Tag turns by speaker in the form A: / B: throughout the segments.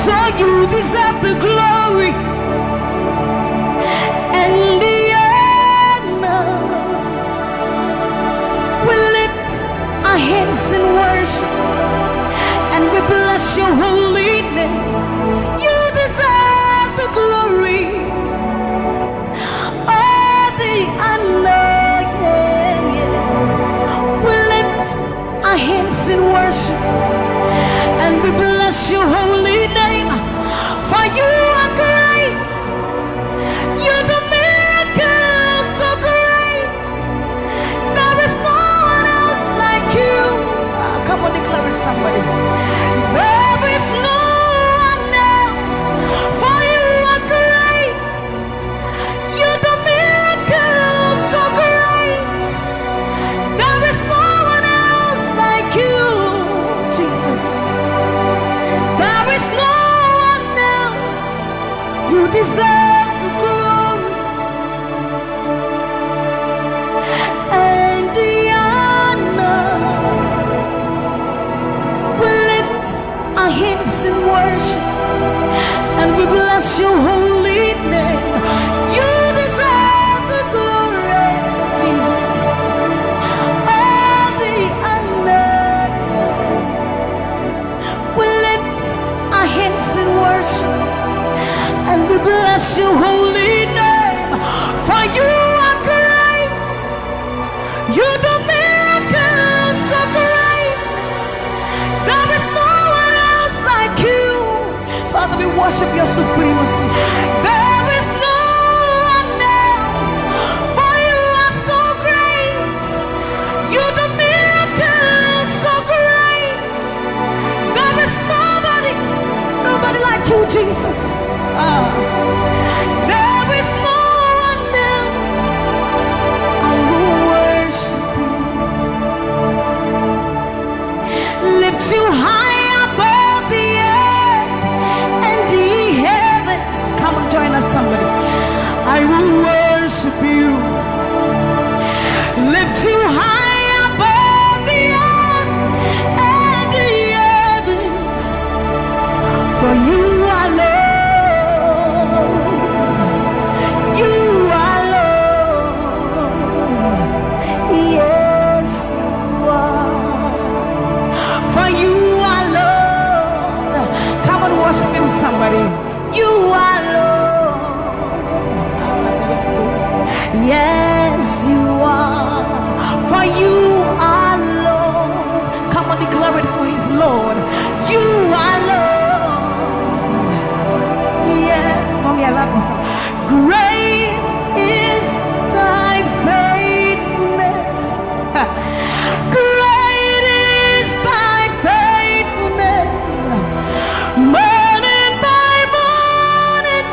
A: So you deserve the glory and the honor. We lift our hands in worship and we bless your holy name. You deserve the glory, all the honor. We lift our hands in worship and we bless your holy name. For you are great, you do miracles so great. There is no one else like you. Come on, declare it, somebody. There is no one else. For you are great, you do miracles so great. There is no one else like you, Jesus. There is no one else. You deserve the glory and the honor. We lift our hands in worship and we bless your holy name. You deserve the glory, Jesus. All the honor. We lift our hands in worship and we bless your holy name. For you are great, you do miracles so great. There is no one else like you. Father, we worship your supremacy. There is no one else. For you are so great, you do miracles so great. There is nobody like you, Jesus. There is no one else. I will worship you. Lift you high above the earth and the heavens. Come on, join us, somebody. I will worship you. Lift you high above the earth and the heavens. For you are Lord. You are Lord. Yes, you are. For you are Lord. Come on, worship him, somebody. You are Lord. Yes, you are. For you are Lord. Come on, declare it for his Lord. You are Lord. Yes, mommy, I love this song. Great is thy faithfulness. Great is thy faithfulness. Morning by morning,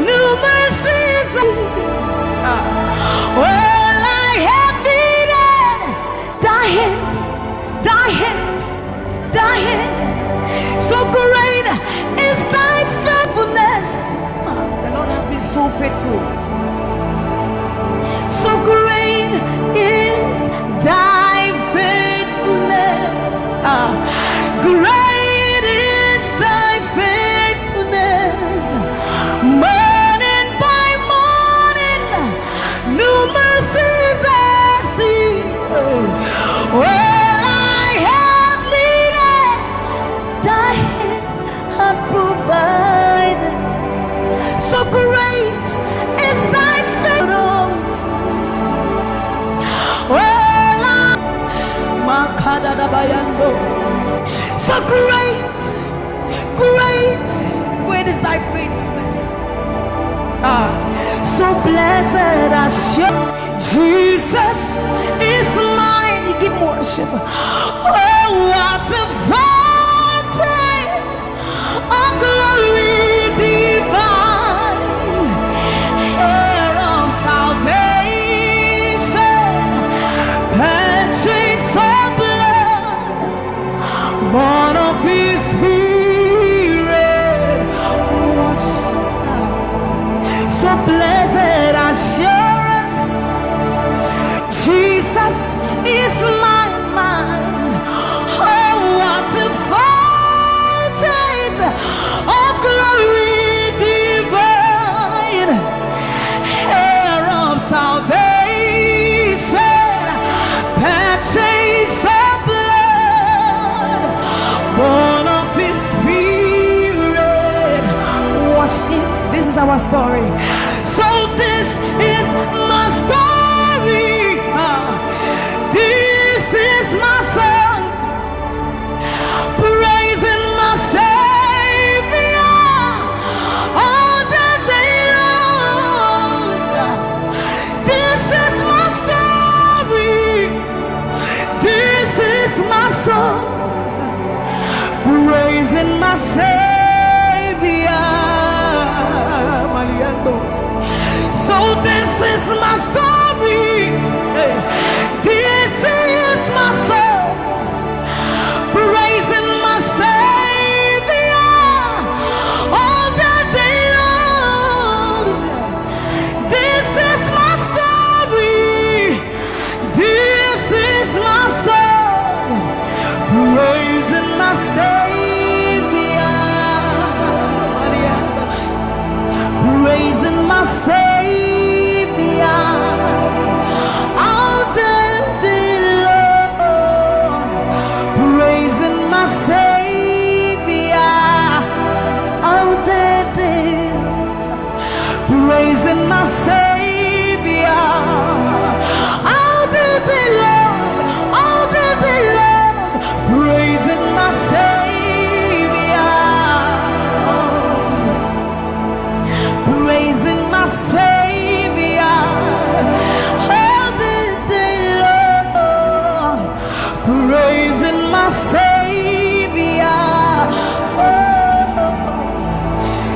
A: new mercies. All I have needed, thy hand, thy hand, thy hand. So great is thy faithfulness. The Lord has been so faithful. So great is thy faithfulness. Great is thy faithfulness. Morning by morning, new mercies I see. All I have needed, thy hand hath provided. So great is thy faithfulness. So great, great, great is thy faithfulness. So blessed assurance, Jesus is mine. Give worship. Oh, what a fountain of glory divine, heir of salvation, purchase of blood, born of his spirit. So blessed assurance, Jesus is my mind. Oh, what a fountain our story. So this is my story. This is my song, praising my Savior all the day long. This is my story. This is my song, praising my Savior. So this is my story. This is my song, praising my Savior all the day long. This is my story. This is my song, praising my Savior, praising my Savior all the day long, praising my Savior all the day, praising my Savior all the day long, all the day long, praising my Savior, praising my Savior all the day long, praising my Savior. Oh,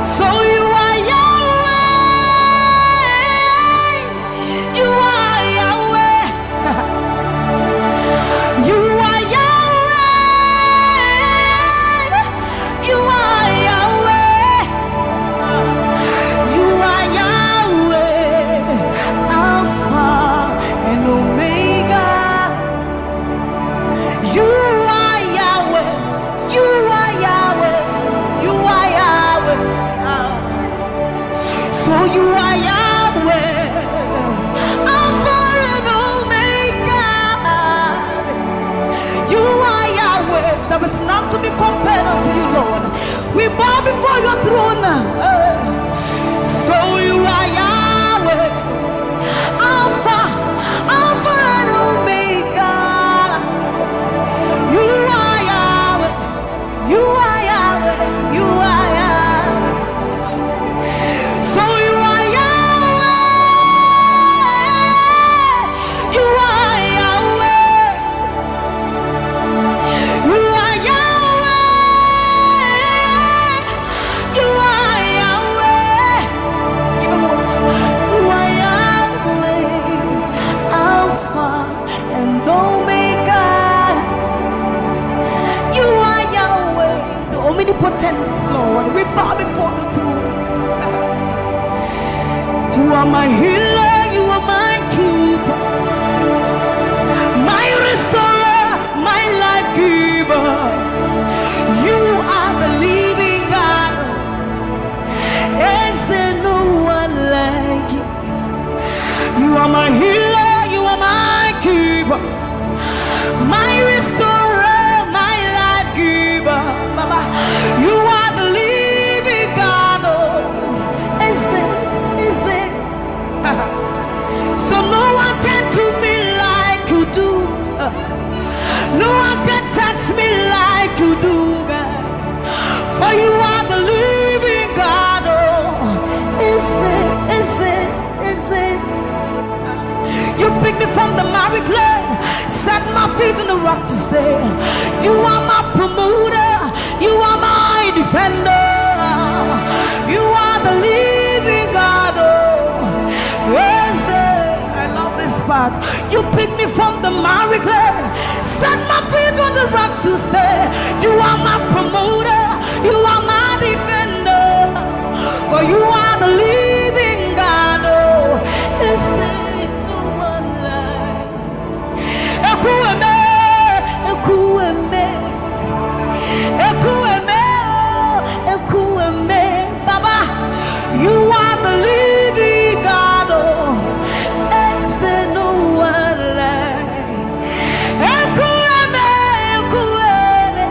A: so you are Yahweh, you are Yahweh, you are Yahweh, you are Yahweh, you are Yahweh, Alpha and Omega. You are Yahweh, you are Yahweh, you are Yahweh. So you are Yahweh, Alpha and Omega. You are Yahweh. There is none to be compared unto you, Lord. We bow before your throne. So you are Yahweh, Alpha, Alpha and Omega. You are Yahweh, you are Yahweh, you are Yahweh. So you are Yahweh, you are Yahweh, you are Yahweh, you are Yahweh. Give him one. You are Yahweh, Alpha and Omega. You are Yahweh, the omnipotent Lord. We bow before the throne. You are my healer, you are my keeper, my restorer, my life giver. You are the living God. Is there no one like you? You are my healer, you are my keeper, my restorer, my life giver. Baba, you are the living God. Oh, is it? So no one can do me like you do. No one can touch me like you do, God. For you are the living God. Oh, is it? You picked me from the miry clay, set my feet on the rock to stay. You are my promoter, you are my defender. You are the living God. Oh, yes, I love this part. You picked me from the miry clay, set my feet on the rock to stay. You are my promoter, you are my defender. For you are the living God. Oh, yes, no one like Ekueme, Ekueme, Ekueme, Ekueme. Baba, you are the living God. Oh, it's no one like Ekueme, Ekueme,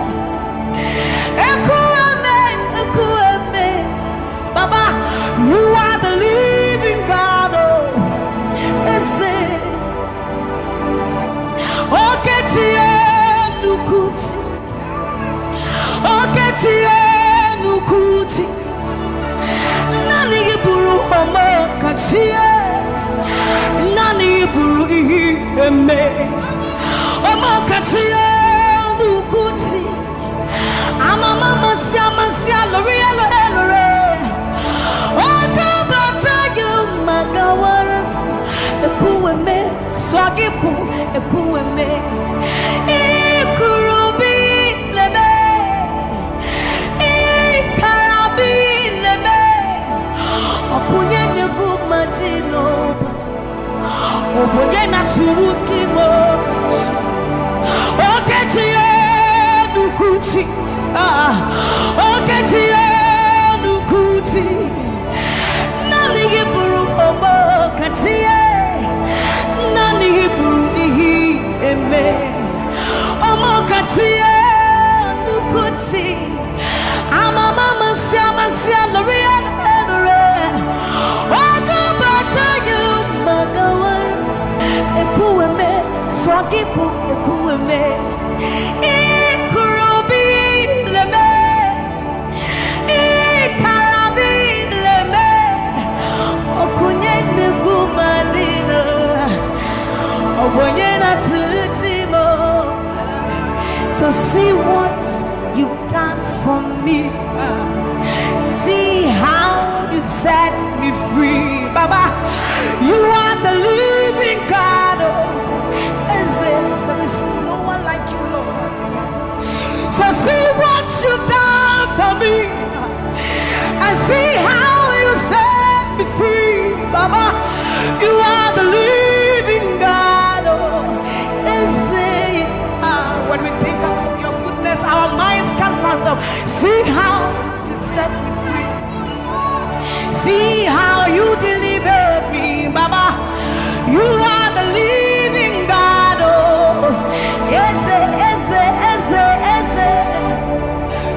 A: Eme Omokachie Lukuti Amama Masia Lore Okabata Magawaras Epueme Swagifu Epueme Ikurubi Leme Ikarabi Leme Opunye Nyugumajino Opunye Naturukimo Okechie Nukuchi Okechie Nukuchi Nani Buru Omo Kachie Nani Buru Ihi Eme Omo Kachie Nukuchi Amama Masia L'Oreal Okabata you Magawas Epueme Swagifu Epueme Ikurubi Leme Ikarabi Leme Okunye Nugumadino Obonye Natutimo. So see what you've done for me. See how you set me free. Baba, you are the living God. There is no one like you, Lord. So see what you've done for me. And see how you set me free. Baba, you are the living God. When we think of your goodness, our minds can't fathom. See how you set me free. See how you delivered me, Baba. You are the living God.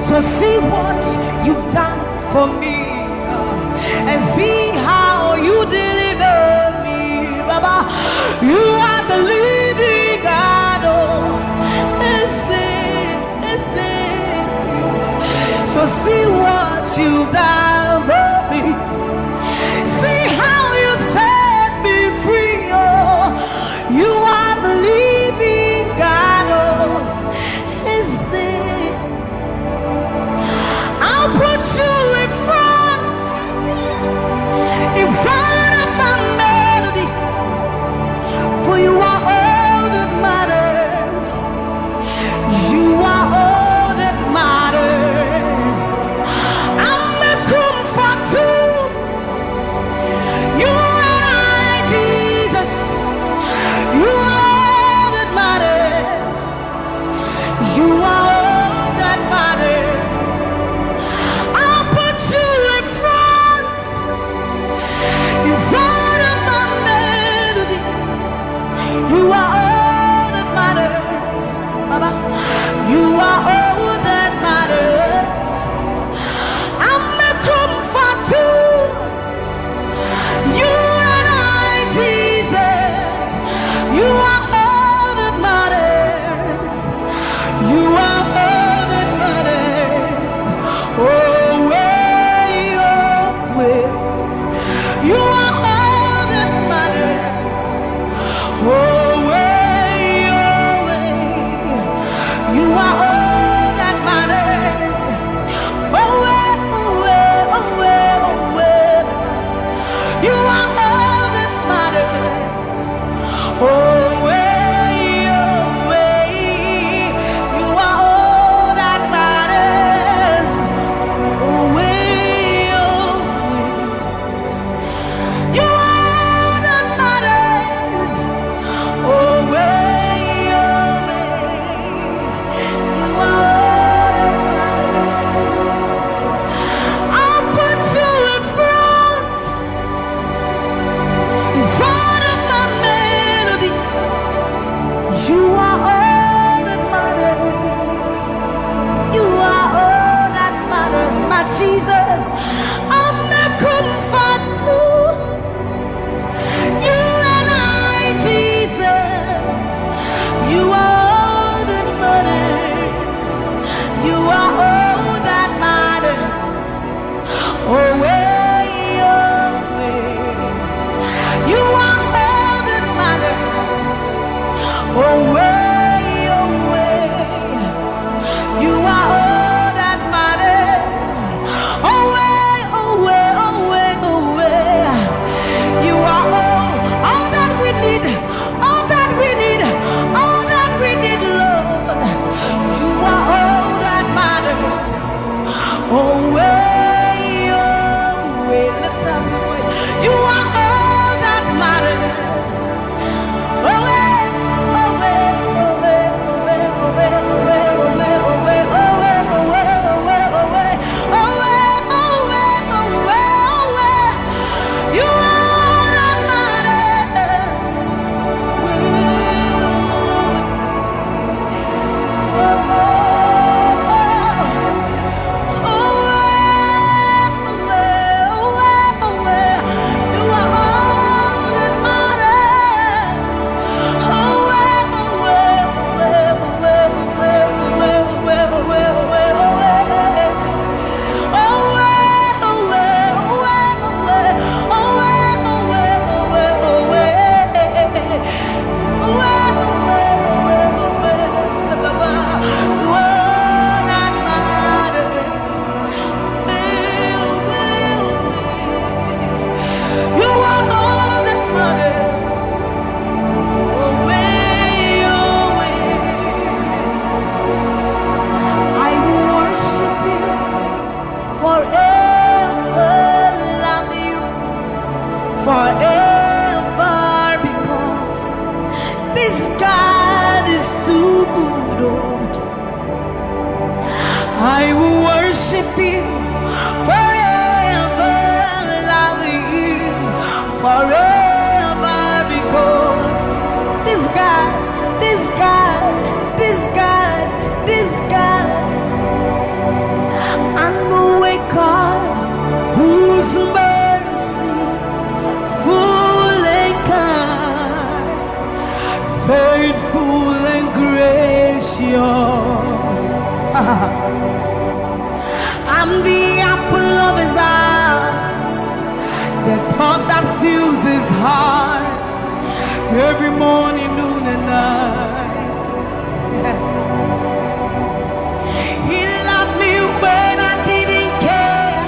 A: So see what you've done for me, and see how you delivered me, Baba. You are the living God. So see what you've done for me. See how you set me free. Oh, you are the living God. Oh, is it? I'll put you in front of my melody, for you are all that matters. You are all that matters. I'm a comfort too. You and I, Jesus. You are all that matters. You are all that matters. I'll put you in front of my melody. You are all that matters, Baba. You are all that matters. I'm a comfort too. You and I, Jesus. You are all that matters. You are all that matters. Oh, way, oh, way. You are all that matters. Oh, way, oh, way. You are all that matters. Oh, way, oh, way, oh, way, oh, way. You are all that matters. Oh, way, oh, way. You are all that matters. Oh, way, oh, way. You are all that matters. Oh, way, oh, way. You are all that matters. I'll put you in front of my melody. You are all that matters. You are all that matters, my Jesus. I'm a comfort too. You and I, Jesus. You are all that matters. You are all that matters. Oh, way, oh, way. You are all that matters. Lift up your voice. You are all that matters. I will worship you forever, love you forever, because this God, this God, this God, this God, I know a God whose mercy full and kind, faithful and gracious. I'm the apple of his eyes, the pot that fills his heart every morning, noon and night. He loved me when I didn't care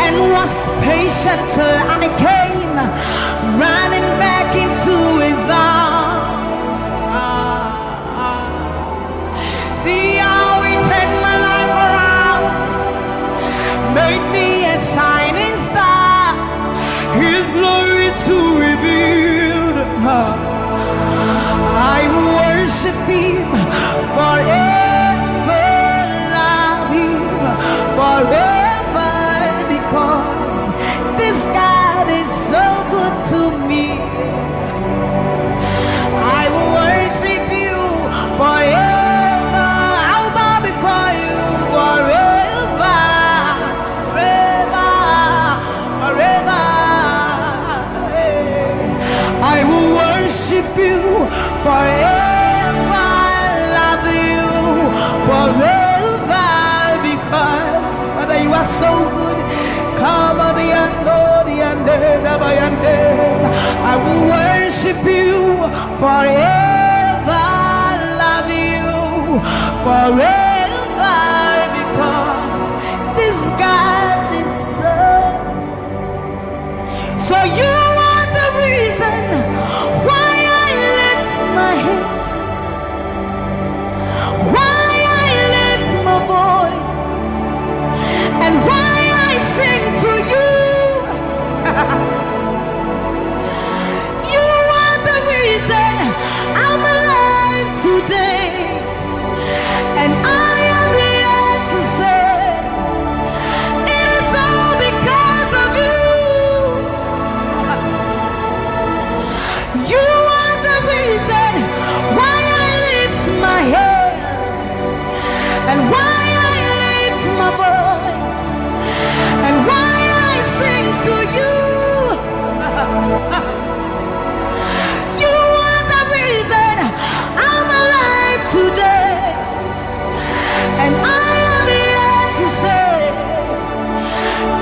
A: and was patient till I came running back into his arms. See how he turned my life around, made me a shining star, his glory to reveal. I will worship him forever, love him forever, because this God is so good to me. I will worship you forever. I'll bow before you forever, forever, forever. I will worship you forever, love you forever, because Father, you are so good. Come on, I will worship you forever, love you forever, because this God is so you are the reason why I lift my hands, why I lift my voice, and why I sing to you. You are the reason I'm alive today, and I am here to say it is all because of you. You are the reason why I lift my hands, and why I lift my voice, and why I sing to you. You are the reason I'm alive today, and I am here to say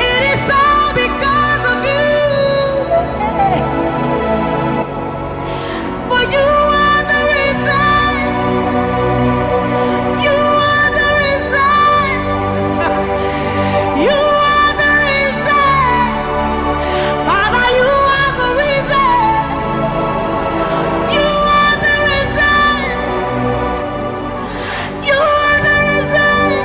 A: it is all because of you. For you are the reason. You are the reason. You are the reason. Father, you are the reason. You are the reason. You are the reason.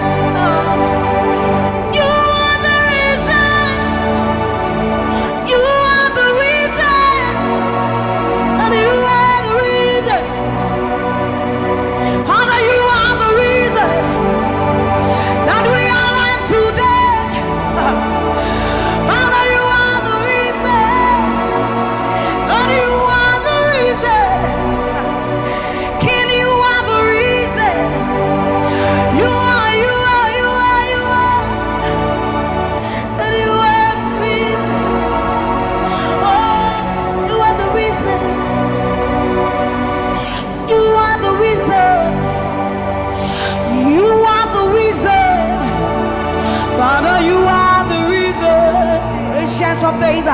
A: says,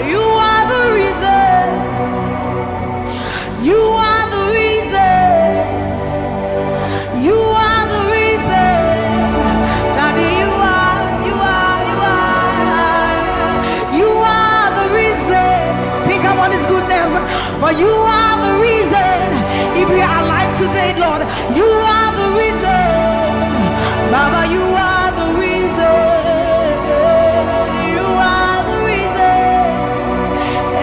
A: you are the reason. You are the reason. You are the reason. Daddy, you are the reason. Think about His goodness. For you are the reason. If we are alive today, Lord, you are the reason. Baba, you are the reason. You are the reason.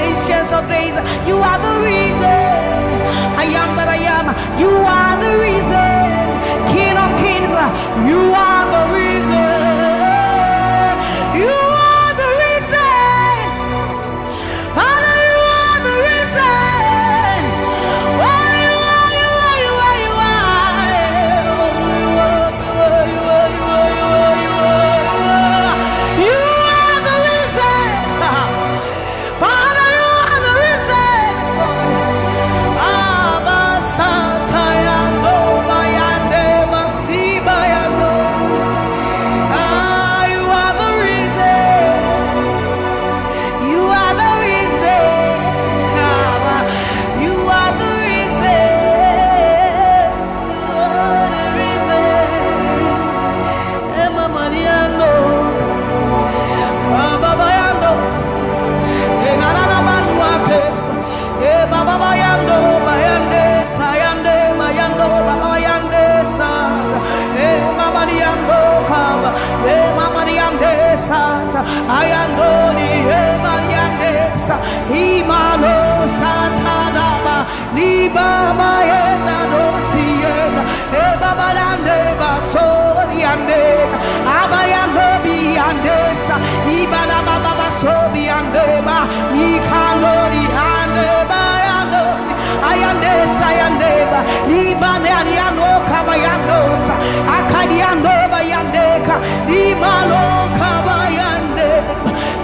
A: Ancients of days, you are the reason. I am that I am. You are the reason. King of kings, you are the reason. You are the reason. Father, you are the reason. Oh, you are, you are, you are, you are. You are the reason. Father, you are the reason.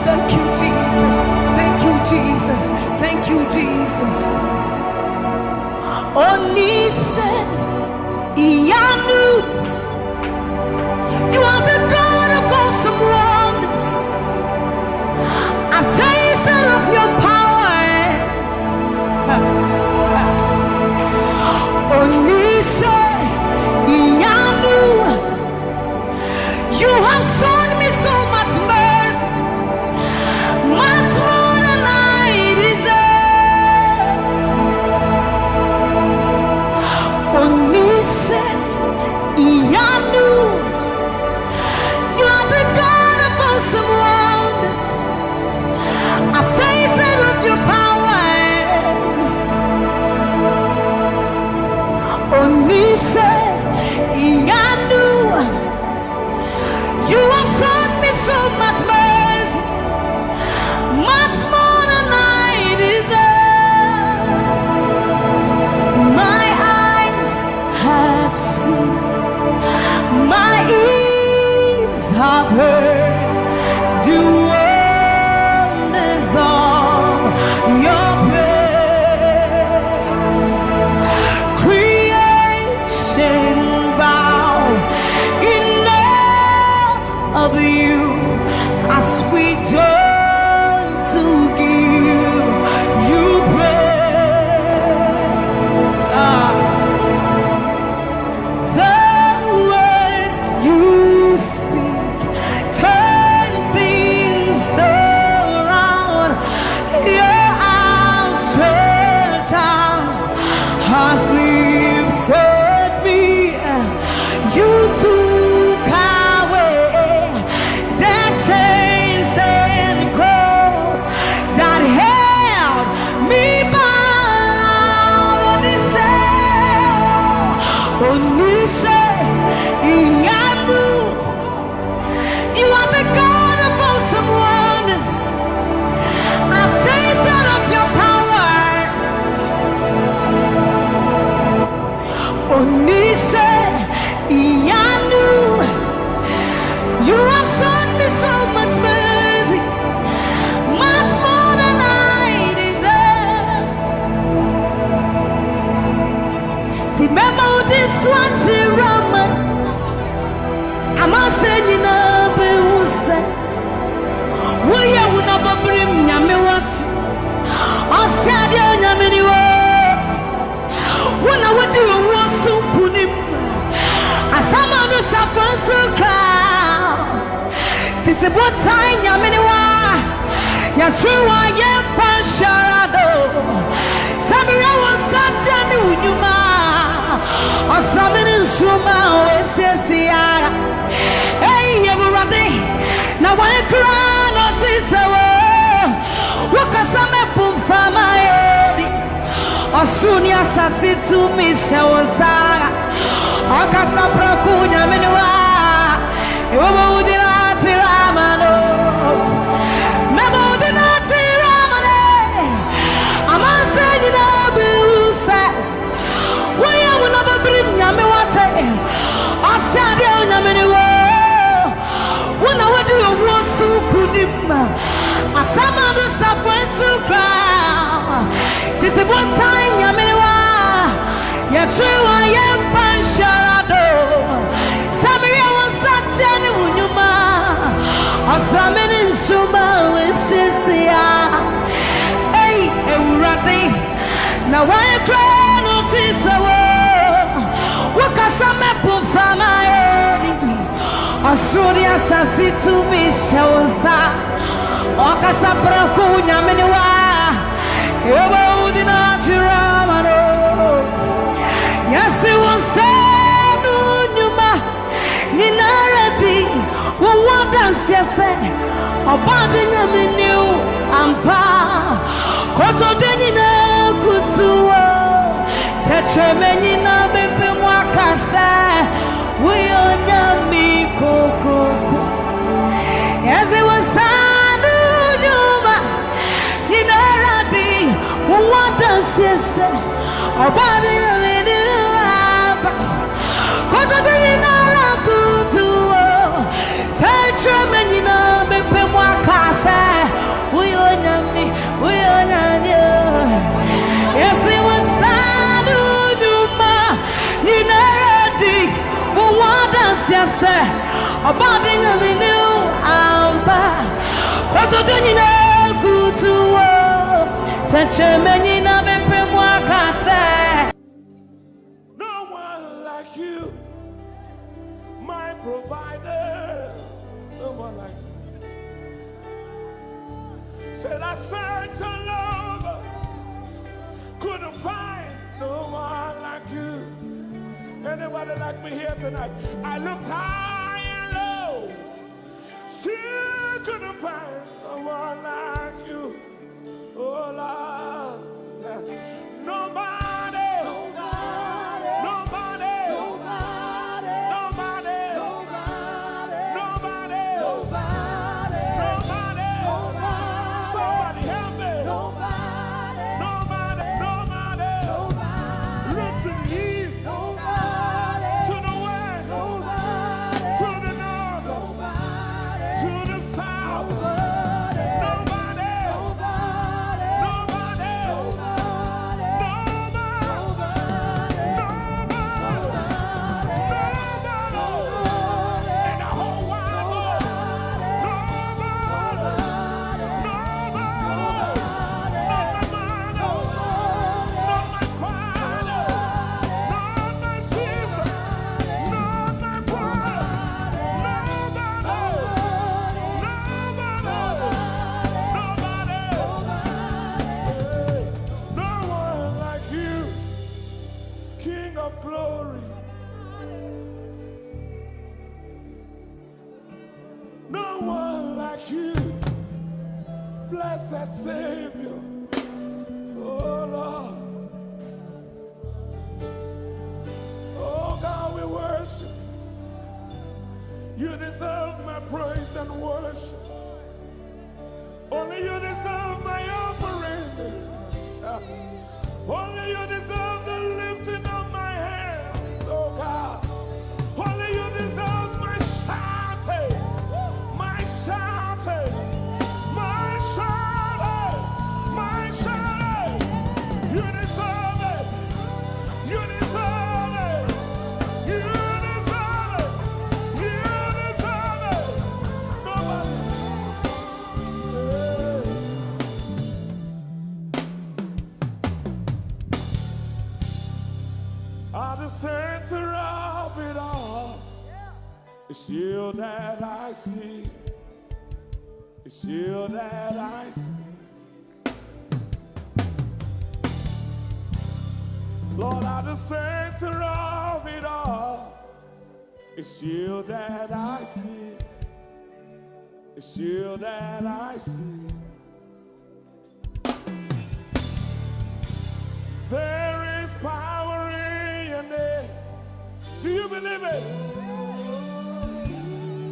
A: Thank you, Jesus. Thank you, Jesus. Thank you, Jesus. Onishe Iyanu, you are the God of awesome wonders. I've tasted of your power. Onishe Iyanu, you have shown me so much mercy, much more than I deserve. Onishe Iyanu, you are the God of awesome wonders. I've tasted of your power. Onishe Iyanu, you have shown me so much mercy, much more than I deserve. My eyes have seen, my ears have heard the wonders of your praise. Creation bow in awe of you as we join to give you praise. The words you speak turn things around. Your outstretched arms has lifted me. You took away the chains and brim nyame what Osia nyame wo Wona wadi wo so punim Asama no safon so crown Titi botai nyame wa Ya truwa ye pansharado Sabira wa satya ni unyuma Osamini shuma wesesiara Hey yeburade Na wane kura no tisawo Wakasame pumfama yedi Osuni asasi tu misha wazara Okasapra kunya minuwa Iwabo udina tiramano Memo udina tiramane Amanse dina biuse Waya wunaba brim nyame wate Osade nyame niwo Wuna wadi wosu kunima Asama do safwensu kra Titi botai nyame wa Ya truwa ye pansharado Samiri wasatya ni unyuma Osamini nsuma wesisia Hey, ewurade Na wae kra no tisawo Wakasame pumfama edi Osuri asasi tu mishawosa Okasapra kunya meniwa Yoba udina chiramano Yasi wonsenu nyuma Ninaradi Wawadansi yase Obadi nyaminiu ampa Koto denina kutuwa Tetremeni na bebe mwakase Uyo nyami kokoko Yasi wonsenu nyuma Ninaradi Wawadansi yase Obadi nyaminiu ampa Koto denina kutuwa Tetremeni na bebe mwakase Uyo nyami Yasi wonsenu nyuma Ninaradi Wawadansi yase Obadi nyaminiu ampa Koto denina kutuwa Tetremeni na bebe mwakase
B: No one like you, my provider. No one like you. Said I searched all over, couldn't find no one like you. Anybody like me here tonight? I looked high and low, still couldn't find no one like you. Oh Lord, nobody. Blessed Savior, oh Lord, oh God, we worship you. You deserve my praise and worship. Only you deserve my offering. Only you deserve the lifting of my hands, oh God. Only you deserve my shouting, my shouting. You deserve it. You deserve it. You deserve it. You deserve it. Nobody. It's you that I see. It's you that I see. Lord, at the center of it all, it's you that I see. It's you that I see. There is power in your name. Do you believe it?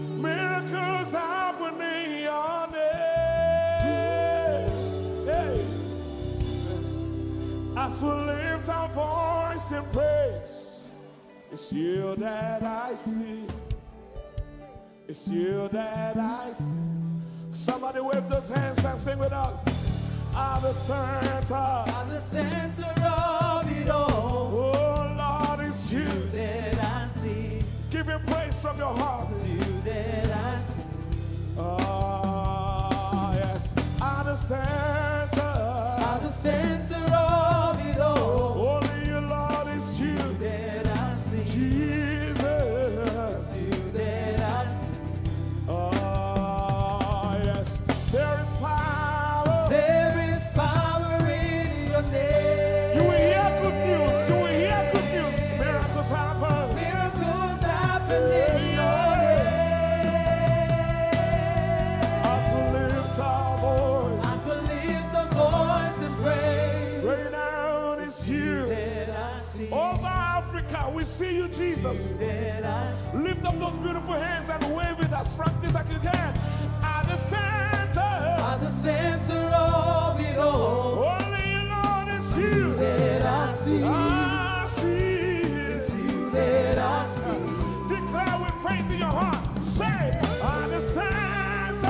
B: Miracles happen in your name. Hey. As we lift our voice in praise, it's you that I see. It's you that I see. Somebody wave those hands and sing with us. At the center of it all. Oh Lord, it's you
A: that I see.
B: Give him praise from your heart.
A: It's you that I see.
B: Oh yes. At the center
A: of it all.
B: Only you, Lord, it's you
A: that I see.
B: Jesus.
A: It's you that I see.
B: Oh yes. There is power.
A: There is power in your name.
B: You will hear good news. You will hear good news. Miracles happen.
A: Miracles happen in your name.
B: As we lift our voice.
A: As we lift our voice and pray.
B: Right now it's you.
A: That I see.
B: Over Africa, we see you, Jesus.
A: That I see.
B: Lift up those beautiful hands and wave it as practice as you can. At the center
A: of it all.
B: Only you, Lord, it's you
A: that I see.
B: I see.
A: It's you that I see.
B: Declare with faith in your heart. Say, at the center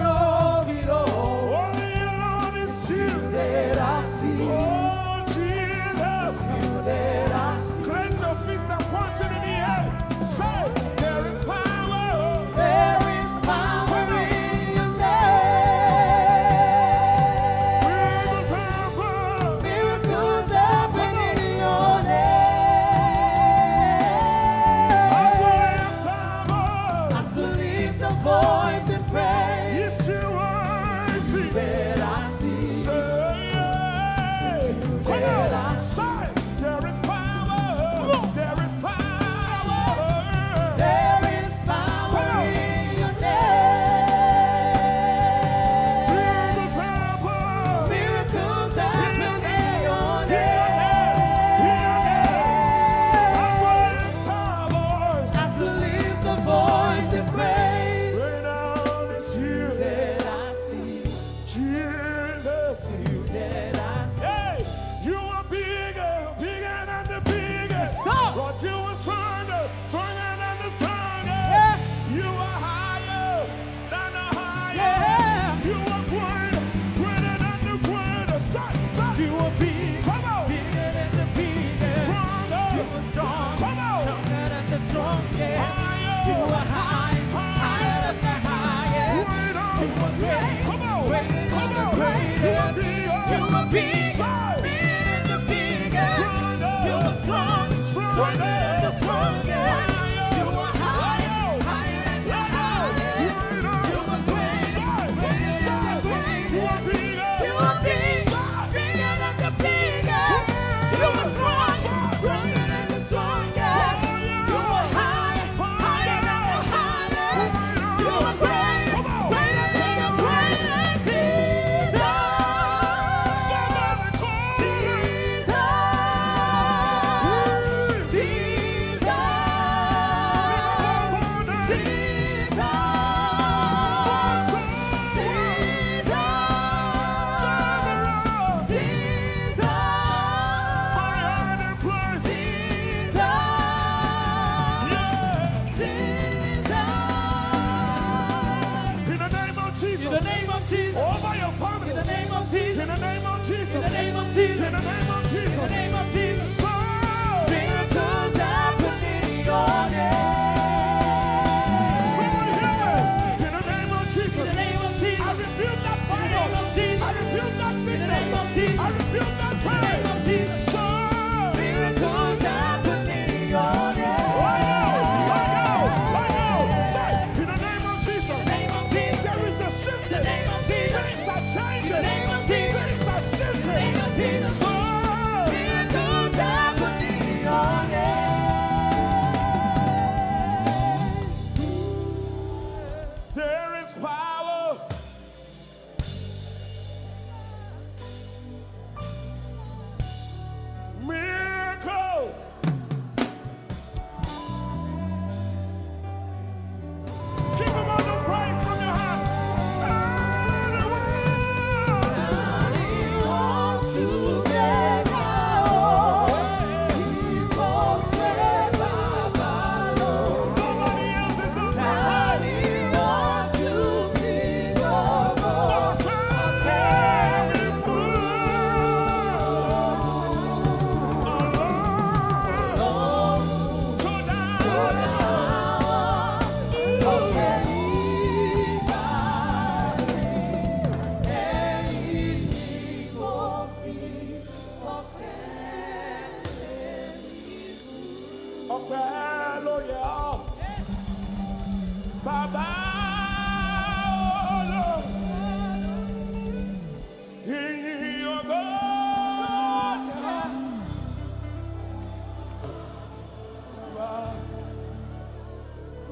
A: of it all.
B: Only you, Lord, it's you
A: that I see.
B: Oh, Jesus.
A: It's you that I see.
B: Clench your fist and punch it in the air. Say, there is power.
A: There is power in your name. Miracles happen in your name. As we lift our voice and pray.
B: Yes, you are.
A: That I see.
B: That I see. There is power. There is power.
A: There is power in your name. Miracles happen in your name. As we lift our voice and praise.
B: Right now it's you
A: That I see.
B: Jesus.
A: You that I see.
B: Hey, you are bigger, bigger than the biggest. Lord, you are stronger, stronger than the strongest.
A: Yeah.
B: You are higher than the highest.
A: Yeah.
B: You are greater, greater than the greatest.
A: You are big,
B: Come on.
A: bigger than the biggest.
B: Stronger.
A: You are strong,
B: Come on.
A: stronger than the strongest.
B: Higher.
A: You are high, higher than the highest.
B: Greater.
A: You are great,
B: Come on.
A: greater than
B: Come
A: the
B: on.
A: greatest.
B: You are bigger.
A: You are big,
B: Side.
A: bigger than the biggest.
B: Stronger.
A: You are strong, stronger than the strongest. You are high, higher than the highest. You are great, greater than the greatest. You are big, bigger than the biggest. You are strong, stronger than the strongest. You are high, higher than the highest. You are great, greater than the greatest. In the name of Jesus.
B: Over your family.
A: In the name of Jesus.
B: In the name of Jesus.
A: In the name of Jesus.
B: In the name of Jesus.
A: In the name of Jesus.
B: So,
A: Miracles happen in your name.
B: someone hear me. In the name of Jesus.
A: In the name of Jesus.
B: I rebuke that
A: In the name of Jesus.
B: I rebuke that
A: In the
B: sickness.
A: name of Jesus.
B: I rebuke that
A: In the
B: pain.
A: name of Jesus.
B: So,
A: Miracles happen in your name.
B: oh, yeah.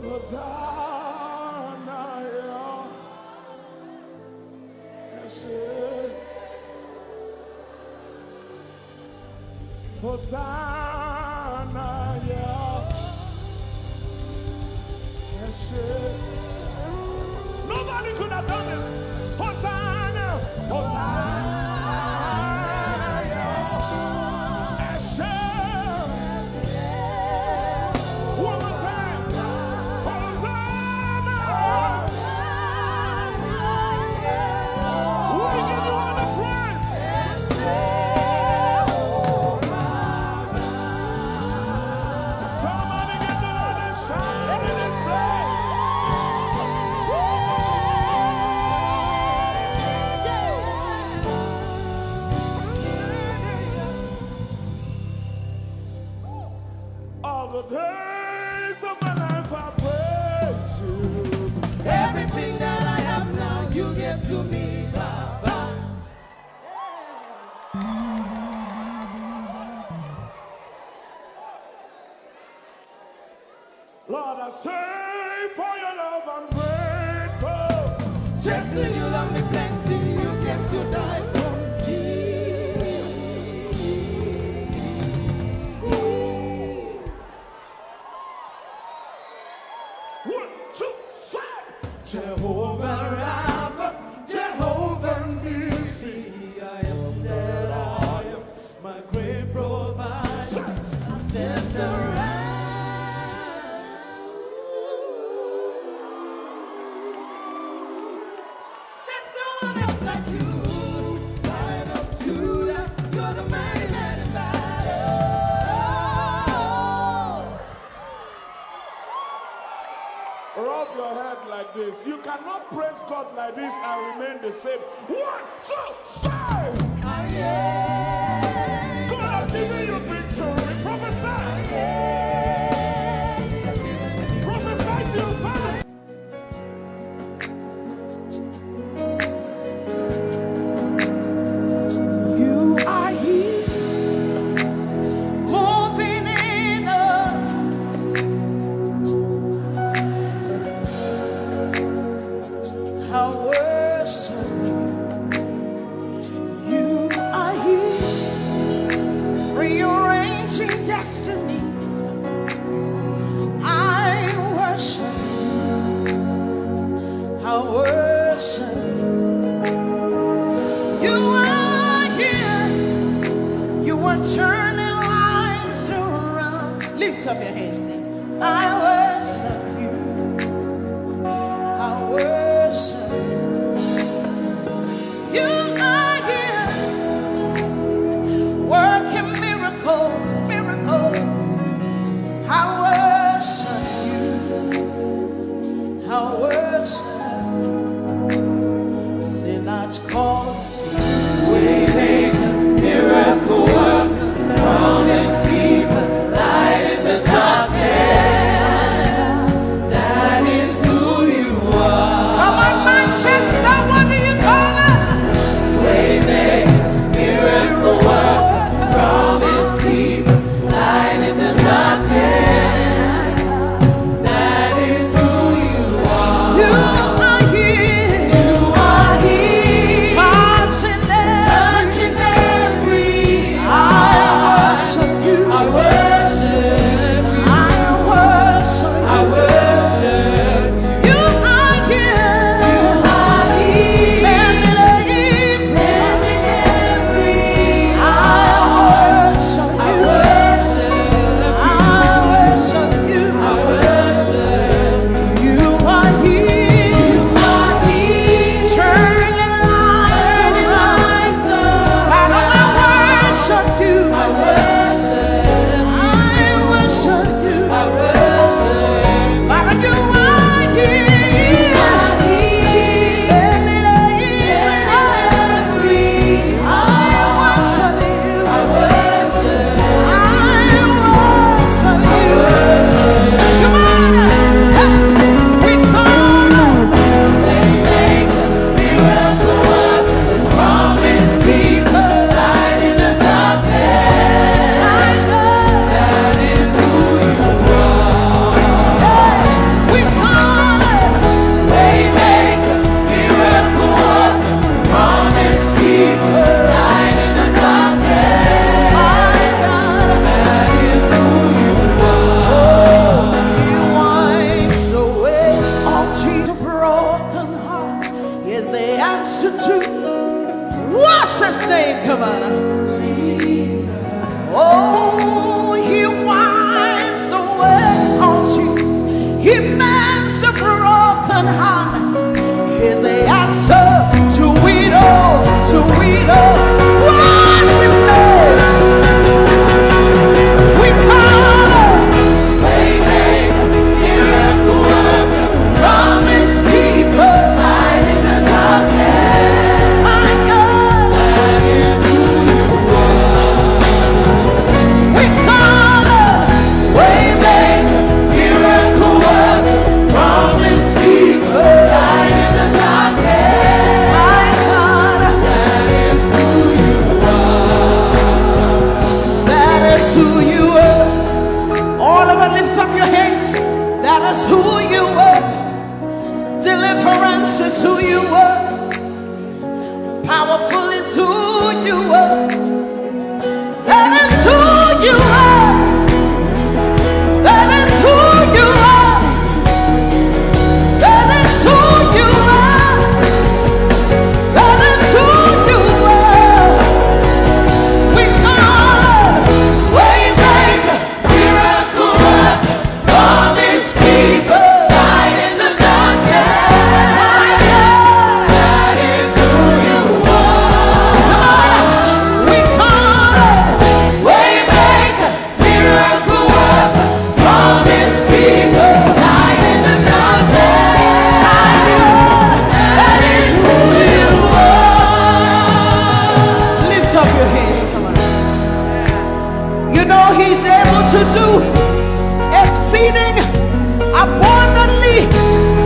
B: Hosanna, Ese. Hosanna, Ese. Nobody could have done this. Hosanna, Hosanna, Ese. One more time. Hosanna. We give you all the praise. Somebody get the Lord and shout in this place. All the days of my life I praise you.
A: Everything that I have now, you give to me, Baba.
B: Lord, I say for your love I'm grateful.
A: Just you love me plenty, you came to die for me.
B: One, two, three.
A: Jehovah Rapha, Jehovah Nissi, I am that I am, my great provider. I sense the there's no one else like you. Lion of Judah, you're the mighty man in battle.
B: Rub your head like this. You cannot praise God like this and remain the same. One, two, three. God has given you victory. Prophesy. Prophesy to your family.
A: You are here, moving in us. I worship you. You are here, name? Come on. Oh, he wipes away all tears. He mends the broken heart. He's the answer to it all, to it all. What's his name? We call him Waymaker, miracle worker, promise keeper, light in the darkness. My God, that is who you are. We call him Waymaker, miracle worker, promise keeper, light in the darkness. My God, that is who you are. That is who you are. All of it, lift up your hands. That is who you are. Deliverance is who you are. Powerful is who you are. That is who you are. That is who you are. That is who you are. That is who you are. We call him Waymaker, miracle worker, promise keeper, light in the darkness. My God, that is who you are. We call him Waymaker, miracle worker, promise keeper, light in the darkness. My God, that is who you are. Lift up your hands, come on. You know he's able to do exceeding abundantly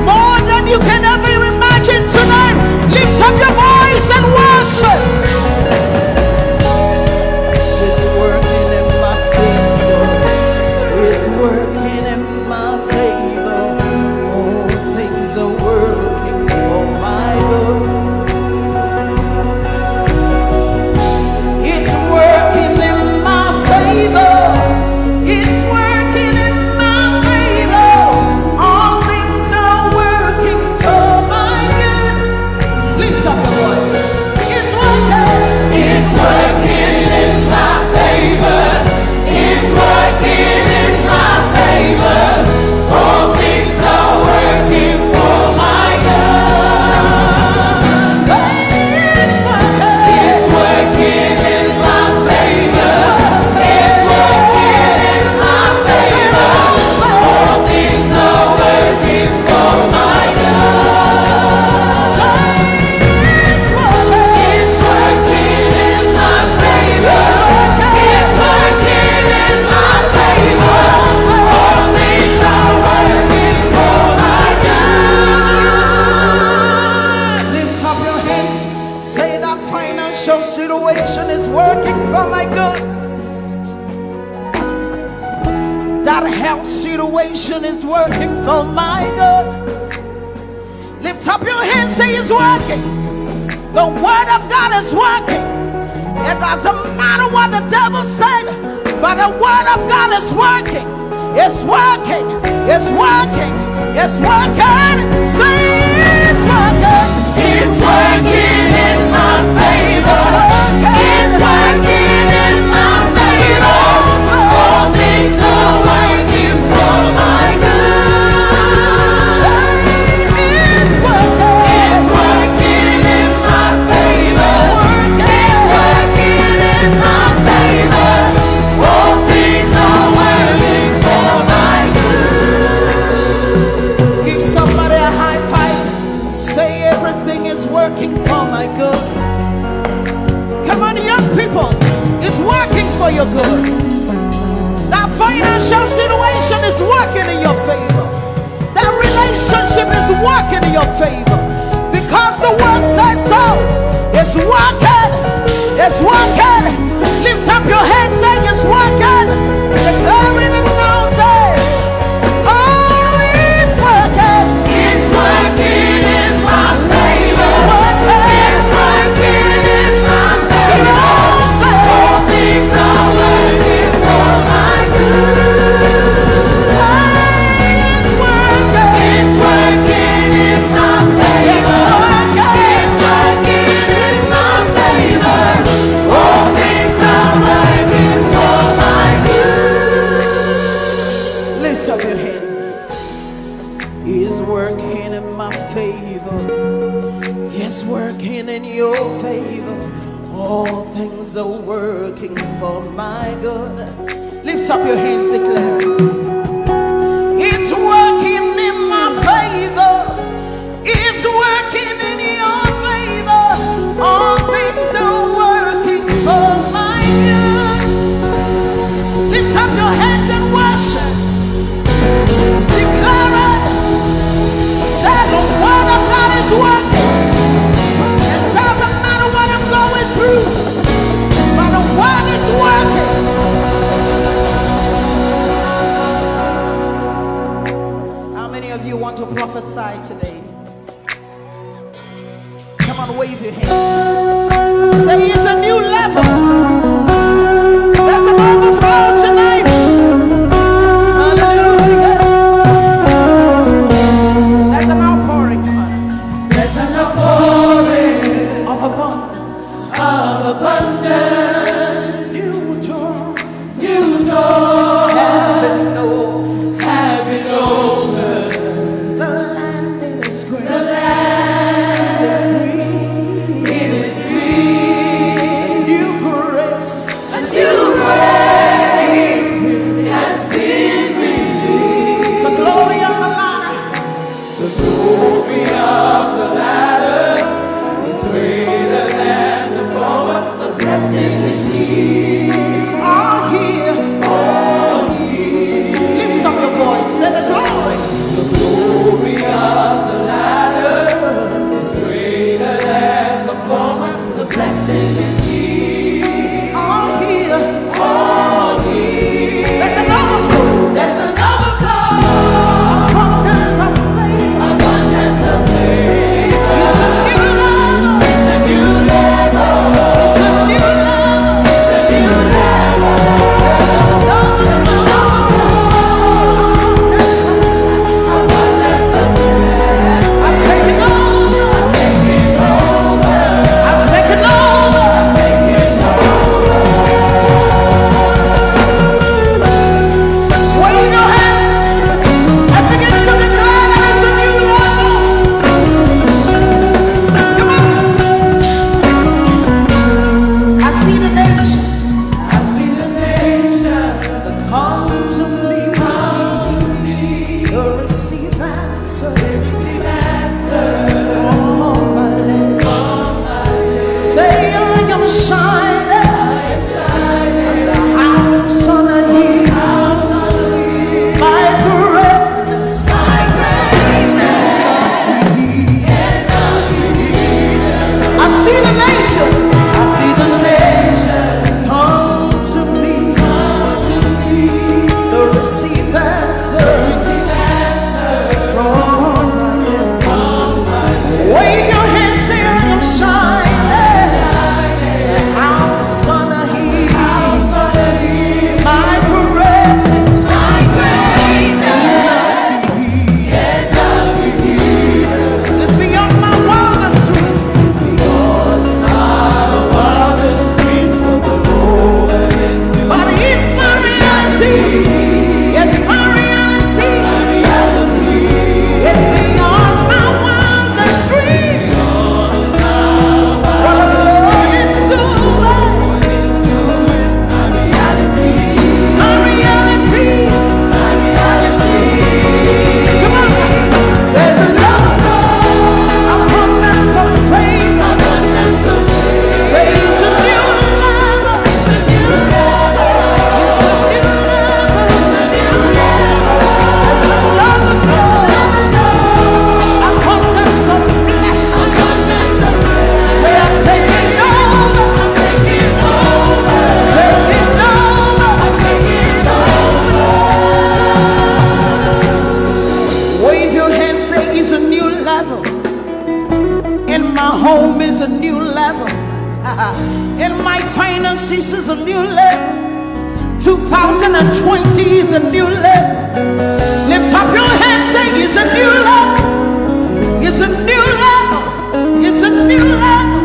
A: more than you can ever imagine tonight. Lift up your voice and worship. It's working in my favor. It's working in my favor. All things are working for my good. It's working in my favor. It's working in my favor. All things are working for my good. Lift up your voice. It's working. It's working in my favor. It's working in my favor. All things are working for my good. Say it's working. It's working in my favor. It's working in my favor. All things are working for my good. Say it's working. It's working in my favor. It's working in my favor. All things are working for my good. Lift up your hands. Say that financial situation is working for my good. That health situation is working for my good. Lift up your hands. Say it's working. The word of God is working. It doesn't matter what the devil said, but the word of God is working. It's working. It's working. It's working. Say it's working. It's working in my favor. It's working in my favor. All things are working for my good. It's working. It's working in my favor. It's working in my favor. All things are working for my good. Give somebody a high five. Say everything is working for my good. Come on, young people. It's working for your good. That financial situation is working in your favor. That relationship is working in your favor. Because the word says so. It's working. It's working. Lift up your hands, saying it's working. Declaring it now, say, oh, it's working. It's working in my favor. It's working in my favor. All things are working for my good. It's working. It's working in my favor. It's working in my favor. is working in my favor. Yes, working in your favor. All things are working for my good. Lift up your hands, declare it. It's working in my favor. It's working in your favor. All things are working for my good. Lift up your hands and worship. Declare it. Say the word of God is working. It doesn't matter what I'm going through, but the word is working. How many of you want to prophesy today? Come on, wave your hands. Say it's a new level. There's an overflow tonight. Hallelujah. There's an outpouring. There's an outpouring of abundance. Of abundance. New doors. New doors. Having over. The land is green. The land is green. It is green. New grace. A new grace has been released. The glory of the ladder. The glory of the ladder is greater than the former. The blessing is here. It's all here. All here. Lift up your voice. Say the glory. The glory of the ladder is greater than the former. The blessing is here. It's all here. All here. There's an overflow. There's an overflow. Abundance of favor. Abundance of favor. It's a new level. It's a new level. It's a new level. It's a new level. There's an abundance of blessing. I'm taking over. I'm taking over. I'm taking over. I'm taking over. Wave your hands and begin to declare that it's a new level. Come on. I see the nations. I see the nations that come to me. Come to me. To receive answer. They receive answer. From my lips. From my lips. Say I am shining. I am shining. As a house on a hill. House on a hill. My greatness. My greatness. Cannot be hidden. I see the nations. I see the nations come to me. Come to me. To receive answer. Receive answer. From my lips. From my lips. Wave your hands, say I am shining. A house on a hill. House on a hill. My greatness. My greatness. Cannot be hidden. It's beyond my wildest dreams. It's beyond my wildest dreams. What the Lord is doing. But it's my reality. It's my reality. My reality. It's beyond my wildest dreams. What the Lord is doing. My reality. My reality. My reality. Come on. There's an overflow. Abundance of favor. Abundance of favor. Say it's a new level. It's a new level. It's a new level. It's a new level. There's an overflow. Abundance of blessing. Abundance of blessing. Say I'm taking over. I'm taking over. Taking over. I'm taking over. Wave your hands, say it's a new level. In my home is a new level. In my finances is a new level. 2020 is a new level. Lift up your hands, say it's a new level. It's a new level. It's a new level.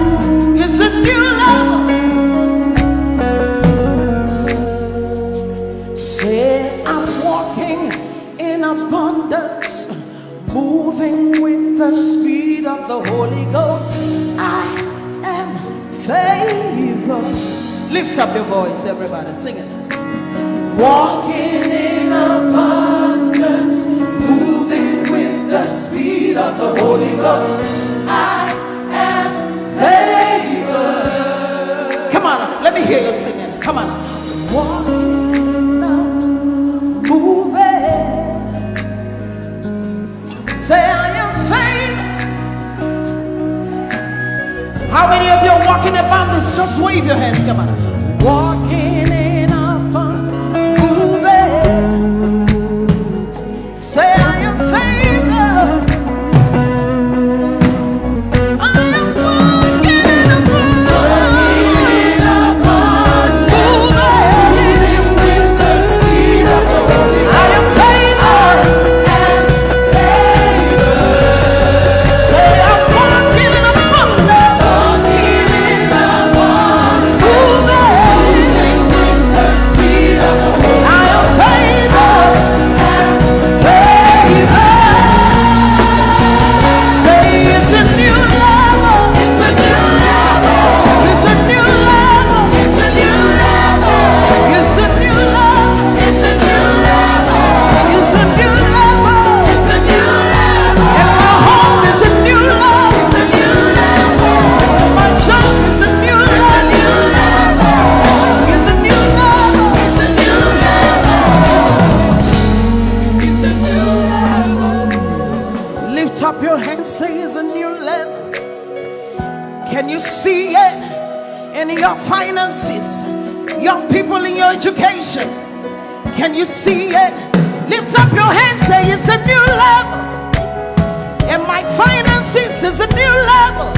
A: It's a new level. Say I'm walking in abundance, move moving with the speed of the Holy Ghost. I am favored. Lift up your voice, everybody, sing it. Walking in abundance, moving with the speed of the Holy Ghost. I am favored. Come on, let me hear you singing. Come on. Walking up, moving. Say I am favored. How many of you are walking in abundance? Just wave your hands. Come on. Walking in abundance, moving. Say I am favored. I am walking in abundance, moving with the speed of the Holy Ghost. I am favored. Say I'm walking in abundance, moving with the speed of the Holy Ghost. I am favored. Say it's a new level. It's a new level. It's a new level. It's a new level. It's a new level. It's a new level. It's a new level. It's a new level. And my home is a new level. It's a new level. My job is a new level. It's a new level. It's a new level. It's a new level. Lift up your hands, say it's a new level. Can you see it in your finances? Young people in your education. Can you see it? Lift up your hands, say it's a new level. And my finances is a new level.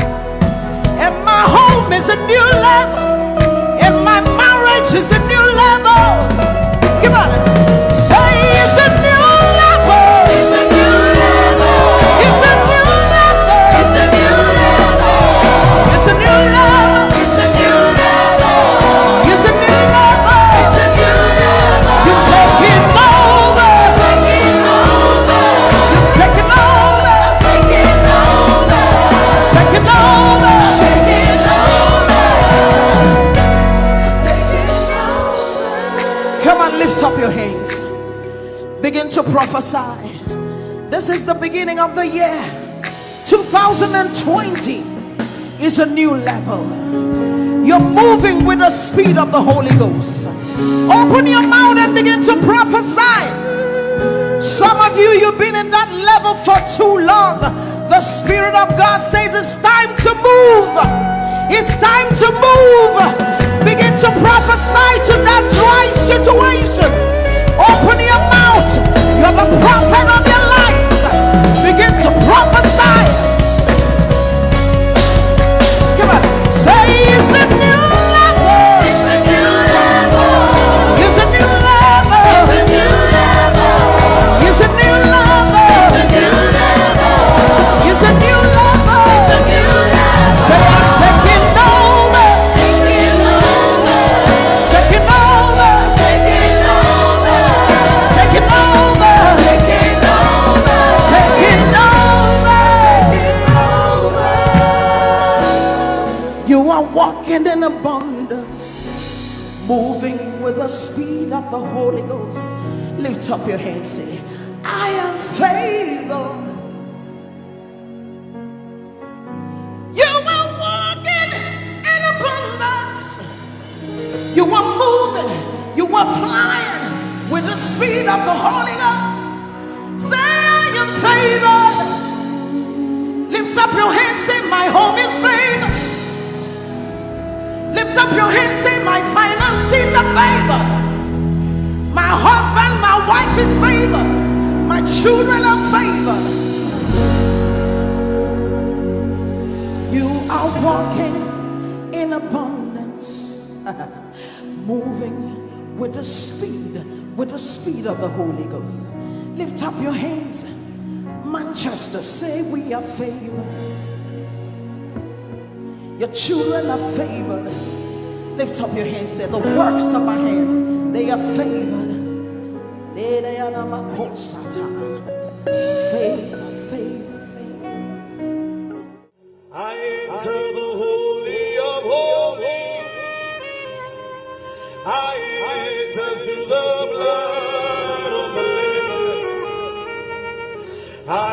A: And my home is a new level. And my marriage is a new level. Come on. Say it's a new level. It's a new level. It's a new level. It's a new level. It's a new level. It's a new level. It's a new level. It's a new level. You're taking over. Taking over. You're taking over. Taking over. Taking over. Taking over. Come on, lift up your hands. Begin to prophesy. This is the beginning of the year. 2020 is a new level. You're moving with the speed of the Holy Ghost. Open your mouth and begin to prophesy. Some of you, you've been in that level for too long. The Spirit of God says it's time to move. It's time to move. Begin to prophesy to that dry situation. Open your mouth. You're the prophet of your life. Begin to prophesy. Come on. Say it's a new level. It's a new level. It's a new level. It's a new level. It's a new level. It's a new level. It's a new level. Say I'm taking over. Taking over. Taking over. Taking over. Taking over. Taking over. Taking over. You are walking in abundance, moving with the speed of the Holy Ghost. Lift up your hands, say, I am favored. You are walking in abundance. You are moving. You are flying with the speed of the Holy Ghost. Say, I am favored. Lift up your hands, say, my home is favored. Lift up your hands, say, my finances are favored. My husband, my wife is favored. My children are favored. You are walking in abundance, moving with the speed of the Holy Ghost. Lift up your hands. Manchester, say we are favored. Your children are favored. Lift up your hands, say the works of my hands, they are favored. Favor, favor.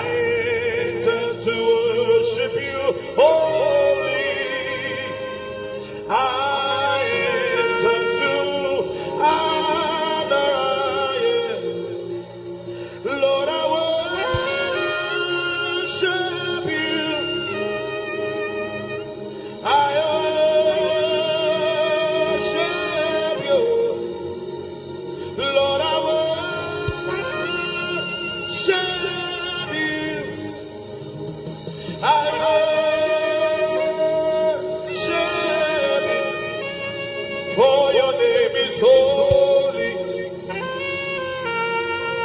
C: enter to worship you, holy. I enter to honor you. Lord, I worship you. I worship you. Lord, I worship you. I worship you. For your name is holy.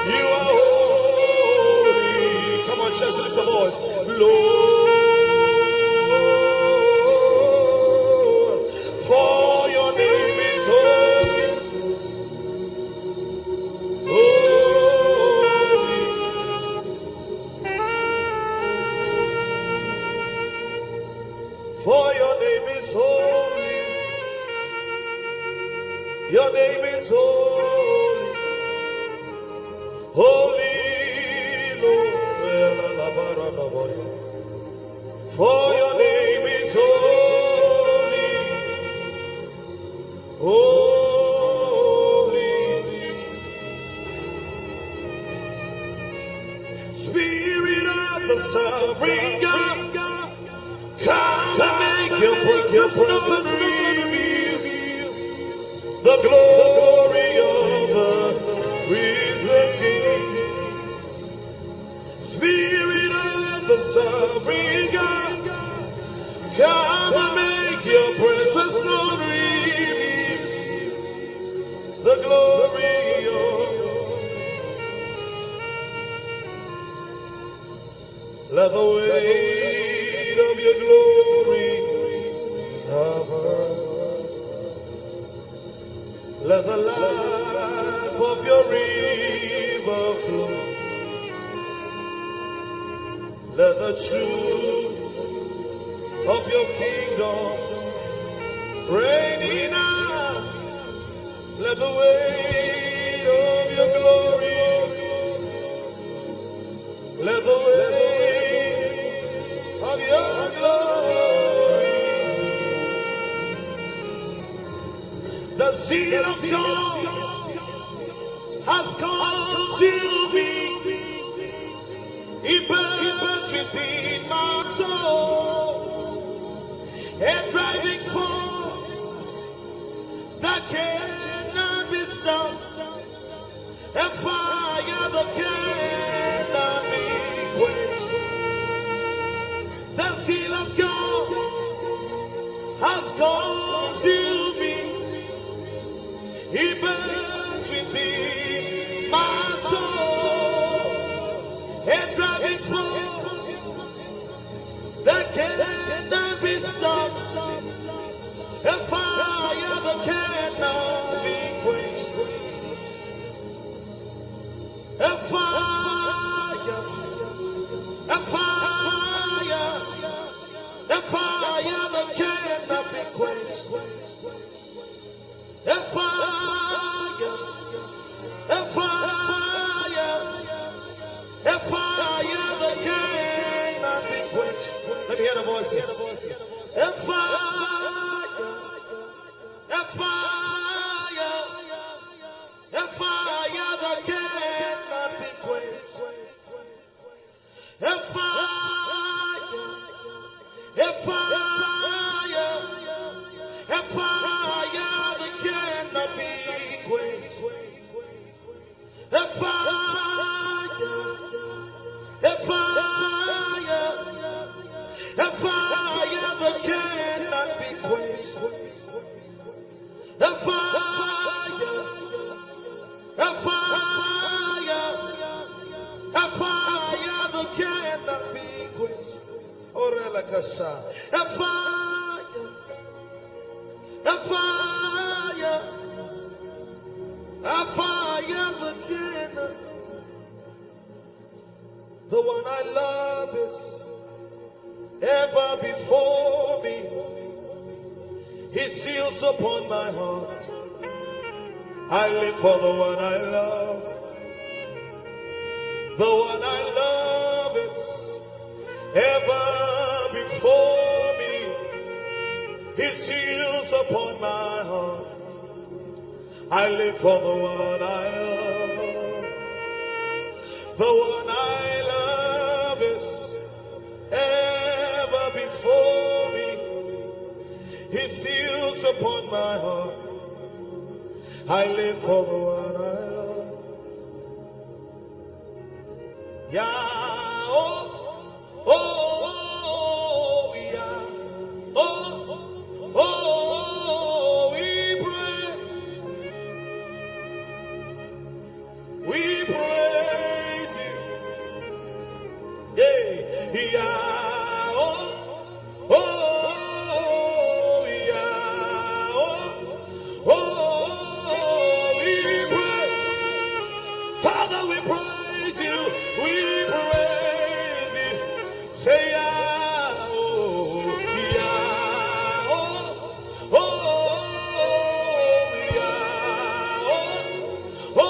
C: You are holy. Come on, church, lift your voice. Lord, for your name is holy. Holy. For your name is holy. Your name is holy. Holy Lord. For your name is holy. Holy. Spirit of the sovereign God, come and make your presence known. The glory of the risen King. Spirit of the sovereign God, come and make your presence known. The glory of. Let the weight of your glory cover us. Let the life of your river flow. Let the truth of your kingdom reign in us. Let the weight of your glory. Let the weight of your glory. The zeal of God has consumed me. It burns within my soul, a driving force that cannot be stopped, a fire that cannot be quenched. The zeal of God has consumed me. It burns within my soul, a driving force that cannot be stopped, a fire that cannot be quenched, a fire, a fire, a fire that cannot be quenched, a fire, a fire, a fire that cannot be quenched. Let me hear the voices. A fire, a fire, a fire that cannot be quenched. A fire, a fire, a fire that cannot be quenched. A fire, a fire, a fire that cannot be quenched. A fire, a fire, a fire that cannot be quenched. Orela Kasha. A fire, a fire, a fire that cannot. The one I love is ever before me. His seals upon my heart. I live for the one I love. The one I love is ever before me. His seals upon my heart. I live for the one I love. The one I love is ever before me. His seals upon my heart. I live for the one I love. Yeah, oh, oh, yeah, oh, oh, we praise you, yeah, yeah, oh, oh, yeah, oh, we praise, Father, we praise you, we praise you, say yeah, oh, yeah, oh, yeah, oh,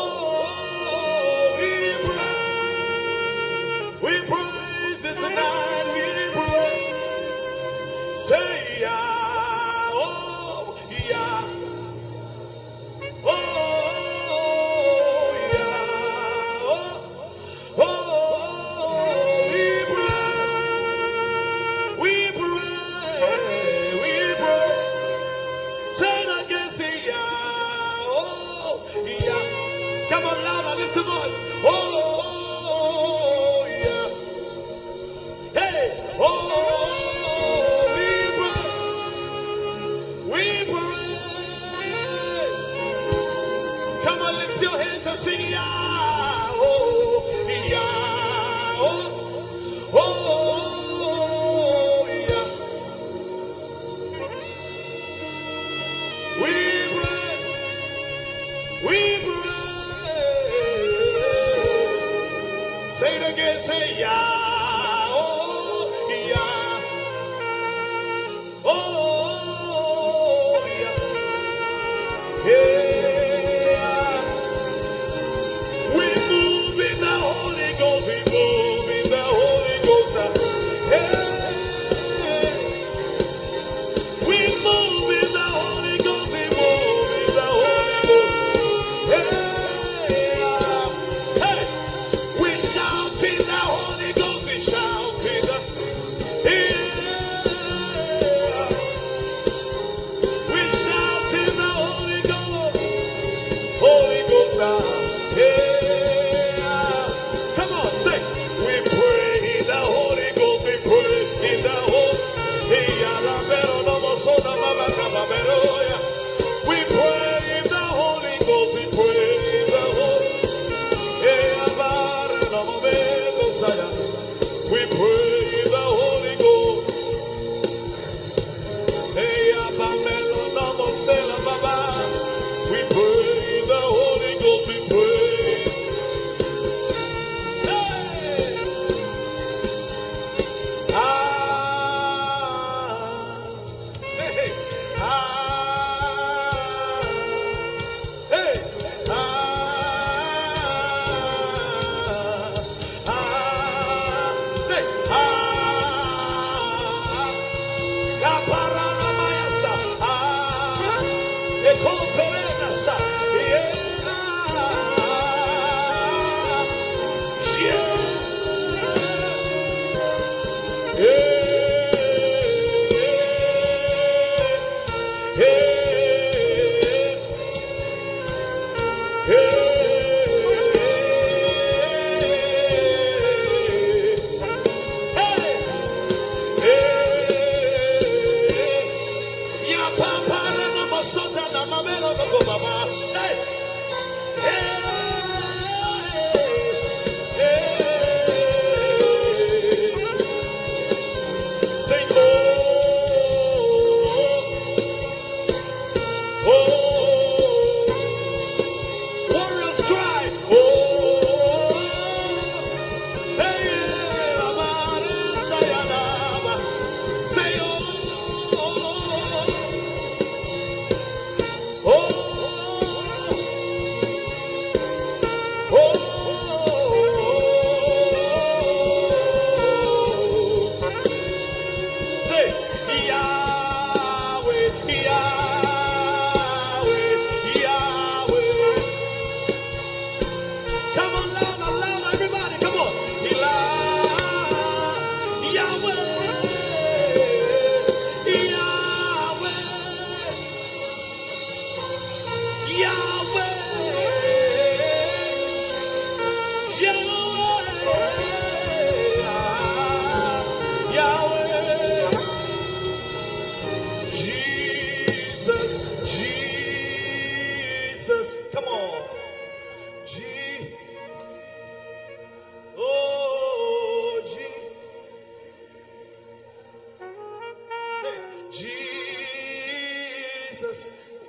C: we praise it tonight, we praise, say yeah, oh, yeah, oh, yeah, oh, we praise, say it again, say yeah, oh, yeah, come on, louder, lift your voice, oh, yeah, hey, oh, we praise, come on, lift your hands and sing, yeah, oh, yeah, oh, yeah, we praise, say it again, say yeah, oh, yeah.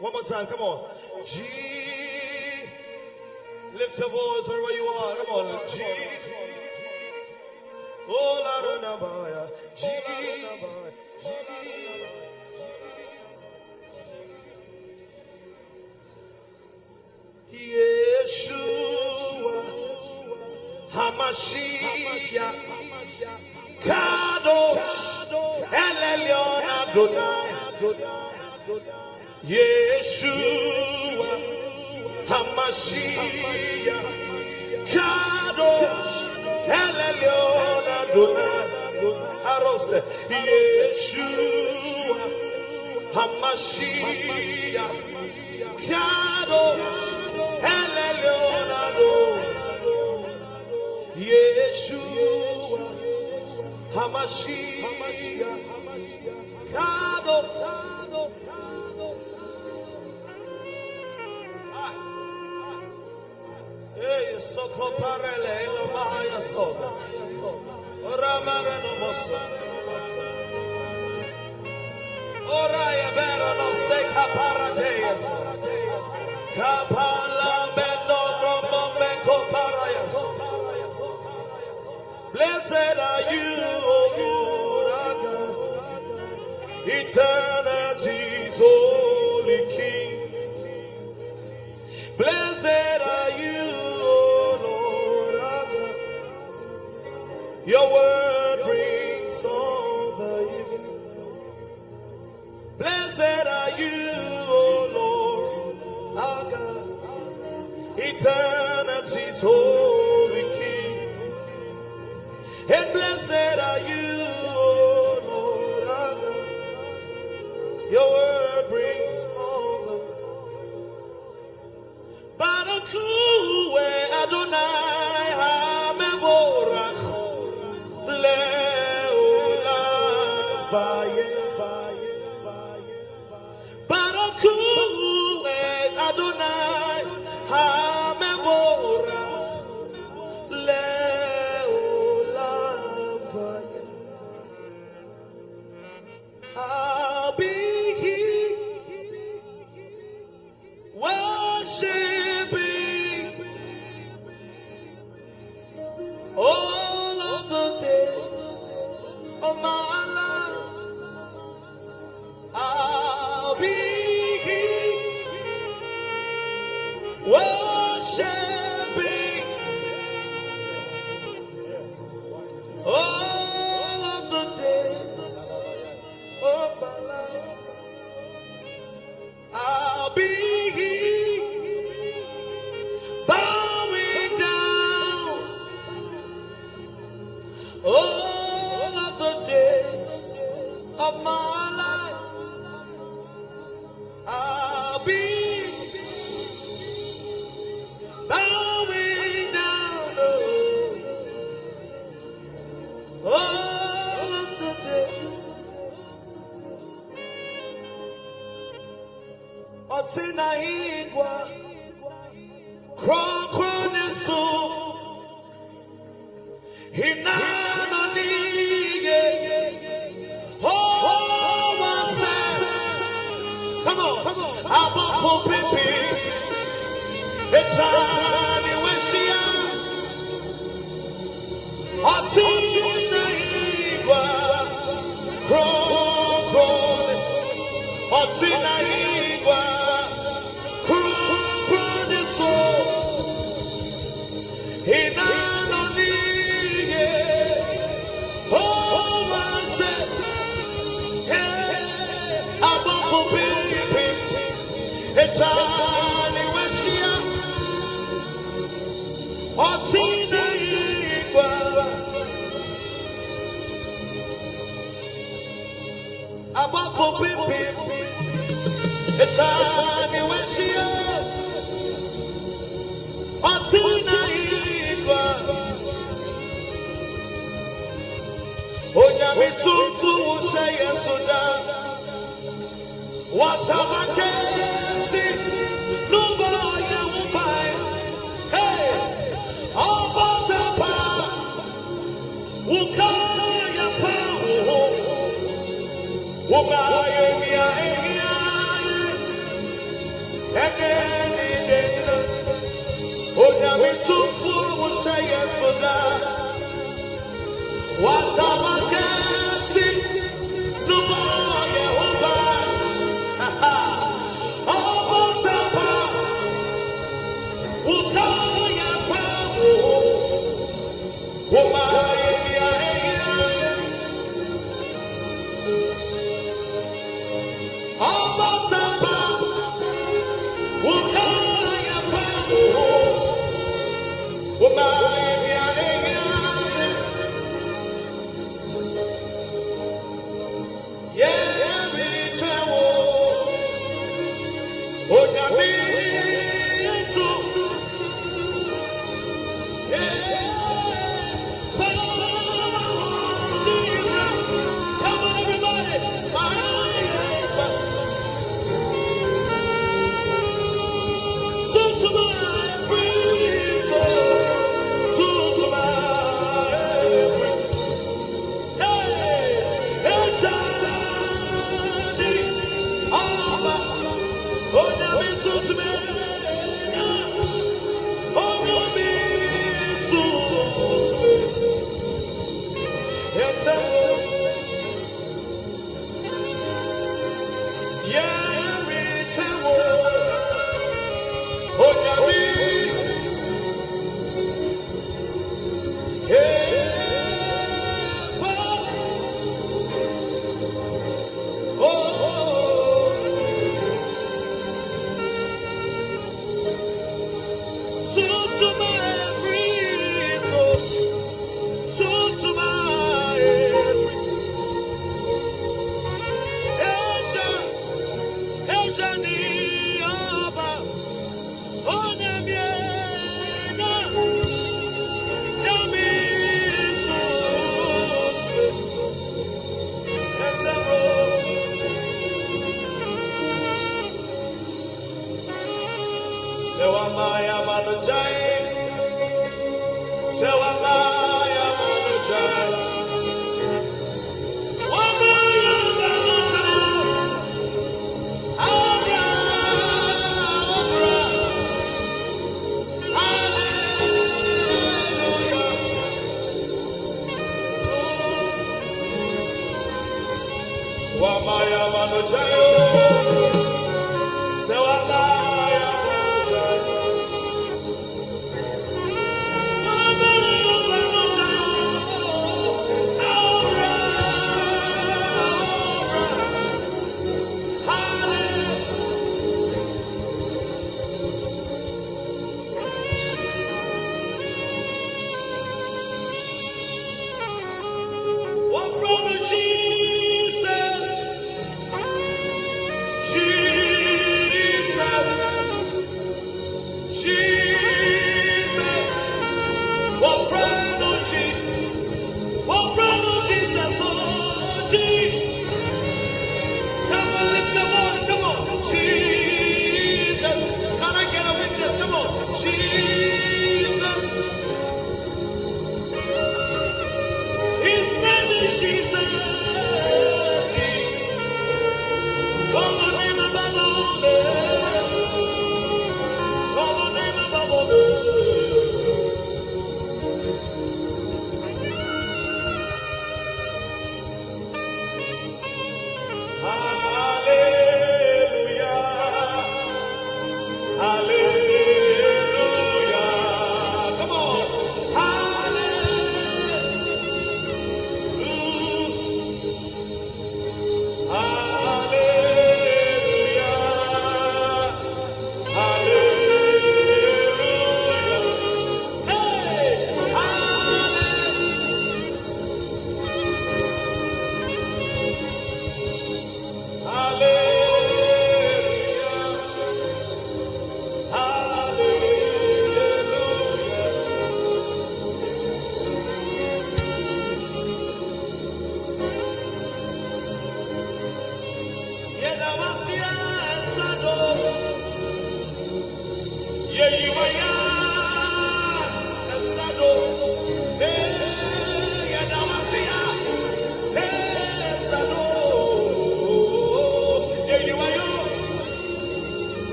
C: One more time, come on. G. Lift your voice wherever you are. Come on. G. Oh, Lara George. G. Yeshua Hamashiach Kadosh El Elyon Adonai Yeshua Hamashiach Kadosh El Elyon Adonai Arose Yeshua Hamashiach Kadosh El Elyon Adonai Yeshua Hamashiach Kadosh. Hey, soko parele elo mahaya soga. Oramare no moso. Oraya bero no seka paradeyas. Kapala bendo romo meko parayas. Blessed are you, O Lord, eternity's holy King. Blessed are you, O Lord, our God. Your word brings all the evening. Blessed are you, O Lord, our God. Eternity's holy King. And blessed are you, O Lord, our God. Your word brings all the Barakuwe Adonai HaMevorach Le'olam Vayeh. Barakuwe Adonai HaMevorach Le'olam Vayeh. I'll be here worshiping all of the days of my life. I'll be here worshiping all of the days of my life. I'll be here bowing down all of the days of my life. I'll be bowing down all of the days. Otina igwa Krokronesu Hinano nige Oh wase. Come on Abafo pipi Echani weshia Otina igwa Krokrone Otina igwa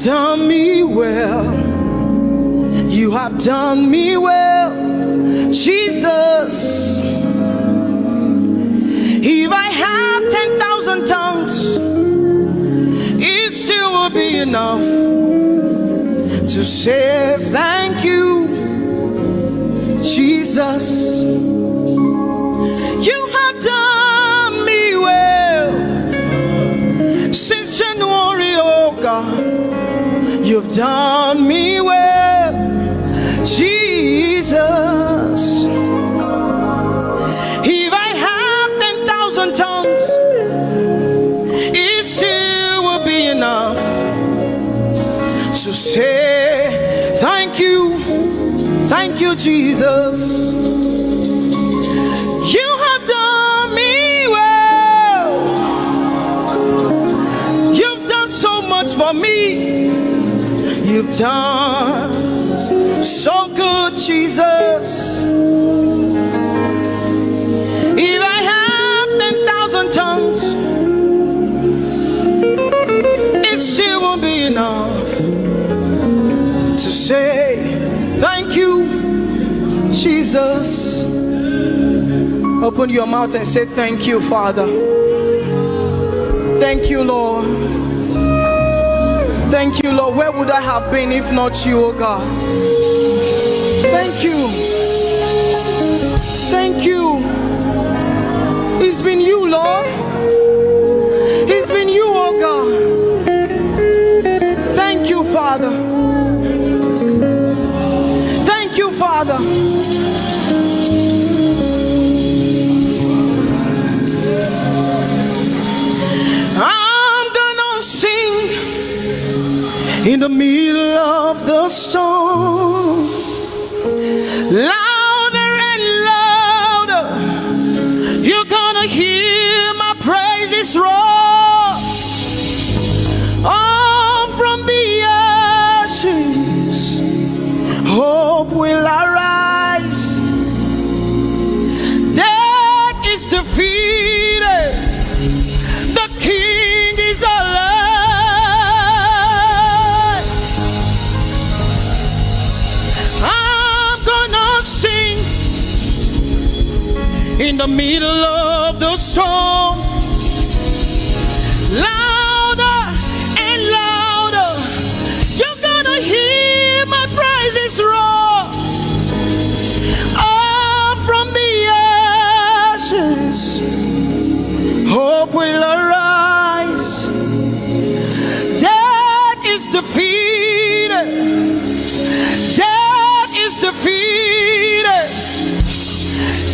A: Done me well. You have done me well, Jesus. If I have 10,000 tongues, it still will be enough to say thank you, Jesus. You have done me well since January, oh God. You've done me well, Jesus. If I have 10,000 tongues, it still will be enough to say thank you, Jesus. You have done me well. You've done so much for me. You've done so good, Jesus. If I have 10,000 tongues, it still won't be enough to say thank you, Jesus. Open your mouth and say thank you, Father. Thank you, Lord. Thank you, Lord. Where would I have been if not you, oh God? Thank you. Thank you. It's been you, Lord. It's been you, oh God. Thank you, Father. Thank you, Father. I'm gonna sing in the middle of the storm, louder and louder. You're gonna hear my praises roar. Oh, from the ashes, hope will arise. Death is defeated. The King is alive. In the middle of the storm, louder and louder, you're gonna hear my praises roar. Up from the ashes, hope will arise. Death is defeated. Death is defeated.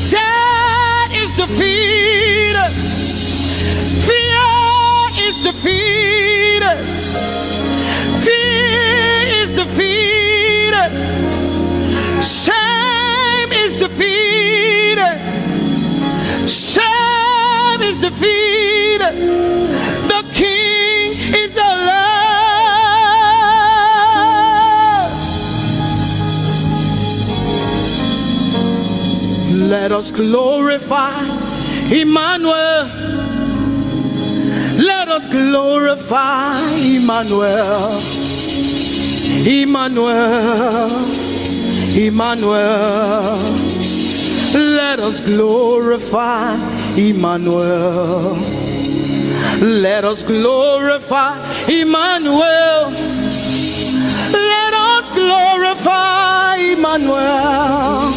A: Death is defeated. Fear is defeated. Fear is defeated. Shame is defeated. Shame is defeated. The King is alive. Let us glorify Emmanuel. Let us glorify Emmanuel. Emmanuel. Emmanuel. Let us glorify Emmanuel. Let us glorify Emmanuel. Let us glorify Emmanuel.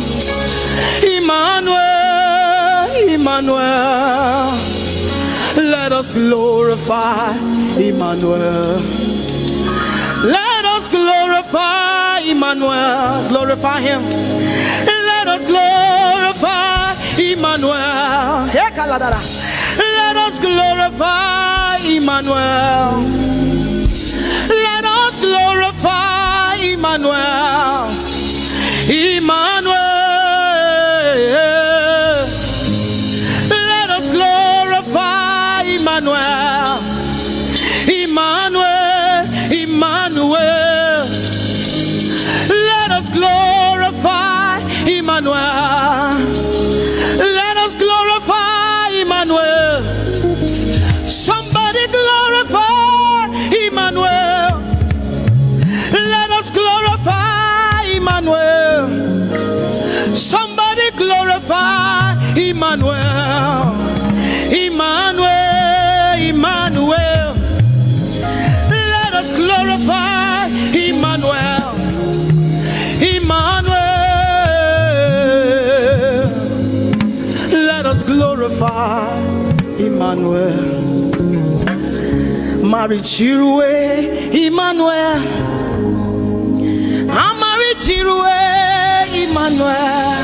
A: Emmanuel, Emmanuel, let us glorify Emmanuel. Let us glorify Emmanuel. Glorify him. Let us glorify Emmanuel. Let us glorify Emmanuel. Let us glorify Emmanuel. Emmanuel. Let us glorify Emmanuel. Emmanuel, Emmanuel. Let us glorify Emmanuel. Let us glorify Emmanuel. Somebody glorify Emmanuel. Let us glorify Emmanuel.
D: glorify Emmanuel. Emmanuel, Emmanuel. Let us glorify Emmanuel. Emmanuel. Let us glorify Emmanuel. Marichirwe Emmanuel. Amarichirwe Emmanuel.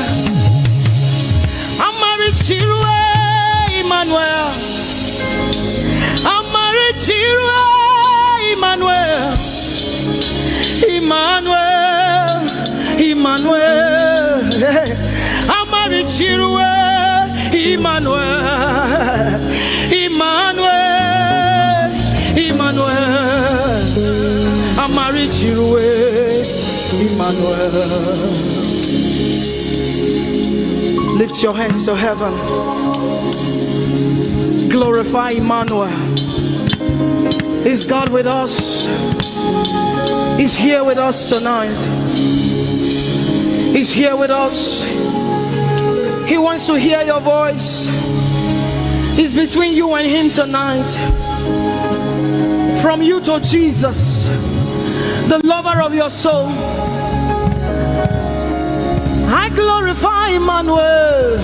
D: Amarichirwe Emmanuel. Amarichirwe Emmanuel. Emmanuel. Emmanuel. Amarichirwe Emmanuel. Emmanuel. Emmanuel. Amarichirwe Emmanuel. Lift your hands to heaven. Glorify Emmanuel. Is God with us? He's here with us tonight. He's here with us. He wants to hear your voice. It's between you and him tonight. From you to Jesus, the lover of your soul. I glorify Emmanuel.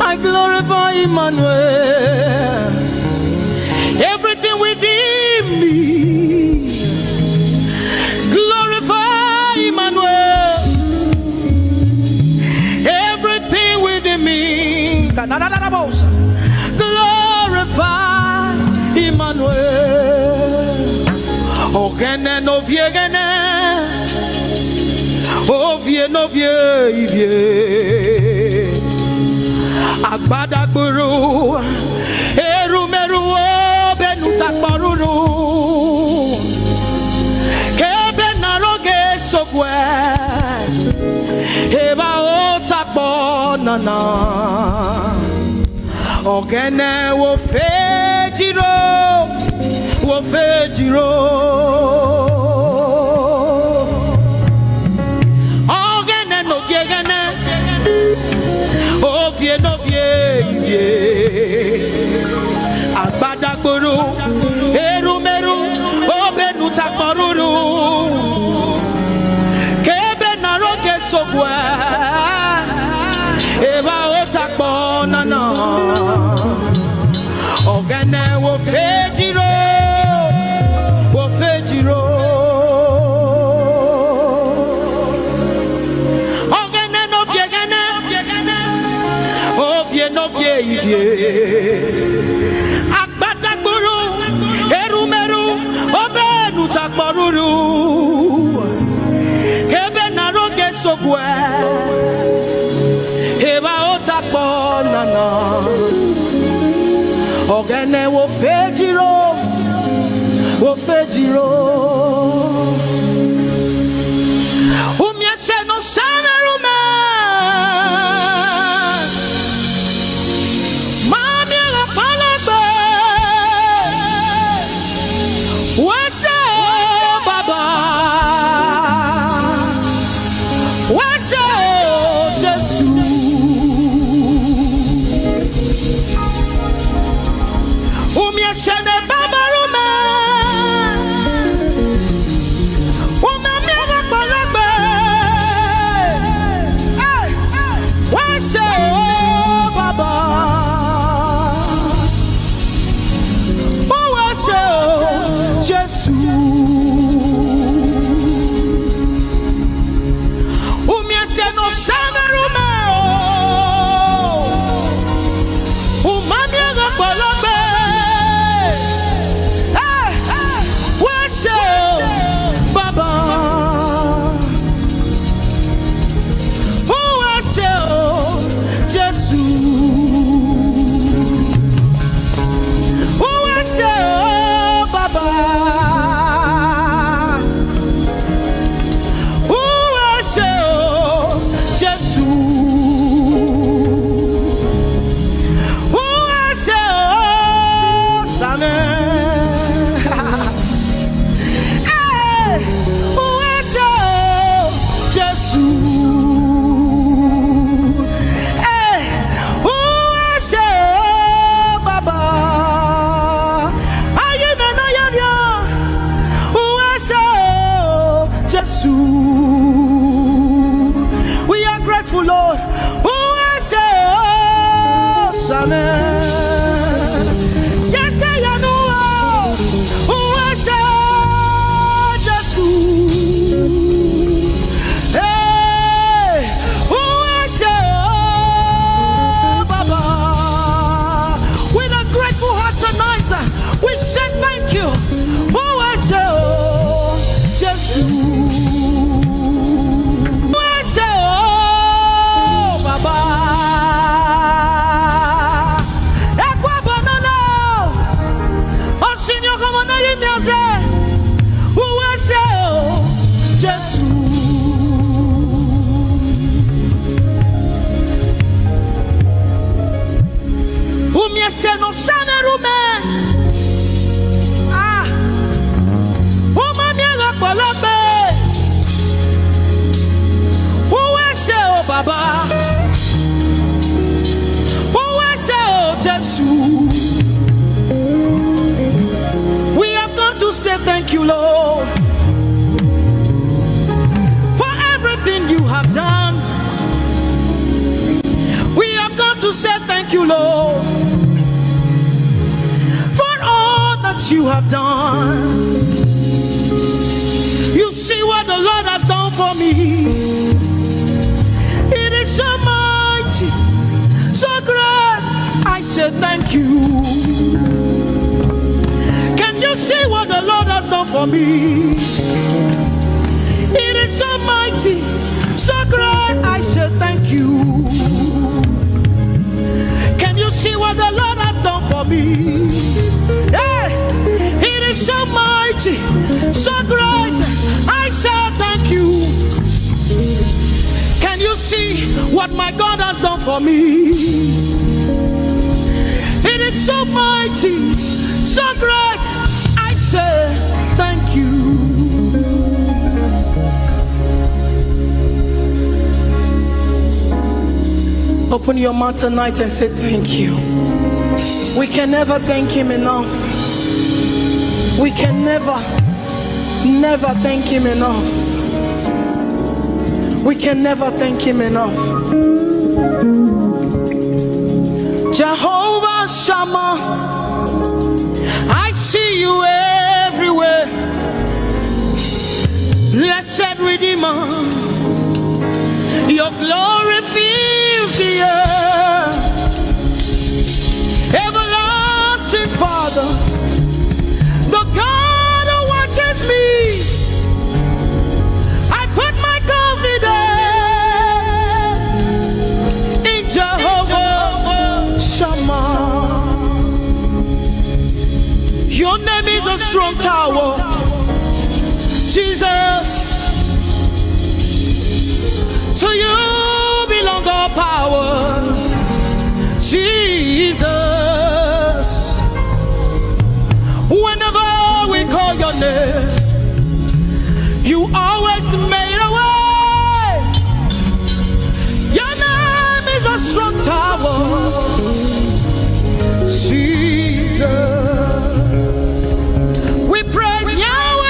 D: I glorify Emmanuel. Everything within me, glorify Emmanuel. Everything within me, glorify Emmanuel. Ogene no viegene, ovie no vie. Agbada gburu, erumeru benutakbaruru. Kebe naroge sokwe, eba otakbo nana. Ogene wo fejiro, wo fejiro. Ogene no gegene, ovie no vie. Agbada gburu, erumeru, obenutakbaruru. Kebe naroge sokwe, eba otakbo nana. Ogene wo fejiro, wo fejiro. Ogene no viegene, ovie no vie. Agbata gburu, erumeru, obenutakbaruru. Kebe naroge sokwe, eba otakbo nana. Ogene wo fejiro, wo fejiro. Umiese no sana rume, mami la palagbe. Wese baba, wese Jesus. Umiese ne baba rume, Yes, I know. Who was Jesus? Hey, who was Baba? With a grateful heart tonight, we say thank you. Who was Jesus? Se no sana rume uma miela palabe uwese o baba uwese o Jesus. We have come to say thank you, Lord, for everything you have done. We have come to say thank you, Lord, you have done. You see what the Lord has done for me. It is so mighty, so great. I say thank you. Can you see what the Lord has done for me? It is so mighty, so great. I say thank you. Can you see what the Lord has done for me? Hey, it is so mighty, so great. I say thank you. Can you see what my God has done for me? It is so mighty, so great. I say thank you. Open your mouth tonight and say thank you. We can never thank him enough. We can never thank him enough. We can never thank him enough. Jehovah Shammah, I see you everywhere. Blessed Redeemer, your glory fills the earth. Everlasting Father, the God who watches me, I put my confidence in Jehovah Shammah. Your name is a strong tower, Jesus. To you belong all power, Jesus. Whenever we call your name, you always made a way. Your name is a strong tower, Jesus. We praise Yahweh.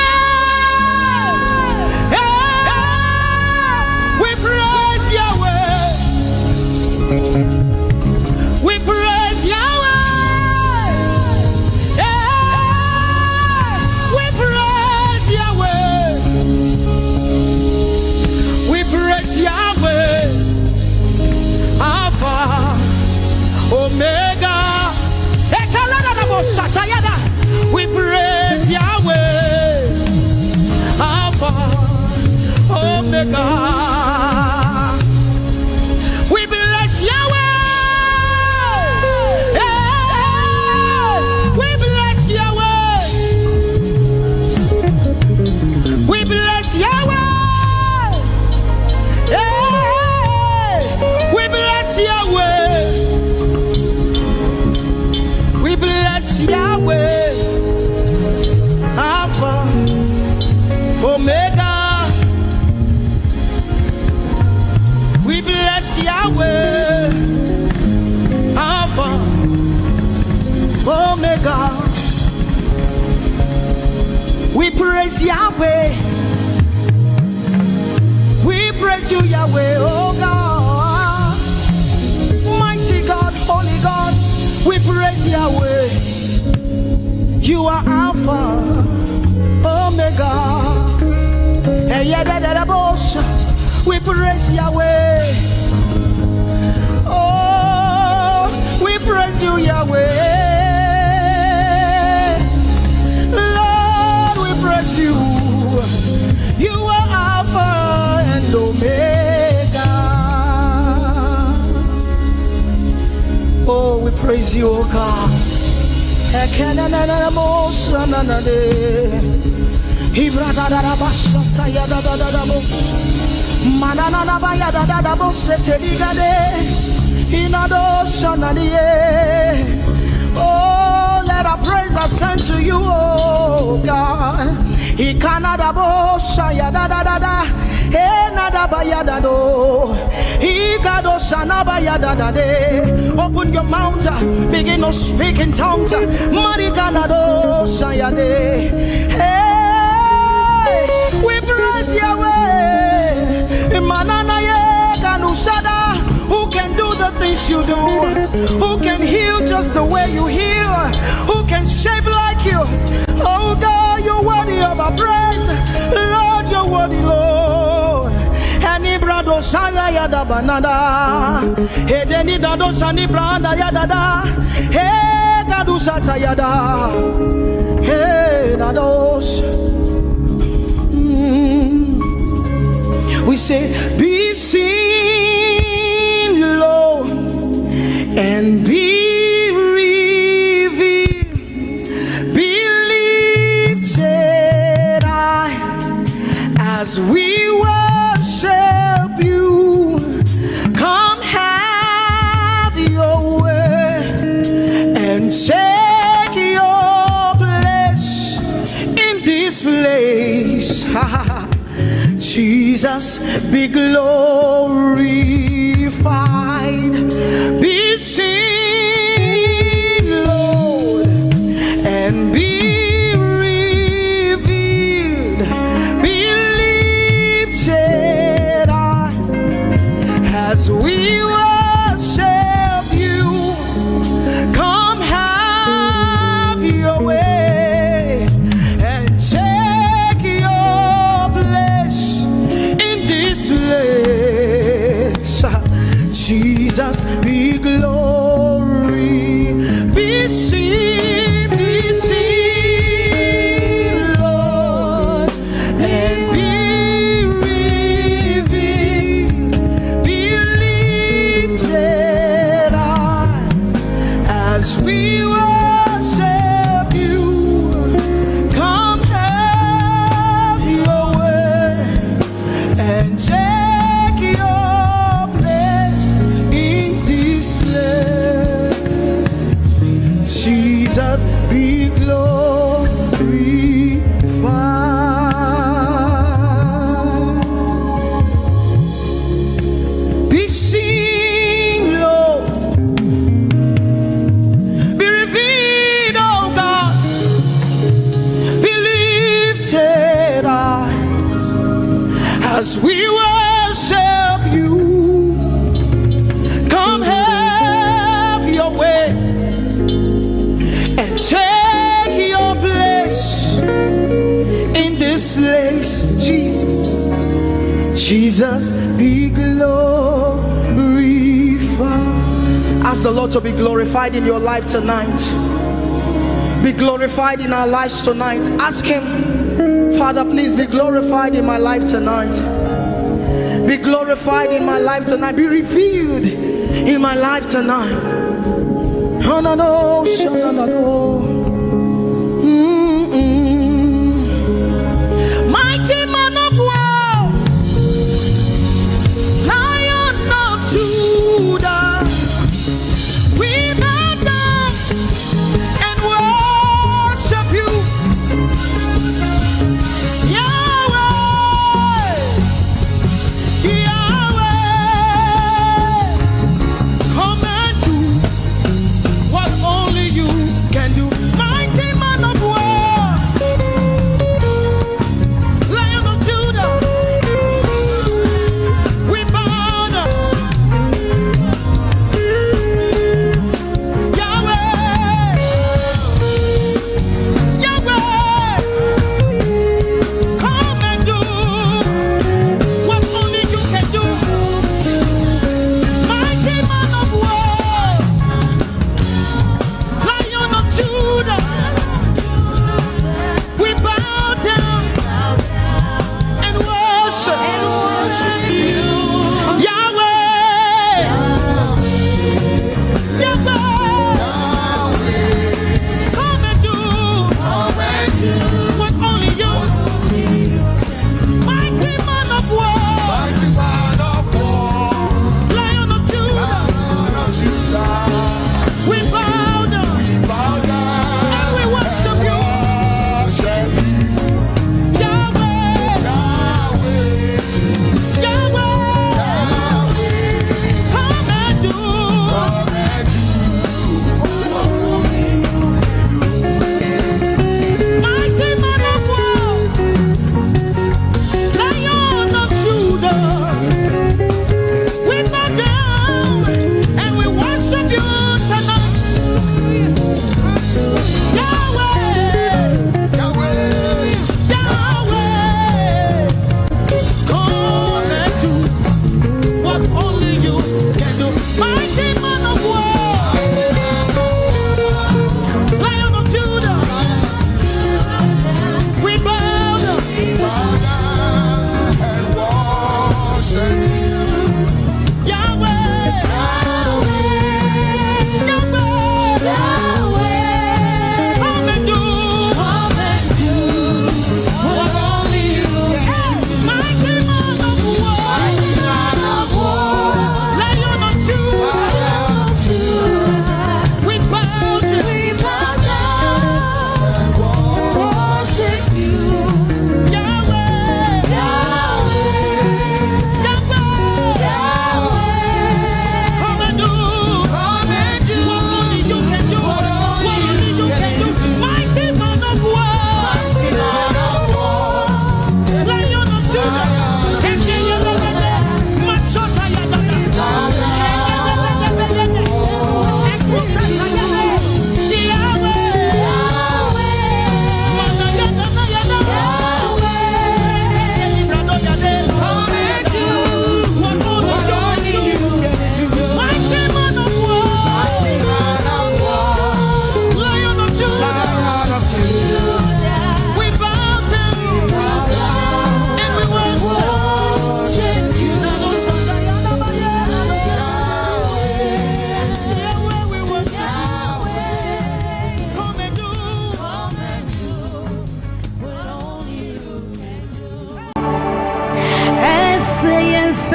D: We praise Yahweh. We praise Yahweh. We praise Yahweh. We praise Yahweh. Alpha, Omega. We praise Yahweh. Alpha, Omega. We bless Yahweh. We bless Yahweh. We bless Yahweh. We bless Yahweh. We bless Yahweh. Alpha, Omega. We bless Yahweh. Alpha, Omega. We praise Yahweh. We praise you, Yahweh, oh God. Mighty God, holy God, praise Yahweh. You are Alpha, Omega. We praise Yahweh. Oh, we praise you, Yahweh. Lord, we praise you. You are Alpha and Omega. Oh, we praise you, oh God. Oh, let our praise ascend to you, oh God. Open your mouth, begin to speak in tongues. Hey, we praise Yahweh. Who can do the things you do? Who can heal just the way you heal? Who can shape like you? Oh God, you're worthy of our praise. Lord, you're worthy, Lord. Any brado shaya yada banana. Hey, deni dado shani branda yada. Hey, gadu sata yada. Hey, dados. We say, be seen, Lord, and be revealed, be lifted high as we worship you. Come have your way and take your place in this place. Jesus, be glorified, be seen, Lord, and be revealed, be lifted high as we worship you. Come have your way and take your place in this place. Jesus, be glory, be seen, Lord, and be revealed, be lifted high as we worship you. Come have your way and take your place in this place. Jesus, be glorified, be seen, Lord, be revealed, oh God, be lifted high as we worship you. Come have your way and take your place in this place. Jesus, Jesus, be glorified. Ask the Lord to be glorified in your life tonight. Be glorified in our lives tonight. Ask Him, Father, please be glorified in my life tonight. Be glorified in my life tonight. Be revealed in my life tonight. Oh, no, no, no, no, no. Mighty man of war, Lion of Judah, we bow down and worship you. Yahweh, Yahweh, come and do what only you can do.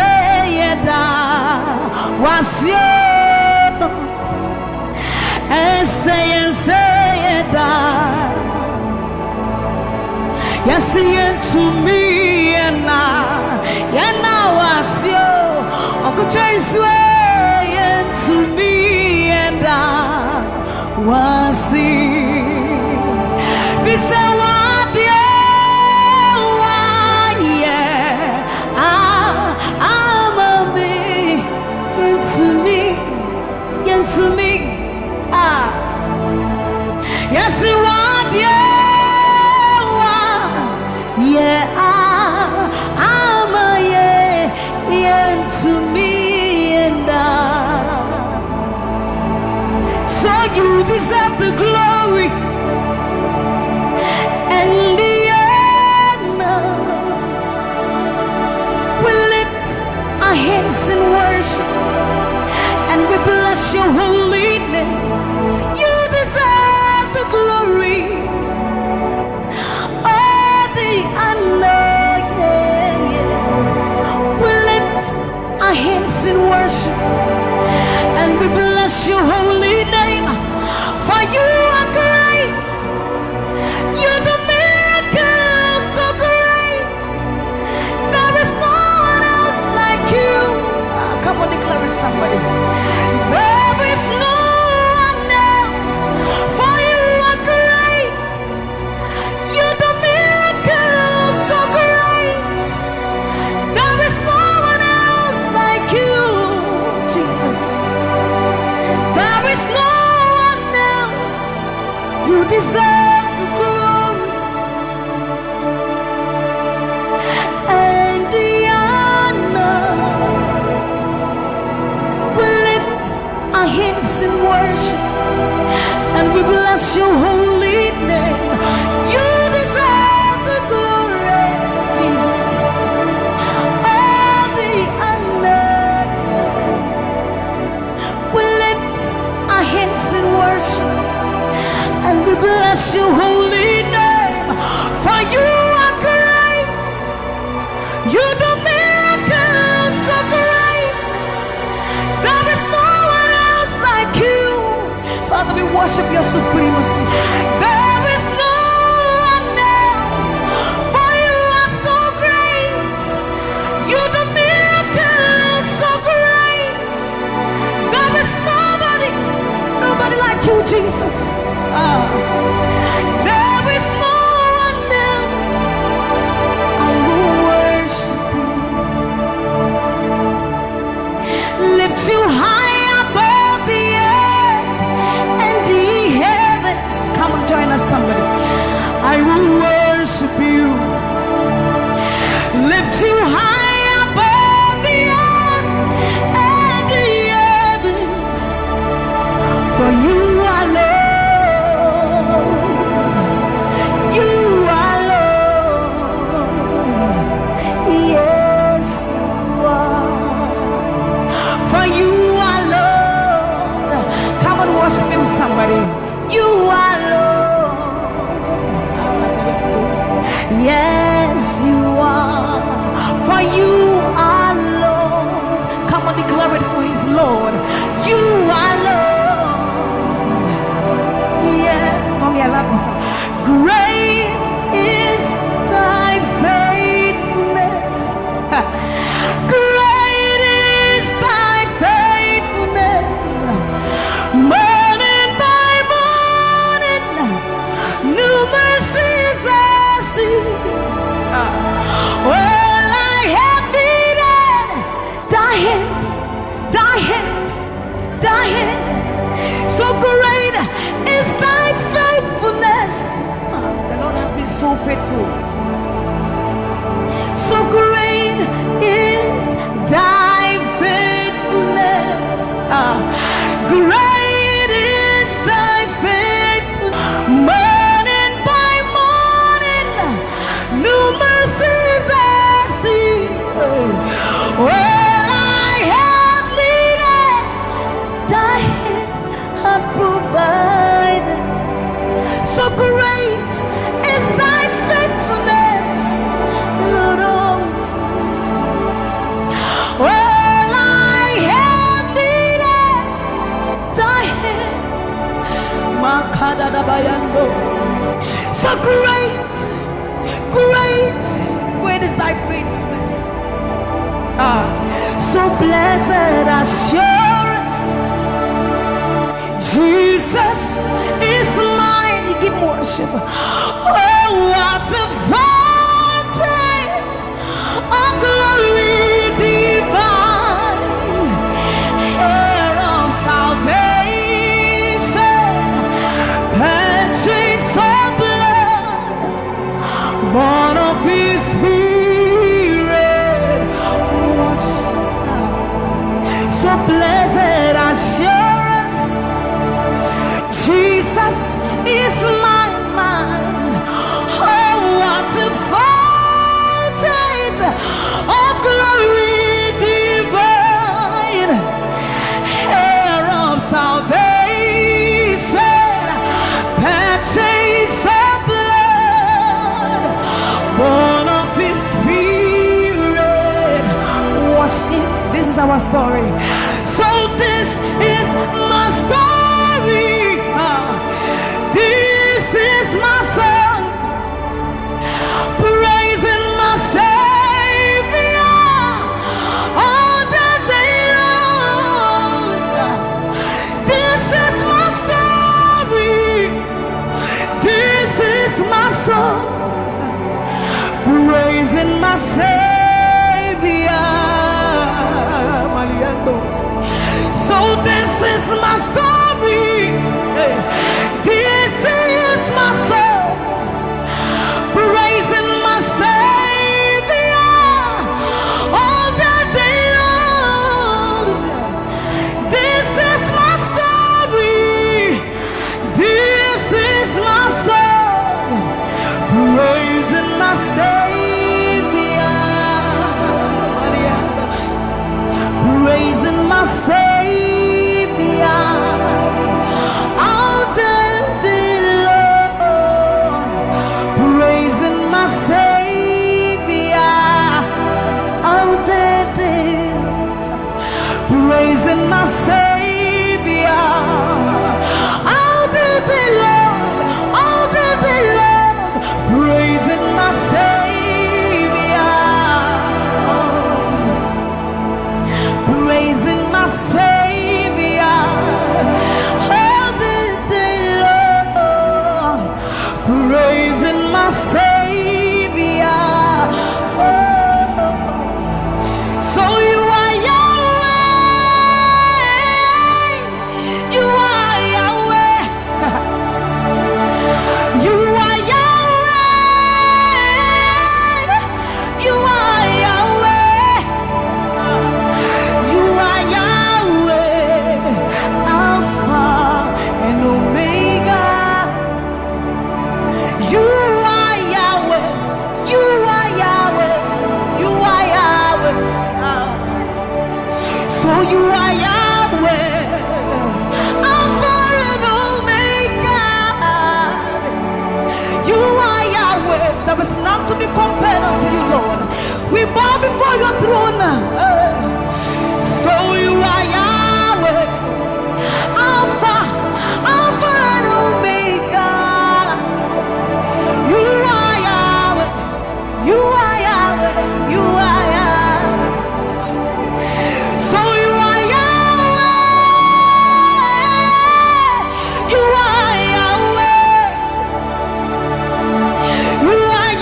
A: Yeda wasyo Ese Yeda Yasiye to me Yena wasyo Okucheriswe to me wasi Visa wadia to me, yes, you want, yeah, I'm a yeah, to me, and so you deserve the glory and the honor. We lift our hands in worship. And we bless your holy name. You deserve the glory, all the honor. We lift our hands in worship, and we bless your holy name. For you are great. You do miracles so great. There is no one else like you. Come on, declare it, somebody. There is no one else, for you are great. You do miracles so great. There is no one else like you, Jesus. There is no one else. You deserve the glory and the honor. Our hands in worship, and we bless your holy name. You deserve the glory, Jesus. All the honor. We lift our hands in worship, and we bless your holy name. For you are great. You do miracles so great. There is no like you. Father, we worship your supremacy. There is no one else, for you are so great. You do miracles so great. There is nobody like you, Jesus. There is no one else. I will worship you. Lift you high. Come on, join us, somebody. I will worship you. Lift you high above the earth and the heavens. For you are Lord. You are Lord. Yes, you are. For you are Lord. Come on, worship him, somebody. You are Lord. Yes, you are. For you are Lord. Come on, declare it for his Lord. You are Lord. Yes, mommy, I love this song. Great is thy faithfulness. Great is thy faithfulness. Mercies I see. Well, I have needed thy hand. So great is thy faithfulness. The Lord has been so faithful. So great, great is thy faithfulness. So blessed assurance, Jesus is mine. Give worship. Oh, what a fountain of glory divine, heir of salvation, purchase of blood, born of His Spirit. So blessed assurance, Jesus is my man. Oh, what a fountain of glory divine, heir of salvation, purchase of blood, born of His Spirit. Wash it. This is our story. So this is my story. This is my song, praising my Savior all the day long. This is my story. This is my song, praising my Savior. So this is my story. This is my song, praising my Savior all the day long. This is my story. This is my song, praising my Savior, praising my Savior. Praising my Savior all the day long, all the day long, praising my Savior, praising my Savior all the day long, praising my Savior. So you are there is none to be compared unto you, Lord. We bow before your throne. So you are Yahweh, Alpha, Alpha and Omega. You are Yahweh, you are Yahweh, you are Yahweh. So you are Yahweh, you are Yahweh, you are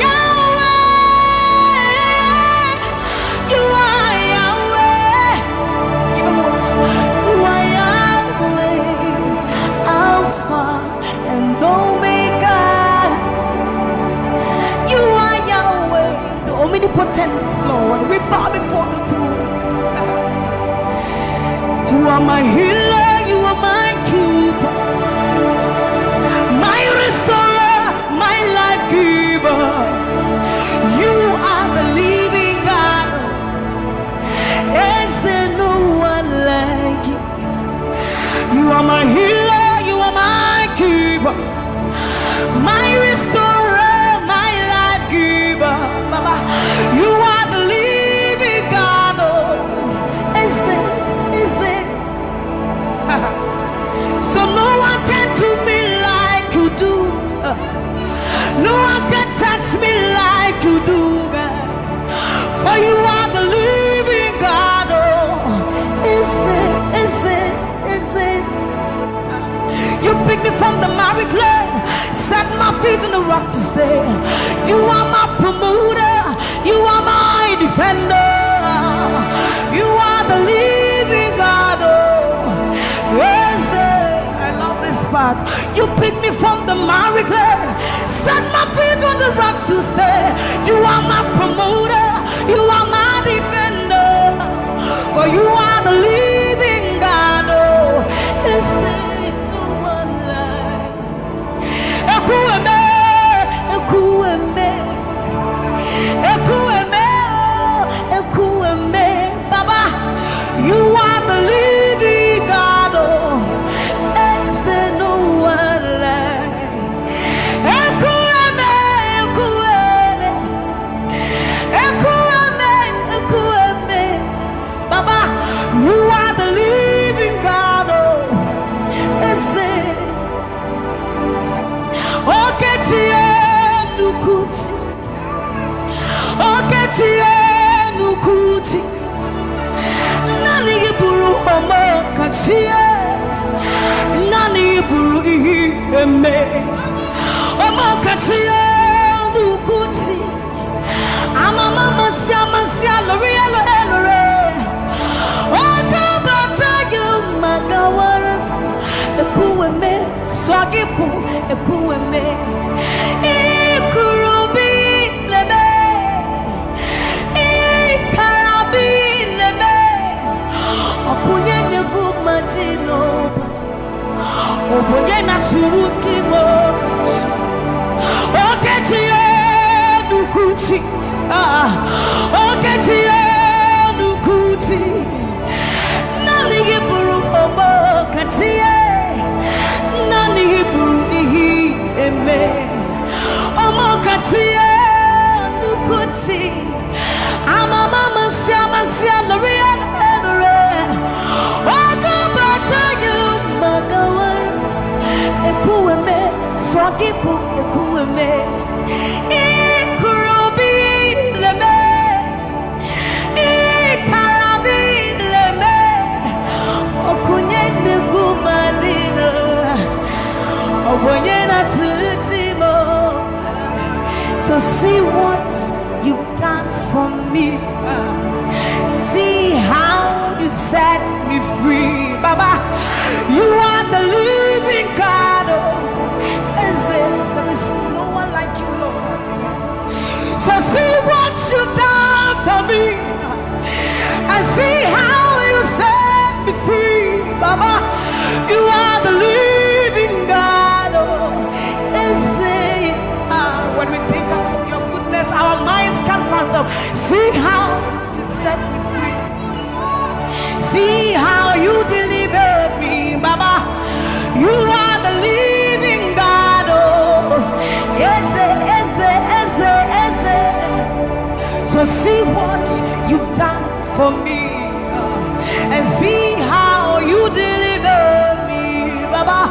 A: omnipotent, Lord. We bow before the throne. You are my healer, you are my keeper, my restorer, my life giver. You are the living God. Is there no one like you? You are my healer, you are my keeper, my restorer, my life giver. Baba, you are the living God. Oh, is it? So no one can do me like No one can touch me like you do, God. For you are the living God. Oh, is it? You pick me from the miry clay, set my feet on the rock to stay. You are my promoter, you are my defender. You are the living God. Oh, yes, I love this part. You pick me from the miry clay, set my feet on the rock to stay. You are my promoter, you are my defender. For you are the living God. Oh, yes, Baba, you are the living God. Oh, it's no one like. Baba, you are the living God. Oh, it's Nukuchi Nani buru mama kachie Nani buru ime Mama kachie Nukuchi Ama mama sia lore Oka bata you magawaras Ekueme swagifu ekueme Ikurubi lebe Opunye nyegumajino Opunye naturukimo Oketiye nukuchi Oketiye nukuchi Nani giburu omo katiye Nani giburu ihi eme Omo katiye nukuchi Ama mama sia lore Ekueme, swagifu ekueme Ikurubi leme Ikarabi leme Okunye negumadino Obonye na tulutimo. So see what you've done for me. See how you set me free. Baba, you are the living God. There is no one like you, Lord. So see what you've done for me. And see how you set me free. Baba, you are the living God. When we think about your goodness, our minds can't fathom. See how you set me free. See how you delivered me, Baba. You are the living God. Oh, yes. So see what you've done for me, and see how you delivered me, Baba.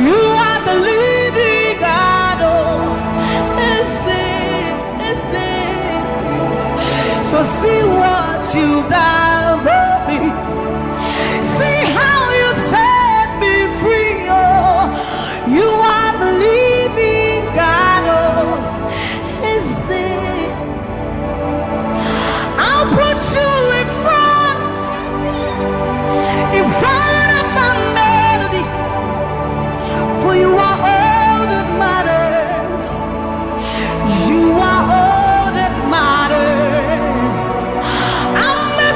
A: You are the living God. Oh, yes. So see what you've done for me. See how you set me free. Oh, you are the living God. Oh, is it? I'll put you in front of my melody, for you are all that matters. You are all that matters. I'm a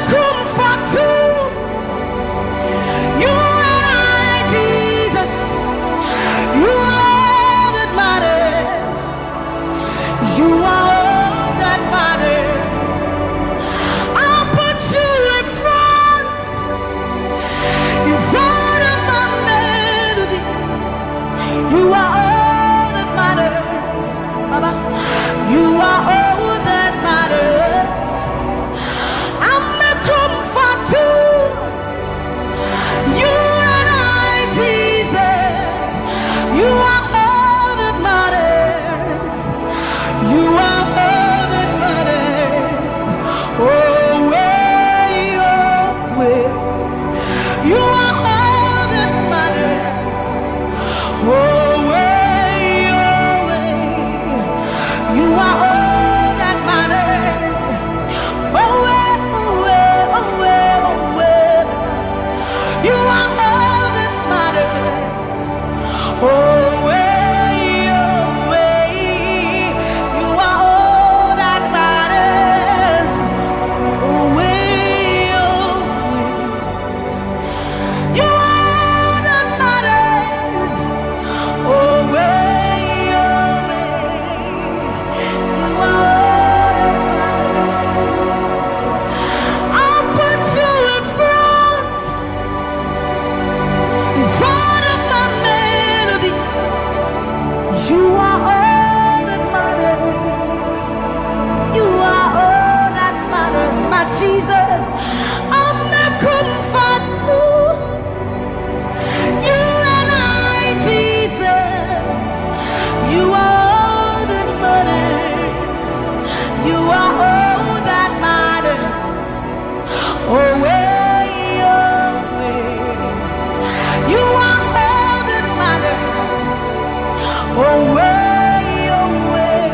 A: away, away.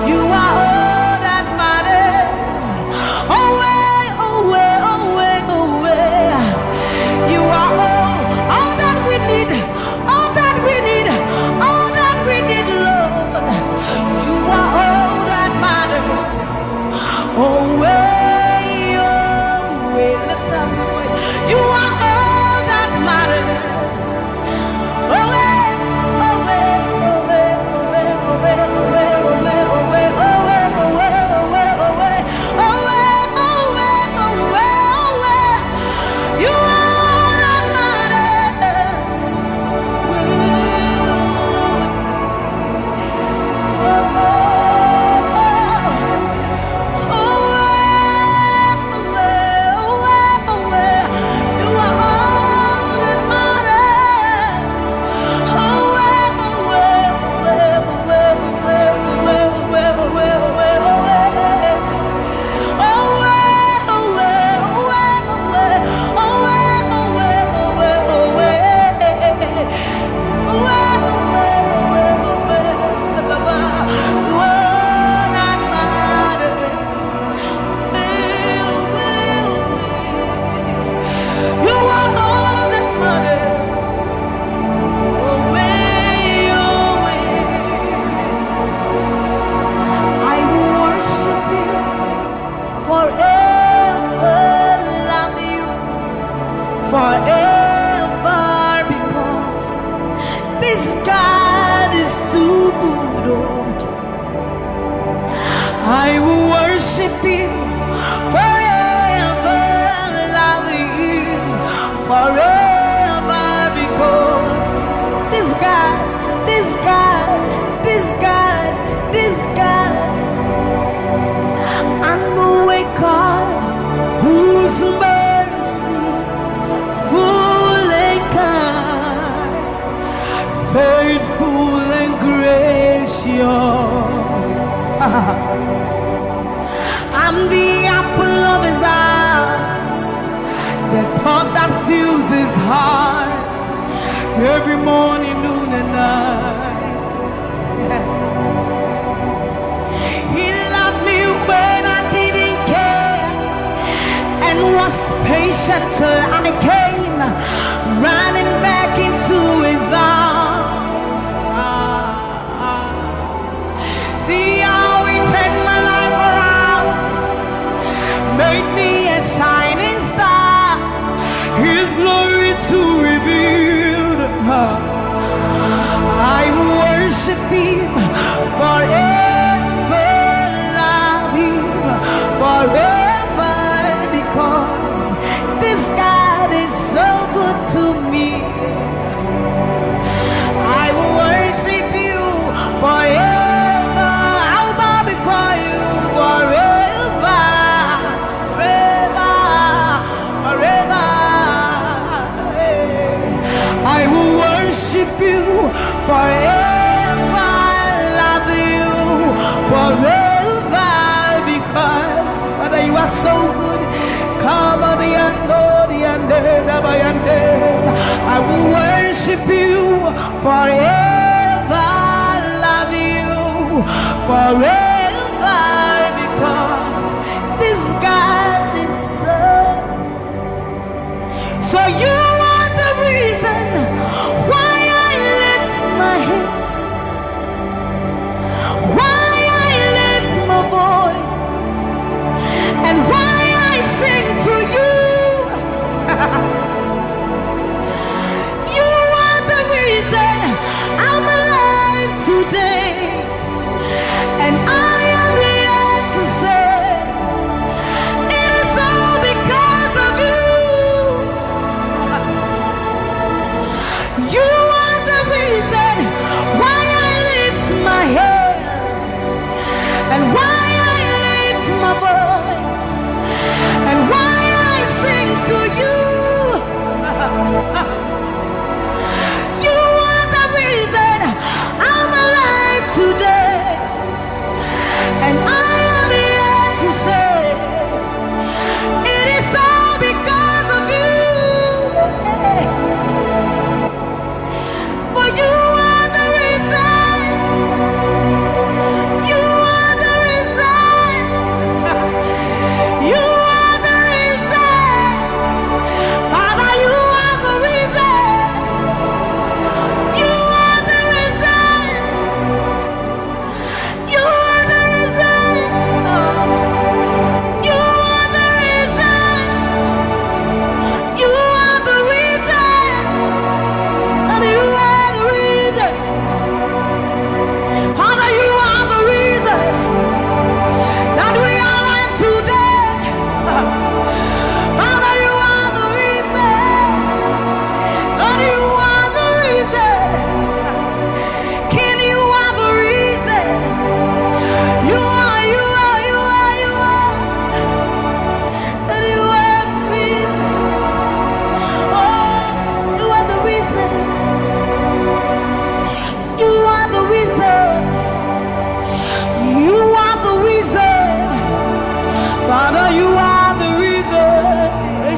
A: You are all that matters. Away, away, away, away. You are all that we need, all that we need, all that we need, Lord. You are all that matters. Away, away. Let's have the voice. You are all that matters. Away, away, away, away, away, away, away, away, away, away, away, away, away, away, away. You are all that matters. Forever, because this God is too good. I will worship you forever, love you forever, because this God, this God, this God, this God, I know a God whose mercy full and kind, faithful and gracious. I'm the apple of his eyes, the thought that fills his heart every morning, noon and night. He loved me when I didn't care and was patient till I came running back into his arms. See how he turned my life around, made me a shining star, his glory to reveal. I will worship him forever, love him forever, because this God is so good to me. I will worship you forever. I'll bow before you forever, forever, forever. I will worship you forever, love you forever, because Father, you are so good. Come on, I will worship you forever, love you forever, because this God is so you are the reason why I lift my hands, why I lift my voice, and why I sing to you. You are the reason I'm alive today, and I am here to say it is all because of you.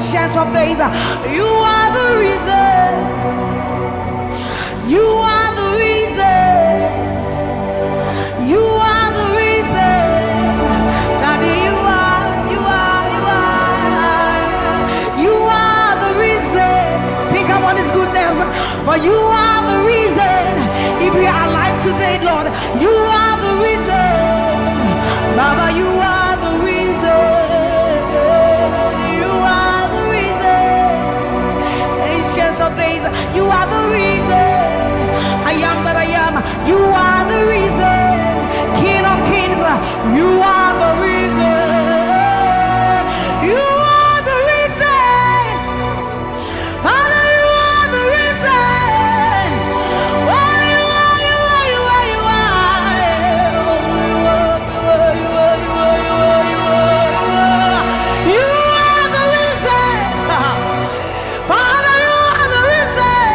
A: ancients of days. You are the reason. You are the reason. You are the reason. Daddy, you are the reason. Think about His goodness. For you are the reason. If we are alive today, Lord, you are the reason. Baba, you are the reason. You are the reason. Ancients of days, you are the reason. I am that I am. You are the reason. King of kings, you are the reason. You are the reason. Father, you are the reason. Oh, you are, you are, you are, you are. You are the reason. Father, you are the reason.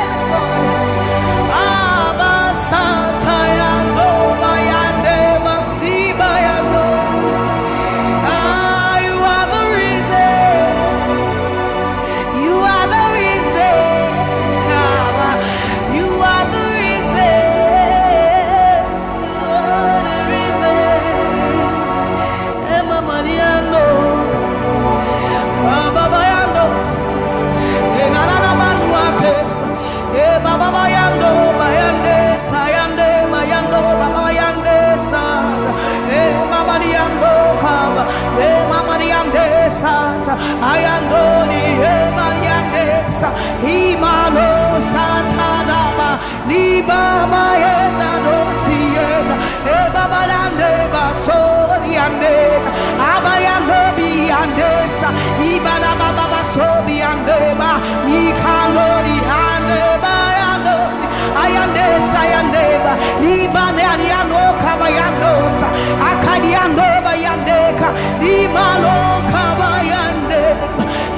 A: Abba, Sataya, no, Bayande, Masiba, Yanos. You are the reason. You are the reason. You are the reason. You are the reason. Emma Mariano. Baba Bayandos. Enana Manuate. Baba Bayando, Bayande, Sayande, Mayando, Baba Bayande, Sa. Mama Diando, Kaba. Mama Diande, Sa. Ayando, Mayande, Sa. Himano, Satadaba. Niba, Mayenda, Dosienda. Baba Dande, Basoriande. Abayando, Biandesa. Ibana Baba Sobiandeba. Mikano, Diandeba. Ayandesa, Ayandeba. Nibane, Ariano, Kabayandosa. Akadiando, Bayandeka. Nimano, Kabayandeba.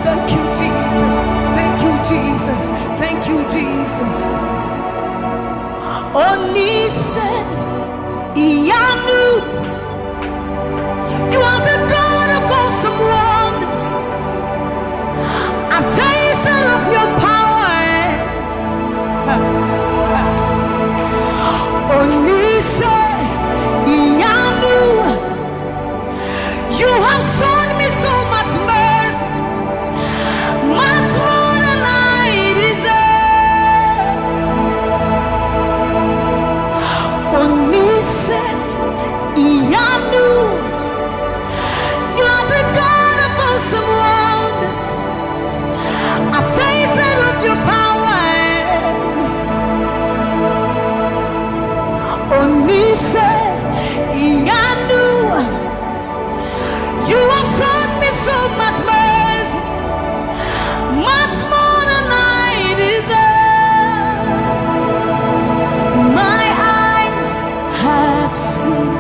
A: Thank you, Jesus. Thank you, Jesus. Thank you, Jesus. Onishe, Iyanu. You are the God of awesome wonders. I've tasted of your power. Onishe, Iyanu. You have shown me so much mercy, much more than I deserve. Onishe, Iyanu. You are the God of awesome wonders. I've tasted of your power. Onishe, Iyanu. You have shown me so much mercy, much more than I deserve. My eyes have seen,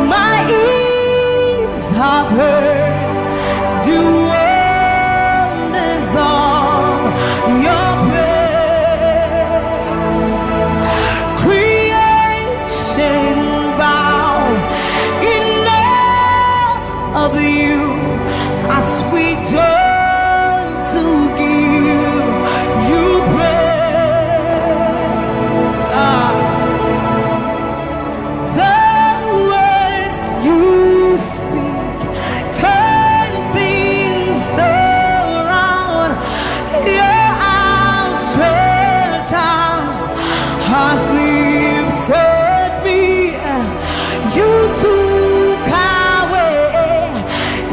A: my ears have heard the wonders of your praise. Creation bow in awe of you as we turn to give you praise. The words you speak turn things around. Your outstretched arms has lifted me. You took away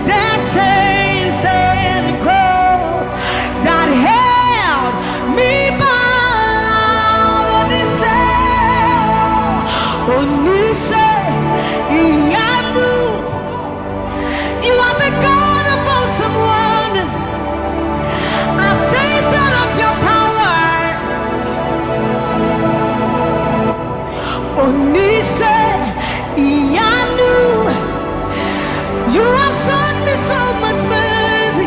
A: the chains and cords that held me bound. Onishe, Iyanu. You are the God of awesome wonders. I've tasted of your power. Onishe, Iyanu. You have shown me so much mercy,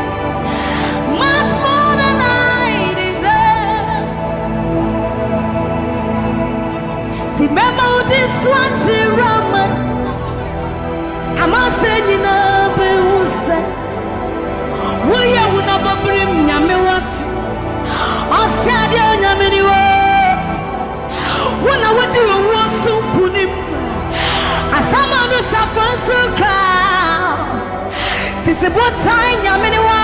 A: much more than I deserve. Remember this one, Raman. I'm not saying you know, Woya wuna babrim nyame wat. Osiade nyame ni wo. Wona wadi wo sumpunim. Asama no safansu kra. Titi botai nyame ni wa.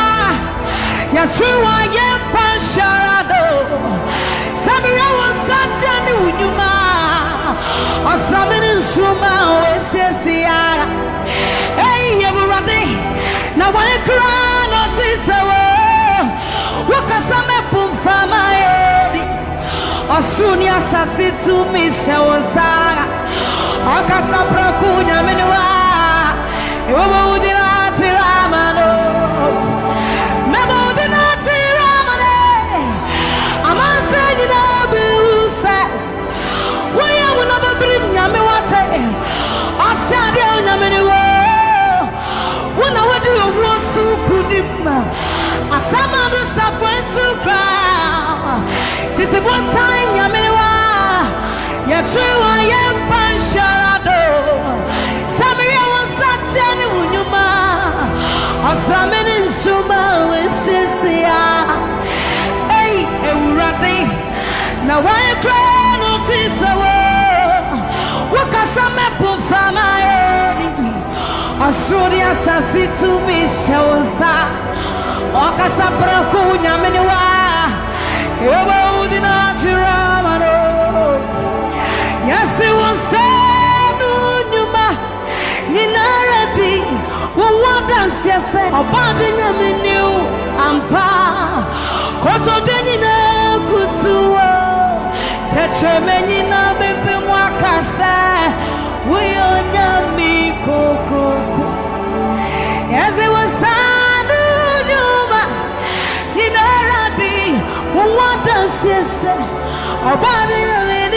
A: Ya truwa ye pasharado. Samira was such a new man. Or something suma Ese. Hey, everybody. Now I cry not this away. What can some pum from my head? Or soon yes, I see to me, Shawasa. Or Casabra Kuna Menua. You would not Ramano. Never did not see Ramane. I'm saying that we say, we will never bring Yamewate. I said, Yamene. When I went to a war soup, I summoned a subway soup. This is one time, Yamina. Yet, true, I am Pansharado. Sammie was such a new man. Or summon in Suma with Sisia. Hey, Urati. Now I cry notice away. What can some apple from my head? Asuria sasi tu mishosa, okasa praku nyameniwa, yoba udina chiramano. Yasi wonsenu nyuma, ninaradi, wadansi yase, obadi nyameniu ampa, koto denina kutuwa, tetremeni na bebe mwakase, uyo nyami koko. Yes, it was Sanu Numa, Ninaradi, what does he say? A body of it,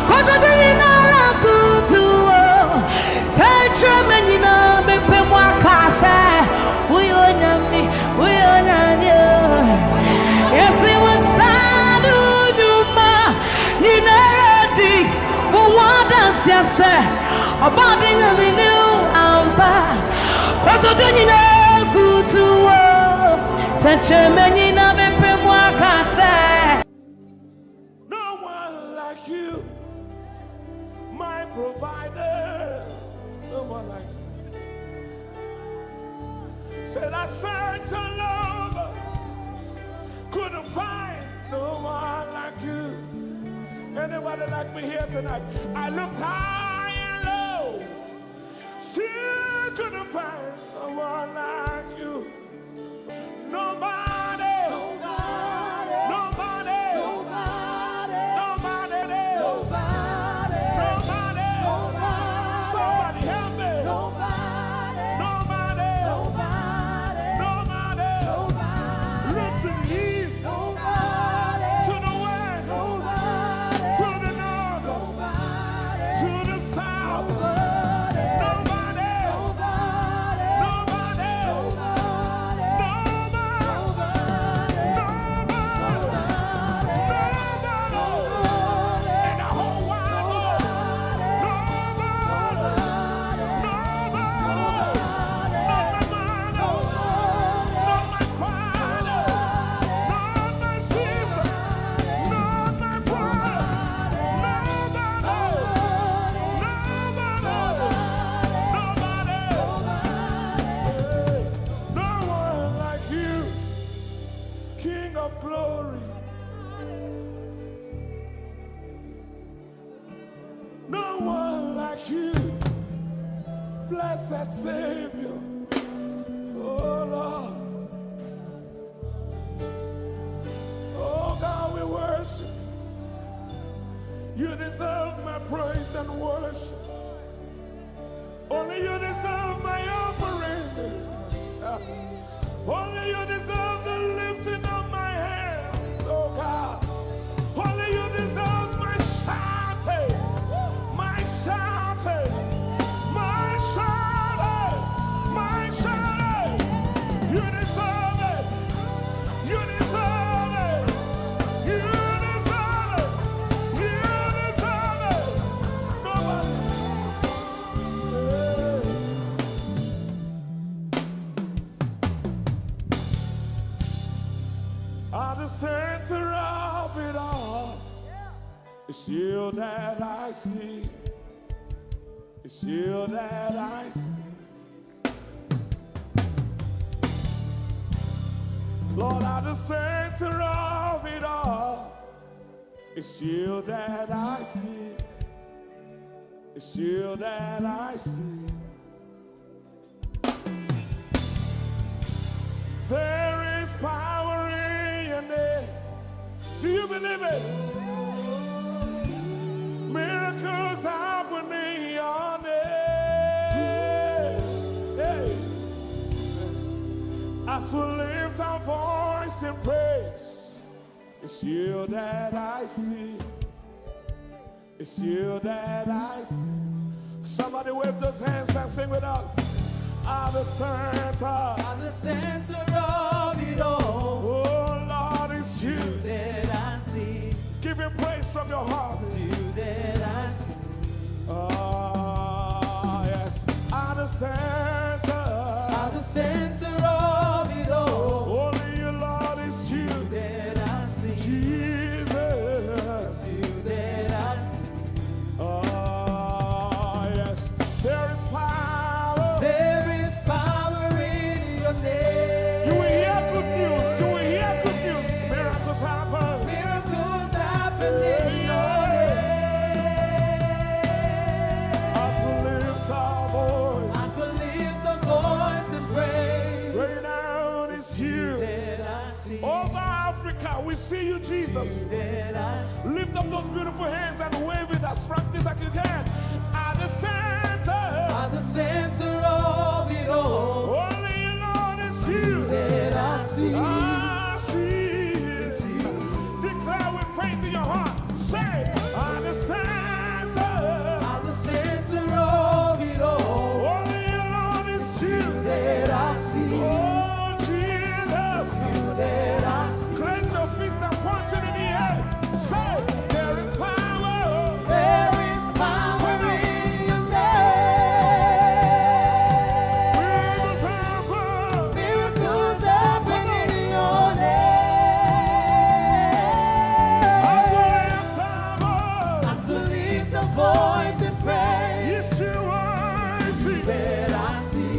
A: Cotina Kutu, Tetramanina, Bepemwakasa, we on me, we on you. Yes, it was Sanu Numa, Ninaradi, what does he say? A body of it,
B: no one like you, my provider. No one like you. Said I searched all over, couldn't find no one like you. Anybody like me here tonight? I looked high and low, still couldn't find someone like you. Nobody, nobody, nobody, nobody, nobody, nobody, nobody, nobody. Somebody help me. Nobody, nobody, nobody, nobody, nobody. Look to the east, nobody, to the west, nobody, to the north, nobody, to the south, nobody, nobody, nobody, nobody, nobody. Blessed Savior, oh Lord, oh God, we worship. You deserve my praise and worship. Only you deserve my offering. Only you deserve the lifting of my hands, oh God. Only you deserve my shouting, my shouting, my shouting, my shouting. You deserve it. You deserve it. You deserve it. You deserve it. Nobody. It's you that I see. It's you that I see. Lord, at the center of it all, it's you that I see. It's you that I see. There is power in your name. Do you believe it? Miracles happen in your name. Hey. As we lift our voice in praise, it's you that I see. It's you that I see. Somebody wave those hands and sing with us. At the center of it all. Oh Lord, it's you
A: that I see.
B: Give him praise from your heart.
A: It's you that I see.
B: Oh yes. At the center
A: of it all.
B: Only you, Lord, it's you
A: that I see.
B: Jesus.
A: It's you that I see.
B: Oh yes. There is power.
A: There is power in your name.
B: You will hear good news. You will hear good news. Miracles happen.
A: Miracles happen in your name.
B: As we lift our voice.
A: As we lift our voice and pray.
B: Right now it's you.
A: That I see.
B: Over Africa, we see you, Jesus.
A: That I see.
B: Lift up those beautiful hands and wave it as frantic as you can. At the center
A: of it all.
B: Only you, Lord, it's you.
A: That I see.
B: I see. Declare with faith in your heart. Say, at the center
A: of it all.
B: Only you, Lord, it's you.
A: That I see.
B: Oh, Jesus.
A: That I see.
B: Clench your fist and punch it in the air. Say, there is power.
A: There is power in your name. Miracles happen in your name. As we lift our voice and pray.
B: Yes, you are.
A: That I see.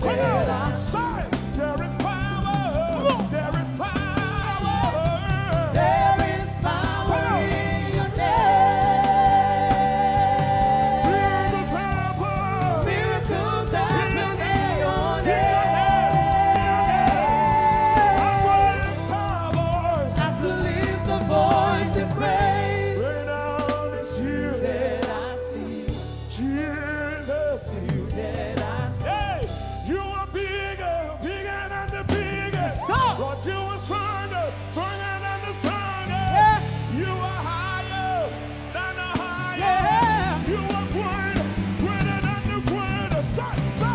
B: That I say, there is power. There is power.
A: There is power in your name. Miracles happen in your name. As we lift our voice and praise.
B: Right now it's you.
A: That I see.
B: Jesus.
A: You that I see.
B: Hey, you are bigger, bigger than the biggest. Lord, you are stronger, stronger than the strongest. You are higher than the highest. You are greater, greater than the greatest.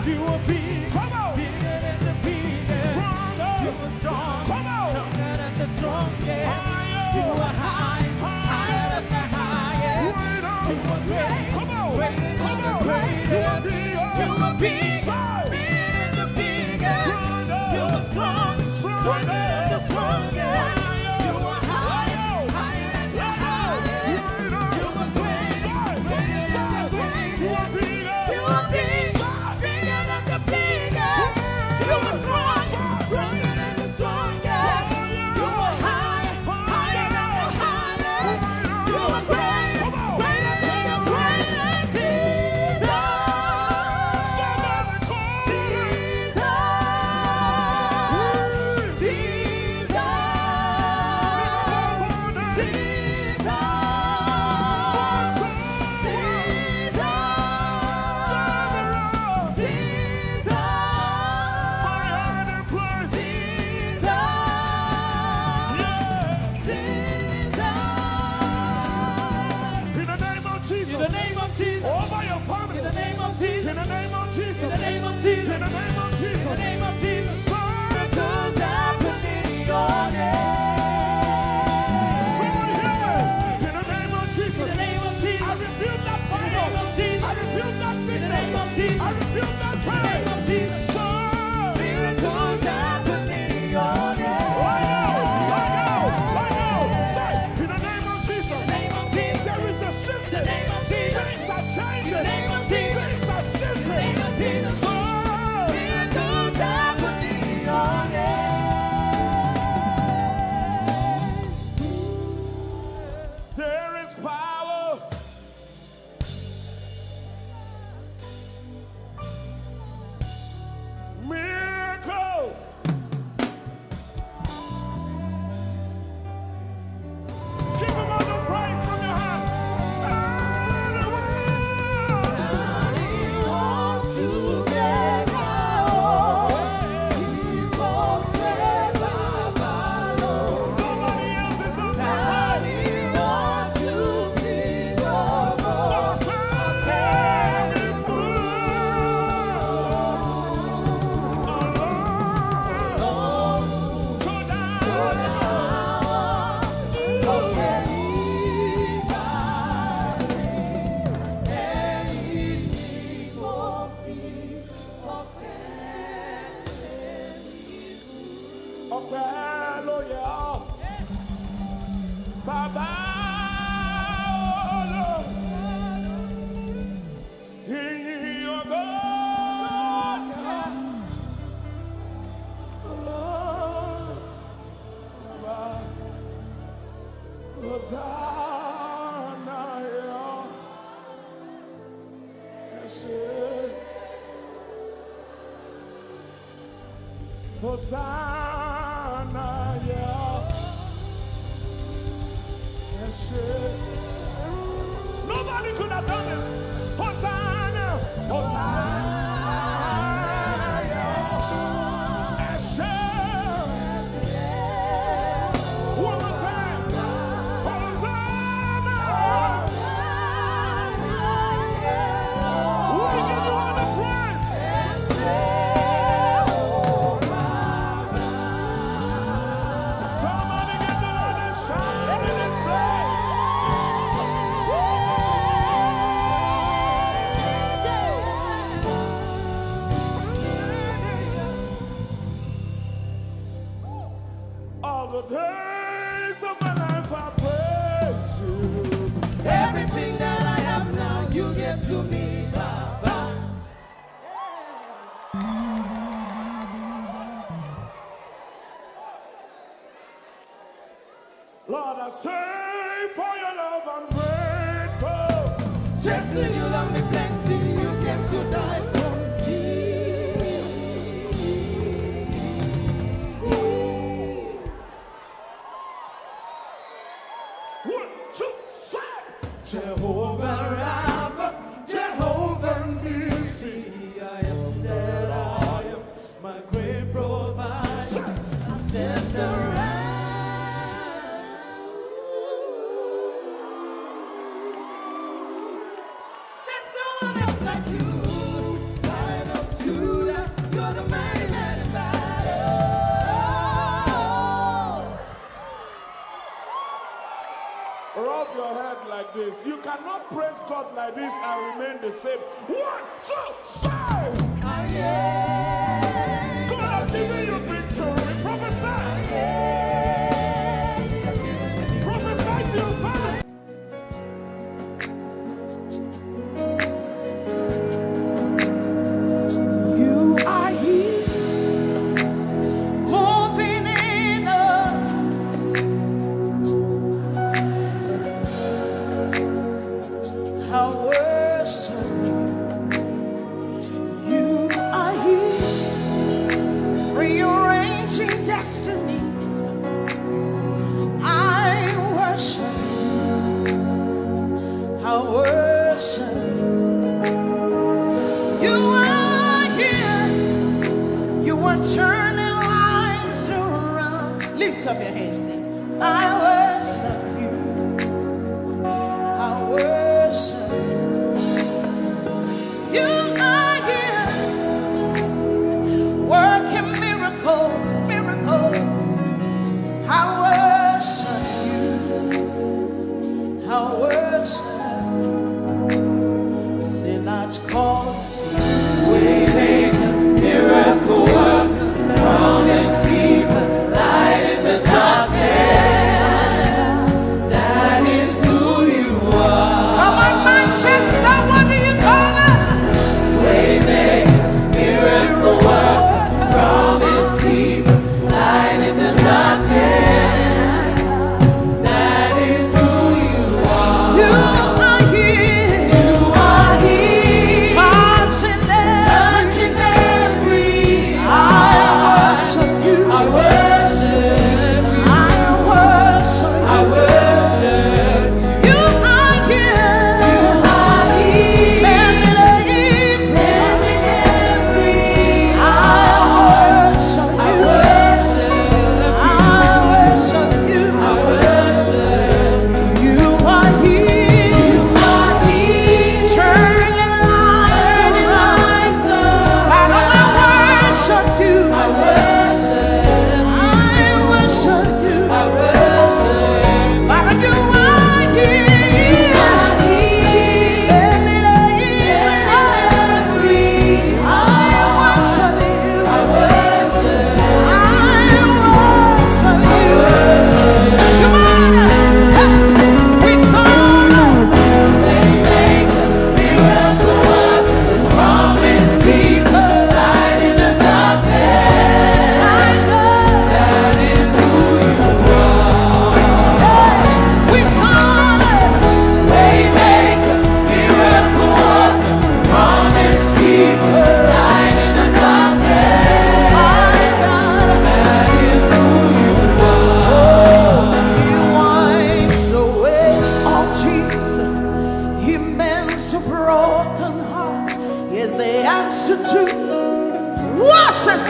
B: You are big, come on,
A: Bigger than the biggest.
B: stronger,
A: You are strong.
B: come on,
A: Stronger than the strongest.
B: higher,
A: You are high. Higher than the highest.
B: greater,
A: You are great.
B: come on,
A: Greater than
B: come
A: the
B: on,
A: greatest.
B: you are bigger,
A: You are big.
B: Say,
A: Bigger than the biggest.
B: stronger,
A: You are strong. Stronger than the strongest. You are high. Higher than the highest. You are great. Greater than the greatest. You are big. Bigger than the biggest. You are strong. Stronger than the strongest. You are high. Higher than the highest. You are great. Greater than the greatest. Jesus.
B: Somebody Baba, in your God, Hosanna, Hosanna, nobody could have done this. Hosanna, Hosanna, one more time. Hosanna, we give you all the praise. Somebody get the Lord and shout in this place. All the days of my life I praise you.
A: Everything that I have now, you give to me, Baba.
B: Lord, I say for your love I'm grateful.
A: Just you love me plenty, you came to die for me.
B: One, two, three.
A: Jehovah Rapha, Jehovah Nissi, I am that I am, my great provider. I stand around. There's no one else like you. Lion of Judah, you're the mighty man in battle.
B: Rub your head like this. You cannot praise God like this and remain the same. 1, 2, 3. God has given you victory. Prophesy. Prophesy to your family.
A: You are here, moving in us. I worship you. You are here,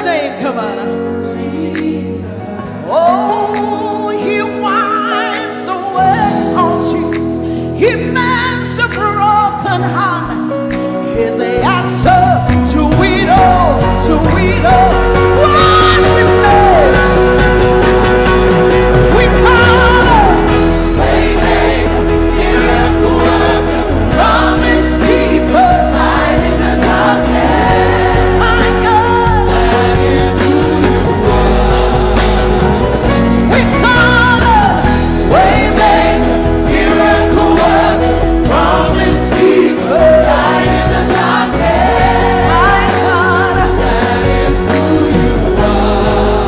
A: name, come on. Oh, he wipes away all tears. He mends the broken heart. He's the answer to it all, to it all. What's his name? We call him Waymaker, miracle worker, promise keeper, light in the darkness. My God, that is who you are. We call him Waymaker, miracle worker, promise keeper, light in the darkness. My God, that is who you are.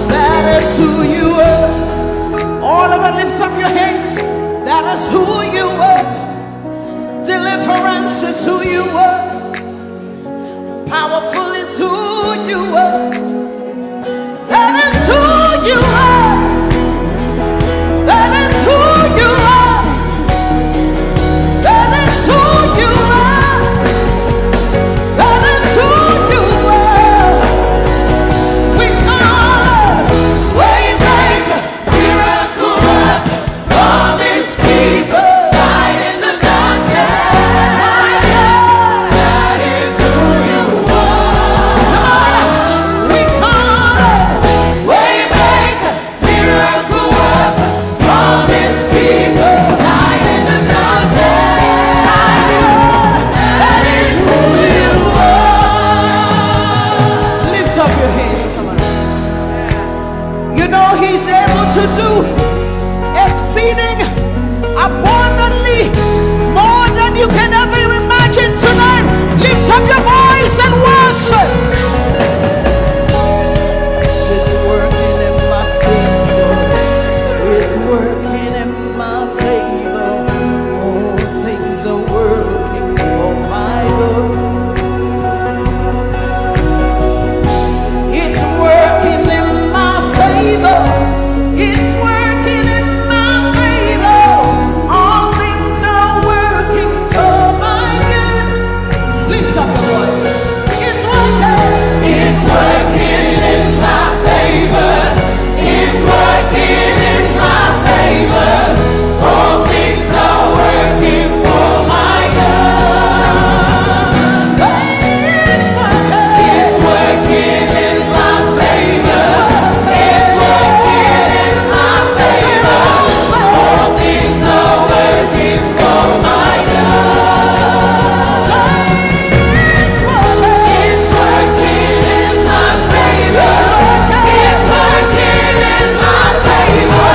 A: That is who you are. All of it, lift up your hands. That is who you are. Deliverance is who you are. Powerful is who you are. That is who you are. That is who you are. That is who you are. That is who you are. We call him Waymaker, miracle worker, promise keeper, light in the darkness. My God, that is who you are. We call him Waymaker, miracle worker, promise keeper, light in the darkness. My God, that is who you are. Lift up your hands, come on. You know he's able to do exceeding abundantly more than you can ever imagine tonight. Lift up your voice and worship. He's working in my favor. He's working in my favor. All things are working for my good. It's working in my favor. It's working in my favor. All things are working for my good. Lift up your voice. It's working. It's working in my favor. It's working in my favor. All things are working for my good. Say it's working. It's working in my favor. It's working in my favor. All things are working for my good. Say it's working. It's working in my favor. It's working in my favor.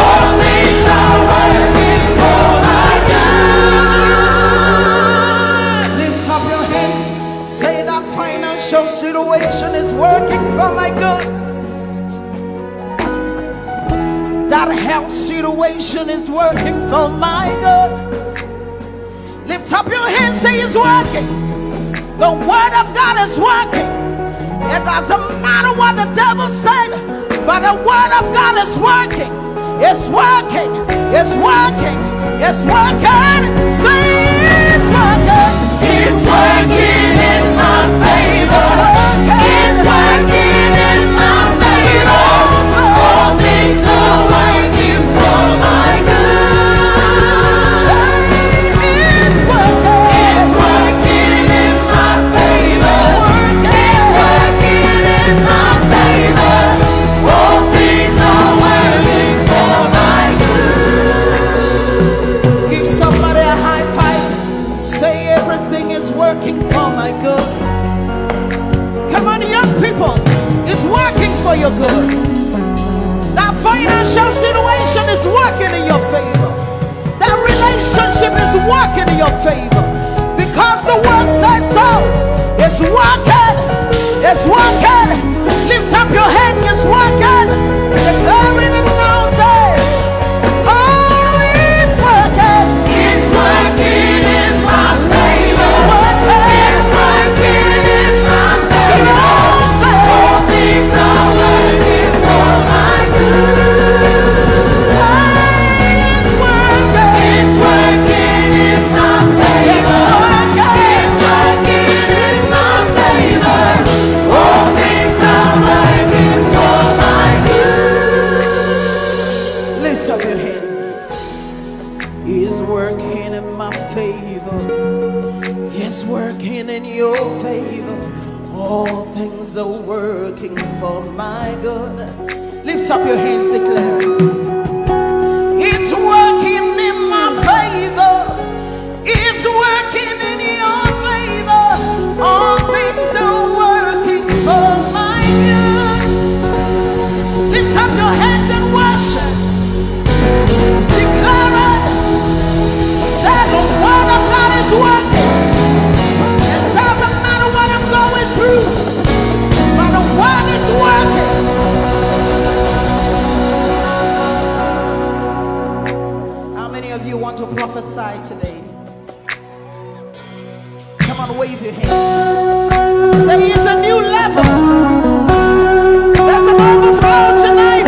A: All things are working for my good. Lift up your hands. Say that financial situation is working for my good. That health situation is working for my good. Lift up your hands, say it's working. The word of God is working. It doesn't matter what the devil said, but the word of God is working. It's working. It's working. It's working. Say it's working. It's working in my favor. It's working in my favor. All things are working for my good. It's working. It's working in my favor. It's working in my favor. All things are working for my good. Give somebody a high five. Say everything is working for my good. Come on, young people. It's working for your good. That financial situation is working in your favor. That relationship is working in your favor. Because the word says so. It's working. It's working. Lift up your hands. It's working. Declaring it now. Say, oh, it's working. It's working in my favor. It's working. It's working in my favor. All things are working for my good. It's working. It's working in my favor. It's working. It's working in my favor. Lift up your hands. He's working in my favor. He's working in your favor. All things are working for my good. Lift up your hands, declare. It's working in my favor. It's working in your favor. All things are working for my good. Lift up your hands and worship. Declare it. That the word of God is working. It doesn't matter what I'm going through, but the word is working. How many of you want to prophesy today? Come on, wave your hands. Say it's a new level. There's an overflow tonight.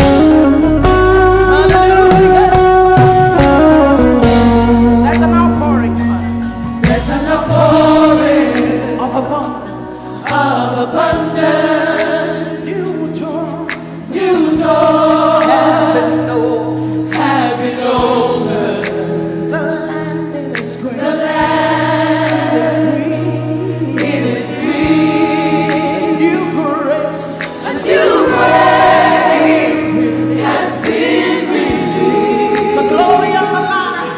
A: Hallelujah. There's an outpouring. There's an outpouring of abundance. Of abundance. New doors. New doors. Have been opened. Have been opened. The land is great. The land is green. It is green. New grace. A new grace has been released. The glory of the ladder.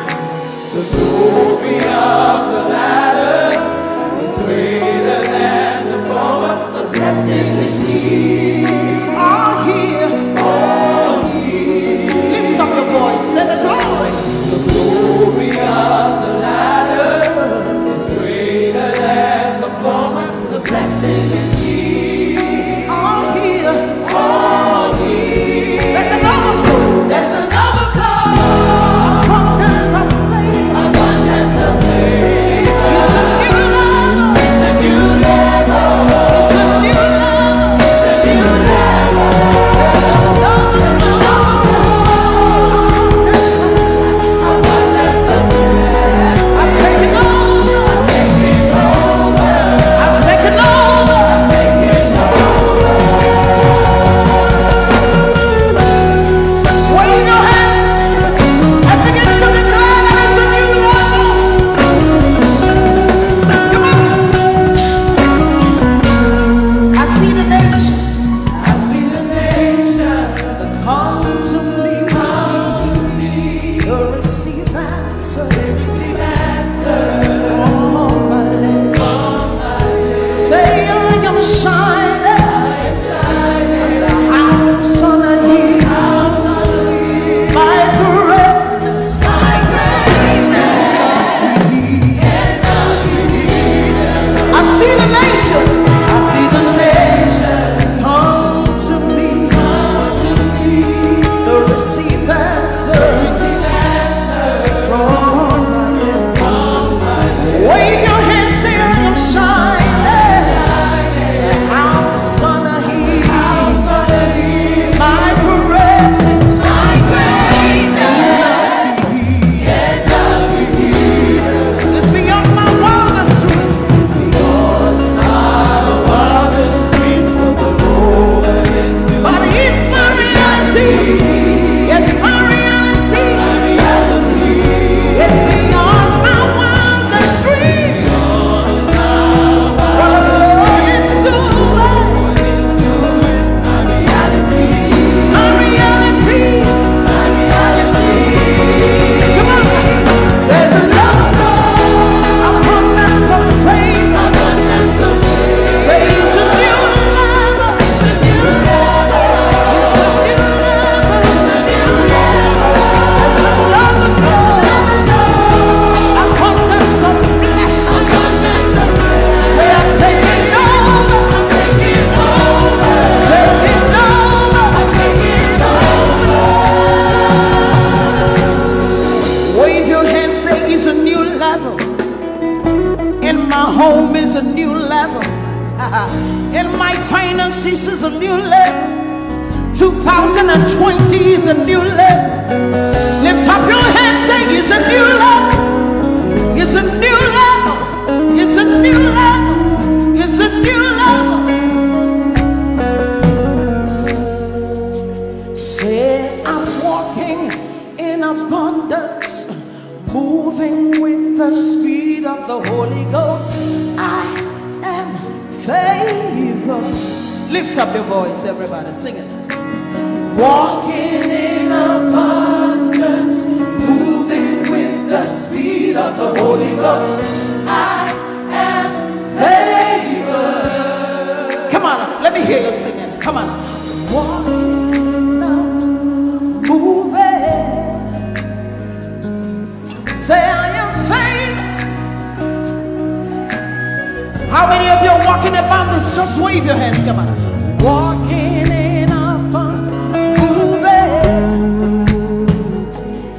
A: The glory of the ladder is greater than the former. The blessing is here. It's all here. All here. Lift up your voice. Say the glory. The glory of the ladder is greater than the former. The blessing is here. It's all here. All here. There's an overflow. There's an overflow. Abundance of favor. Abundance of favor. It's a new level. It's a new level. It's a new level. It's a new level. There's an overflow. There's abundance of favor. I'm taking over. I'm taking over. I'm taking over. I'm taking over. Wave your hands and begin to declare that it's a new level. Come on. I see the nations. I see the nations that come to me. Come to me. They'll receive answer. They receive answer. All my land. All my land. Say I am shining. I am shining. As a house on a hill. House on a hill. My greatness. My greatness. Cannot be hidden. I see the nations. I see the nations come to me. Come to me. They'll receive answer. Receive answer. From my land. From my land. Wave your hands, say I am shining. House on a hill. House on a hill. My greatness. My greatness. Cannot be hidden. It's beyond my wildest dreams. It's beyond my wildest dreams. For the Lord is good. But it's my reality. It's my reality. My reality. It's beyond my wildest dreams. What the Lord is doing. My reality. My reality. My reality. Come on. There's an overflow. Abundance of favor. Abundance of favor. Say it's a new level. It's a new level. It's a new level. It's a new level. There's an overflow. Abundance of blessing. Abundance of blessing. Say I'm taking over. I'm taking over. Taking over. I'm taking over. Wave your hands, say it's a new level. In my home is a new level. In my finances is a new level. 2020 is a new level. Lift up your hands, say it's a new level. It's a new level. It's a new level. It's a new level. Say I'm walking abundance, moving with the speed of the Holy Ghost. I am favored. Lift up your voice, everybody, sing it. Walking in abundance, moving with the speed of the Holy Ghost. I am favored. Come on, let me hear you singing. Come on. Walking up, moving. Say I am favored. How many of you are walking about this? Just wave your hands. Come on. Walking in abundance, moving.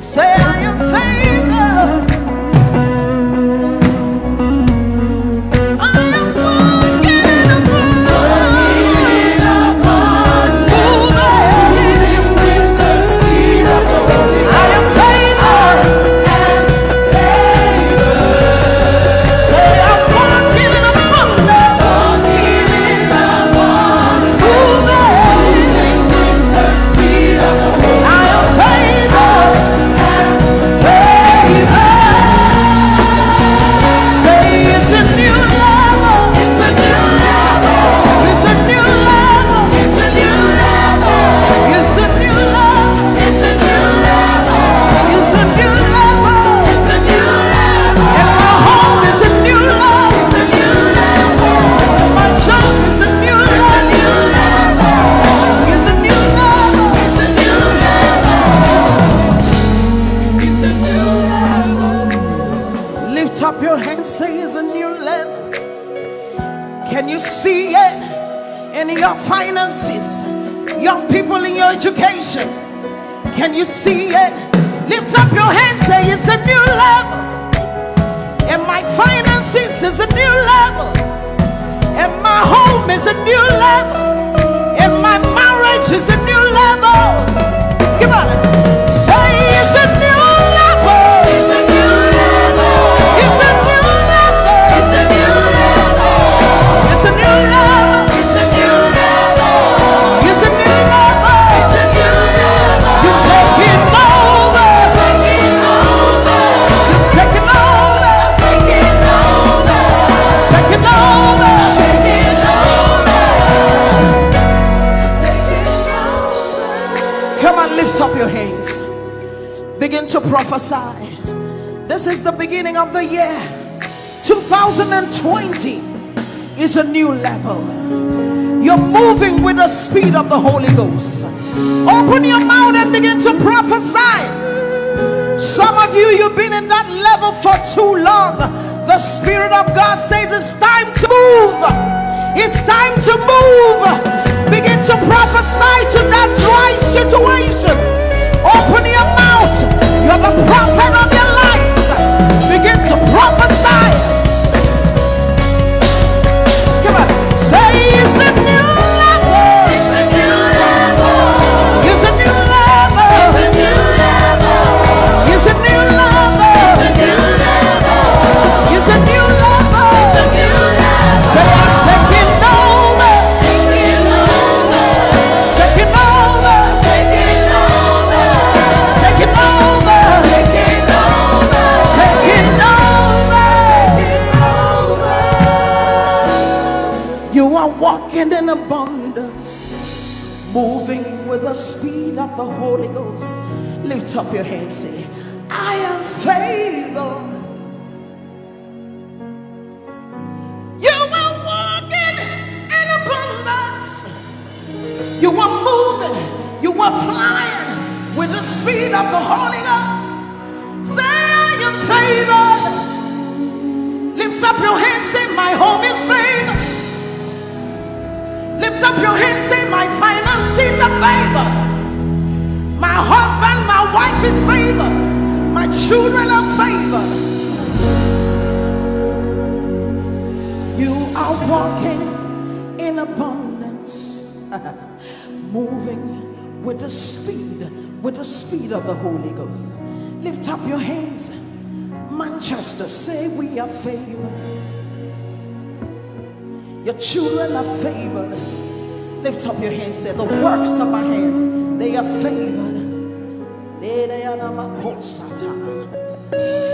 A: Say I am favored. Finances, young people in your education, can you see it? Lift up your hands, say it's a new level. And my finances is a new level. And my home is a new level. And my marriage is a new level. Come on, say it's a new level. It's a new level. It's a new level. It's a new level. It's a new level. Lift up your hands. Begin to prophesy. This is the beginning of the year. 2020 is a new level. You're moving with the speed of the Holy Ghost. Open your mouth and begin to prophesy. Some of you, you've been in that level for too long. The Spirit of God says it's time to move. It's time to move. Begin to prophesy to that dry situation. Open your mouth. You're the prophet of your life. Begin to prophesy. Come on. Say it's a new level. It's a new level. It's a new level. It's a new level. It's a new level. It's a new level. It's a new level. Say I'm taking over. Taking over. Taking over. Taking over. Taking over. Taking over. You are walking in abundance, moving with the speed of the Holy Ghost. Lift up your hands, say, I am favored. You are walking in abundance. You are moving. You are flying with the speed of the Holy Ghost. Say, I am favored. Lift up your hands, say, my home is favored. Lift up your hands, say, my finances are favored. My husband, my wife is favored. My children are favored. You are walking in abundance, moving with the speed of the Holy Ghost. Lift up your hands. Manchester, say we are favored. Your children are favored. Lift up your hands, say the works of our hands, they are favored.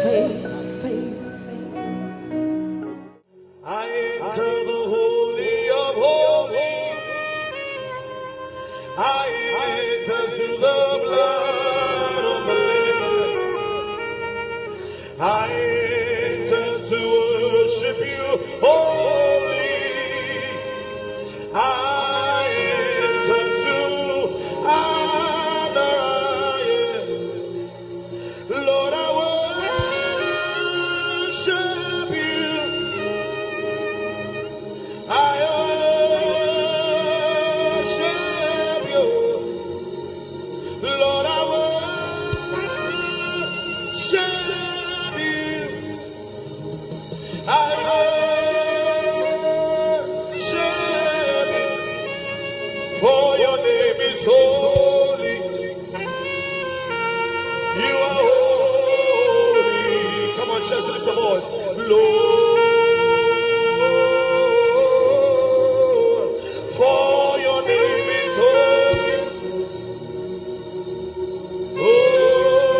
A: Favor, favor, favor.
C: I enter the Holy of Holies. I enter through the blood of the Lamb. I enter to worship you, holy. I enter to honor you. Lord, I worship you. I worship you. Lord, I worship you. I worship you. For your name is holy. You are holy. Come on, church, lift your voice. Lord, for your name is holy. Holy.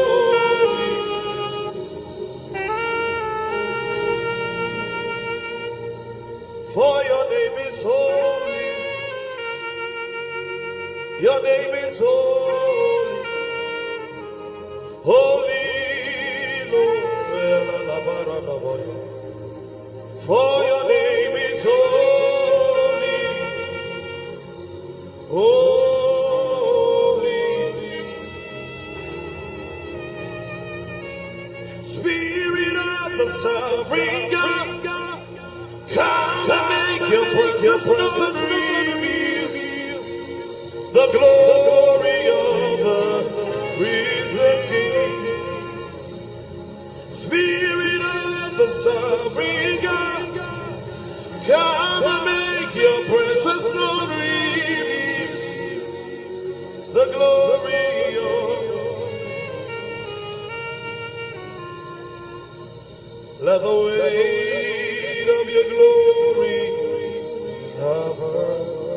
C: For your name is holy. Your name is holy. Holy Lord. For your name is holy. Holy. Spirit of the sovereign God, come and make your presence known. The glory of the risen King. Spirit of the sovereign God, come and make your presence known. The glory of. Let the weight of your glory cover us.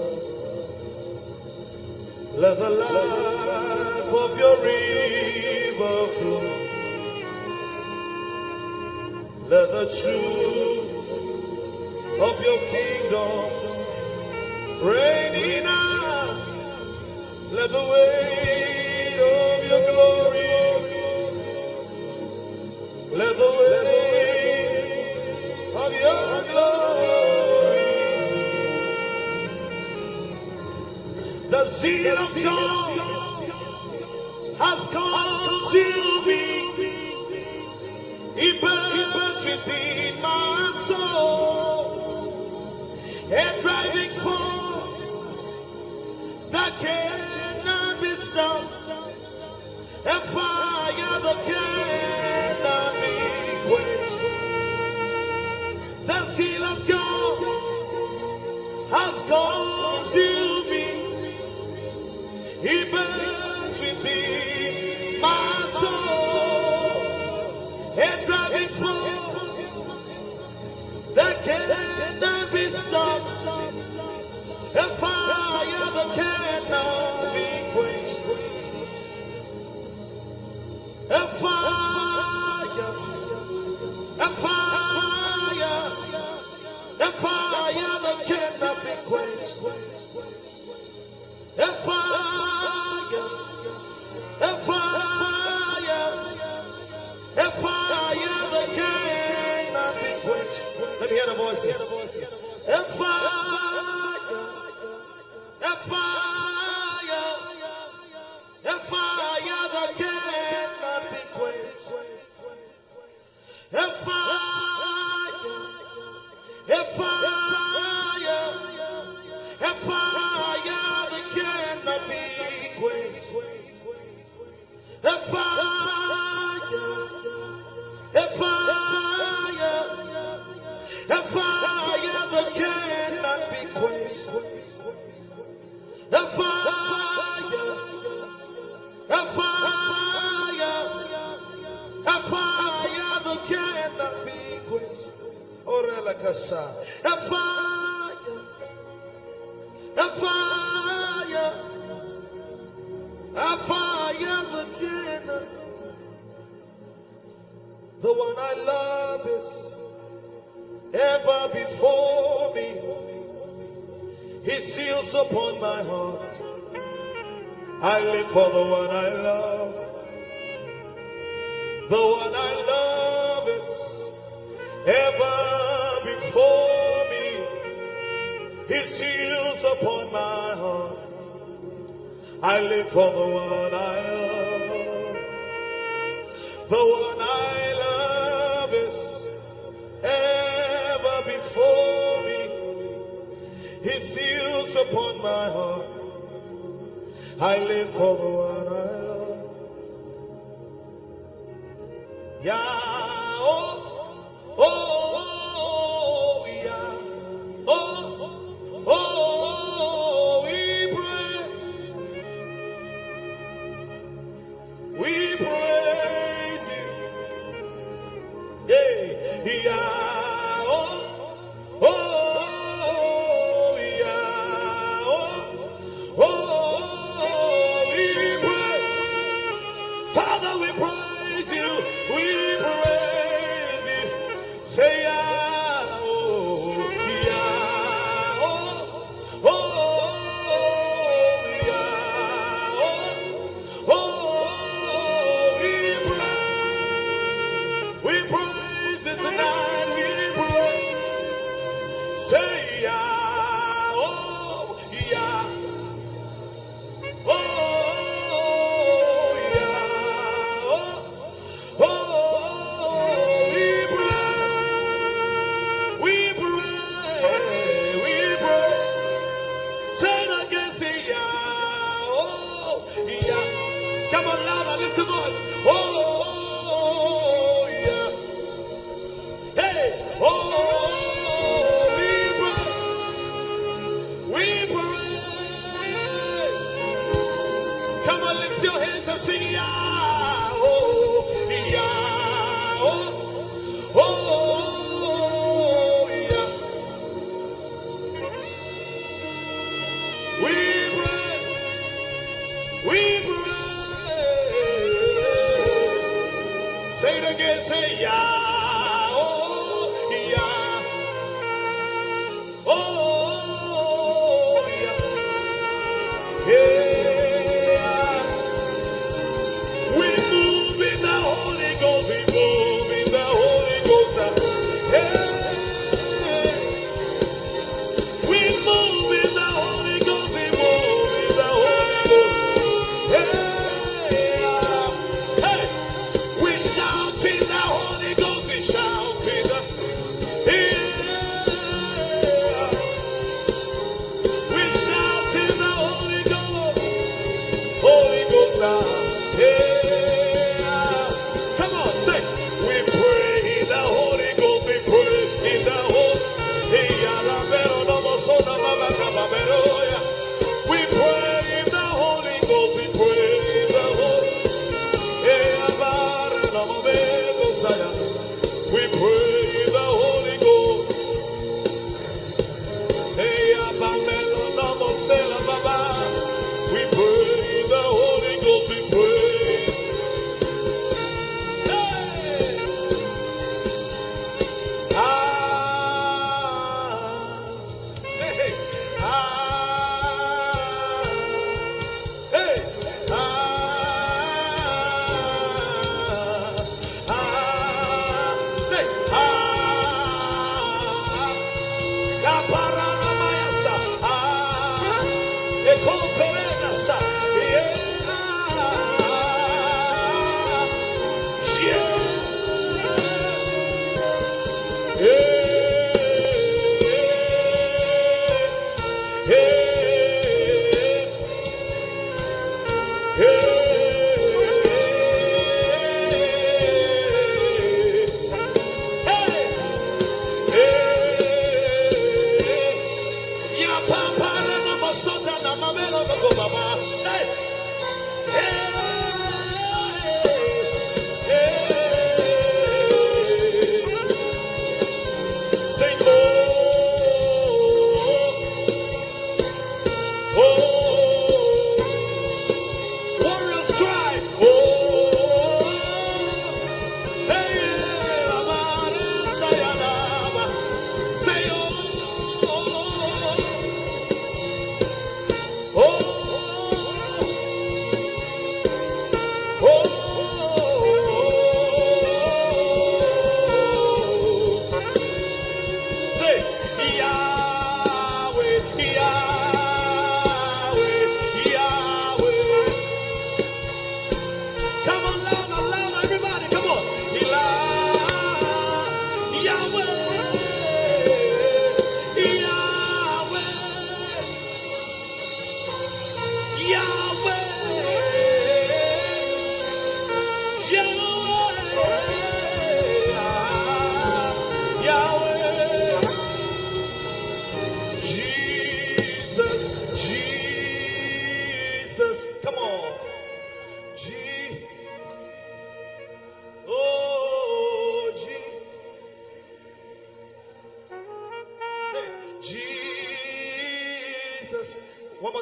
C: Let the life of your river flow. Let the truth of your kingdom reign in us. Let the weight of your glory. Let the weight of your glory. The zeal of God has consumed me. It burns within my soul, a driving force that cannot be stopped, a fire that cannot be quenched. The zeal of God has consumed me. It burns within my soul, a driving force that cannot be stopped, a fire that cannot be quenched, a fire, a fire, a fire that cannot be quenched, a fire, a fire, a fire that cannot be quenched. Let me hear the voices. A fire, a fire, a fire that cannot be quenched. A fire, a fire, a fire that cannot be quenched. A fire, a fire, a fire that cannot be quenched. A fire, a fire, a fire that cannot be quenched. Orela Kasa. A fire, a fire that cannot The one I love is ever before me. His seals upon my heart. I live for the one I love. The one I love is ever before me. His seals upon my heart. I live for the one I love. The one I love is ever before me. His seals upon my heart. I live for the one I love. Yeah, oh, oh, oh, yeah, oh, oh, we praise you, yeah, yeah, oh, oh, yeah, oh, oh, we praise, Father, we praise you, we praise you, say yeah, oh, yeah, oh, oh, yeah, oh, we praise it tonight, we praise, say yeah, oh, yeah, oh, yeah, oh, we praise, say it again, say yeah, oh, yeah, come on, louder, lift your voice, oh, yeah, hey, oh, we praise, come on, lift your hands and sing, yeah, oh, yeah, oh, yeah, we praise, say it again, say yeah, oh, yeah, oh, yeah, yeah. We move in the Holy Ghost, we move in the Holy Ghost, yeah. We move in the Holy Ghost, we move in the Holy Ghost, yeah. Hey, we shout in the Holy Ghost, we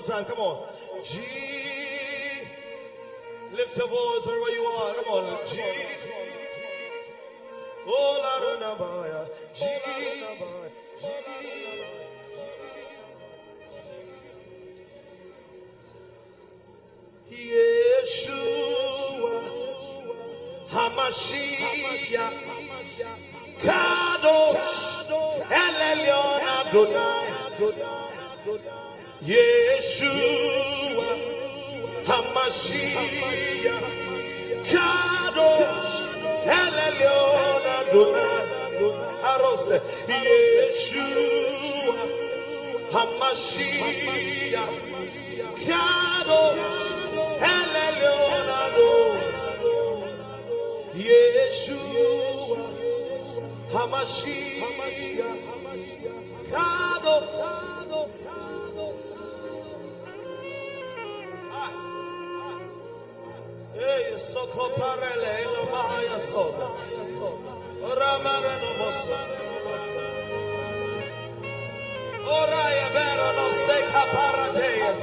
C: time. Come on. G. Lift your voice wherever you are. Come on. G. Oh, Lara George. G. Yeshua Hamashiach Kadosh El Elyon Adonai Yeshua Hamashiach Kadosh El Elyon Adonai Harose Yeshua Hamashiach Kadosh El Elyon Adonai Yeshua Hamashiach Kadosh. Hey, Soko Parele, Elohaya Soda, Ramareno Mosa, Oraya Bero no Seka Paradeas,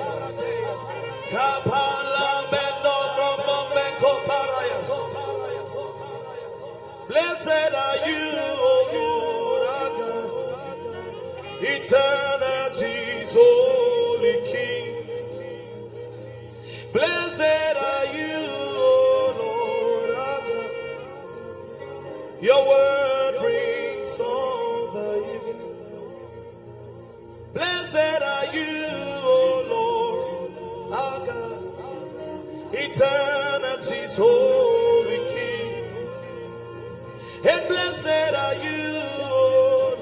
C: Kapala Bendo no Meko Parayas. Blessed are you, O Lord, eternity's holy King. Blessed are you, O Lord, our God. Your word brings all the evening. Blessed are you, O Lord, our God. Eternity's holy King. And blessed are you, O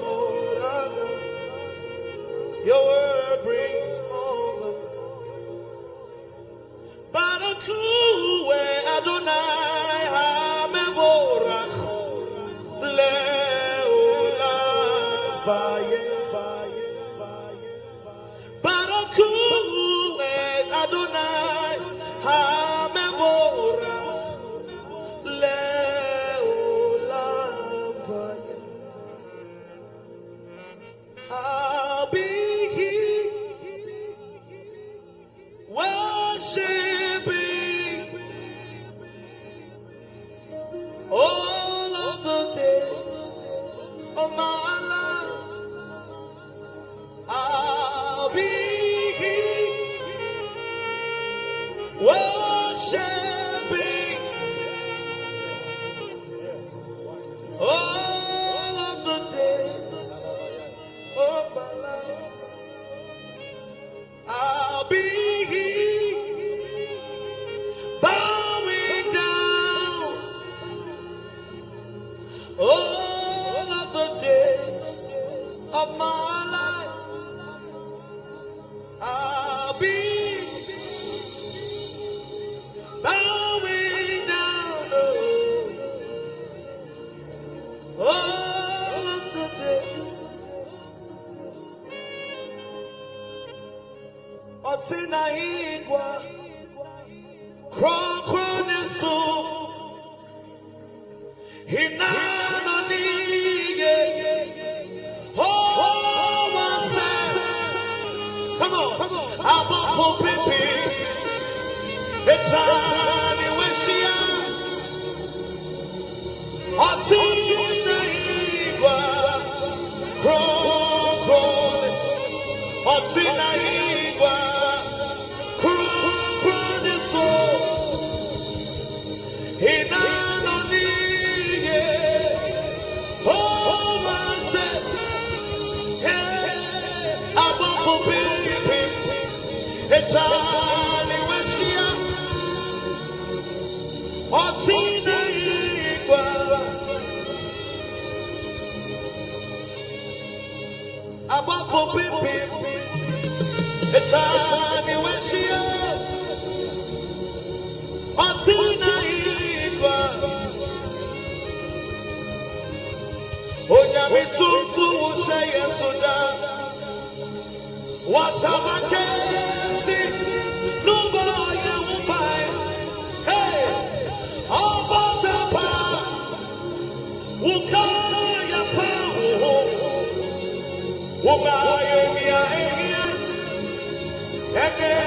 C: Lord, our God. Your word brings all the Barakue Adonai HaMevorach Le'olam Vayeh. Barakue Adonai HaMevorach Le'olam Vayeh. I'll be here worshiping all of the days of my life. I'll be here worshiping all of the days of my life. I'll be here bowing down all of the days of my life. I'll be bowing down all of the days. Otina igwa Kronesu Hinano Nige Oh Wase. Come on, Abafo Pipi Etani Weshia Otina igwa Krone Otina igwa Hey,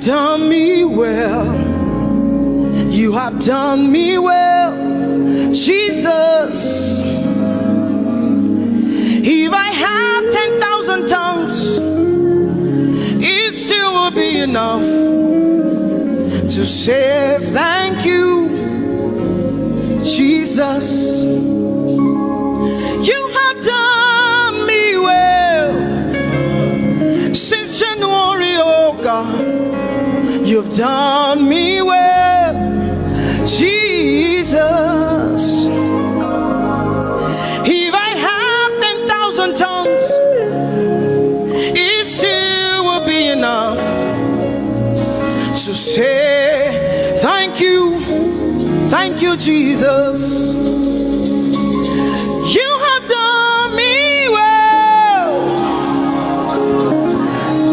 D: Done me well. You have done me well, Jesus. If I have 10,000 tongues, it still will be enough to say thank you, Jesus. You have done me well since January, oh God. You've done me well, Jesus. Jesus. You have done me well.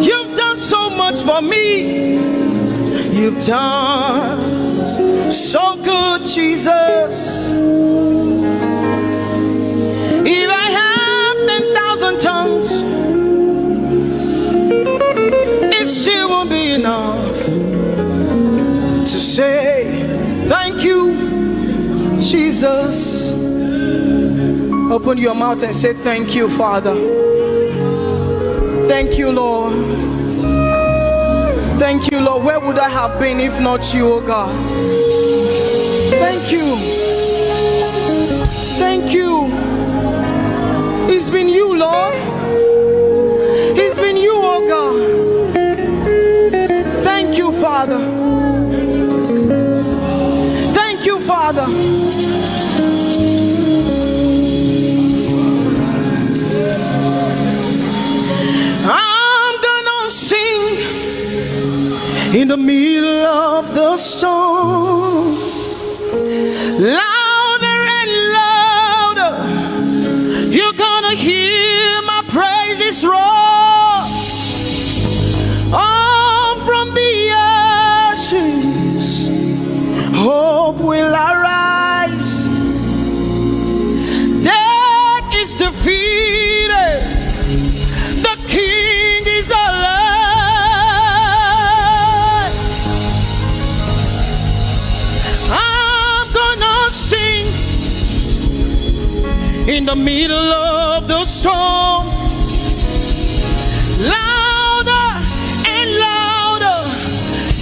D: You've done so much for me. You've done so good, Jesus. If I have 10,000 tongues, it still won't be enough to say thank you, Jesus. Open your mouth and say thank you, Father. Thank you, Lord. Thank you, Lord. Where would I have been if not you, oh God? Thank you. Thank you. It's been you, Lord. It's been you, oh God. Thank you, Father. Thank you, Father. I'm gonna sing in the middle of the storm, louder and louder. You're gonna hear my praises roar. Oh, from the ashes, hope will arise. Death is defeated. The King is alive. I'm gonna sing in the middle of the storm, louder and louder.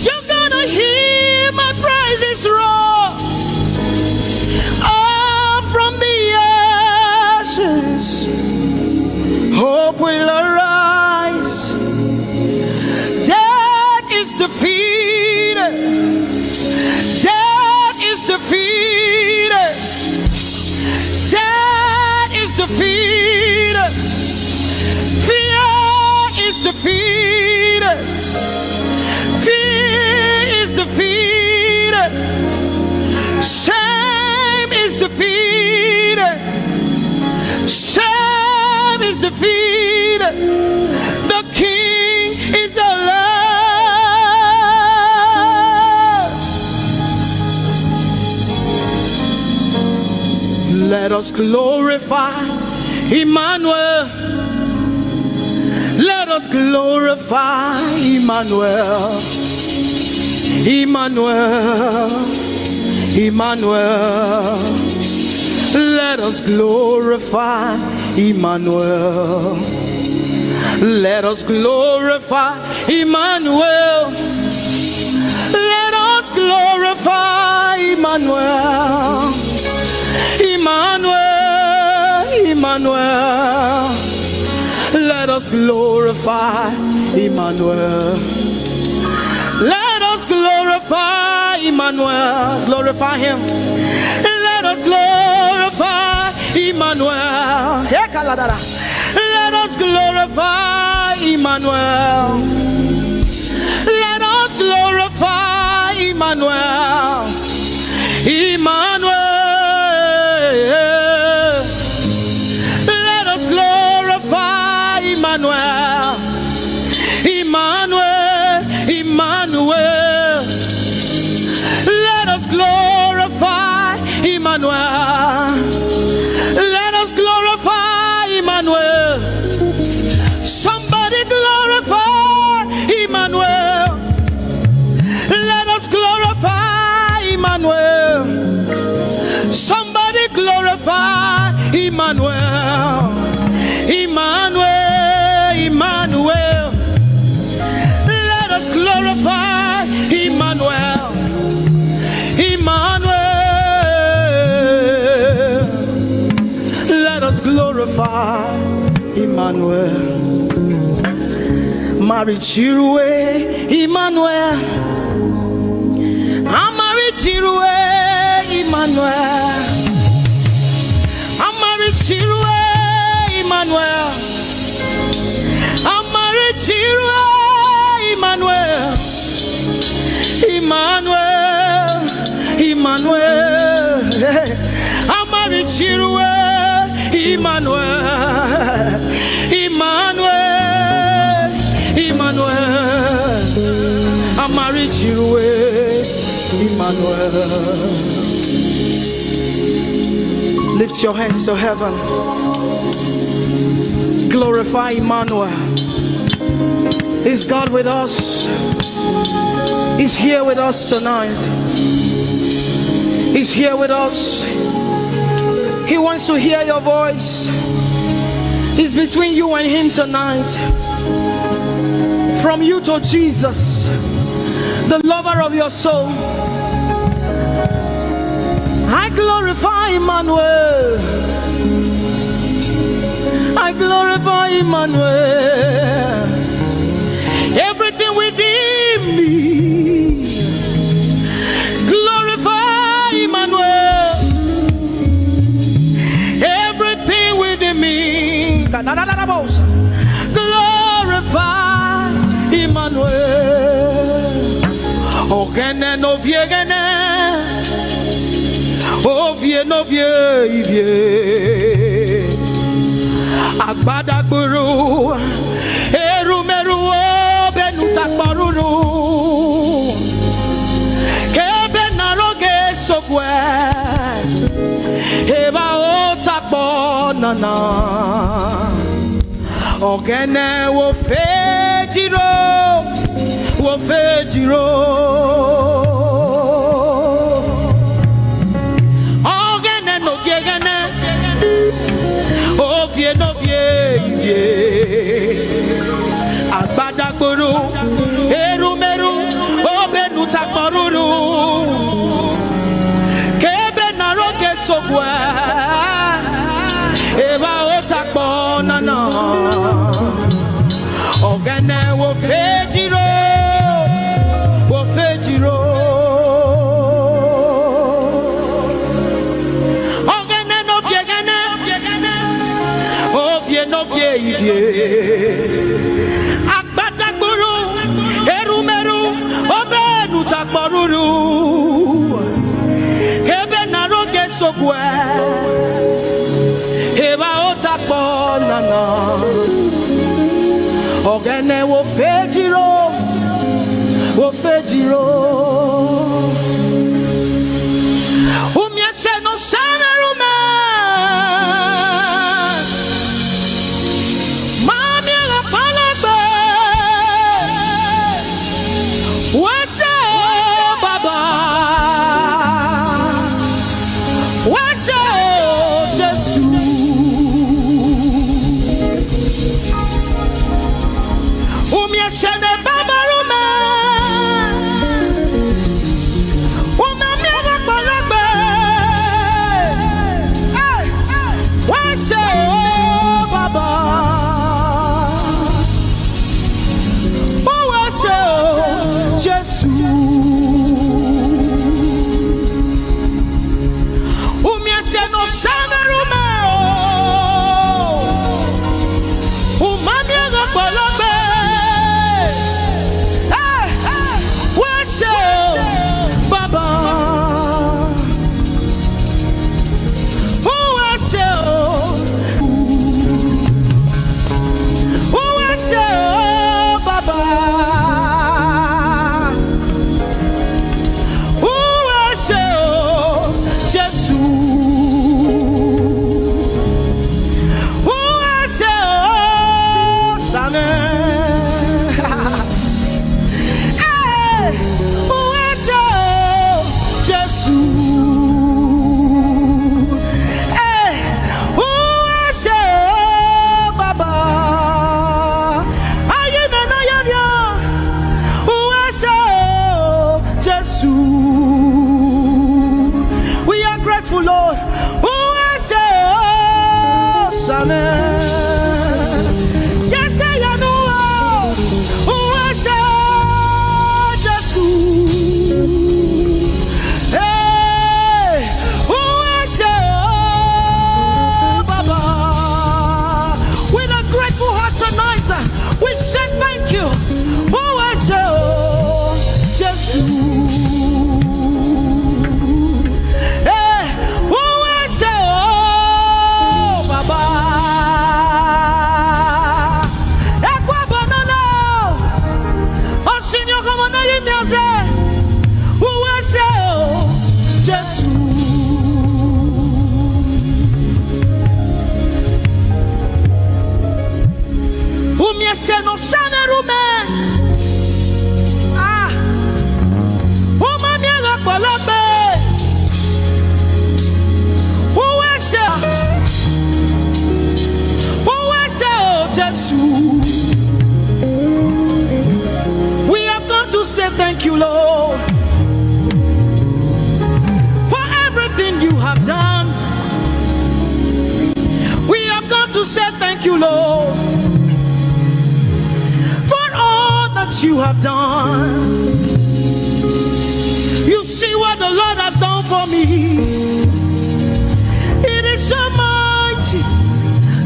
D: You're gonna hear my praises roar. Up from the ashes, hope will arise. Death is defeated. Death is defeated. Death is defeated. Fear is defeated. Fear is defeated. Shame is defeated. Shame is defeated. The King is alive. Let us glorify Emmanuel. Let us glorify Emmanuel. Emmanuel. Emmanuel. Let us glorify Emmanuel. Let us glorify Emmanuel. Let us glorify Emmanuel. Emmanuel, Emmanuel. Let us glorify Emmanuel. Let us glorify Emmanuel. Glorify him. Let us glorify Emmanuel. Let us glorify Emmanuel. Let us glorify Emmanuel. Emmanuel. Let us glorify Emmanuel. Emmanuel. Emmanuel. Let us glorify Emmanuel. Let us glorify Emmanuel. Somebody glorify Emmanuel. Let us glorify Emmanuel. Somebody glorify Emmanuel. Emmanuel, Emmanuel. Let us glorify Emmanuel. Emmanuel. Let us glorify Emmanuel. Mari Chirwe, Emmanuel. Amari Chirwe, Emmanuel. Amari Chirwe, Emmanuel. Amari Chirwe, Emmanuel. Emmanuel, Emmanuel. Amarichirwe, Emmanuel, Emmanuel, Emmanuel, Amarichirwe, Emmanuel. Lift your hands to heaven. Glorify Emmanuel. Is God with us? He's here with us tonight. He's here with us. He wants to hear your voice. It's between you and him tonight. From you to Jesus, the lover of your soul. I glorify Emmanuel. I glorify Emmanuel. Everything within me, glorify Emmanuel. Everything within me, glorify Emmanuel. Ogene no viegene, ovie no vie. Agbada guru, erumeru benuta paruru, kebe naroge sokwe, eba otakbo nana, ogene wo fejiro, wo fejiro, ogene no gegene. Ovie no vie, agbada guru, erumeru, obenu takmaruru, kebe naroge sokwe, eba otakbo nana, ogene wo fejiro, wo fejiro. No vie, agbata guru, erumeru, obenu takboruru, kebe naroge sokwe, eba otakbo nana, ogene wo fejiro, umyese no sanerume. Ese no sane rume. Ah. Uma miela palabe. We have come to say thank you, Lord, for everything you have done. We have come to say thank you, Lord, for all that you have done. You see what the Lord has done for me. It is so mighty,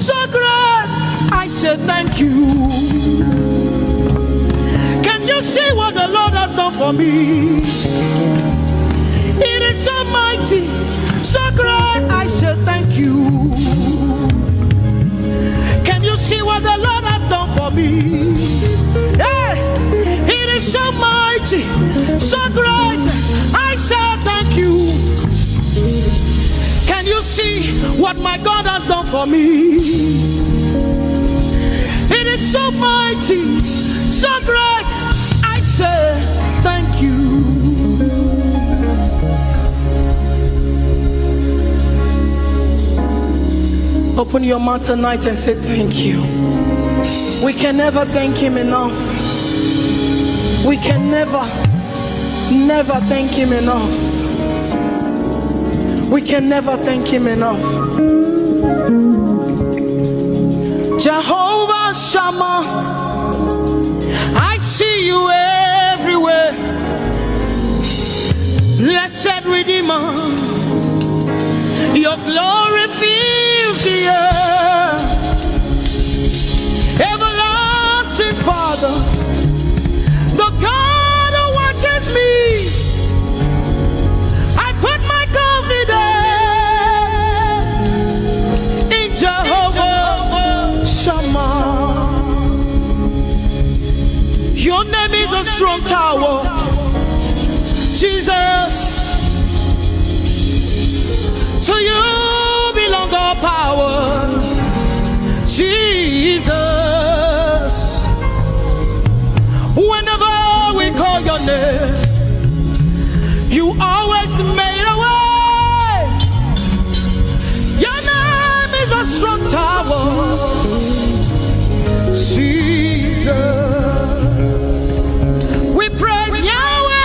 D: so great. I said thank you. Can you see what the Lord has done for me? It is so mighty, so great. I said thank you. Can you see what the Lord has done for me? Hey, it is so mighty, so great. I said thank you. Can you see what my God has done for me? It is so mighty, so great. I say thank you. Open your mouth tonight and say thank you. We can never thank him enough. We can never thank him enough. We can never thank him enough. Jehovah Shammah, I see you everywhere. Blessed Redeemer, your glory fills the earth. Everlasting Father, the God who watches me, I put my confidence in Jehovah Shammah. Your name is a strong tower, Jesus. To you belong all power, Jesus. Whenever we call your name, you always made a way. Your name is a strong tower, Jesus. We praise Yahweh.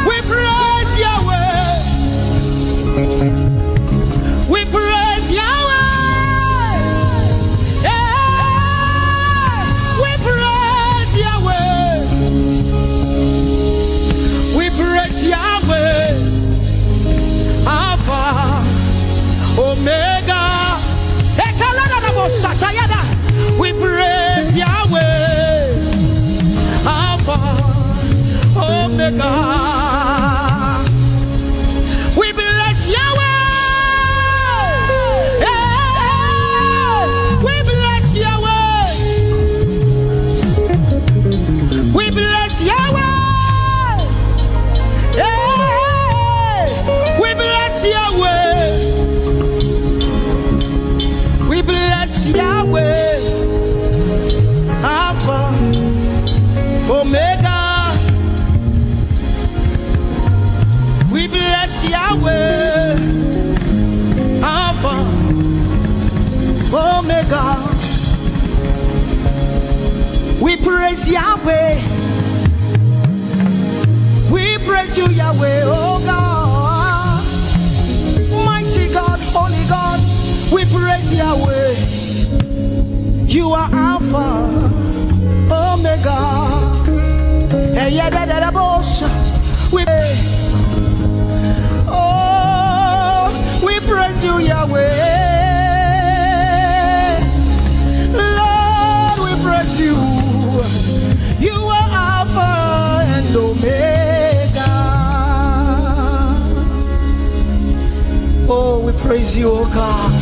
D: We praise Yahweh. We praise Yahweh. We praise Yahweh. We praise Yahweh. Alpha, Omega. We praise Yahweh, Alpha, Omega. We bless Yahweh. We bless Yahweh. We bless Yahweh. We bless Yahweh. We bless Yahweh, Alpha, Omega. We bless Yahweh, Alpha, Omega. We praise Yahweh. We praise you, Yahweh, oh God. Mighty God, holy God. We praise Yahweh. You are Alpha, Omega. We praise you, Yahweh. Lord, we praise you. You are Alpha and Omega. Oh, we praise you, oh God.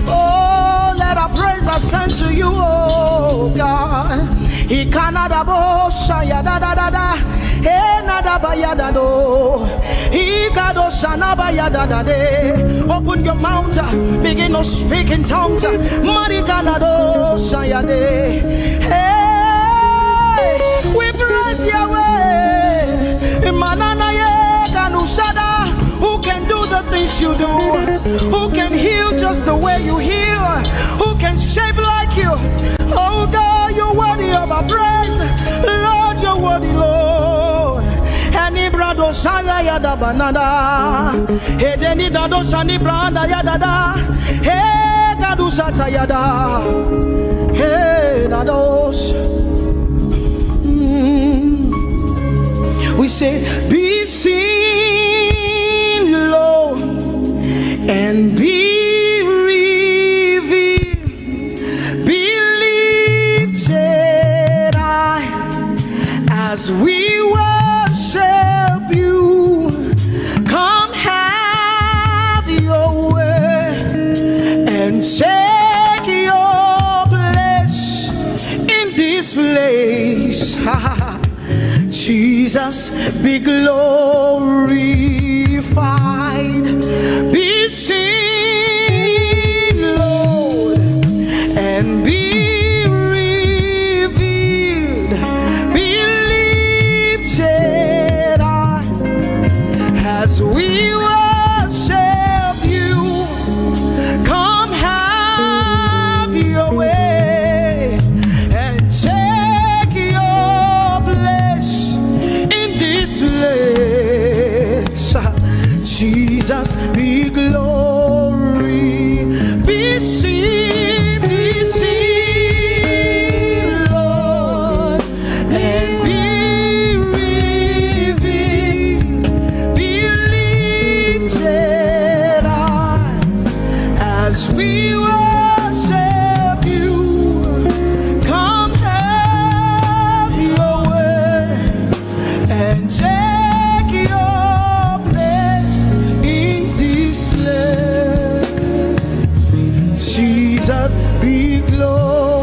D: Oh, let our praise has sent to you, oh God. Enitan Adaba ya da da da da. Adaba ya da do. Sanaba ya da da de. Open your mouth, begin to speak in tongues. Mariganado sayade. Hey, we praise Yahweh. Manana ye ganusada. Who can do the things you do? Who can heal just the way you heal? Who can shape like you? Oh God, you're worthy of our praise. Lord, you're worthy, Lord. Any brado sanga yada banana. Hey, deni dado sani branda yada da. Hey, gadu sata yada. Hey, dados. We say, be seen, Lord, and be revealed, be lifted high as we worship you. Come have your way and take your place in this place. Jesus, be glorified, be seen, Lord, and be revealed, be lifted high as we worship you. Come have your way and take your place in this place. Jesus, be glory, be seen, Lord, and be revealed, be lifted high as we worship you. Come have your way and take your place in this place. Jesus, be glorified,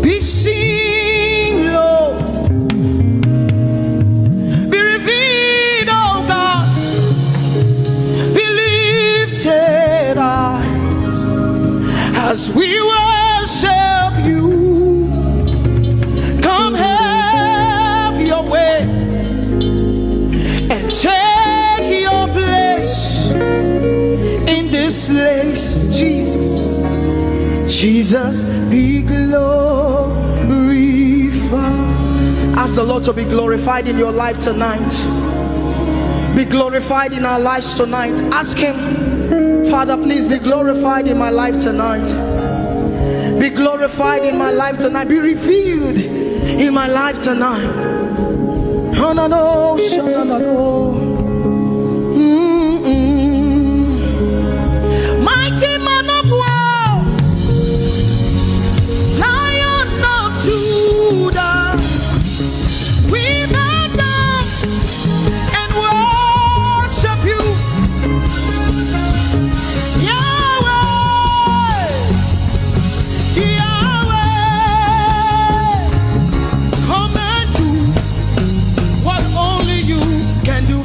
D: be seen, Lord, be revealed, oh God, be lifted high as we worship you. Come have your way and take your place in this place. Jesus, Jesus, be glorified. Ask the Lord to be glorified in your life tonight. Be glorified in our lives tonight. Ask Him, Father, please be glorified in my life tonight. Be glorified in my life tonight. Be revealed in my life tonight. Oh, no, no, no, no, no. Mighty man of war, Lion of Judah, we bow down and worship you. Yahweh, Yahweh, come and do what only you can do.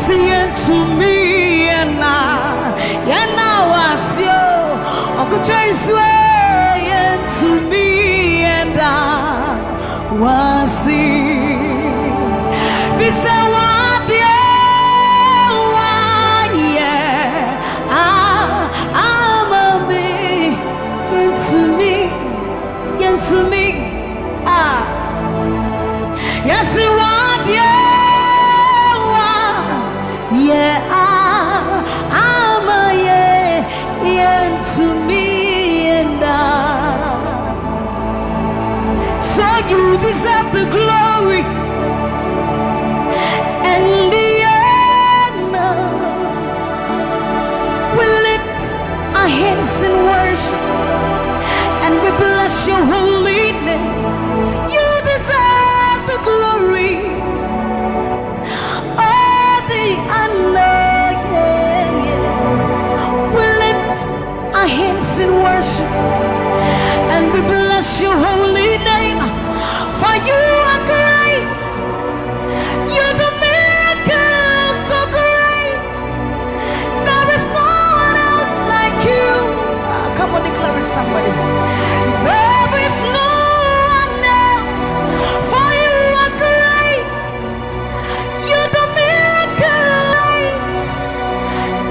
A: to me and now was you. Uncle Trace to me and I was it. This what I'm a me into me. Yes, you want I'm a to me and so you deserve the glory and the honor. We lift our hands in worship and we bless your holy name. You deserve the glory, all the honor. We lift our hands in worship and we bless your holy name. For you are great, you do miracles so great. There is no one else like you. Come on, declare it, somebody. There is no one else. For you are great, you do miracles.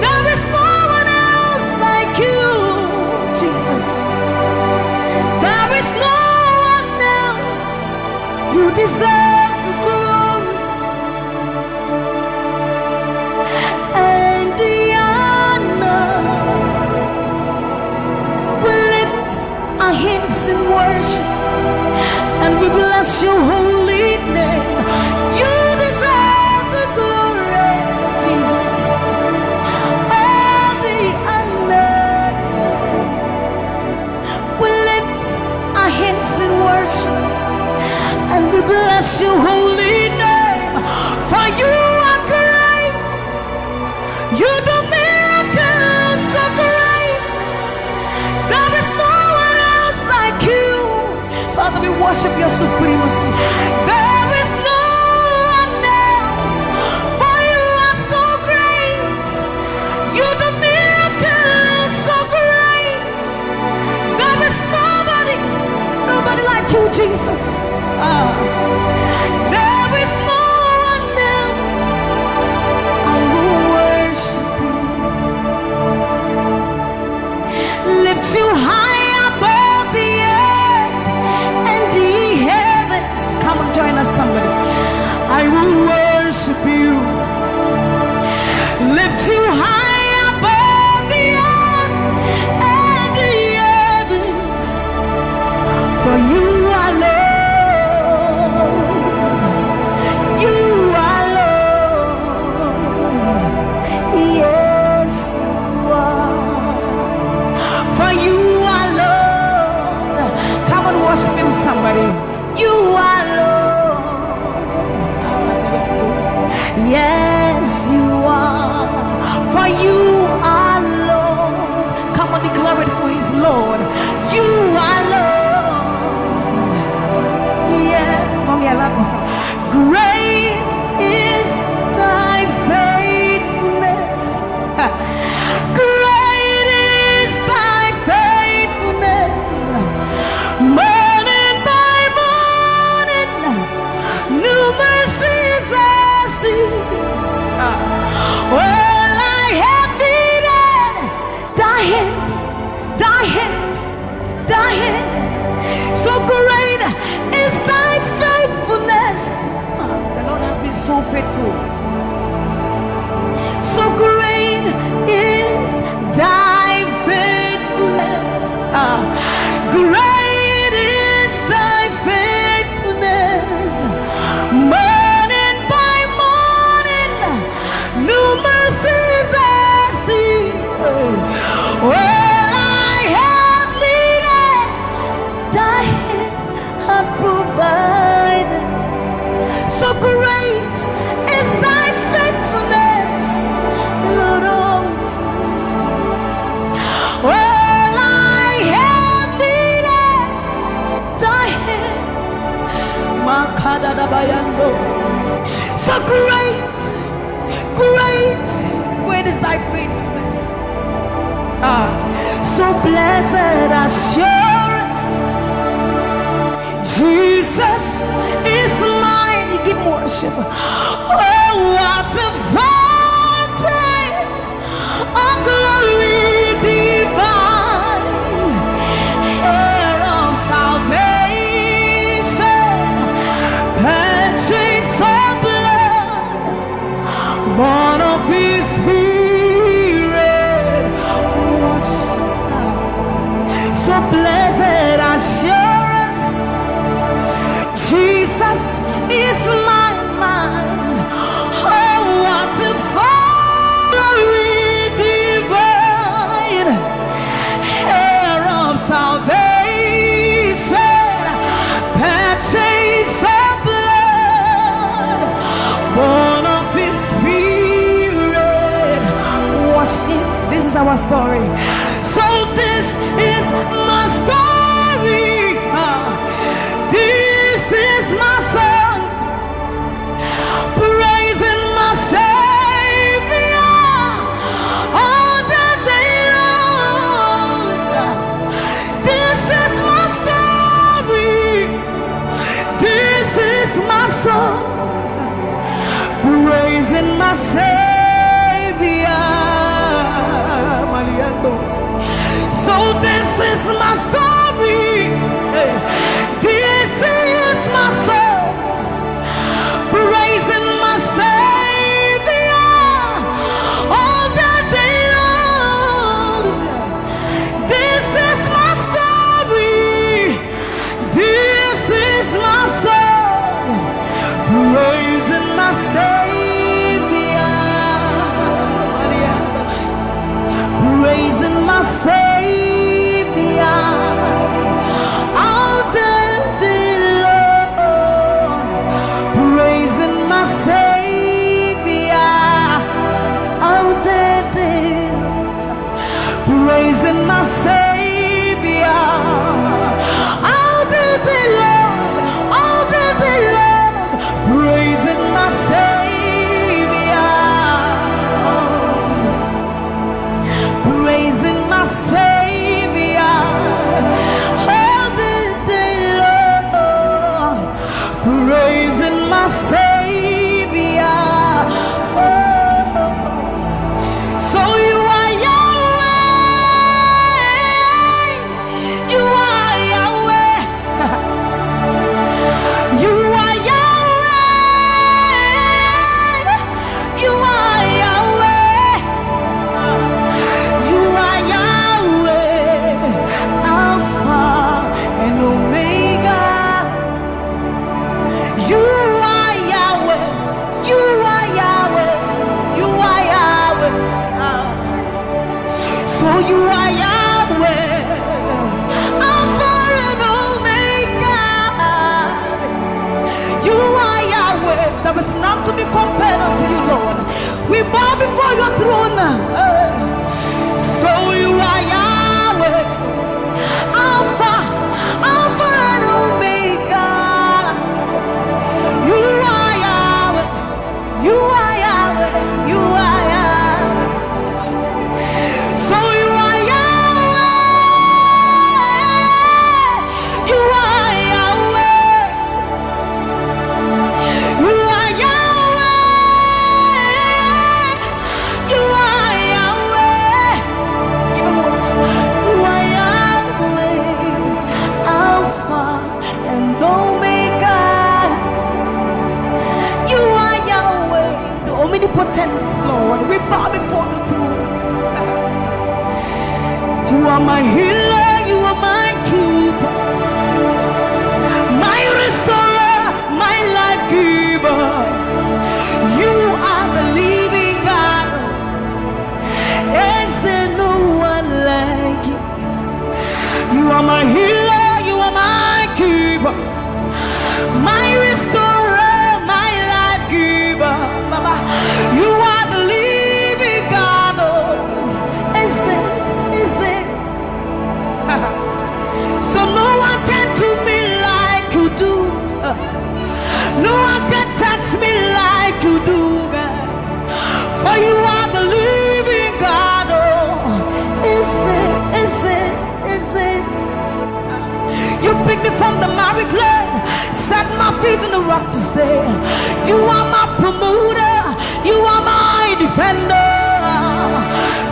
A: There is no one else like you, Jesus. There is no one else. You deserve the glory and the honor. We lift our hands in worship and we bless your holy name. You deserve the glory, Jesus. All the honor. We lift our hands in worship and we bless your holy name. For you are great, you do miracles so great. There is no one else like you. Father, we worship your supremacy. There is no one else. For you are so great, you do miracles so great. There is nobody like you, Jesus. There is no one else. I will worship you. Lift you high above the earth and the heavens. Come on, join us, somebody. I will worship you. Lift you high above the earth and the heavens. For you are Lord. You are Lord. Yes, you are. For you are Lord. Come on, worship him, somebody. You are Lord. Yes, you are. For you are Lord. Come on, declare it, for his Lord. You are Lord. Yes, mommy, I love this song. Great is thy faithfulness. Great is thy faithfulness. Morning by morning, new mercies I see. All I have needed, thy hand, thy hand, thy hand. So great is thy faithfulness. The Lord has been so faithful. So great is thy faithfulness. Great is thy faithfulness. Morning by morning, new mercies I see. All I have needed, thy hand hath provided. So great is thy faithfulness, Lord, unto me. All I have needed, thy hand. So great Great is thy faithfulness. So blessed assurance, Jesus is mine. Give worship. Oh, what a fountain of glory divine, heir of salvation, purchase of blood, born of His Spirit. So blessed assurance, Jesus is my mind. Oh, what a glory divine, heir of salvation, purchase of blood, born of His Spirit. Wash Him. This is our story. So this is my story. This is my song, praising my Savior all the day long. This is my story. This is my song, praising my Savior. So this is my story. This is my song, praising my Savior all the day long. This is my story. This is my song, praising my Savior, praising my Savior all the day long, praising my Savior all the day long, praising my Savior all the day long, all the day long, praising my Savior, praising my Savior all the day long, praising my Savior. Oh. So you are Yahweh, you are Yahweh, you are Yahweh, you are Yahweh, you are Yahweh, Alpha and Omega. You are Yahweh, you are Yahweh, you are Yahweh. So you are Yahweh, Alpha and Omega. You are Yahweh. There is none to be compared unto you, Lord. We bow before your throne. So you are Yahweh, Alpha and Omega. You are Yahweh, you are Yahweh, you are Yahweh. So you are Yahweh, you are Yahweh, you are Yahweh, you are Yahweh. Give him worship. You are Yahweh, Alpha and Omega. You are Yahweh, the omnipotent Lord. We bow before the throne. You are my healer, you are my keeper, my restorer, my life giver. You are the living God. Is there no one like you? You are my healer, you are my keeper, my restorer, my life giver. Baba, you are the living God. Oh, is it? So no one can do me like you do. No one can touch me like you do, God. the miry clay, set my feet on the rock to stay. You are my promoter, you are my defender,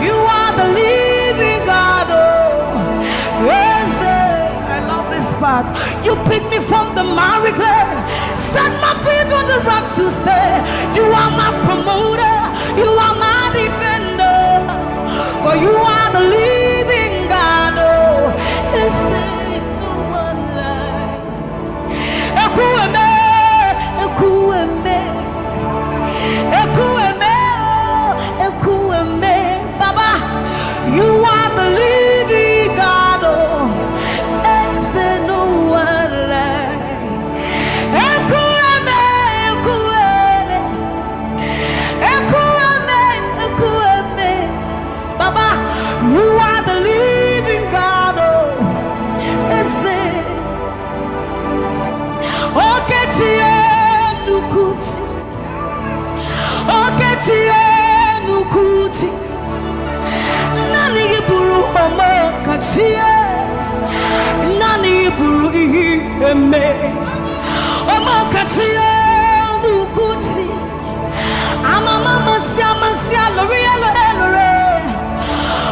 A: you are the living God. Oh, yes, I love this part. You picked me from the miry clay, set my feet on the rock to stay. You are my promoter, you are my defender, for you are the living God. Oh, yes, no one like Ekueme, Ekueme, Ekueme, Ekueme, Baba, you are the living God. Oh, yes, no one like Ekueme, Ekueme, Ekueme, Ekueme, Baba, you are the living God. Oh, yes, Oketie nukuti, Oketie nukuti, nani iburu omo kachie, nani iburu eme, omo kachie nukuti, amama masia lori lore,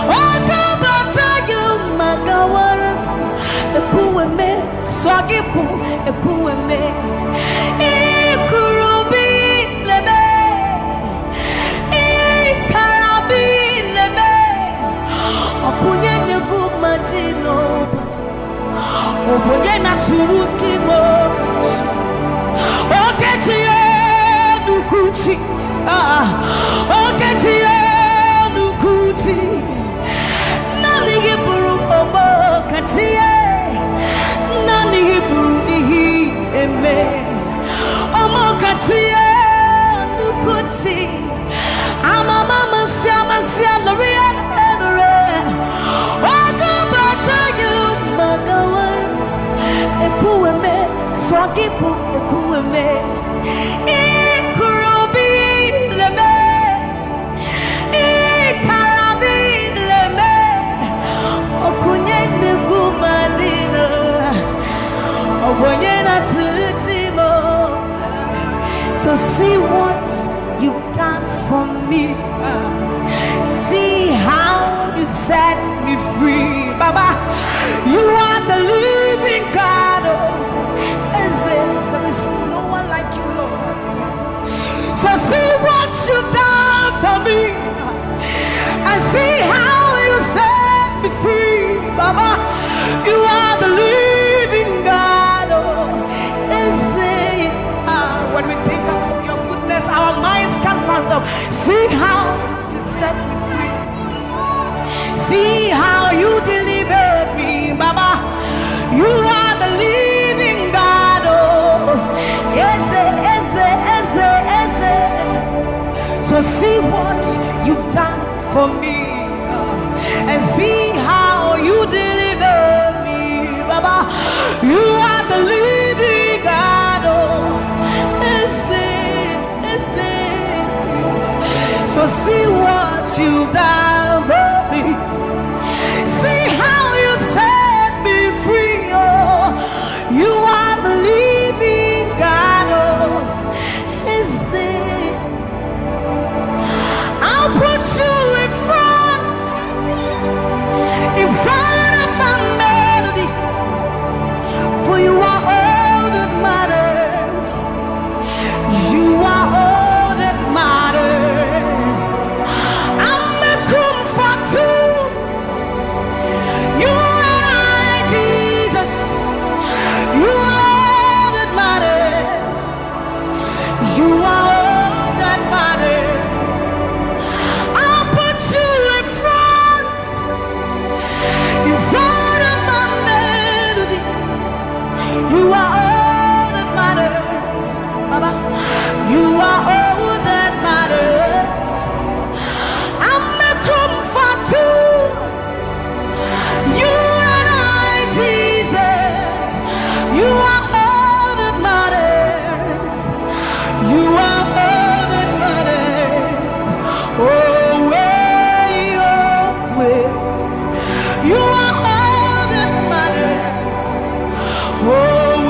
A: okabata you magawaras, ekueme swagifu, ekueme, ikurubi leme, ikarabi leme, opunye negu majino, opunye naturuki mo, oketie nukuchi, oketie nukuchi, nani giburu omo kachie, nani giburu ihi eme, omo kachie nukuchi, amama masia lori lore, okabata you magawas, ekueme swagifu, ekueme, ikurubi leme, ikarabi leme, okunye negu madina, okunye natujimo. So see what you've done for me. See how you set me free, Baba. You are the living God. There is no one like you, Lord. So see what you've done for me, and see how you set me free, Baba. You are the living God. When we think about your goodness, our minds can't fathom. See how you set me free. See how you delivered me, Baba. You are the living God. Oh, yes, yes, yes, yes. So see what you've done for me, and see how you delivered me, Baba. You are the living God. Oh, yes, yes, yes. So see what you've done for me. See how you set me free. Oh, you are the living God. Oh, yes, yes. I'll put you in front of my melody, for you are all that matters. You are all that matters. I'm a comfort too. You and I, Jesus. You are all that matters. You are all that matters. I'll put you in front of my melody. You are all that matters, Baba. You are all that matters. I'm a comfort too. You and I, Jesus. You are all that matters. You are all that matters. Oh, way, oh, way. You are all that matters. Oh,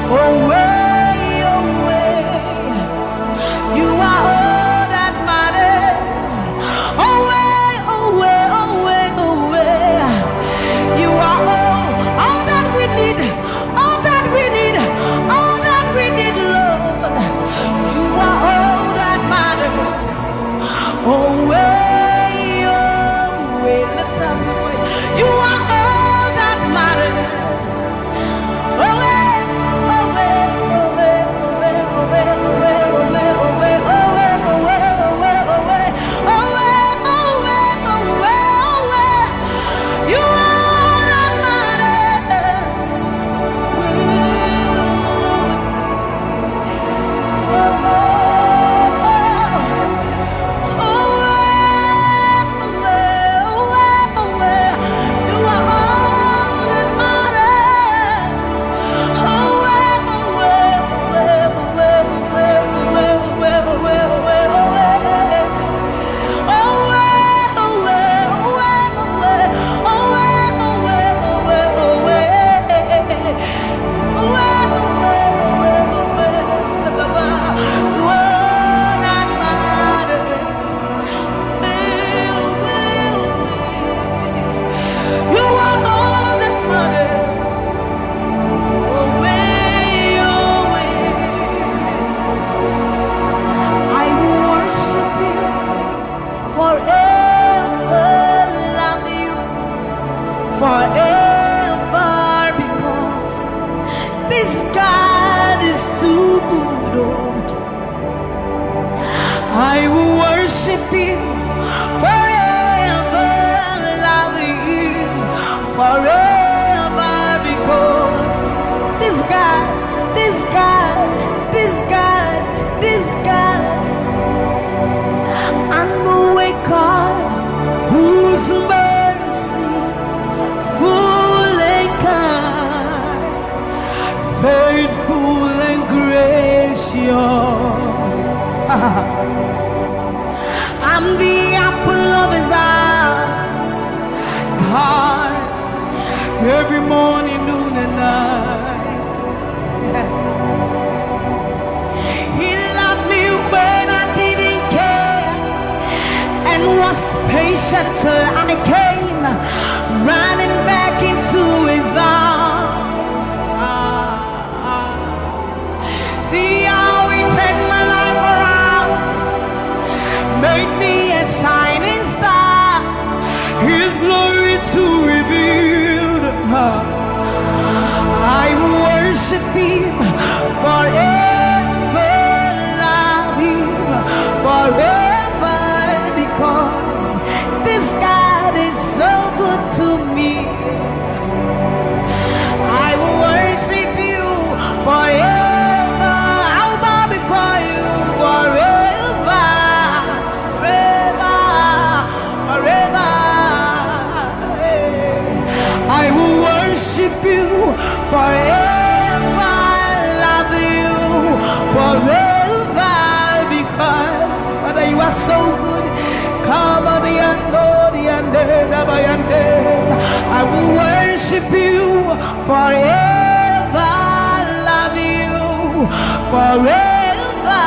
A: away, away. You are all that matters. Away, away, away, away. You are all that we need, all that we need, all that we need, Lord. You are all that matters. Away, away. Let's have the voice. You are all that matters. Away, away, away, away, away, away, away, away, away, away, away, away, away, away, away. You are all that matters. Forever, because this God is too good. I will worship you forever, love you forever, because this God, this God, this God, this God, I know a God whose mercy full and kind, faithful and gracious. I'm the apple of his eyes, tart every morning, noon and night. He loved me when I didn't care and was patient till I came running back into his arms. See how he turned my life around, made me a shining star, his glory to reveal. I will worship him forever, love him forever, because this God is so good to me. I will worship you forever. I'll bow before you forever, forever, forever. I will worship you forever, love you forever, because Father, you are so good. Come on, I will worship you forever, love you forever,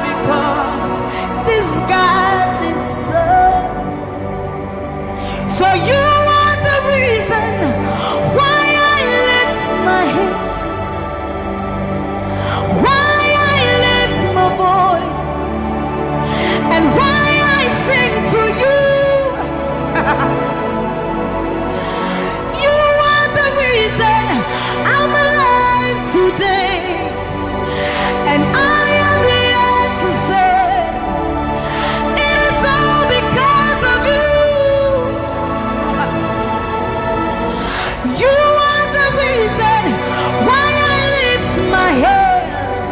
A: because this God is so you are the reason why I lift my hands, why I lift my voice, and why I sing to you. You are the reason I'm alive today, and I am here to say it is all because of you. You are the reason why I lift my hands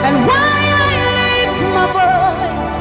A: and why I lift my voice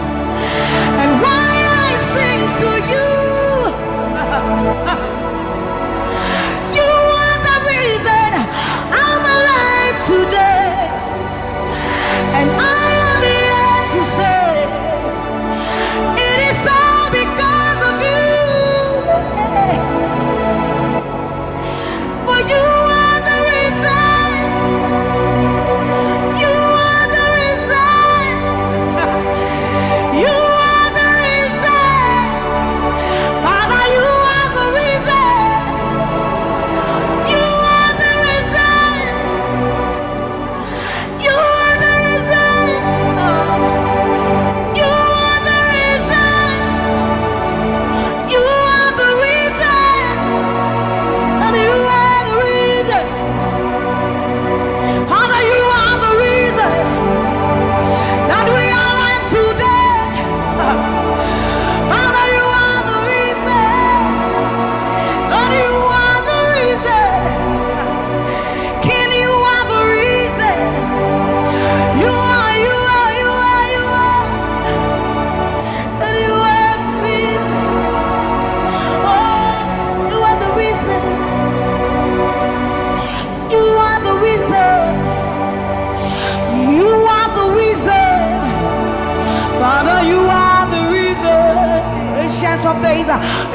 A: Ancient of days,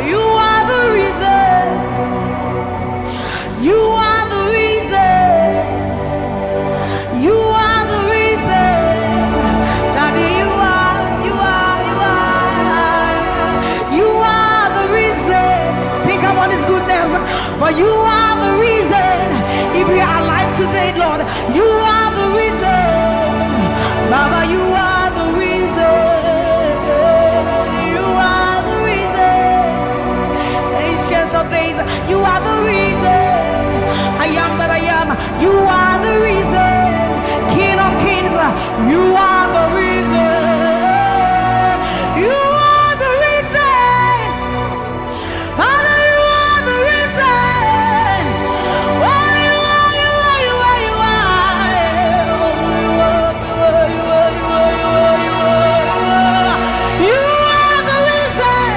A: you are the reason. You are the reason. You are the reason. Daddy, you are the reason. Think about His goodness, for you are the reason. If we are alive today, Lord, you are the reason. Baba, you are the reason. You are the reason. Ancients of days, you are the reason. I am that I am. You are the reason. King of kings, you are the reason. You are the reason. Father, you are the reason. Oh, you are, you are, you are, you are. You are the reason.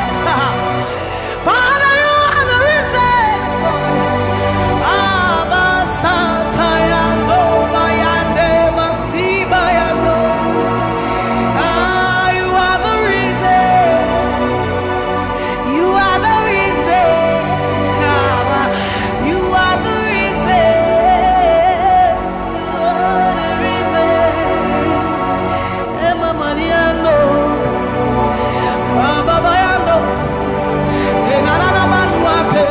A: Father, you are the reason. Abba, Satayando, Bayande, Masibayandos. You are the reason. You are the reason. You are the reason. You are the reason. Emma Mariano, Baba Bayandos, Enana Manuake,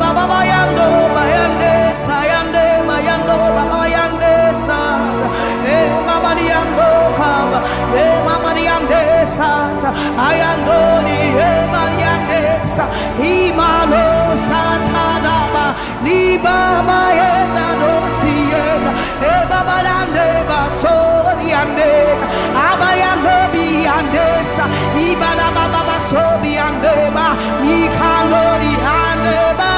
A: Baba Bayando, Bayande, Sayande, Bayando, Baba Yande, Sa, Mama Diando, Kaba, Mama Diande, Sa, Ayando, Mariande, Sa, Imalo, Satadaba, Niba, Mayenda, Dosiena, Baba Dande, Basoriande, Abayando, Biandesa, Ibana Baba Sobiandeba, Mikandori, Andeba,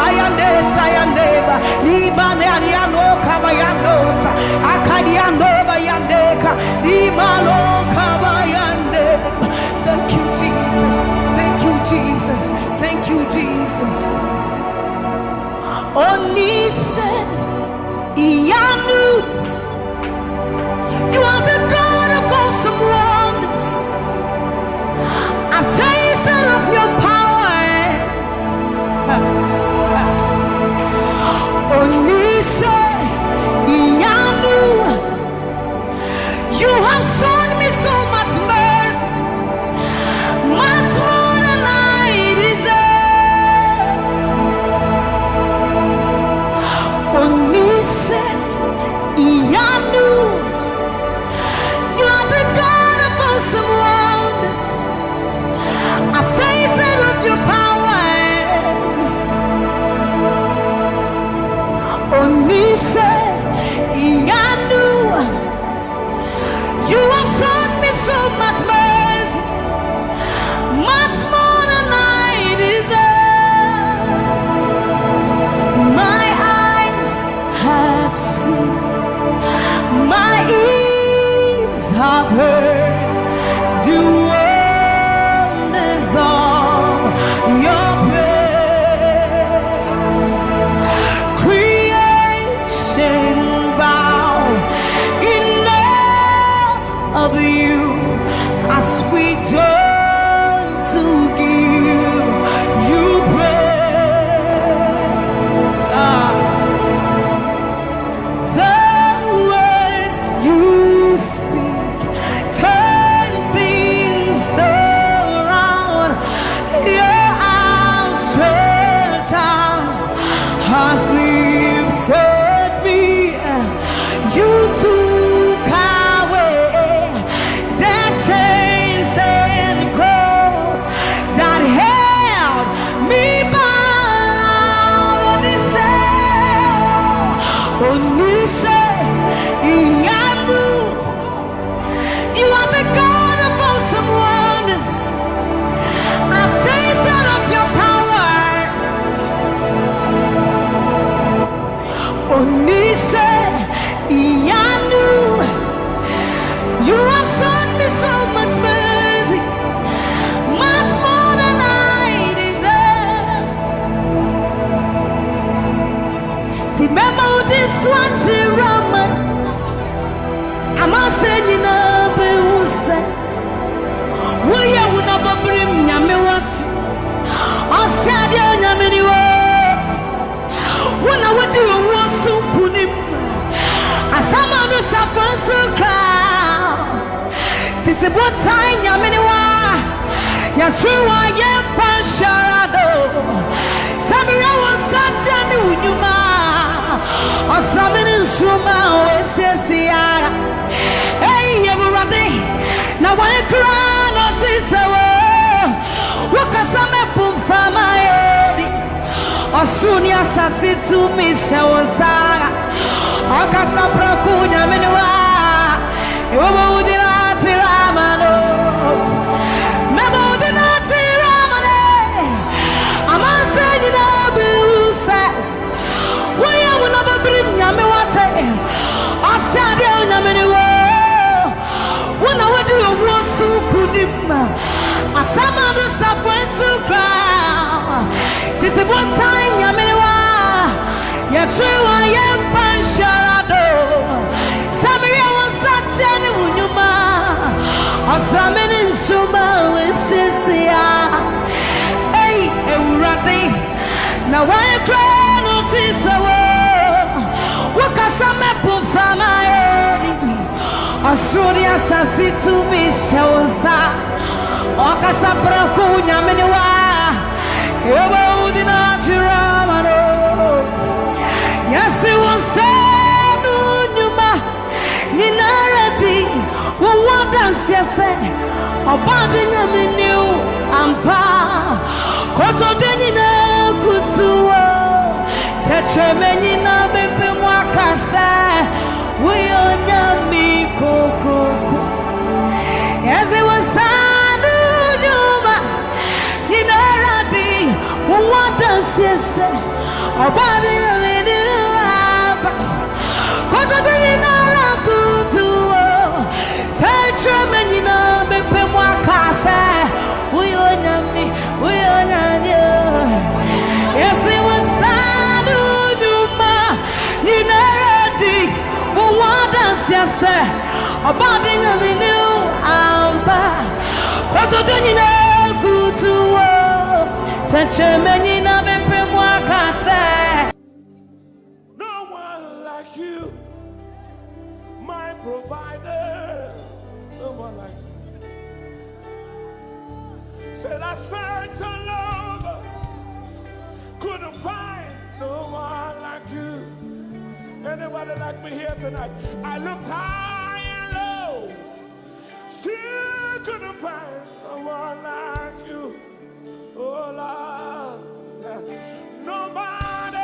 A: Ayandesa, Ayandeba, Nibane, Ariano, Kabayandosa, Akadiando, Bayandeka, Nimalo, Kabayandeba. Thank you, Jesus. Thank you, Jesus. Thank you, Jesus. Onise, Iyanu, you are the God of awesome wonders. I've tasted of your power. Onise, Iyanu, you have shown me so much mercy, much more than I deserve. Onise, Iyanu, you are the God of awesome wonders. I've tasted of your power. Onise, Iyanu, you have shown me so much mercy, much more than I deserve. My eyes have seen, my ears have heard the wonders of your praise. Creation bow in awe of you as we join to give you praise. The words you speak turn things around. Your outstretched arms has lifted me. You took away the chains and cords that held me bound. Onise, Iyanu, you are the God of awesome wonders. I've tasted of your power. Onise, Iyanu, you have shown me so much mercy, much more than I deserve. Remember this one, Raman. I'm not saying you know, but who said, will you would not brim nyame what Osadia nyame wo Wona wadi wo supunim Asama do safansu kra Tisi botai nyame wa Ya truwa ye pasharado Samira wa satya ni unyuma Osamini shuma Ese yara Hey everybody Na wale kra notisa wo Wakasame pumfama edi Osuni asasi tu misha wosara Okasapra kunya minuwa Iwabo udina tiramano Mebo udina tiramane Amanse nina biuse Waya wunaba brim nyame wate Osade nyame niwo Wuna wadi owosu kunim Asama do sapwensu kra Titi botai nyame niwa Yatruwa yempan sharado Samira wasatya ni unyuma Osamini nsuma wesisia Hey, ewurade Na wae kra notisa wo Wakasame pumframa edi Osuri asasi tumisha wosa Okasapra kunya meniwa Yoba udina chiramano Yasi wonsenu nyuma Ninaradi Wawadansi yase Obadi nyaminiu Ampa Koto denina kutuwa Tetreme nina bebe mwakase Uyo nyami kokoko Yasi wonsenu nyuma Ninaradi Wawadansi yase Obadi nyaminiu Ampa Koto denina kutuwa Tetreme nina bebe mwakase Uyo nyami Yasi wasanu nyuma Ninaradi Wawadansi yase Obadi nyaminiu Ampa Koto denina kutuwa Tetreme nina bebe mwakase
B: No one like you, my provider. No one like you. Said I searched all over, couldn't find no one like you. Anybody like me here tonight? I looked high and low, still couldn't find no one like you. Oh Lord, nobody.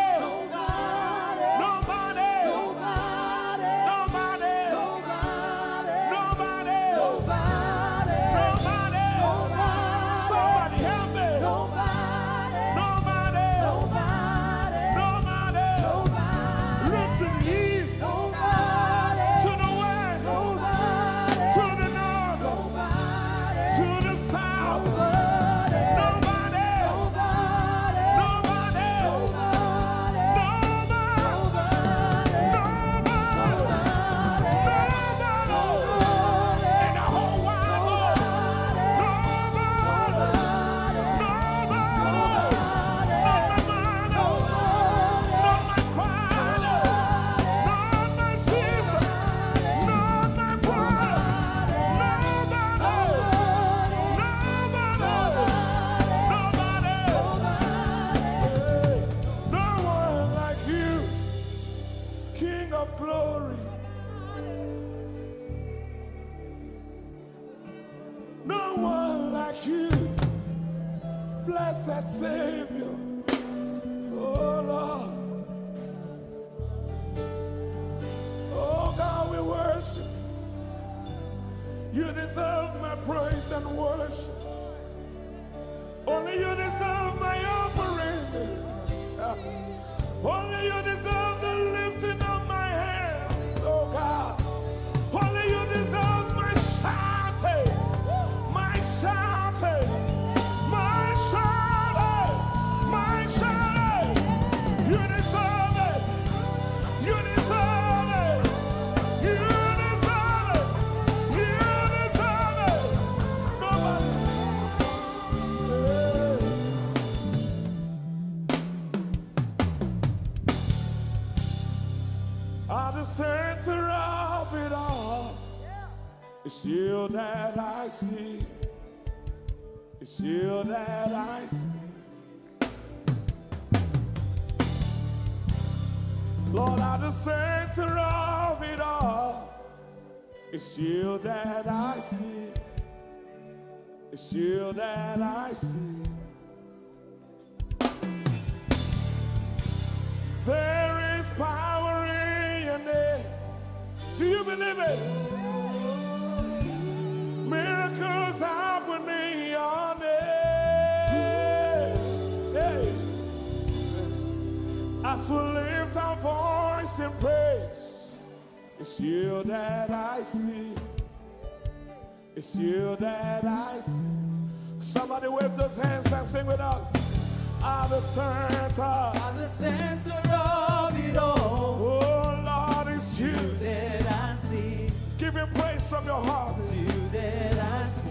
B: Blessed Savior, oh Lord, oh God, we worship. You deserve my praise and worship. Only you deserve my offering. Only you deserve the lifting of my hands, oh God. Only you deserve my shouting, my shouting, my shouting, my shouting. You deserve it. You deserve it. You deserve it. You deserve it. Nobody. At the center of it all, it's you that I see. It's you that I see. Lord, at the center of it all, it's you that I see. It's you that I see. There is power in your name. Do you believe it? Miracles happen in your name. Hey. As we lift our voice in praise, it's you that I see. It's you that I see. Somebody wave those hands and sing with us. At the center of it all. Oh Lord, it's you
C: that I see.
B: Give him praise from your heart.
C: It's you that I see.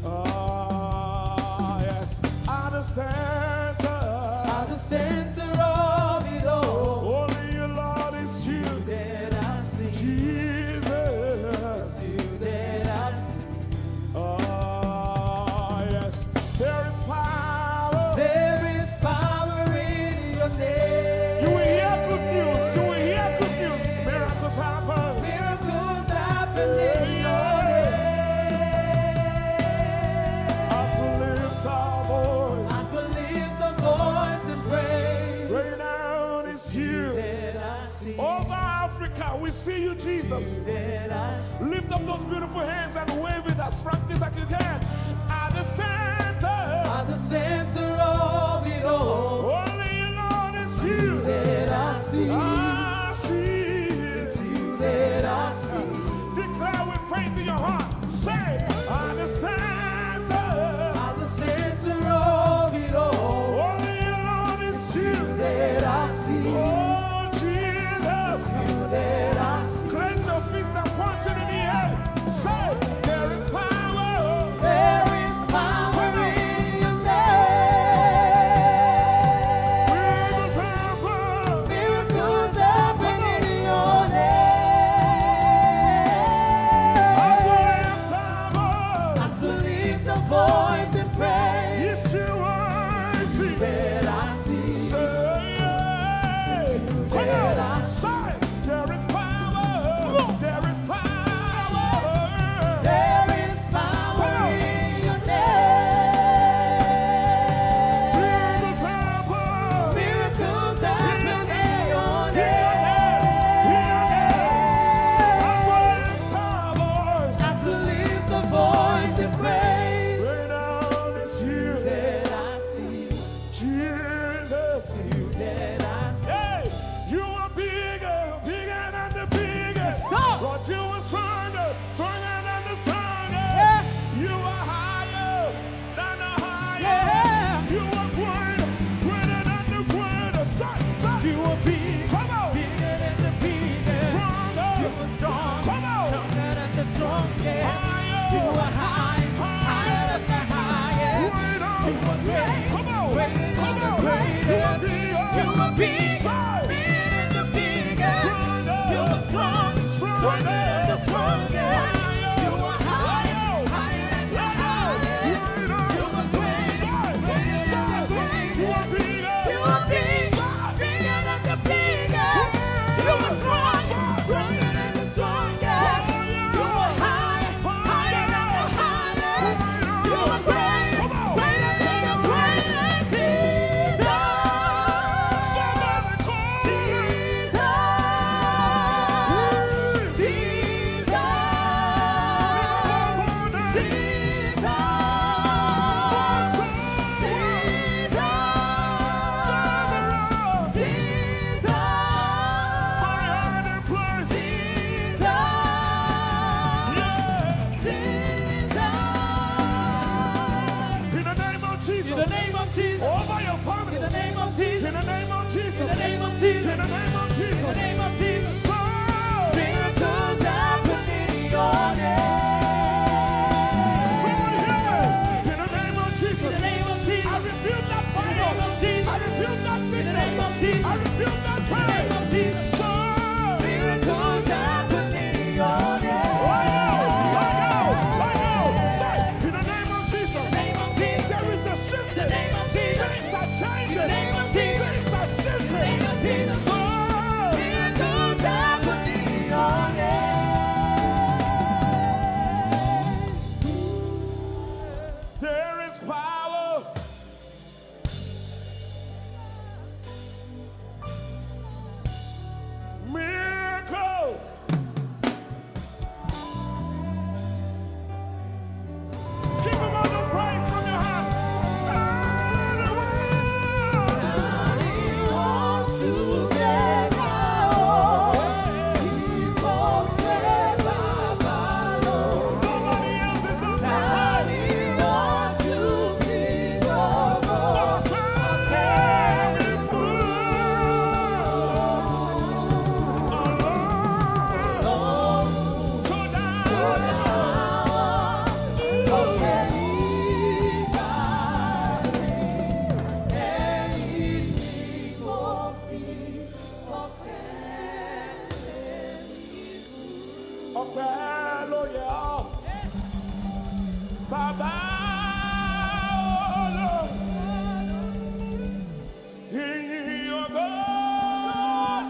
B: Oh yes. At the center
C: of it all.
B: Only you, Lord, it's you
C: that I see.
B: Jesus.
C: It's you that I see.
B: Oh yes. There is power.
C: There is power in your name.
B: You will hear good news. You will hear good news. Miracles happen.
C: Miracles happen in your name.
B: As we lift our voice.
C: As we lift our voice and pray.
B: Right now it's you.
C: That I see.
B: Over Africa, we see you, Jesus.
C: That I see.
B: Lift up those beautiful hands and wave it as frantic as you can. At the center
C: of it all.
B: Only you, Lord, it's you
C: that I see.
B: I see.
C: It's you that I see.
B: Declare with faith in your heart. Say, at the center
C: of it all.
B: Only you, Lord, it's you
C: that I see.
B: Oh, Jesus.
C: It's you that I see.
B: Clench your fist and punch it in the air. Say, there is power.
C: There is power in your name. Miracles happen in your name. As we lift our voice and pray.
B: Yes, you are.
C: That I see.
B: That I see. There is power. There is power.
C: There is power in your name. Miracles happen in your name. As we lift our voice and praise. That I see.
B: Jesus.
C: You that I see.
B: Hey, you are bigger, bigger than the biggest. Lord, you are stronger, stronger than the strongest. You are higher than the highest. You are greater, greater than the greatest. You are big, come on,
C: Bigger than the biggest.
B: stronger,
C: You are strong.
B: come on,
C: Stronger than the strongest.
B: higher,
C: You are high. Higher than the highest.
B: greater,
C: You are great.
B: come on,
C: Greater than
B: come
C: the
B: on,
C: greatest.
B: you are bigger,
C: You are big.
B: Say,
C: Bigger than the biggest.
B: stronger,
C: You are strong.
B: stronger.
C: Stronger than
B: Baba, in your God,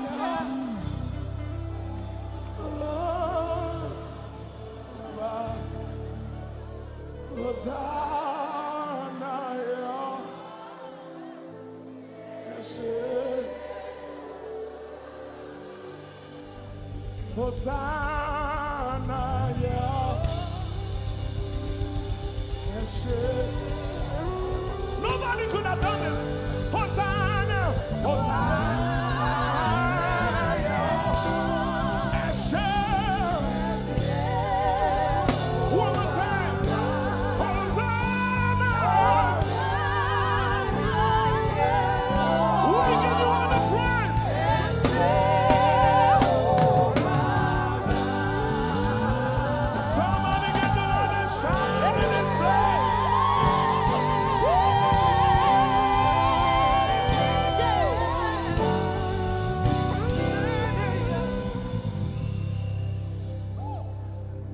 B: Hosanna, Hosanna, nobody could have done this. Hosanna, Hosanna. One more time. Hosanna. We give you all the praise. Somebody get the Lord and shout in this place.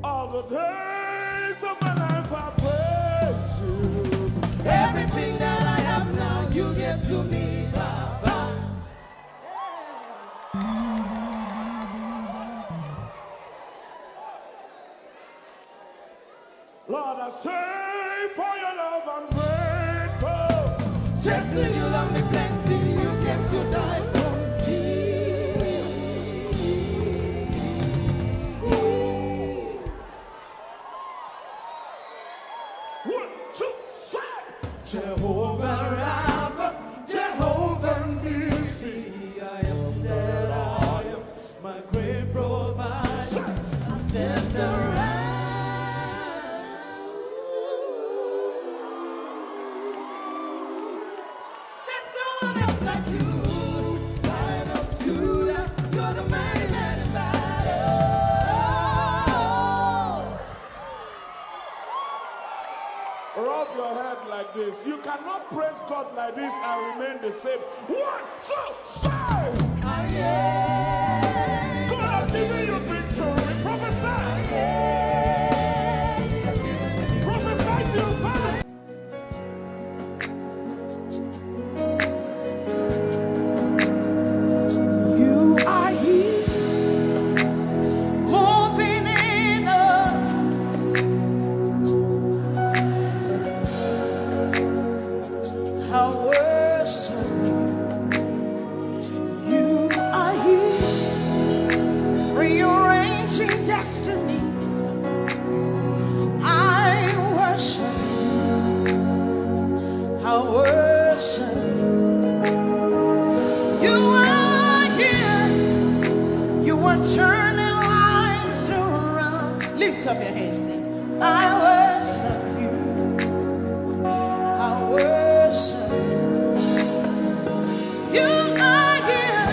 B: All the days of my life I praise you.
A: Everything that I have now, you give to me, Baba.
B: Lord, I say for your love I'm grateful.
A: Just to you love me plenty, you came to die for me.
B: 1, 2, 3.
A: Jehovah Rapha, Jehovah Nissi, I am that I am, my great provider. I stand around. There's no one else like you. Lion of Judah, you're the mighty man in battle.
B: Rub your head like this. You cannot praise God like this and remain the same. 1, 2, 3. God has given you victory. Prophesy. Prophesy to your family.
A: You are here, moving in us. I worship you. You are here, rearranging destinies. I worship you. I worship you. You are here. You are turning lives around. Lift up your hands, sing. I worship you. I worship you. You are here,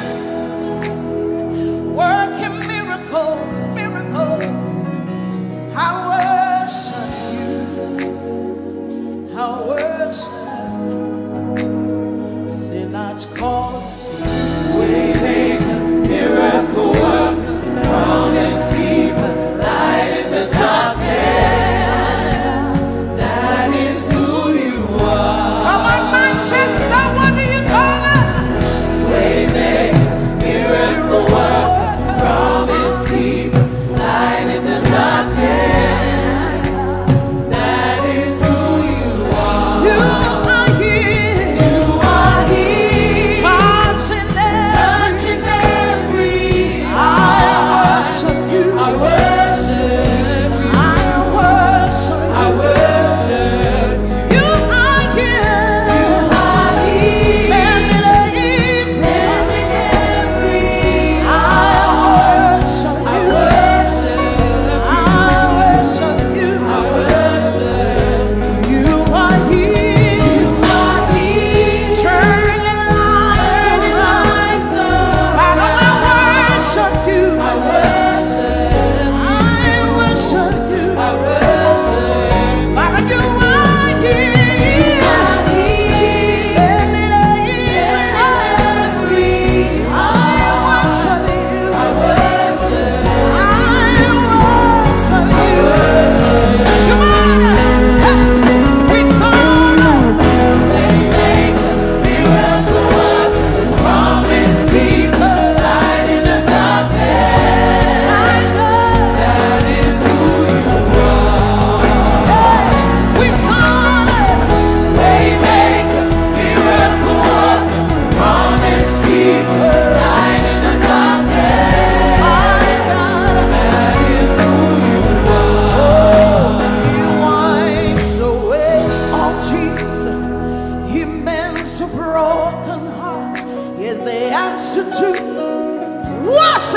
A: working miracles, miracles. I worship you. I worship you. Sinach calls waymaker, miracle worker, promise keeper, light in the darkness.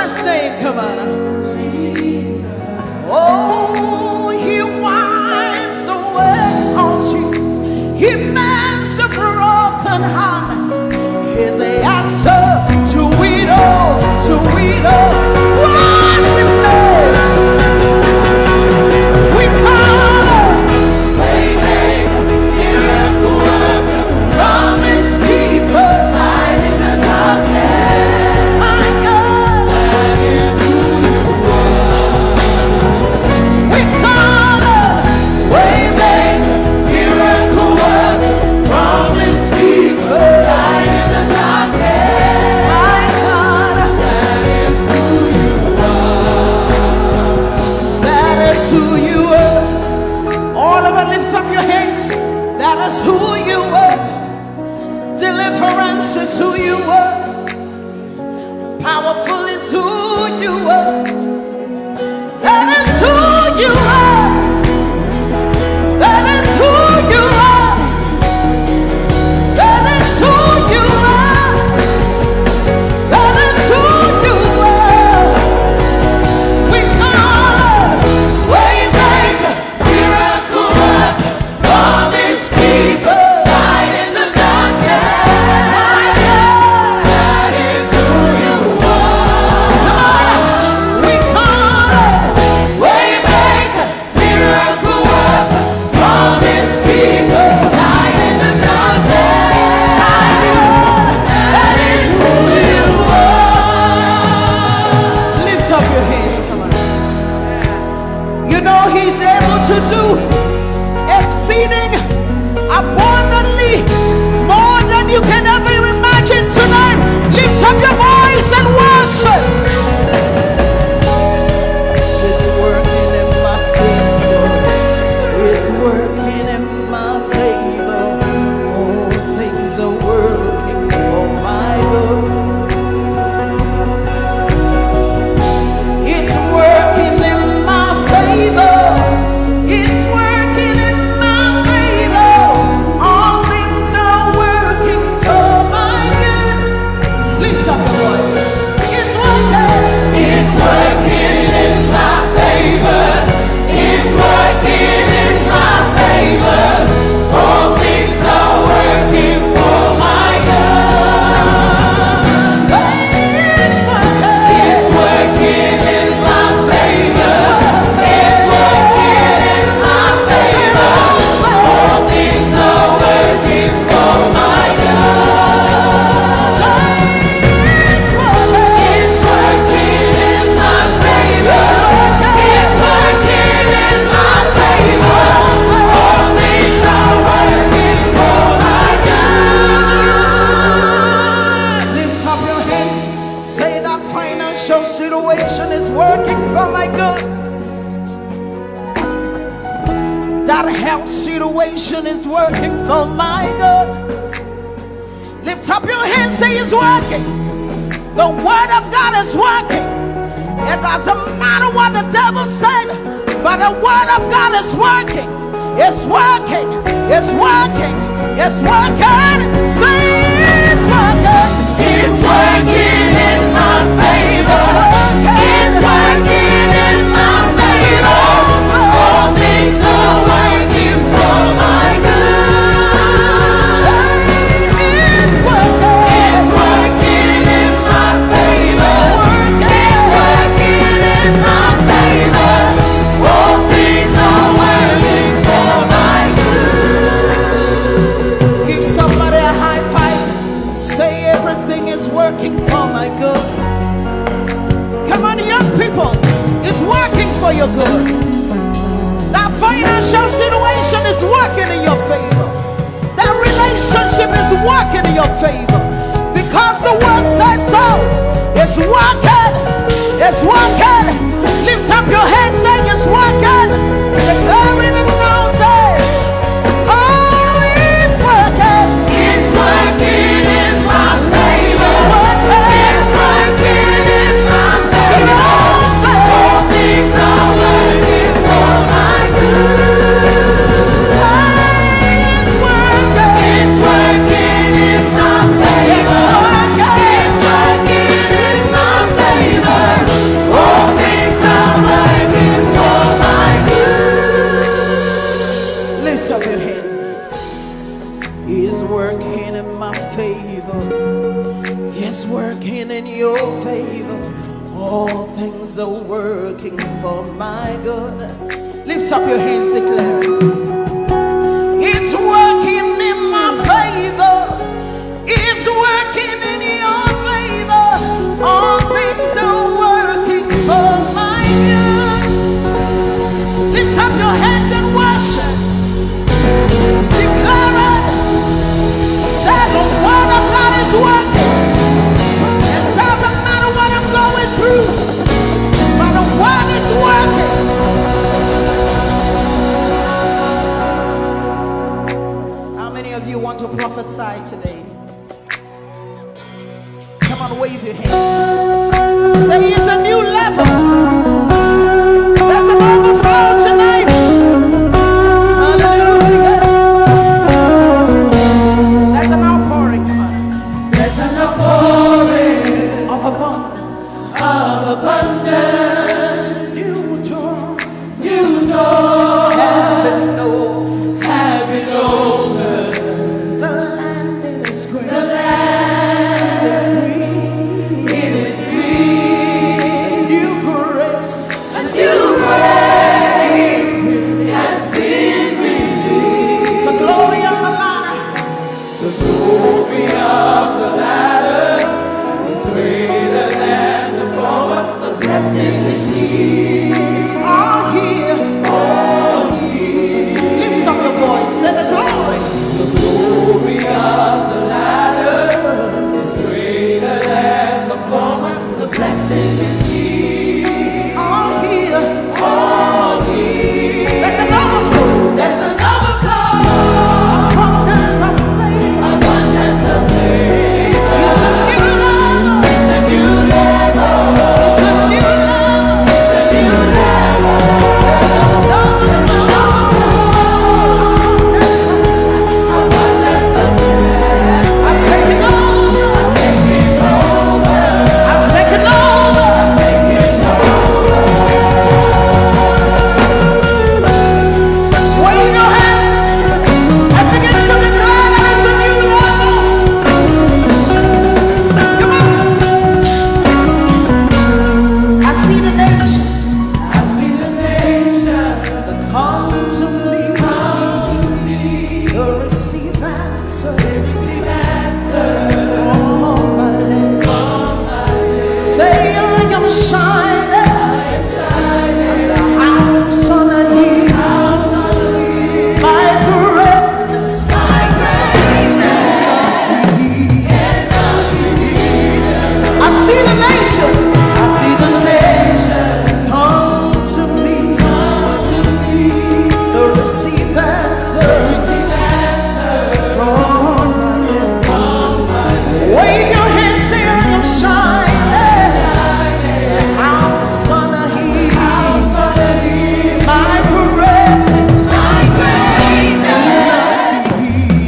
A: last name, come on. Oh, he wipes away all tears. He mends the broken heart. He's the answer to it all, to it all. What's his name? We call him Waymaker, miracle worker, promise keeper, light in the darkness. My God, that is who you are. We call him Waymaker, miracle worker, promise keeper, light in the darkness. My God, that is who you are. That is who you are. All of it, lift up your hands. That is who you are. Deliverance is who you are. Powerful is who you are. That is who you are. That is who you are. That is who you are. That is who you are. We call him Waymaker, miracle worker, promise keeper, light in the darkness. My God, that is who you are. We call him Waymaker, miracle worker, promise keeper, light in the darkness. My God, that is who you are. Lift up your hands, come on. You know he's able to do exceeding abundantly more than you can ever imagine tonight. Lift up your voice and worship. It's working in my favor. It's working in my favor. All things are working for my good. It's working in my favor. It's working in my favor. All things are working for my good. Lift up your voice. It's working. It's working in my favor. It's working in my favor. All things are working for my good. Say it's working. It's working in my favor. It's working in my favor. All things are working for my good. Say it's working. It's working in my favor. It's working in my favor. All things are working for my good. Lift up your hands. Say that financial situation is working for my good. That health situation is working for my good. Lift up your hands, say it's working. The word of God is working. It doesn't matter what the devil said, but the word of God is working. It's working. It's working. It's working. Say it's working. It's working in my favor. It's working in my favor. All things are working for my good. It's working. It's working in my favor. It's working in my favor. All things are working for my good. Give somebody a high five. Say everything is working for my good. Come on, young people. It's working for your good. That financial situation is working in your favor. That relationship is working in your favor. Because the word says so. It's working. It's working. Lift up your hands saying it's working. Declaring it now, say, oh, it's working. It's working in my favor. It's working in my favor. All things are working for my good. It's working. It's working in my favor. It's working in my favor. things are working for my good. Lift up your hands, declare. It's working in my favor. It's working in your favor. All things are working for my good. Lift up your hands and worship. Declare it. That the word of God is working. It doesn't matter what I'm going through, but the word is working. How many of you want to prophesy today? Come on, wave your hands. Say it's a new level. There's an overflow tonight. Hallelujah. There's an outpouring. There's an outpouring of abundance. Of abundance. New doors. New doors. Have been opened. The land is green. The land is green. It is green. New grace. A new grace has been released. The glory of the ladder. The glory of the ladder is greater than the former. The blessing is here. It's all here. All here. Lift up your voice. Say the glory. The glory of the ladder is greater than the former. The blessing is here. It's all here. All here. There's an overflow. There's an overflow. Abundance of faith. Abundance of faith. It's a new level. It's a new level. It's a new level. It's a new level. There's an overflow. Abundance of faith. I'm taking over. I'm taking over. I'm taking over. I'm taking over. Wave your hands and begin to declare that it's a new level. Come on. I see the nations. I see the nations that come to me. Come to me. To receive answer. They receive answer. From my lips. From my lips. Say I am shining. I am shining. As a house on a hill. House on a hill. My greatness. My greatness. Cannot be hidden. I see the nations. I see the nations come to me. Come to me. To receive answer. Receive answer. From my lips. From my lips. Wave your hands, say I am shining. House on a hill. House on a hill. My greatness. My greatness.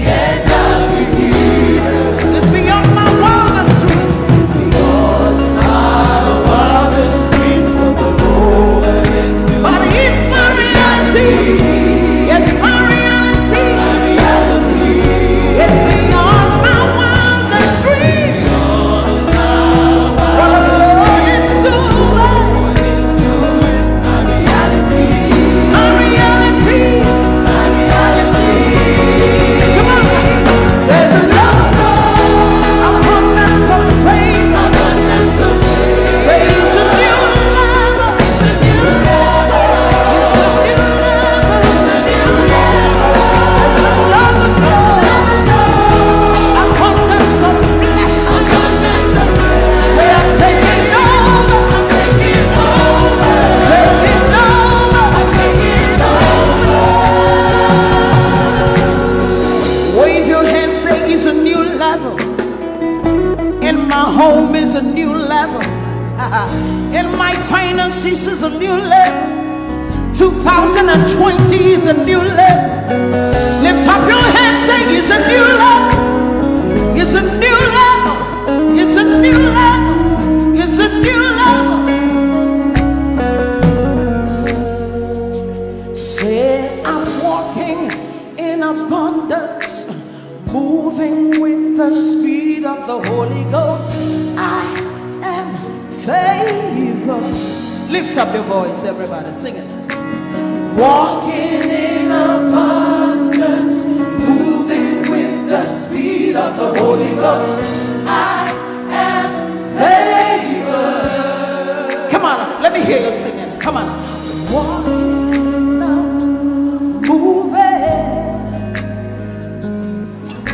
A: Cannot be hidden. It's beyond my wildest dreams. It's beyond my wildest dreams. For the Lord is good. But it's my reality. It's my reality. My reality. It's beyond my wildest dreams. What the Lord is doing. My reality. My reality. My reality. Come on. There's an overflow. Abundance of faith. Abundance of faith. Say it's a new level. It's a new level. It's a new level. It's a new level. There's an overflow. Abundance of blessing. Abundance of blessing. Say I'm taking over. I'm taking over. Taking over. I'm taking over. Wave your hands, say it's a new level. In my home is a new level. In my finances is a new level. 2020 is a new level. Lift up your hands, say it's a new level. It's a new level. It's a new level. It's a new level. Say I'm walking in abundance, moving with the speed of the Holy Ghost. I am favored. Lift up your voice, everybody. Sing it. Walking in abundance, moving with the speed of the Holy Ghost. I am favored. Come on, let me hear you singing. Come on. Walking up, moving.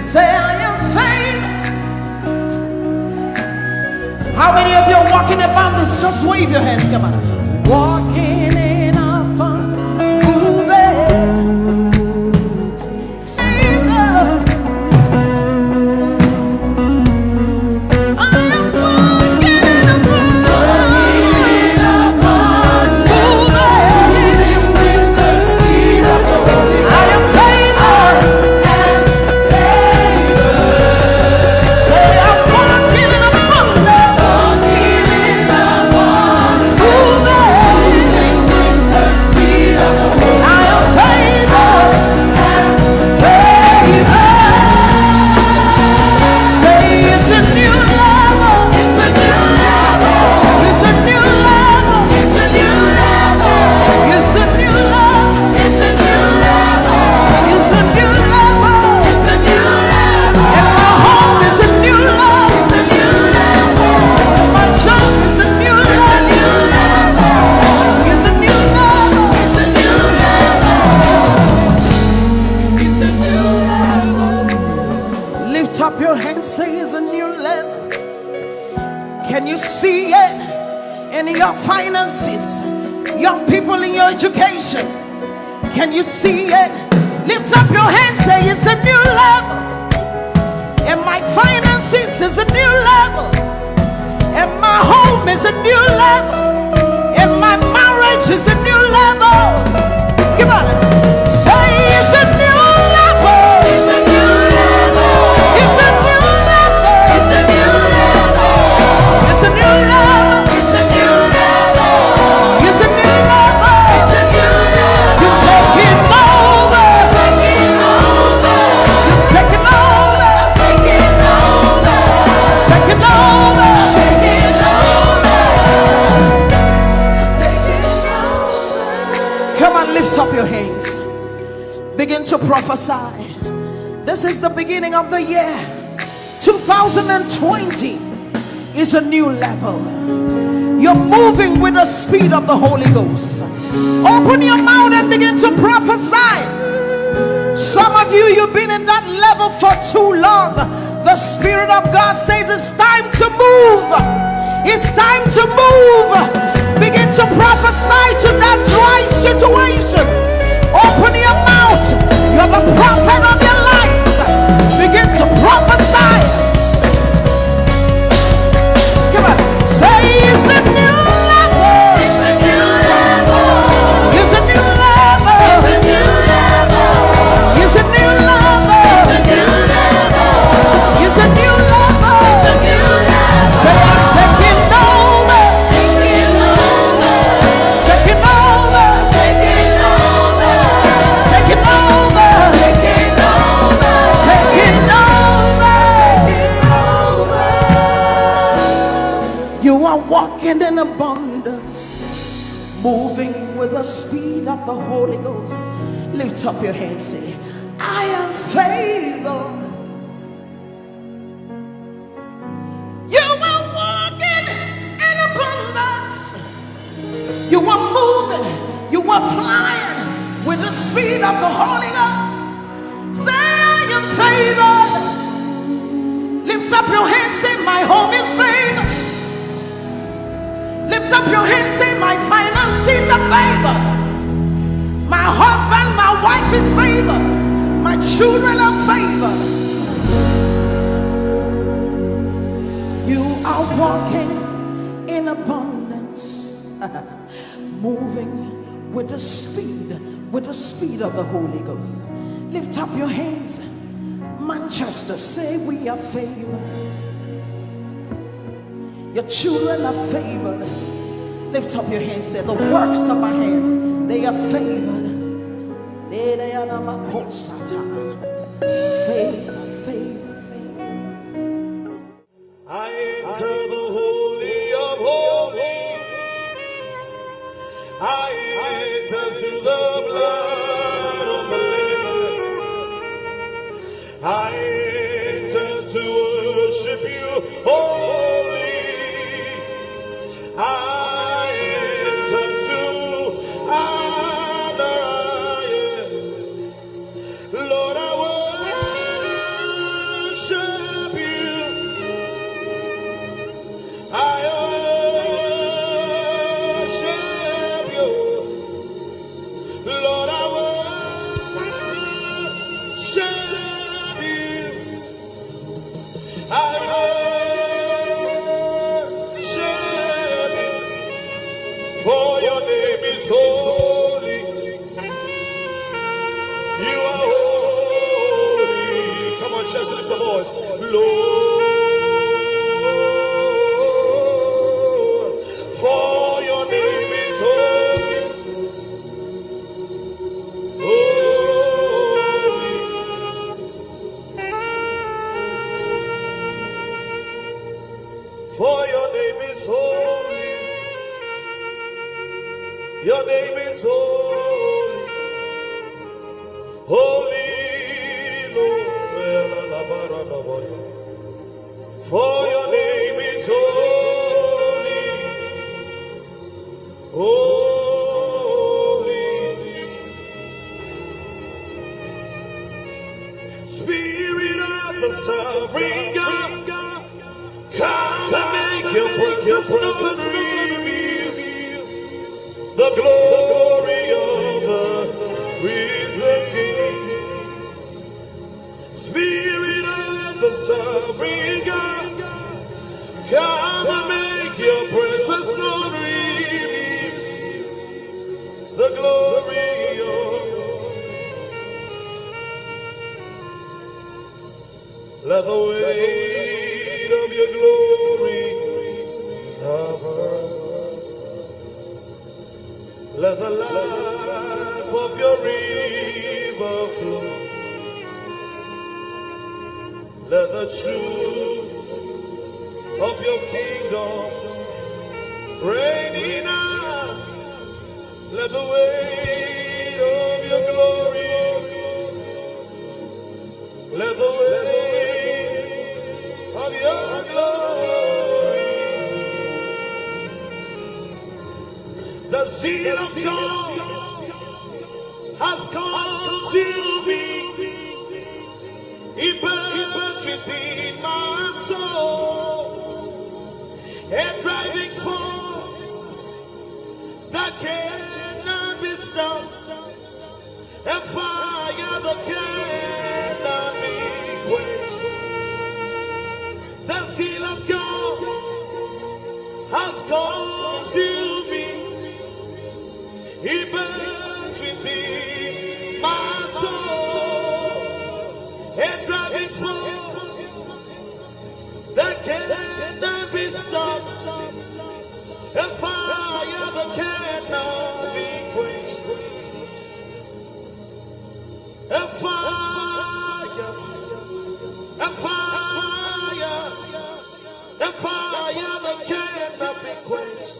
A: Say I am favored. How many of you are walking abundance? Just wave your hands. Come on. Walking in abundance, moving. Finances, young people in your education, can you see it? Lift up your hands, say it's a new level. And my finances is a new level. And my home is a new level. And my marriage is a new level. Come on, say it's a new level. It's a new level. It's a new level. It's a new level. It's a new level. Lift up your hands. Begin to prophesy. This is the beginning of the year. 2020 is a new level. You're moving with the speed of the Holy Ghost. Open your mouth and begin to prophesy. Some of you, you've been in that level for too long. The Spirit of God says it's time to move. It's time to move. Begin to prophesy to that dry situation. Open your mouth. You're the prophet of your life. Begin to prophesy. Come on. Say it's a new level. It's a new level. It's a new level. It's a new level. It's a new level. It's a new level. It's a new level. It's a new level. Say I'm taking over. Taking over. Taking over. Taking over. Taking over. Taking over. Taking over. You are walking in abundance, moving with the speed of the Holy Ghost. Lift up your hands, say, I am favored. You are walking in abundance. You are moving. You are flying with the speed of the Holy Ghost. Say, I am favored. Lift up your hands, say, my home is favored. Lift up your hands, say, my finances are favored. My husband, my wife is favored. My children are favored. You are walking in abundance, moving with the speed of the Holy Ghost. Lift up your hands. Manchester, say we are favored. Your children are favored. Lift up your hands, say the works of my hands, they are favored. Favor, favor, favor.
C: I enter the Holy of Holies. I enter through the blood of the Lamb. I enter to worship you, holy. I enter to honor you. Lord, I worship you. I worship you. Lord, I worship you. I worship you. For your name is holy. You are holy. Come on, church, lift your voice. Lord, for your name is holy. Holy. For your name is holy. Your name is holy. Holy Lord. For your name is holy. Holy. Spirit of the sovereign God, come and make your presence known. The glory of the risen King. Spirit of the sovereign God, come and make your presence known. The glory of. Let the weight of your glory cover us. Let the life of your river flow. Let the truth of your kingdom reign in us. Let the weight of your glory. Let the weight of your glory. The zeal of God has consumed me. It burns within my soul. A driving force that cannot be stopped. A fire that cannot be quenched. The zeal of God has consumed me. He burns within my soul. A driving force that cannot be stopped. A fire that cannot be quenched. A fire, a fire, a fire that cannot be quenched.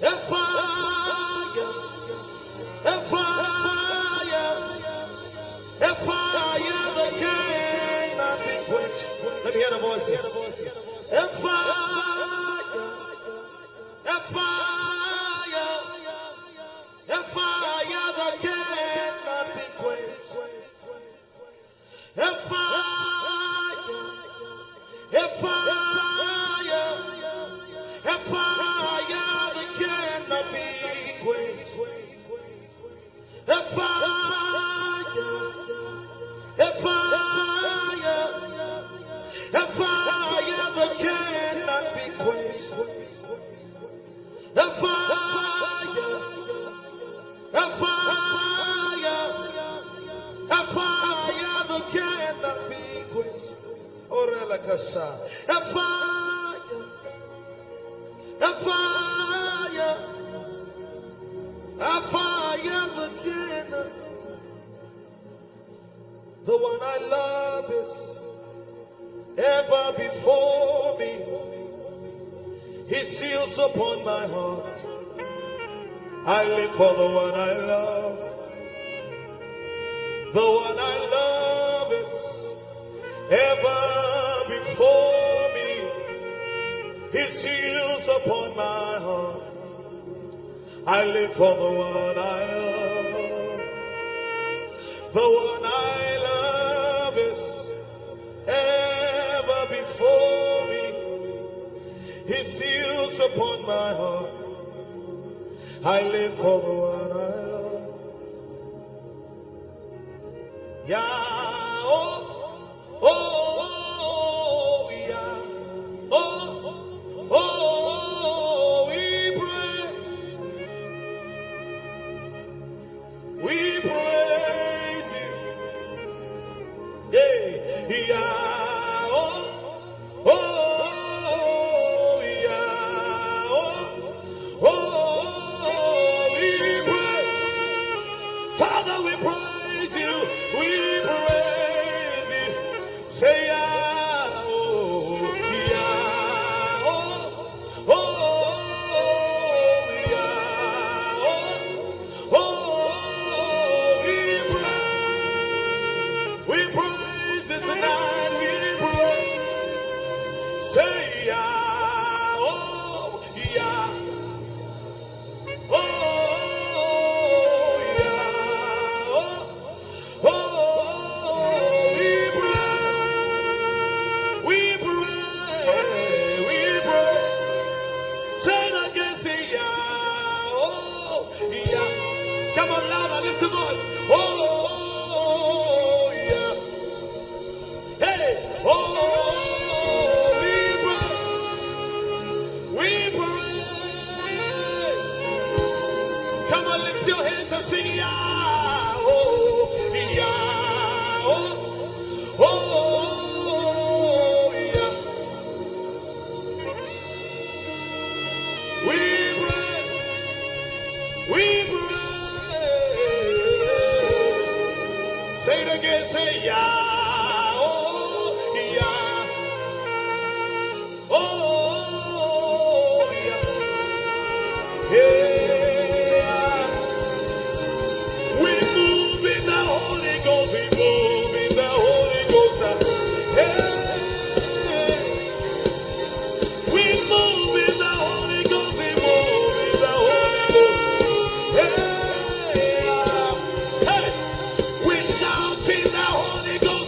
C: A fire, a fire, a fire that cannot be quenched. Let me hear the voices. A fire, a fire, a fire that cannot be quenched. A fire, a fire, a fire that cannot be quenched. A fire, a fire, a fire that cannot be quenched. A fire, a fire, a fire that cannot be quenched. Orelakasa, a fire, a fire, a fire that cannot. The one I love is ever before me. His seals upon my heart. I live for the one I love. The one I love is ever before me. His seals upon my heart. I live for the one I love. The one I love is ever before me. His seals upon my heart. I live for the one I love. Yeah, oh, oh, oh, yeah, oh, oh, we praise you, yeah, yeah, oh, oh, yeah, oh, oh. Father, we praise you, we praise you. Say, yeah, oh, yeah, oh, oh, yeah, oh, oh, we praise it tonight, we praise. Say, yeah, oh, yeah, oh. Come on, louder, lift your voice. Oh, yeah. Hey, oh, we praise. Come on, lift your hands and sing, yeah. Oh, yeah. Oh, yeah. We praise. We praise. Say it again, say yeah, oh, yeah, oh, yeah, yeah. We move in the Holy Ghost, we move in the Holy Ghost, hey. We move in the Holy Ghost, we move in the Holy Ghost, hey. Hey. We shout in the Holy Ghost.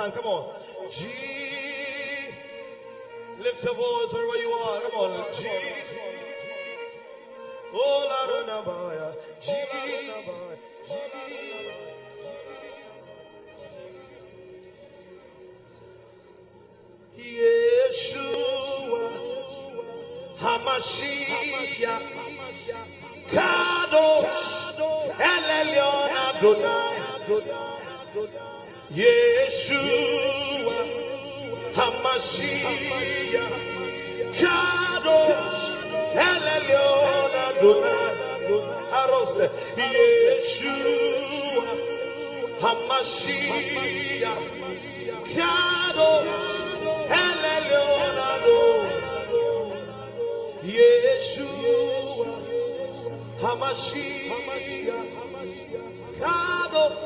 C: time. Come on. G. Lift your voice wherever you are. Come on. G. Oh, Lara George. G. Yeshua Hamashiach Kadosh El Elyon Adonai Yeshua Hamashiach Kadosh El Elyon Adonai Arose Yeshua Hamashiach Kadosh El Elyon Adonai Yeshua Hamashiach Kadosh.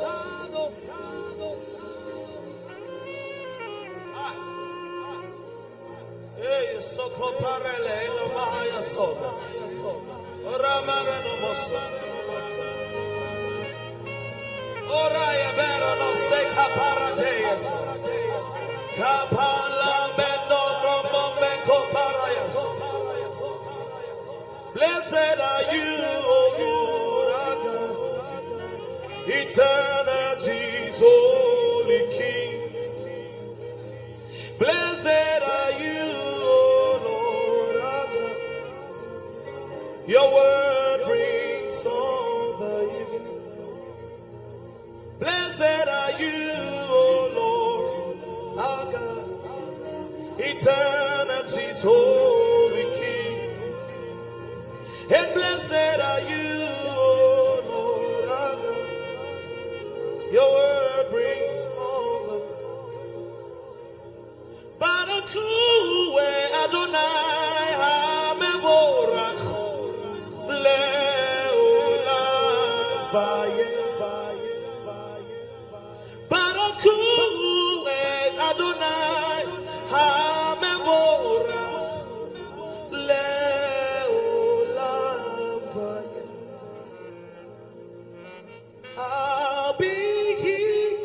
C: Hey, Soko Parele, no Mahaya Soda. Ramara no Mosa. Oraya Bera no Seka Paradeas. Kapala Mendo Romo Meko Parayas. Blessed are you, O Lord, eternity's holy King. Blessed are you, O Lord, our God. Your word brings all the evening. Blessed are you, O Lord, our God. Eternity's holy King. And blessed are you, O Lord, our God. Your word brings all the Barakue Adonai HaMevorach Le'olam Barakue Adonai HaMevorach Le'olam I'll be here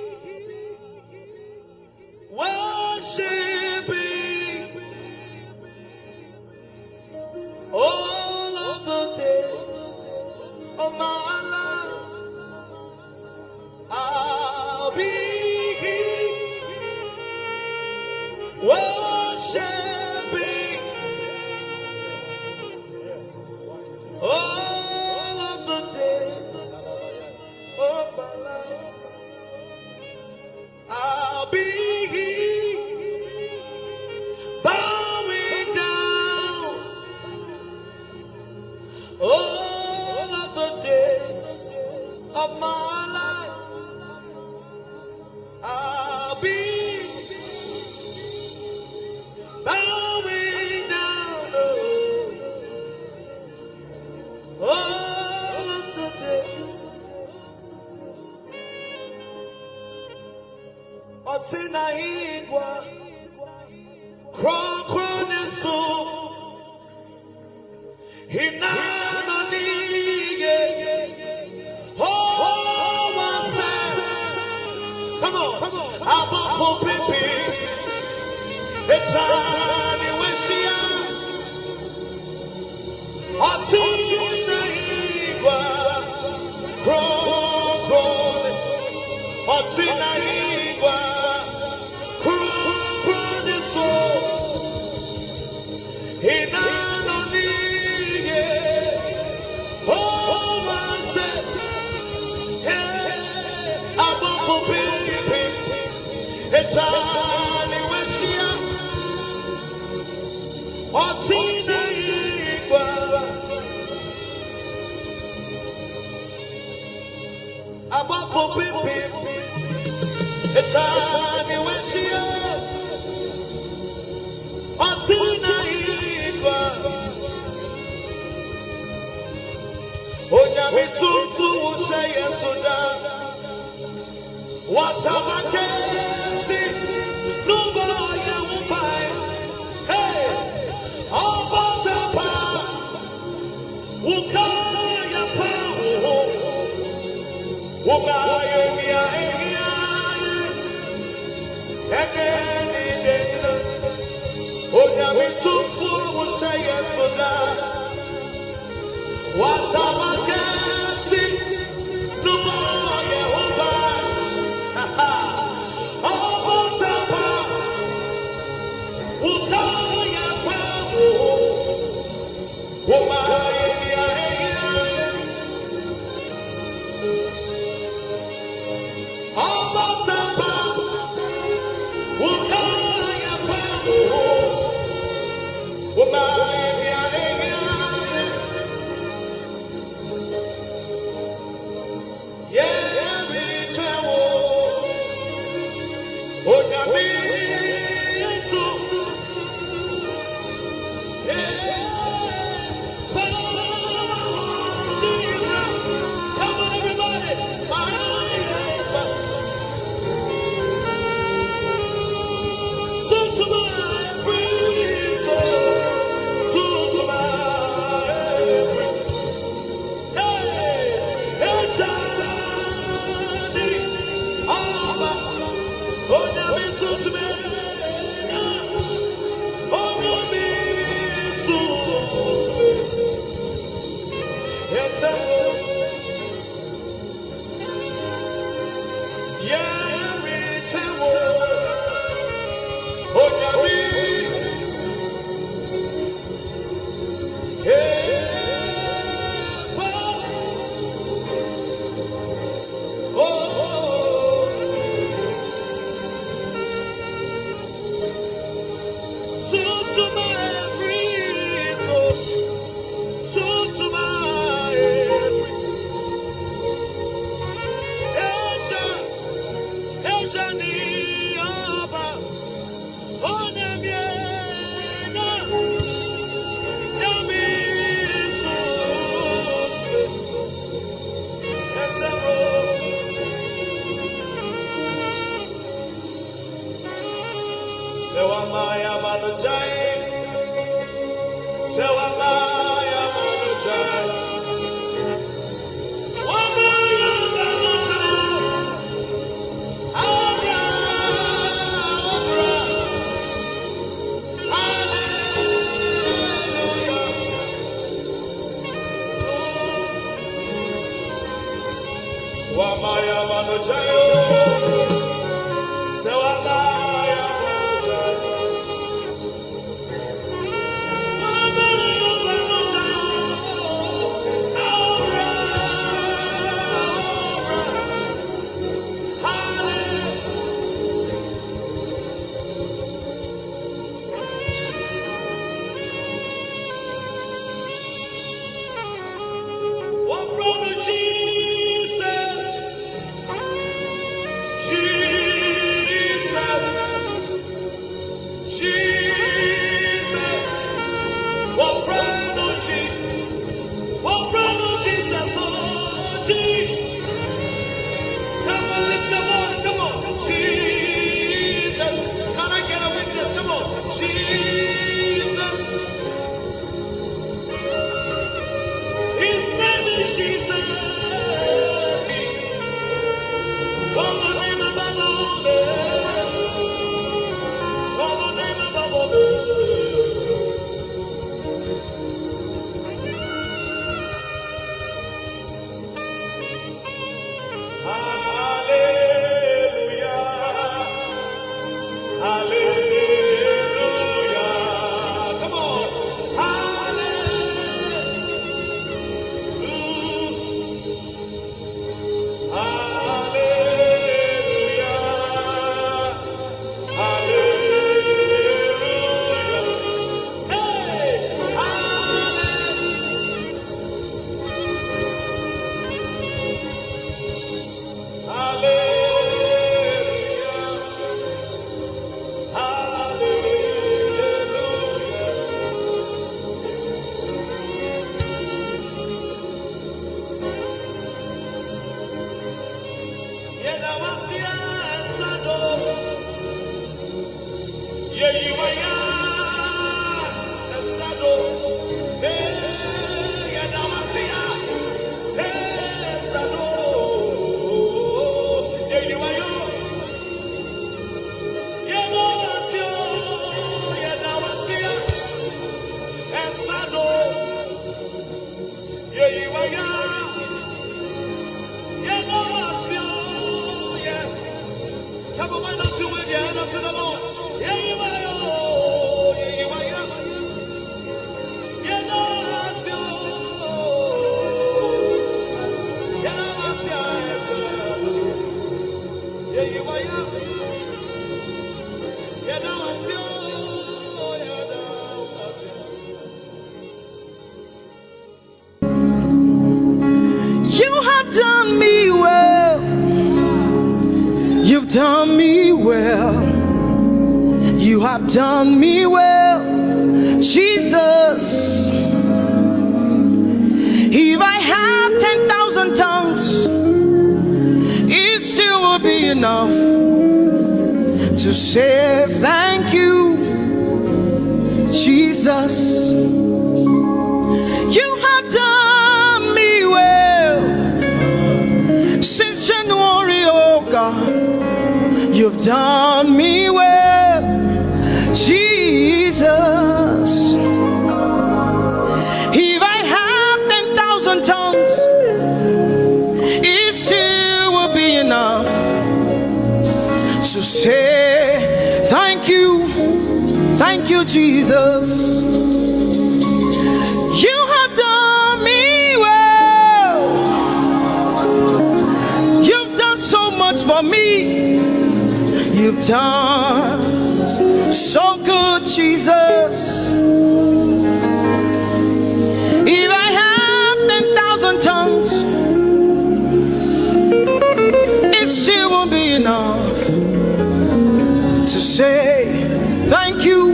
C: worshiping all of the days of my life. I'll be here worshiping all of the days of my life. I'll be here bowing down all of the days of my life. I'll be bowing down all of the days. Otina igwa Kronesu Hinanoniye Oh wase Come on Abafo pipi Echani weshia Otina igwa Krone Otina igwa
D: done me well. You have done me well, Jesus. If I have 10,000 tongues, it still will be enough to say thank you, Jesus. You have done me well since January, oh God. You've done me well, Jesus. If I have 10,000 tongues, it still will be enough to say thank you, Jesus. You have done me well. You've done so much for me. You've done so good, Jesus. If I have 10,000 tongues, it still won't be enough to say thank you,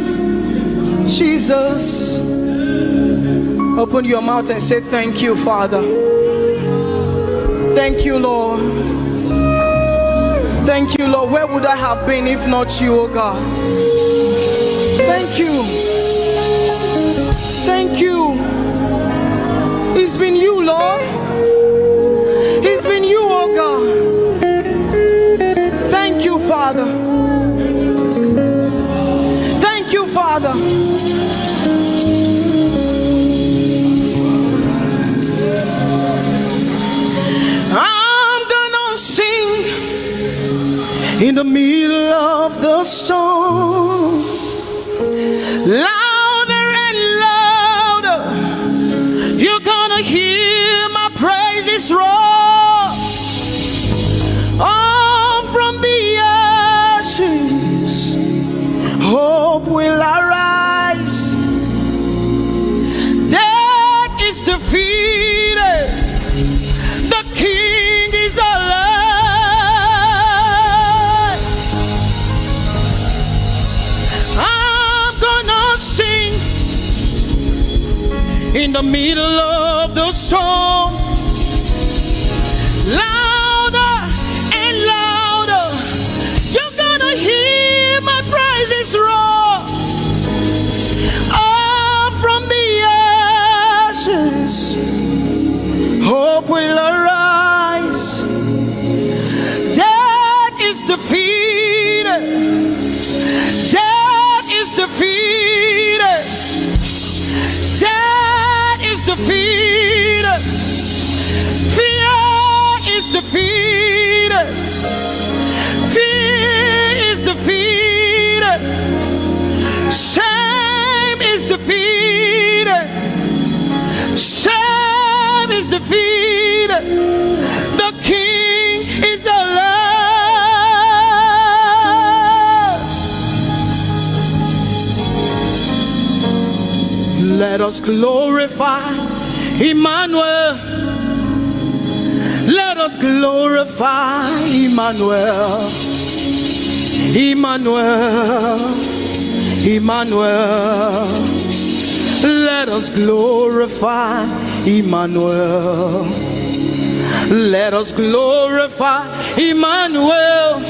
D: Jesus. Open your mouth and say thank you, Father. Thank you, Lord. Thank you, Lord. Where would I have been if not you, oh God? Thank you. Thank you. It's been you, Lord. It's been you, oh God. Thank you, Father. Thank you, Father. I'm gonna sing in the middle of the storm, louder and louder. You're gonna hear my praises roar. Oh, from the ashes, hope will arise. Death is defeated. The King is alive. I'm gonna sing in the middle of the storm, louder and louder. You're gonna hear my praises roar. Up from the ashes, hope will arise. Death is defeated. Death is defeated. Death is defeated. Fear is defeated. Fear is defeated. Shame is defeated. Shame is defeated. The King is alive. Let us glorify Emmanuel. Let us glorify Emmanuel. Emmanuel. Emmanuel. Let us glorify Emmanuel. Let us glorify Emmanuel.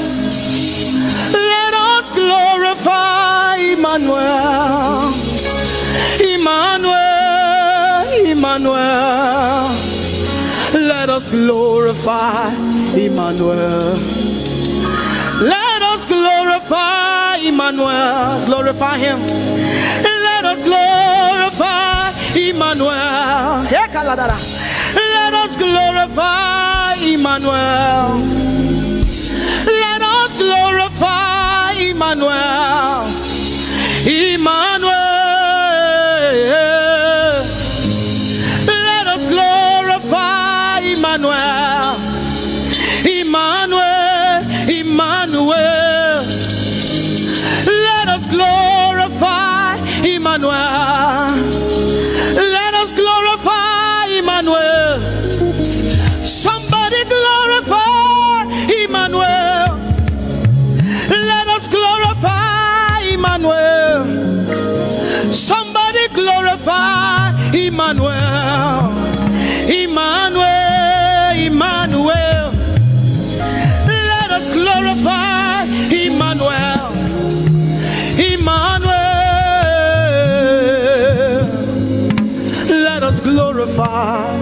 D: Let us glorify Emmanuel. Emmanuel, Emmanuel. Let us glorify Emmanuel. Let us glorify Emmanuel. Glorify him. Let us glorify Emmanuel. Let us glorify Emmanuel. Let us glorify Emmanuel. Emmanuel. Let us glorify Emmanuel. Emmanuel. Emmanuel. Let us glorify Emmanuel. Let us glorify Emmanuel. Somebody glorify Emmanuel. Emmanuel, Emmanuel, Emmanuel. Let us glorify Emmanuel, Emmanuel. Let us glorify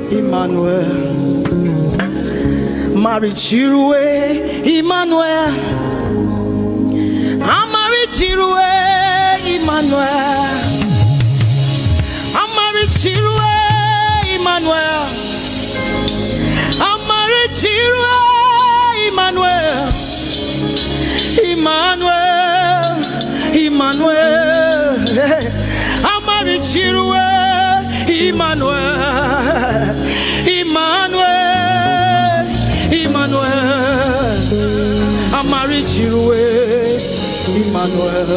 D: Emmanuel. Mari Chirwe, Emmanuel. Amari Chirwe, Emmanuel. Amari Chirwe, Emmanuel. Amari Chirwe, Emmanuel. Emmanuel, Emmanuel. Amari Chirwe, Emmanuel. Emmanuel, Emmanuel. Amari Chirwe, Emmanuel.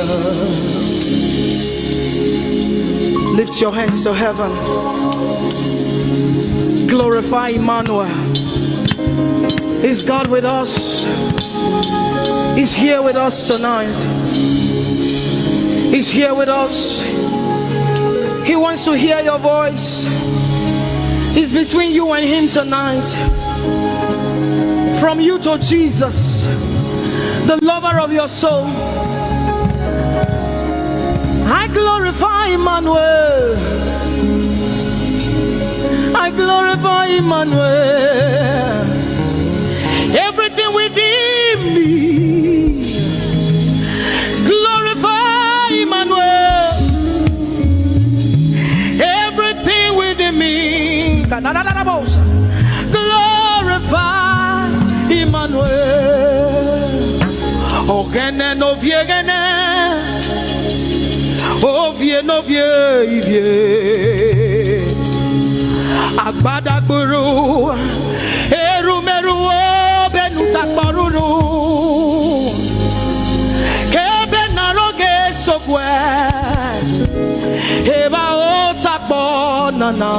D: Lift your hands to heaven. Glorify Emmanuel. Is God with us? He's here with us tonight. He's here with us. He wants to hear your voice. It's between you and him tonight. From you to Jesus, the lover of your soul. I glorify Emmanuel. I glorify Emmanuel. Everything within me, glorify Emmanuel. Everything within me, glorify Emmanuel. Ogene no viegene, ovie no vie. Agbada guru, erumeru benutakbaruru. Kebe naroge sokwe, eba otakbo nana.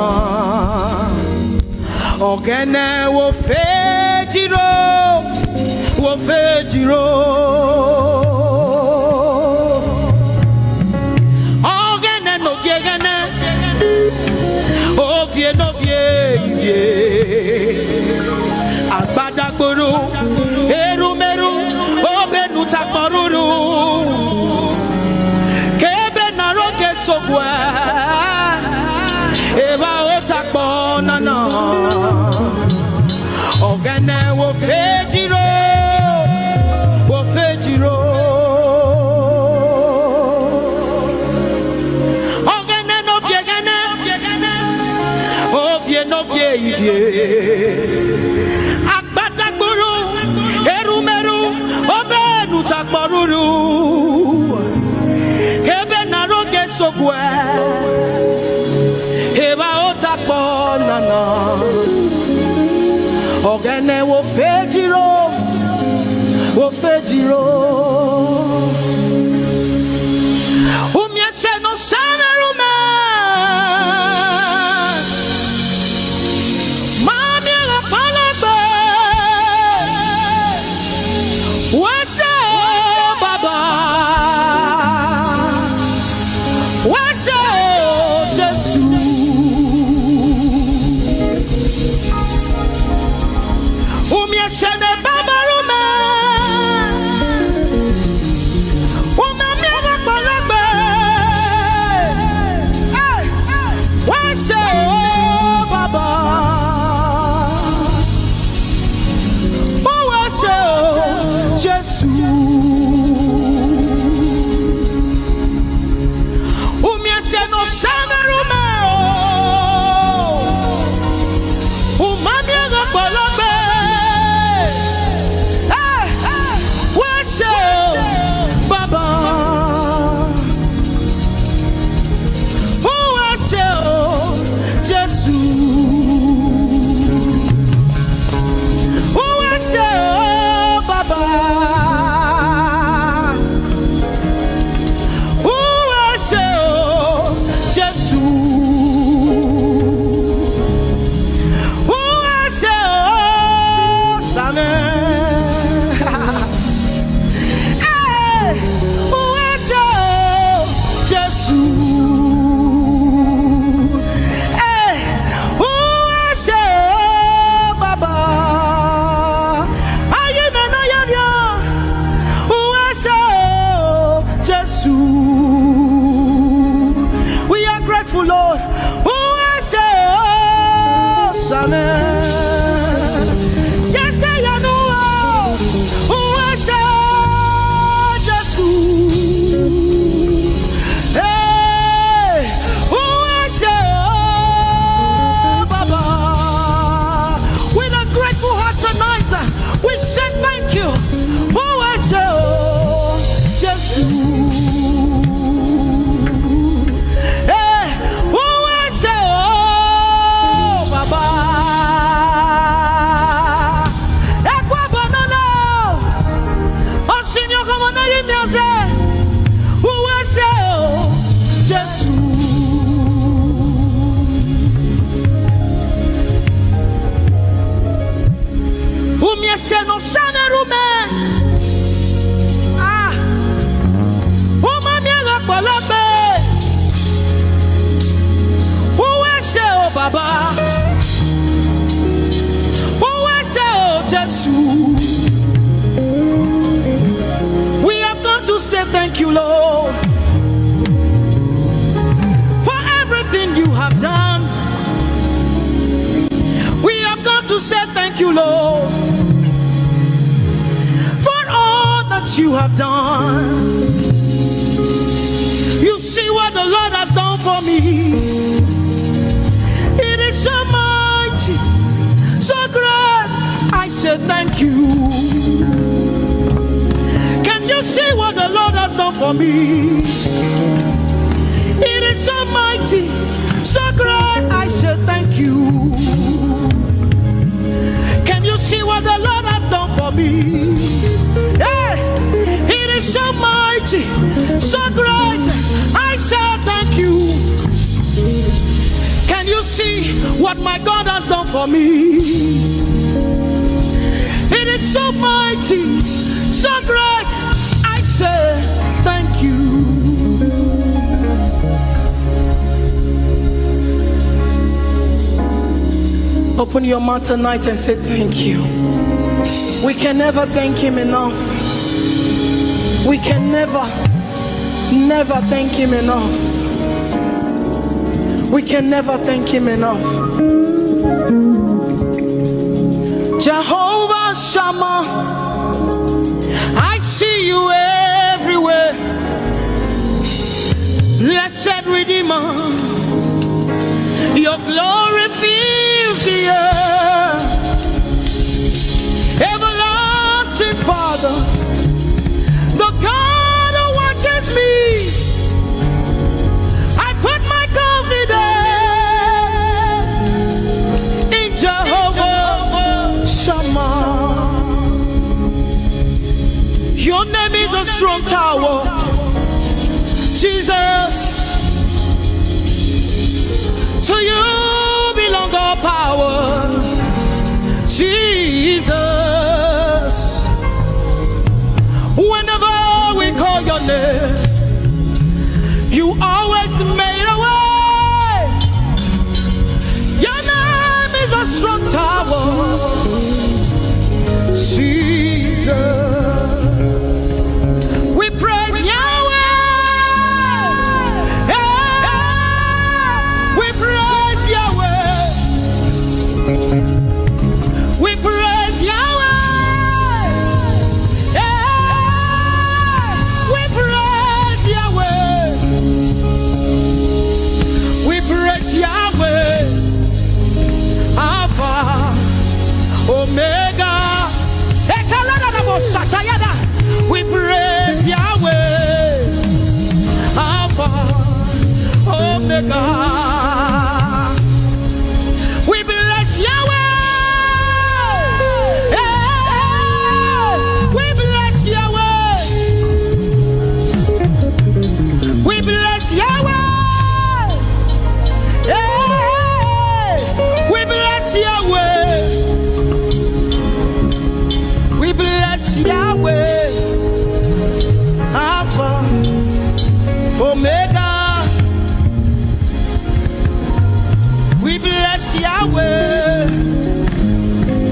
D: Ogene wo fejiro, wo fejiro. Ogene no viegene. Ovie no vie, agbada gboru, erumeru, obenu takboruru, kebe naroge sokwe, eba otakbo nana, ogene wo fejiro, wo fejiro. No Agbata guru, erumeru, obenu takboruru. Kebe naroge sokwe, eba otakbo nana. Ogene wo fejiro, wo fejiro. Umyese no sana rume. Lord, for everything you have done. We have got to say thank you, Lord, for all that you have done. You see what the Lord has done for me. It is so mighty, so great. I say thank you. Can you see what the Lord has done for me? It is so mighty, so great. I say thank you. Can you see what the Lord has done for me? Hey, it is so mighty, so great. I say thank you. Can you see what my God has done for me? It is so mighty, so great. I say thank you. Open your mouth tonight and say thank you. We can never thank him enough. We can never thank him enough. We can never thank him enough. Jehovah Shammah, I see you everywhere. Blessed Redeemer, your glory fills the earth. Everlasting Father, the God who watches me, I put my confidence in Jehovah Shammah. Your name is a strong tower, Jesus. To you belong all power, Jesus. Whenever we call your name, you always made a way. Your name is a strong tower, Jesus. We praise Yahweh. We praise Yahweh. We praise Yahweh. We praise Yahweh. We praise Yahweh. Alpha, Omega. We praise Yahweh. Alpha, Omega. We bless Yahweh. We bless Yahweh. We bless Yahweh. We bless Yahweh. We bless Yahweh. Alpha, Omega. We bless Yahweh,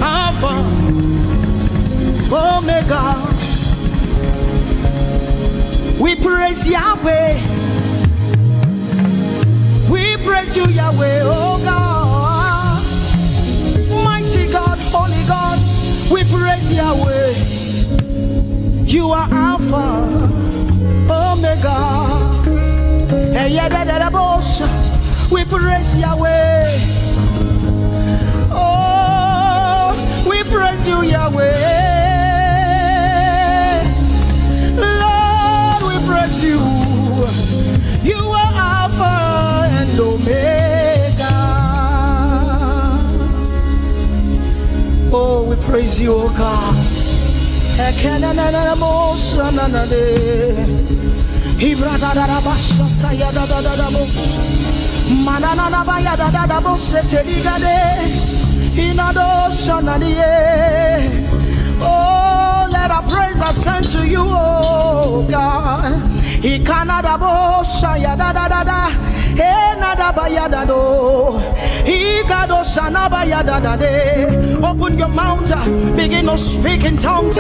D: Alpha, Omega. We praise Yahweh. We praise you, Yahweh, oh God. Mighty God, holy God, we praise Yahweh. You are Alpha, Omega. We praise Yahweh. Oh, we praise you, Yahweh. Lord, we praise you. You are Alpha and Omega. Oh, we praise you, oh God. Oh, let our praise ascend to you, oh God. Open your mouth, begin to speak in tongues.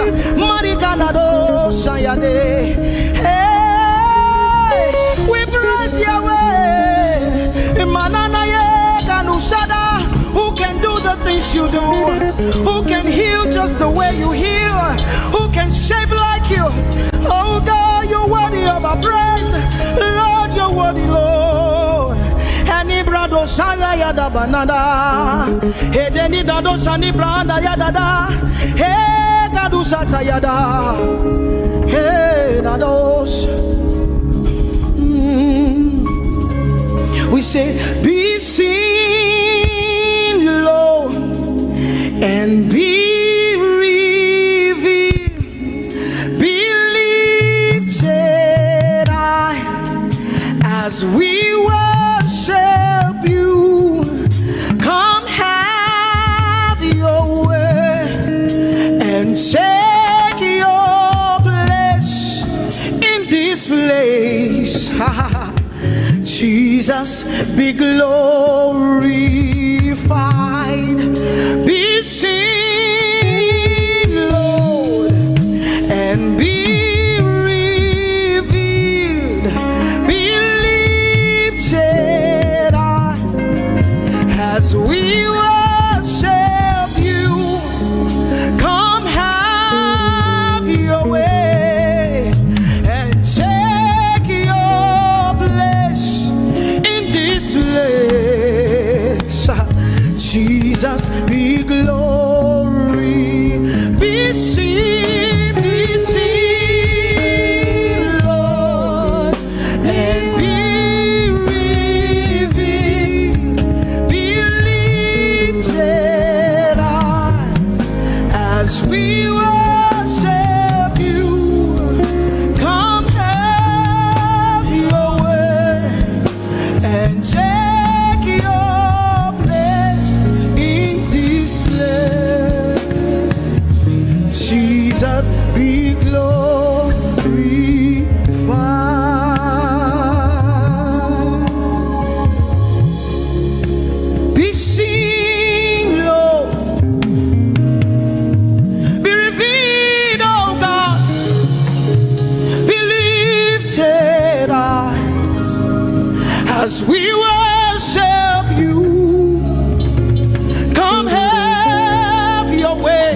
D: Hey. things you do? Who can heal just the way you heal? Who can shape like you? Oh God, you're worthy of our praise. Lord, you're worthy, Lord. Any brado shana yada banana. Hey, deni dado shani branda yada da. Hey, gadu sata yada. Hey, dados. We say, be seen, Lord, and be revealed, be lifted high as we worship you. Come have your way and take your place in this place. Jesus, be glorified, be seen, Lord, and be revealed, be lifted high as we worship you. Come have your way and take your place in this place. Jesus, be glory, be seen, Lord, and be revealed, be lifted high as we worship you. Come have your way and take your place in this place. Jesus, be glorified, be seen, Lord, be revealed, oh God, be lifted high as we worship you. Come have your way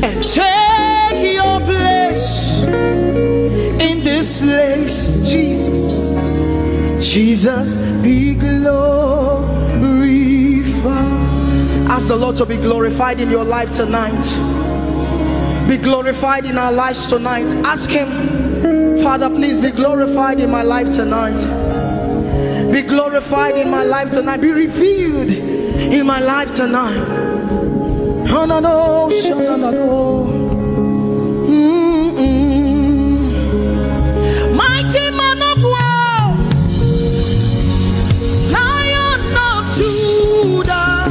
D: and take your place in this place. Jesus, Jesus, be glorified. Ask the Lord to be glorified in your life tonight. Be glorified in our lives tonight. Ask Him, Father, please be glorified in my life tonight. Be glorified in my life tonight. Be revealed in my life tonight. Oh, no, no, no, no, no. Mighty man of war, Lion of Judah,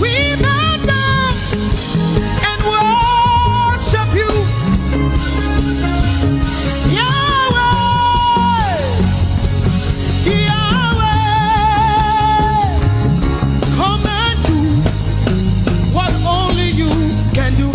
D: we bow down and worship you. Yahweh, Yahweh, come and do what only you can do.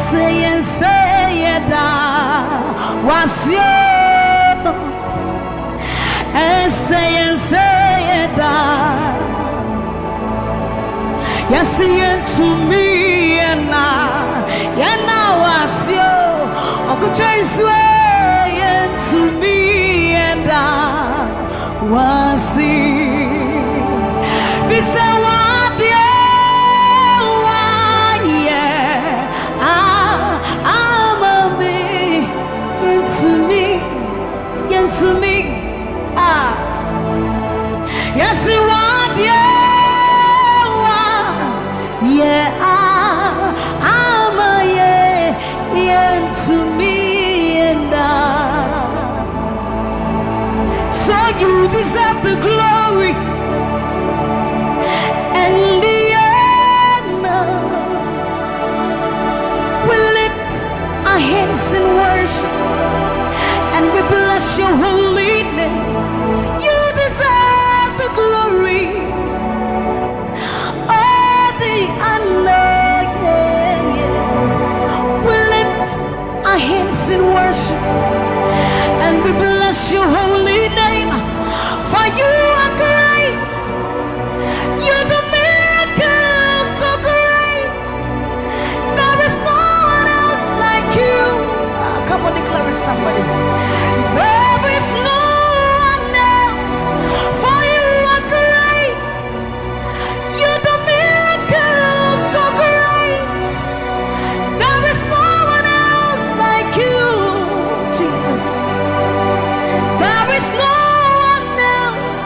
A: say da wasio say da yes to me na wasio okutraise to me and wasi visa wadia to me, yes, you want, I'm a to me, and so you deserve the glory and the honor. We lift our hands in worship and we bless your holy name. You deserve the glory, all the honor. We lift our hands in worship and we bless your holy name. For you are great, you do miracles so great. There is no one else like you. Come on, declare it, somebody. There is no one else, for you are great. You do miracles so great. There is no one else like you, Jesus. There is no one else.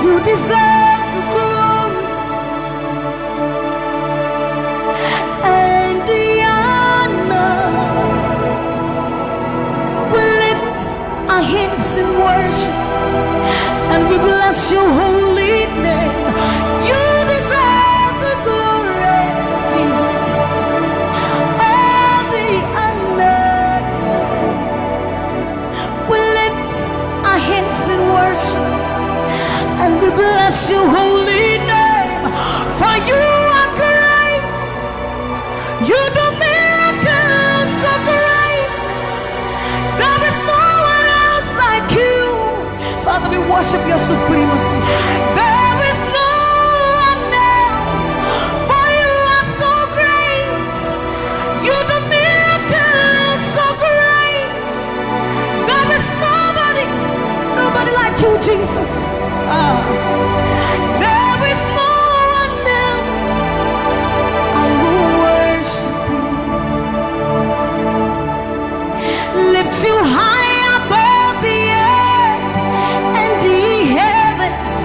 A: You deserve the glory and the honor. Our hands in worship and we bless your holy name. You deserve the glory, Jesus. All the honor. We lift our hands in worship and we bless your holy name. For you are great, you do miracles so great. There is no like you. Father, we worship your supremacy. There is no one else, for you are so great. You do miracles so great. There is nobody like you, Jesus. There is no one else. I will worship you, lift you high.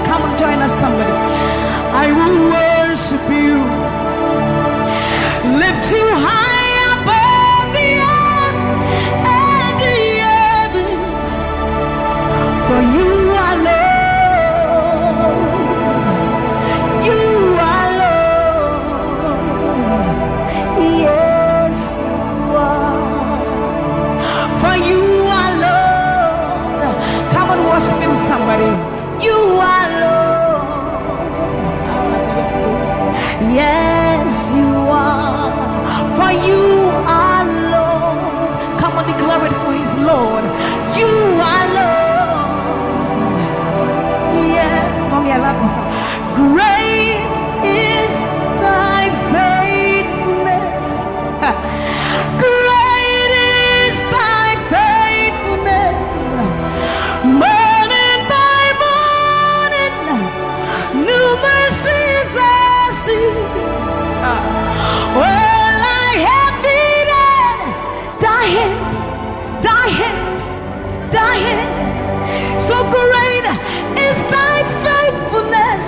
A: Come and join us, somebody. I will worship you, lift you high above the earth and the heavens. For you are Lord, you are Lord. Yes, you are. For you are Lord. Come and worship him, somebody. You are Lord. Yes, you are. For you are Lord. Come on, declare it for his Lord. You are Lord. Yes, mommy, I love this song. Great is thy faithfulness. Great is thy faithfulness. New mercies I see. Well, I have needed thy hand. So great is thy faithfulness.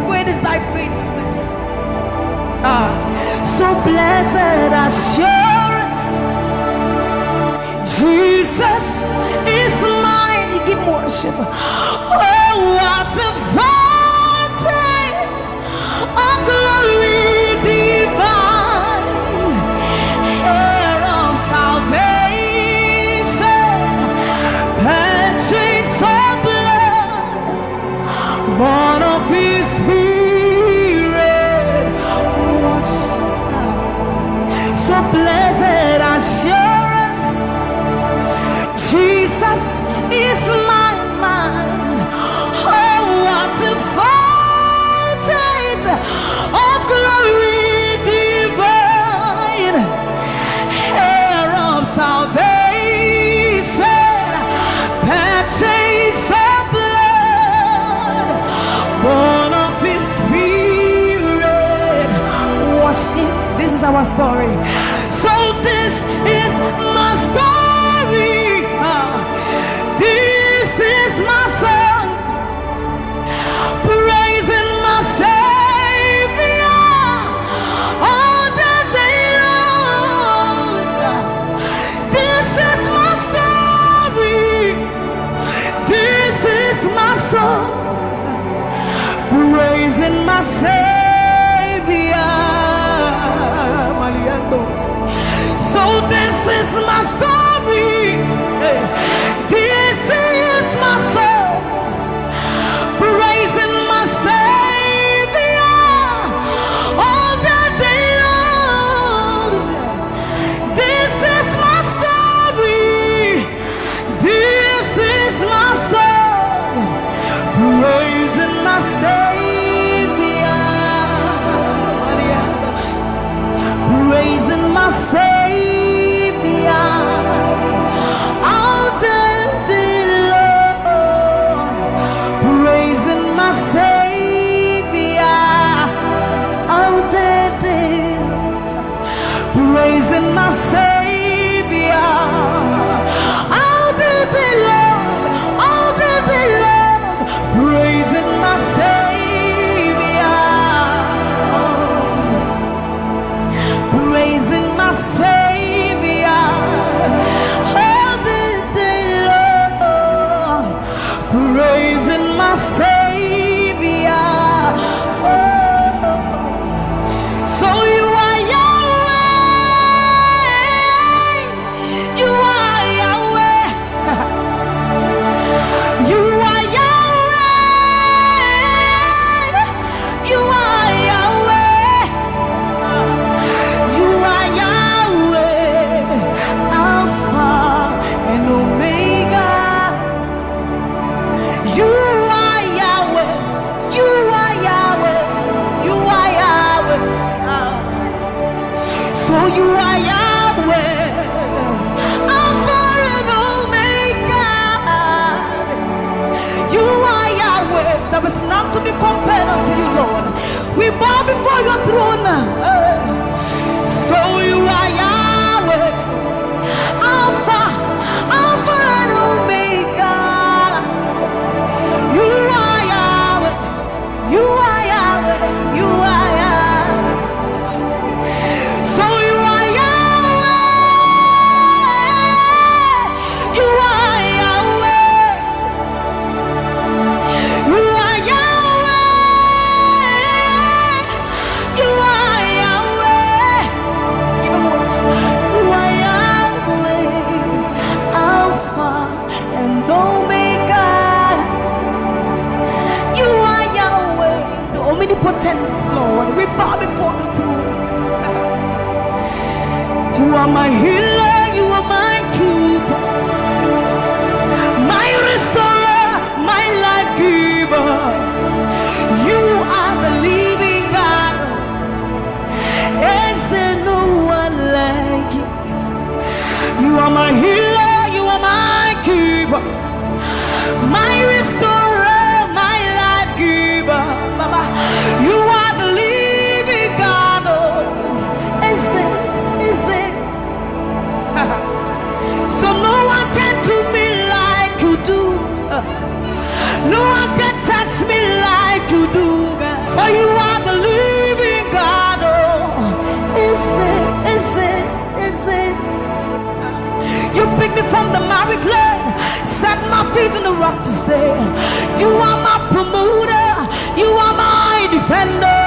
A: Great is thy faithfulness. So blessed assurance, Jesus is mine. Give worship. Oh, what a fountain of glory divine, heir of salvation, purchase of blood, born of His Spirit. So blessed assurance, Jesus is my mind. Oh, what a fountain of glory divine, heir of salvation, purchase of blood, born of His Spirit. Wash it. This is our story. So this is my story. This is my song, praising my Savior all the day long. This is my story. This is my song, praising my Savior. So this is my story. This is my song, praising my Savior all the day long. This is my story. This is my song, praising my Savior, praising my Savior. Praising my Savior all the day long, all the day long, praising my Savior, praising my Savior all the day long, praising my Savior. So you are there is none to be compared unto you, Lord. We bow before your throne. So you are Yahweh, Alpha, Alpha and Omega. You are Yahweh, you are Yahweh, you are Yahweh. So you are Yahweh, you are Yahweh, you are omnipotent, Lord. We bow before the throne. You are my healer, you are my keeper, my restorer, my life giver. You are the living God. Is there no one like you? You are my healer, you are my keeper, my restorer, my life giver. Baba, you are the living God. Oh, is it? So no one can do me like you do. No one can touch me like feet on the rock to say, you are my promoter, you are my defender,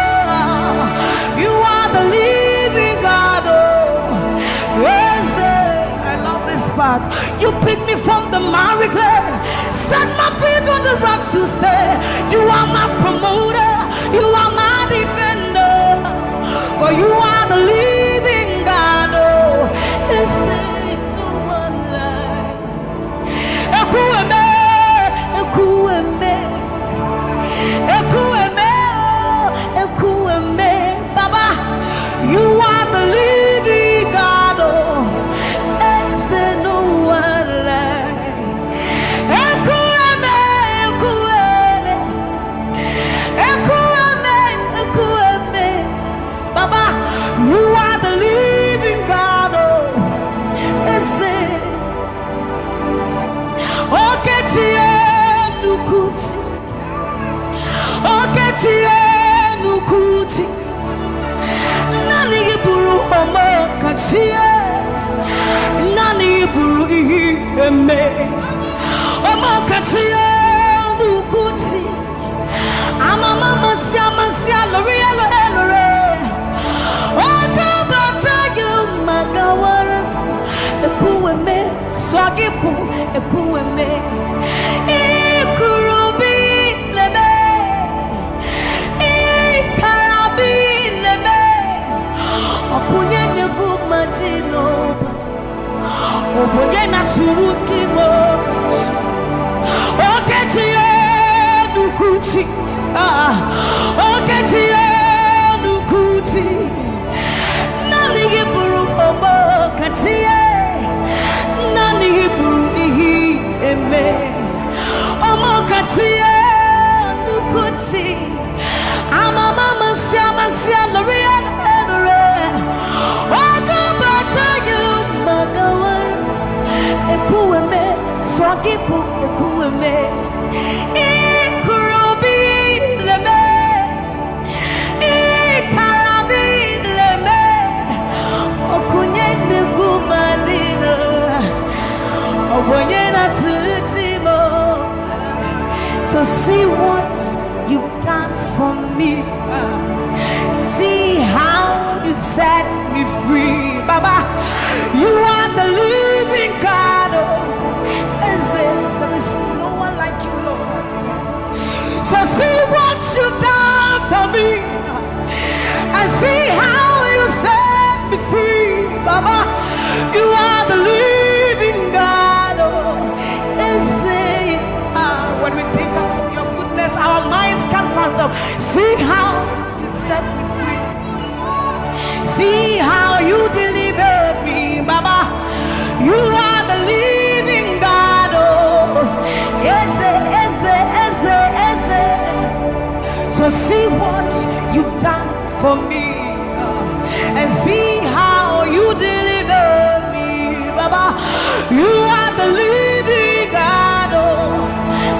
A: you are the living God. Oh, I love this part. You picked me from the miry clay, set my feet on the rock to stay. You are my promoter, you are my defender, for you are the living God. Oh, no one like Ekueme, Ekueme, Ekueme, Ekueme, Baba, you are the living God. Oh, no one like Ekueme, Ekueme, Ekueme, Ekueme, Baba, you are the living God. Oh, Ese, Oketie Nukuti, Oketie Nukuti, Nani Buru Omo Kachie, Nani Buru Iheme, Omo Kachie Nukuti, Amama Masia Masia L'Oreal L'Oreal, Okabata you Magawaras, Ekueme, Swagifu, Ekueme, Ikurubi Leme, Ikarabi Leme, Opunye Negu Majino, Opunye Naturuki Mo, Oketie Nukuti, Oketie Nukuti, Nani Buru Omo Katie, Nani Buru Ihi Eme, Omo Katie Nukuti, Amama Masia Masia L'Oreal L'Oreal, Okabata you Magawas, Ekueme, Swagifu Ekueme, Ikurubi Leme, Ikarabi Leme, Okunye Negu Majino, Obonye Natutimo. So see what you've done for me. See how you set me free. Baba, you are the living God. There is no one like you, Lord. So see what you've done for me, and see how you set me free. Baba, you are the living God. When we think about your goodness, our minds can't fathom. See how you set me free. See how you delivered me, Baba. You are the living God. Oh, Ese, Ese, Ese, Ese. So see what you've done for me, and see how you delivered me, Baba. You are the living God. Oh,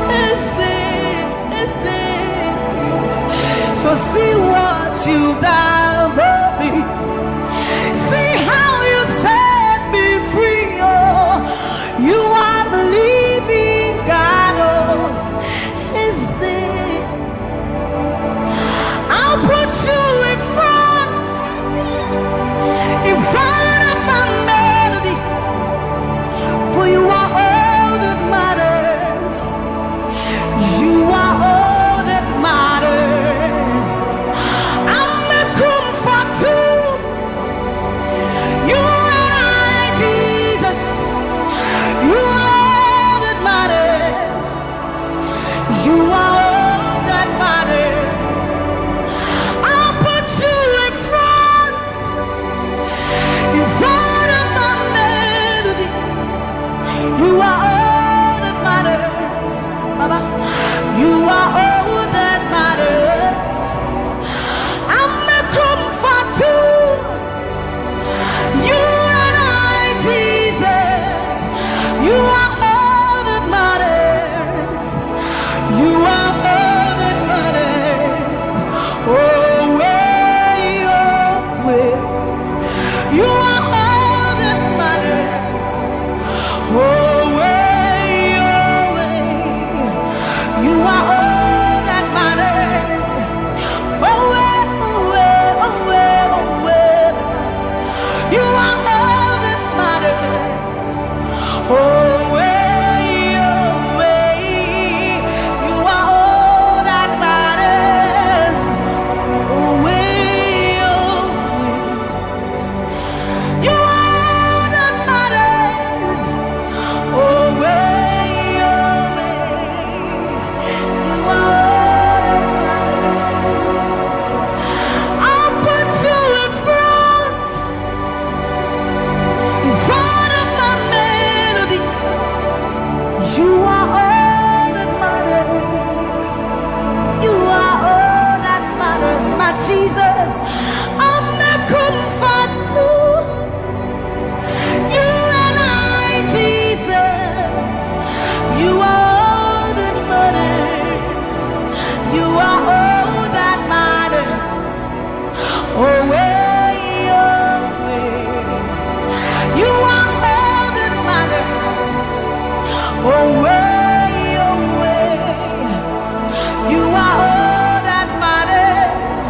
A: Ese, Ese. So see what you've done for me. See how you set me free. Oh, you are the living God. Oh, Ese. I'll put you in front of my melody, for you are all that matters. You are all that matters. I'm a comfort too. You are all that matters. Oh, way, oh, way. You are all that matters. Oh, way, oh, way. You are all that matters.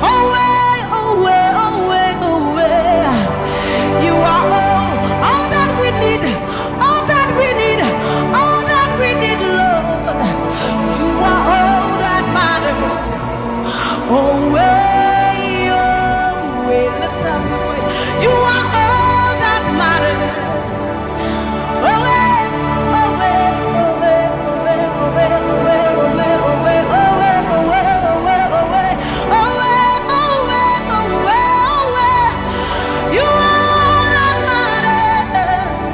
A: Oh, way, oh, way, oh, way, oh, way. You are all that we need. All that we need. All that we need, Lord. You are all that matters. Oh, way, oh, way. Let's have the voice. You are all that matters. Oh, way, oh, way, oh, way, oh, way, oh, way, oh, way, oh, way, oh, way, oh, way, oh, way, oh, way, oh, way, oh, way, oh, way, oh, way, oh, way. You are all that matters.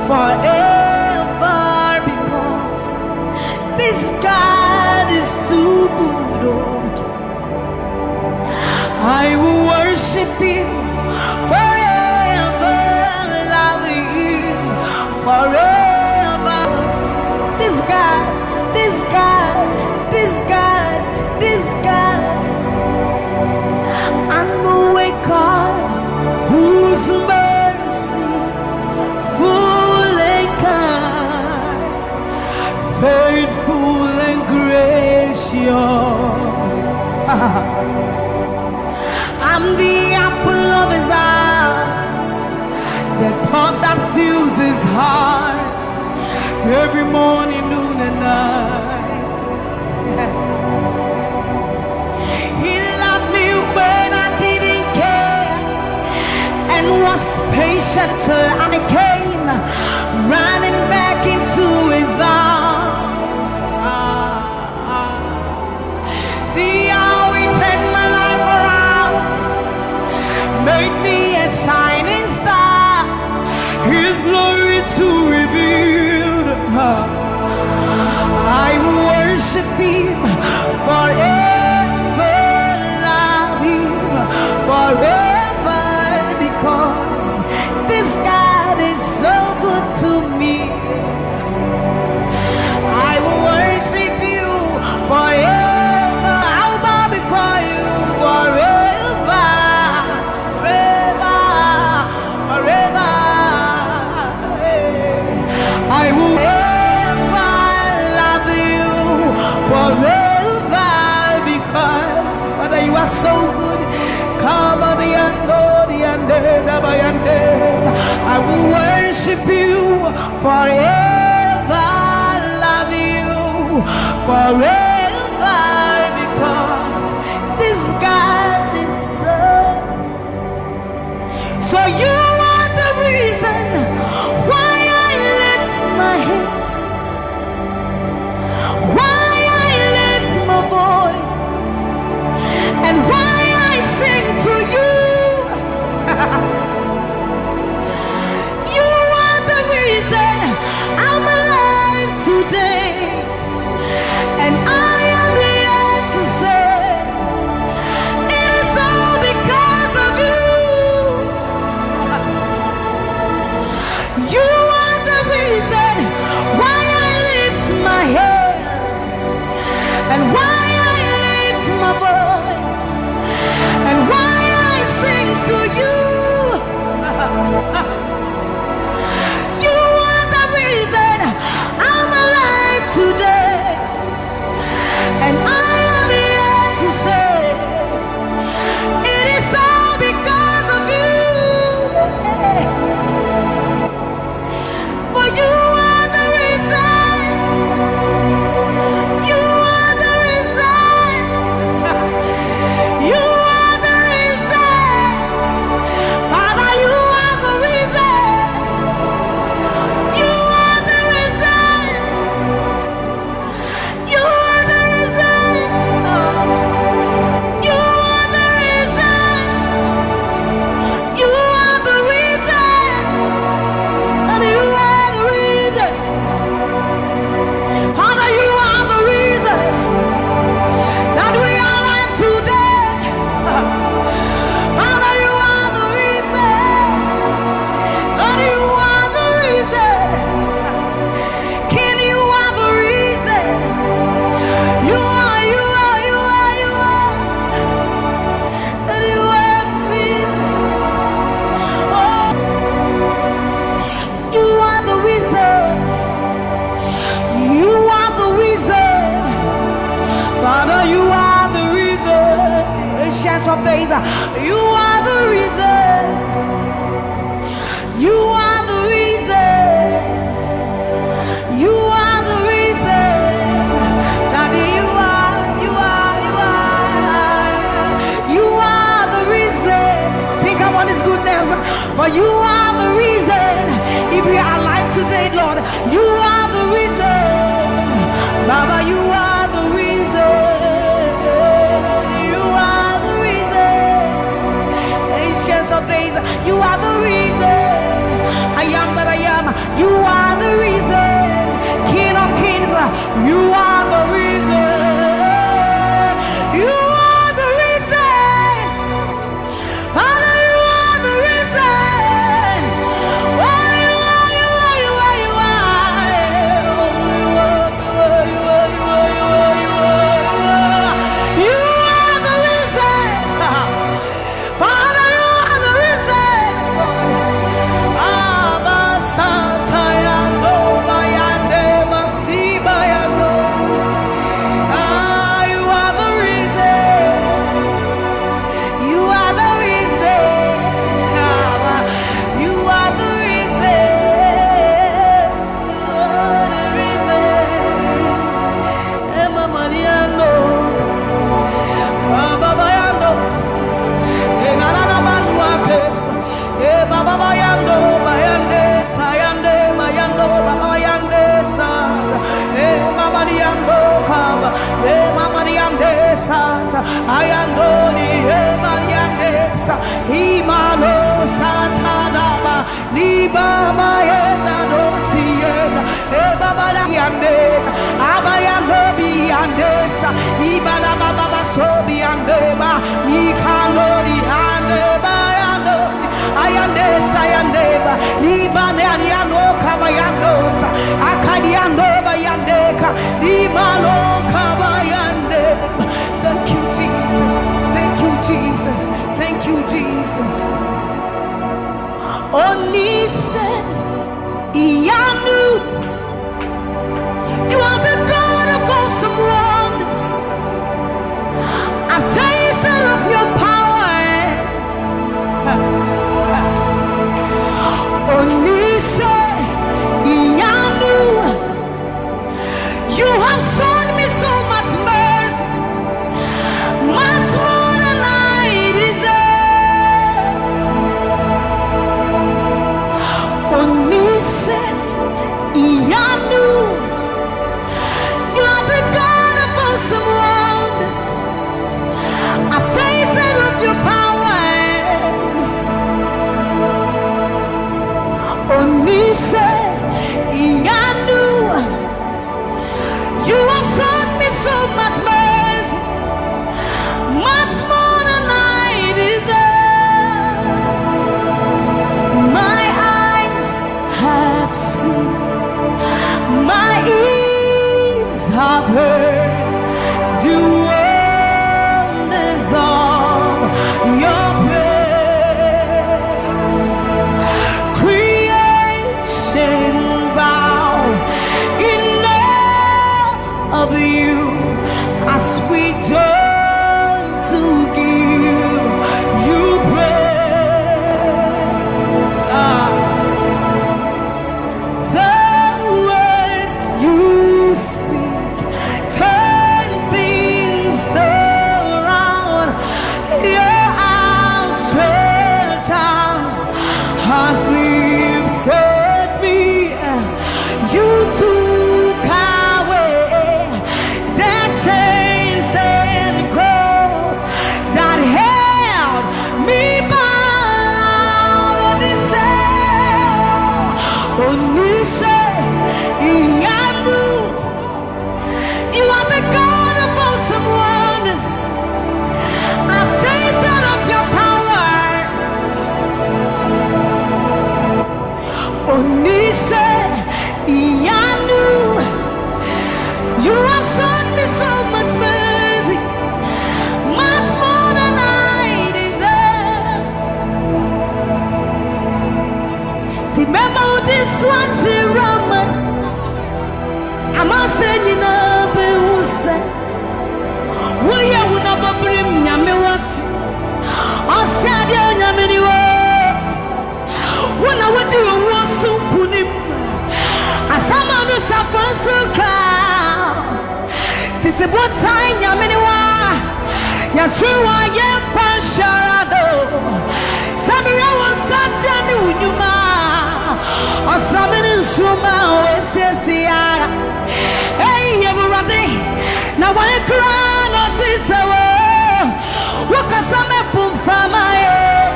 A: Forever, because this God is too good. I will worship you forever, love you forever. This God, this God, this God, this God. I know a God whose mercy full and kind, faithful and gracious. I'm the apple of his eyes, the thought that fills his heart every morning, noon and night. He loved me when I didn't care and was patient till I came running back into his arms. See how he turned my life around, made me a shining star, his glory to reveal. I will worship him forever, love him forever, because this God is so good to me. I will worship you forever. I'll bow before you forever, forever, forever. I will ever love you forever, because Father, you are so good. Come on, the I will worship you forever, love you forever, because this God is so you are the reason why I lift my hands, why I lift my voice, and why I sing to you. You are the reason I'm alive today, and I am here to say it is all because of you. says, you are the reason. You are the reason. You are the reason. Daddy, you are the reason. Think about His goodness. For you are the reason. If we are alive today, Lord, you are the reason. Baba, you are the reason. You are the reason. Ancients of days, you are the reason. I am that I am. You are the reason. King of kings, you are the reason. You are the reason. Father, you are the reason. Oh, you are, you are, you are, you are. You are the reason. Father, you are the reason. Abba, Satayando, Bayande, Masibayandos. You are the reason. You are the reason. You are the reason. You are the reason. Emma Mariano, Baba Bayandos, Enana Manuake, Baba Bayando, Bayande, Sayande, Mayando, Baba Bayande, Sa, Mama Diando, Kaba, Mama Diande, Sa, Ayando, Mayande, Sa, Imano, Satadaba, Niba, Mayenda, Dosiena, Baba Diande, Abayando, Biande, Sa, Ibana Baba Sobiandeba, Mikando, Diande, Bayandos, Ayandes, Ayandeba, Nibane, Aniano, Kabayandos, Akadiando, Bayandeka, Nimano, Kabayande. Thank you, Jesus. Thank you, Jesus. Thank you, Jesus. Onise, Iyanu, you are the God of awesome wonders. I've tasted of your power. Onise, Iyanu, you have shown me so much mercy, much more than I deserve. Onise, Yachua Yempa Sharado, Sammie was such a new Yuma, or Sammie Suma, Ese. Hey, everybody, now I cry, not this hour. What can some pum from my head?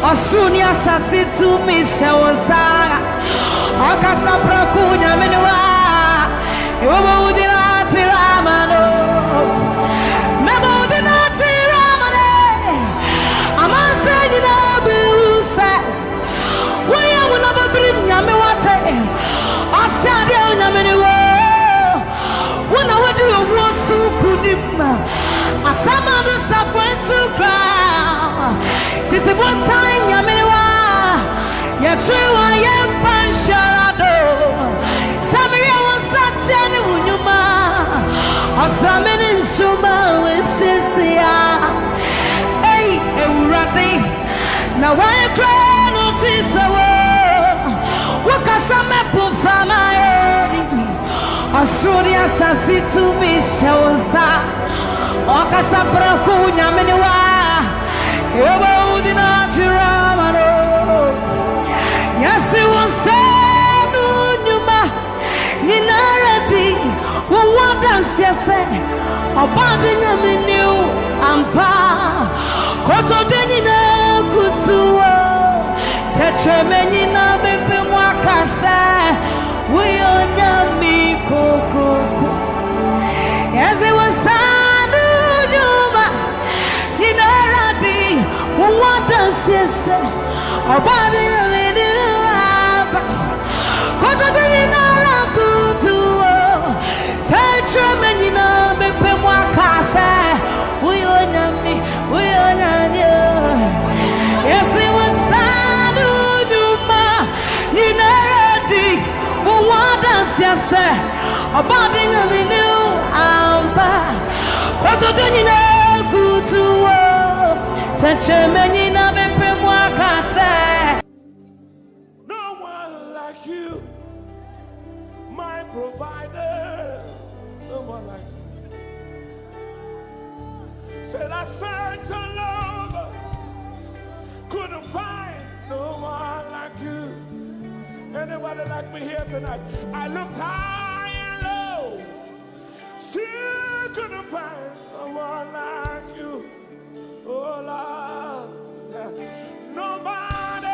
A: Or soon, yes, I see to me, Shawaza, or Casabra Kuna Menua, you won't deny Ramano. Asama sapwensu kra titi botan yamewa yatrewa yempan sharado Sammie wasatani unyuma asameni nsuma wesisia ei ewurade na why cry notice wakasame from my head Asuria sasitu mishawosa Okasapra kunya meniwa Yobo udina chiramano Yasi wonsenu nyuma Ninaradi Wadansi yase Obadi nyaminiu Ampa Koto denina kutuwa Tetreme nina bebe mwakase Uyo nyami kokoko Yes, it was Sanu Numa Ninaradi Wanda Sisse Obadi Yaminuaba Koto Dinara Kutuo Tetra Menina Bepe Mwakase Uyo nyami Yes, it was Sanu Numa Ninaradi Wanda Sisse Obadi Yaminu Amba Koto Dinina Kutuo Tetra Menina Bepe Mwakase.
B: No one like you, my provider. No one like you. Said I searched all over, couldn't find no one like you. Anybody like me here tonight? I looked high and low, still couldn't find no one like you. Oh Lord, nobody.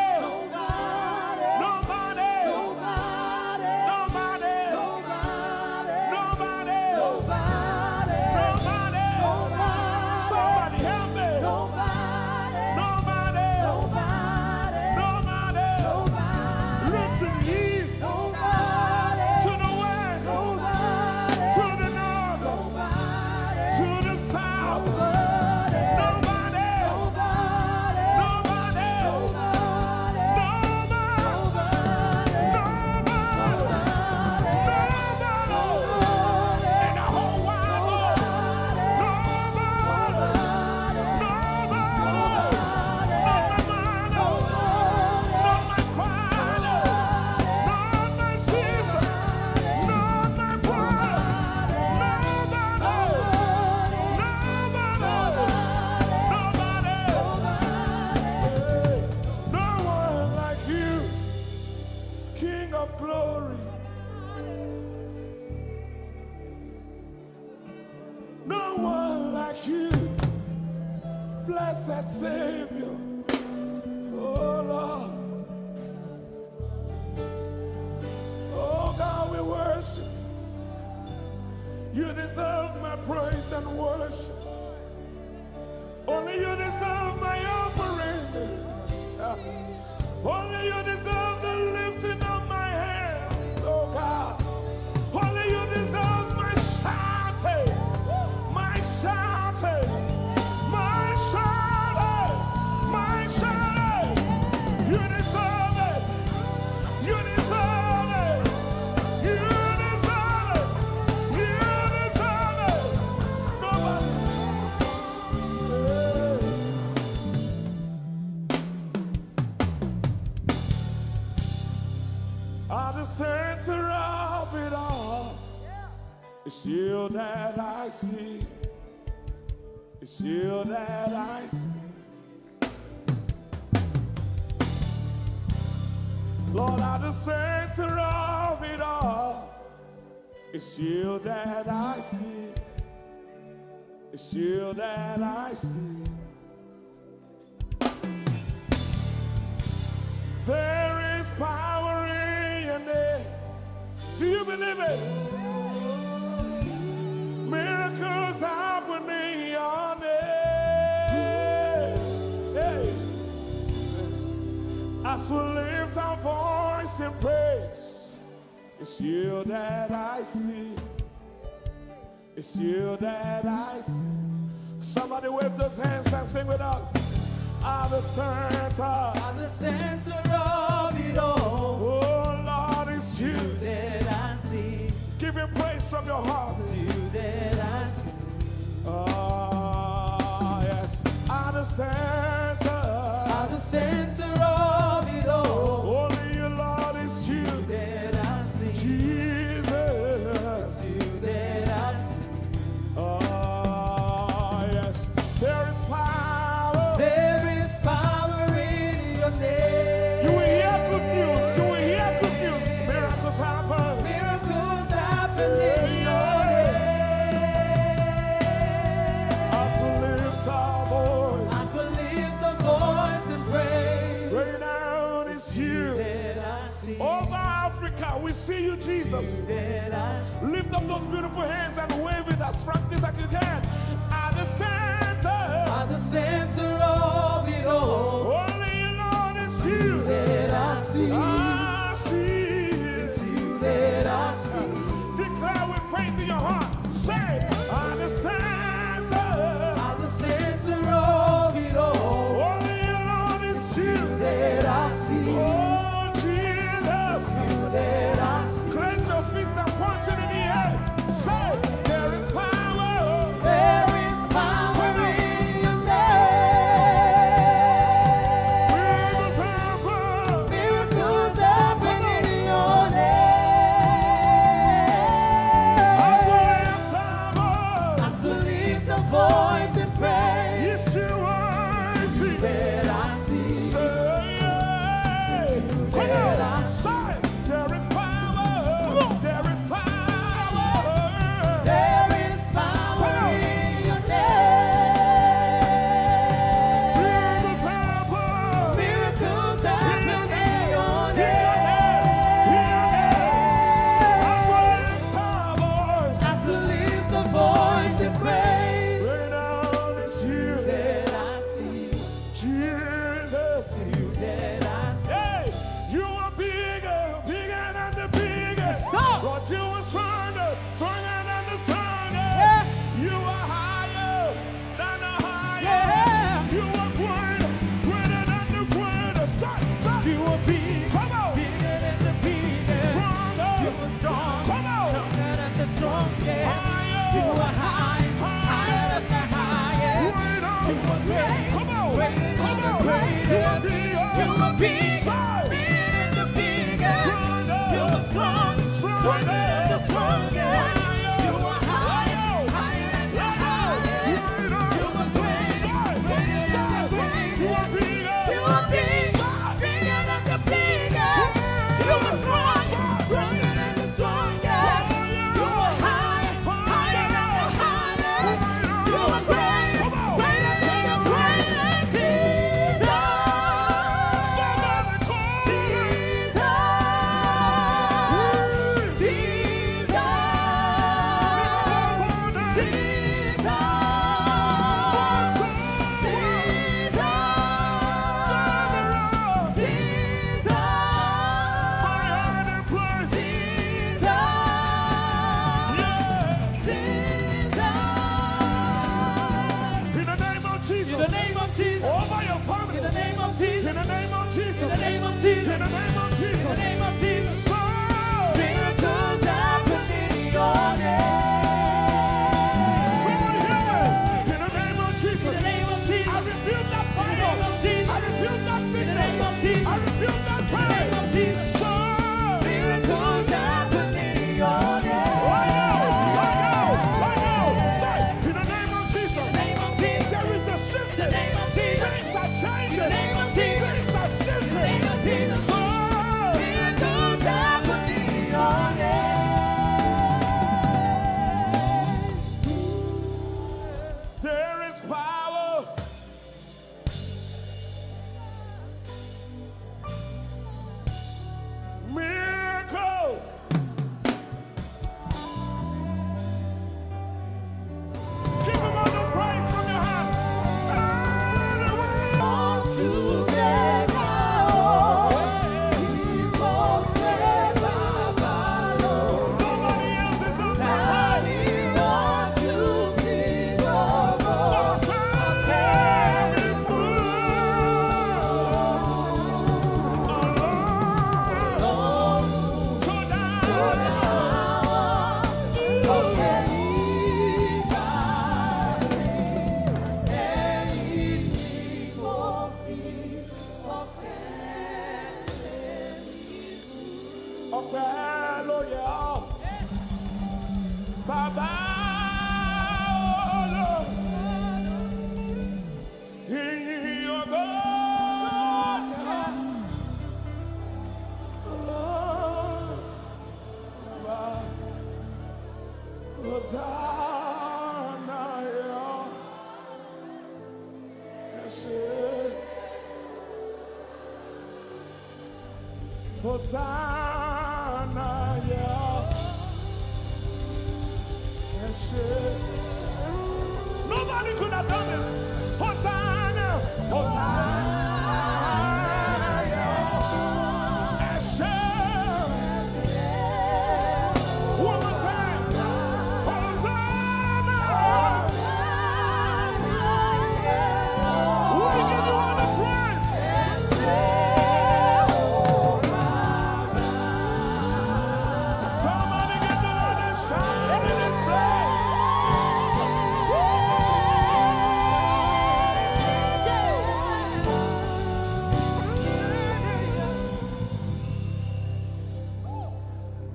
B: Blessed Savior, oh Lord, oh God, we worship. You deserve my praise and worship. Only you deserve my offering. Only you deserve the lifting of my hands, oh God. Only you deserve my shouting, my shouting. You deserve it. You deserve it. You deserve it. You deserve it. Nobody. At the center of it all, it's you that I see. It's you that I see. Lord, at the center of it all, it's you that I see. It's you that I see. There is power in your name. Do you believe it? Miracles happen in your name. Hey. As we lift our voice in praise, it's you that I see. It's you that I see. Somebody wave those hands and sing with us. At the center of it all. Oh Lord, it's you
C: that I see.
B: Give him praise from your heart.
C: It's you that I see.
B: Oh yes. At the center
C: of it all.
B: Only you, Lord, it's you
C: that I see.
B: Jesus.
C: It's you that I see.
B: Oh yes. There is power.
C: There is power in your name.
B: You will hear good news. You will hear good news. Miracles happen.
C: Miracles happen in your name.
B: As we lift our voice.
C: As we lift our voice and pray.
B: Right now it's you.
C: That I see.
B: Over Africa, we see you, Jesus.
C: That I see.
B: Lift up those beautiful hands and wave it as frantic as you can. At the center
C: of it all.
B: Only you, Lord, it's you
C: that I see.
B: I see.
C: It's you that I see.
B: Declare with faith in your heart. Say, at the center
C: of it all.
B: Only you, Lord, it's you
C: that I see.
B: Oh, Jesus.
C: It's you that I see.
B: Clench your fist and punch it in the air. Say, there is power.
C: There is power in your name. Miracles happen in your name. As we lift our voice and pray.
B: Yes, you are.
C: It's you that I see. It's you that I see.
B: There is power. There is power.
C: There is power in your name. Miracles happen in your name. As we lift our voice and praise.
B: Right now it's you
C: That I see.
B: Jesus.
C: You that I see.
B: Hey, you are bigger, bigger than the biggest. Lord, you are stronger, stronger than the strongest. You are higher than the highest. You are greater, greater than the greatest.
C: You are big,
B: Come on.
C: bigger than the biggest.
B: Stronger.
C: You are strong,
B: Come on.
C: stronger than the strongest.
B: Higher.
C: You are high, higher than the highest.
B: Greater.
C: You are great,
B: Come on.
C: greater than
B: Come
C: the
B: on.
C: greatest.
B: You are bigger.
C: You are big,
B: Say.
C: bigger than the biggest.
B: Stronger.
C: You are strong,
B: Stronger.
C: stronger than
B: Ọpẹ́ yẹ ọ́. Bàbá ìyìn ògo Hosanna yọ Ese Hosanna yọ Ese. Nobody could have done this. Hosanna, Hosanna yọ Ese. One more time. Hosanna. We give you all the praise. Somebody get the Lord and shout in His place.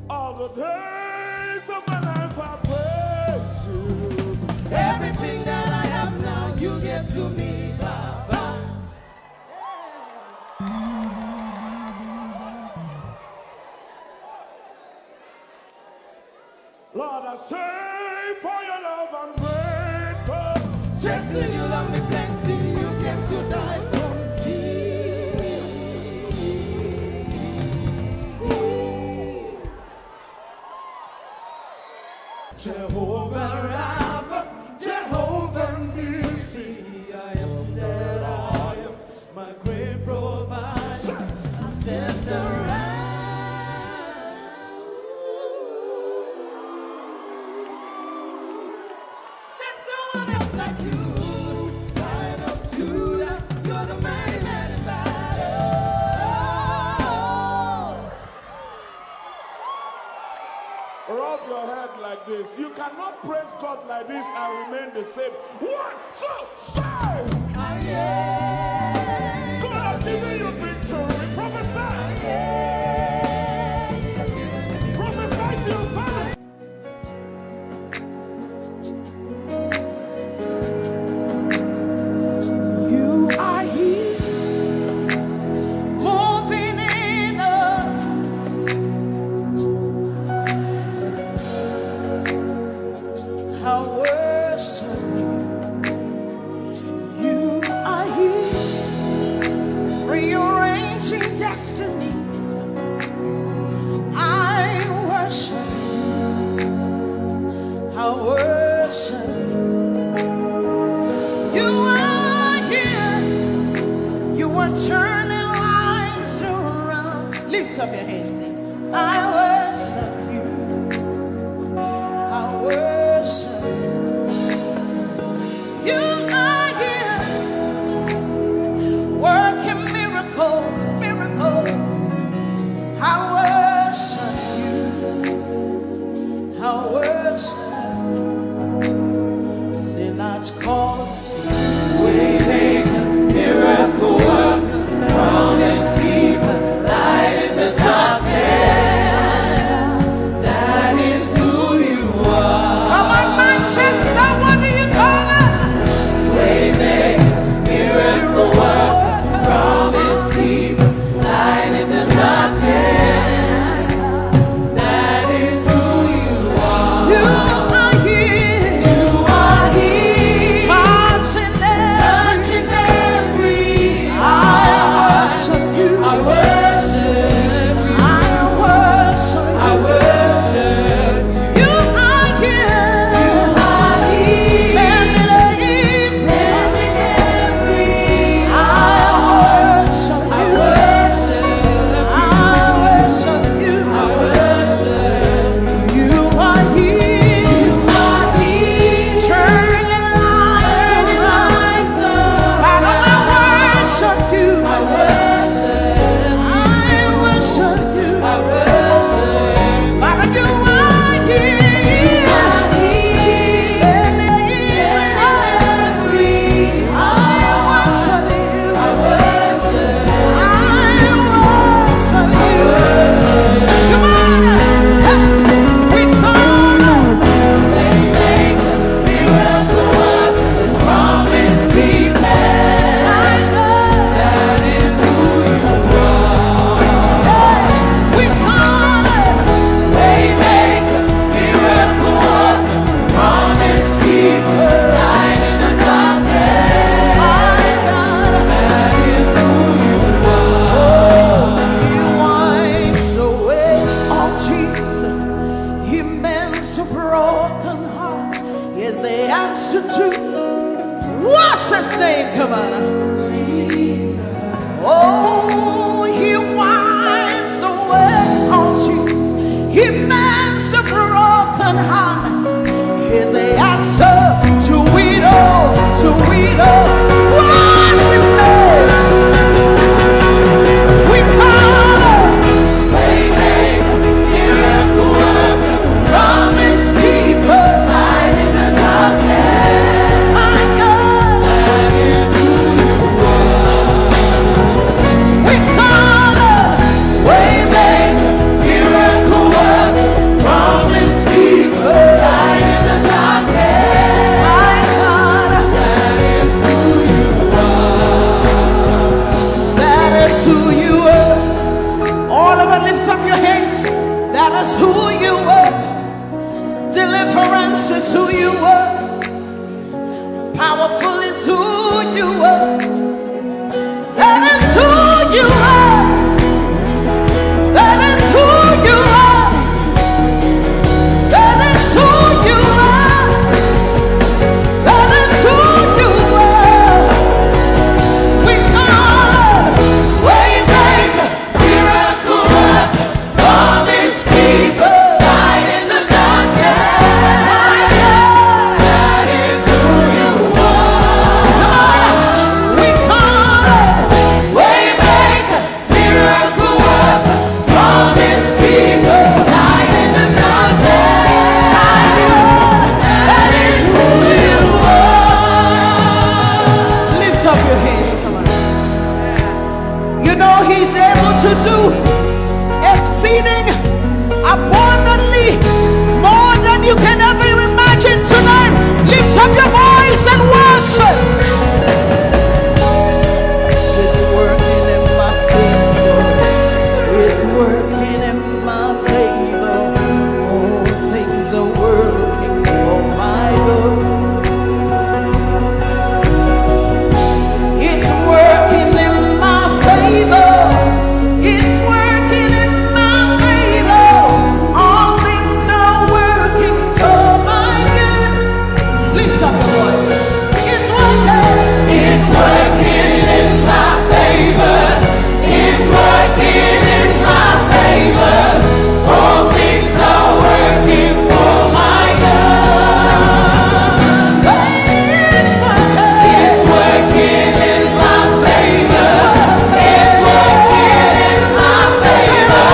B: All the days of my life I praise you.
A: Everything that I have now, you give to me, Baba.
B: Lord, I say for your love I'm grateful.
A: Just when you love me plenty, you came to die for me.
B: Jehovah Rapha, Jehovah Nissi,
A: I am that I am, my great provider. I said there's no one else like you. Lion of Judah, you're the mighty man in battle.
B: rub your head like this. You cannot praise God like this and remain the same. 1, 2, say! God has given you victory. Prophesy! Prophesy to your family.
A: You are here, moving in us. I worship you. You are here, rearranging destinies. I worship you. I worship you. You are here. You are turning lives around. Lift up your hands, sing. I worship you. I worship you. You are here. Working miracles, miracles. I worship you. I worship you. Sinach calls. Waymaker, miracle worker, promise keeper, light in the darkness. who you are. All of it, lift up your hands. That is who you are. Deliverance is who you are. Powerful is who you are. That is who you are. That is who you are. That is who you are. That is who you are. We call it Waymaker, miracle worker, promise keeper, light in the darkness. That is who you are. We call it Waymaker, miracle worker, promise keeper, light in the darkness. That is who you are. Lift up your hands, come on. You know he's able to do exceeding abundantly more than you can ever imagine tonight. Lift up your voice and worship. It's working in my favor. It's working in my favor. All things are working for my good. It's working in my favor. It's working in my favor. All things are working for my good. Lift up your voice. It's working. It's working in my favor. It's working in my favor. All things are working for my good. Say it's working. It's working in my favor. It's working in my favor.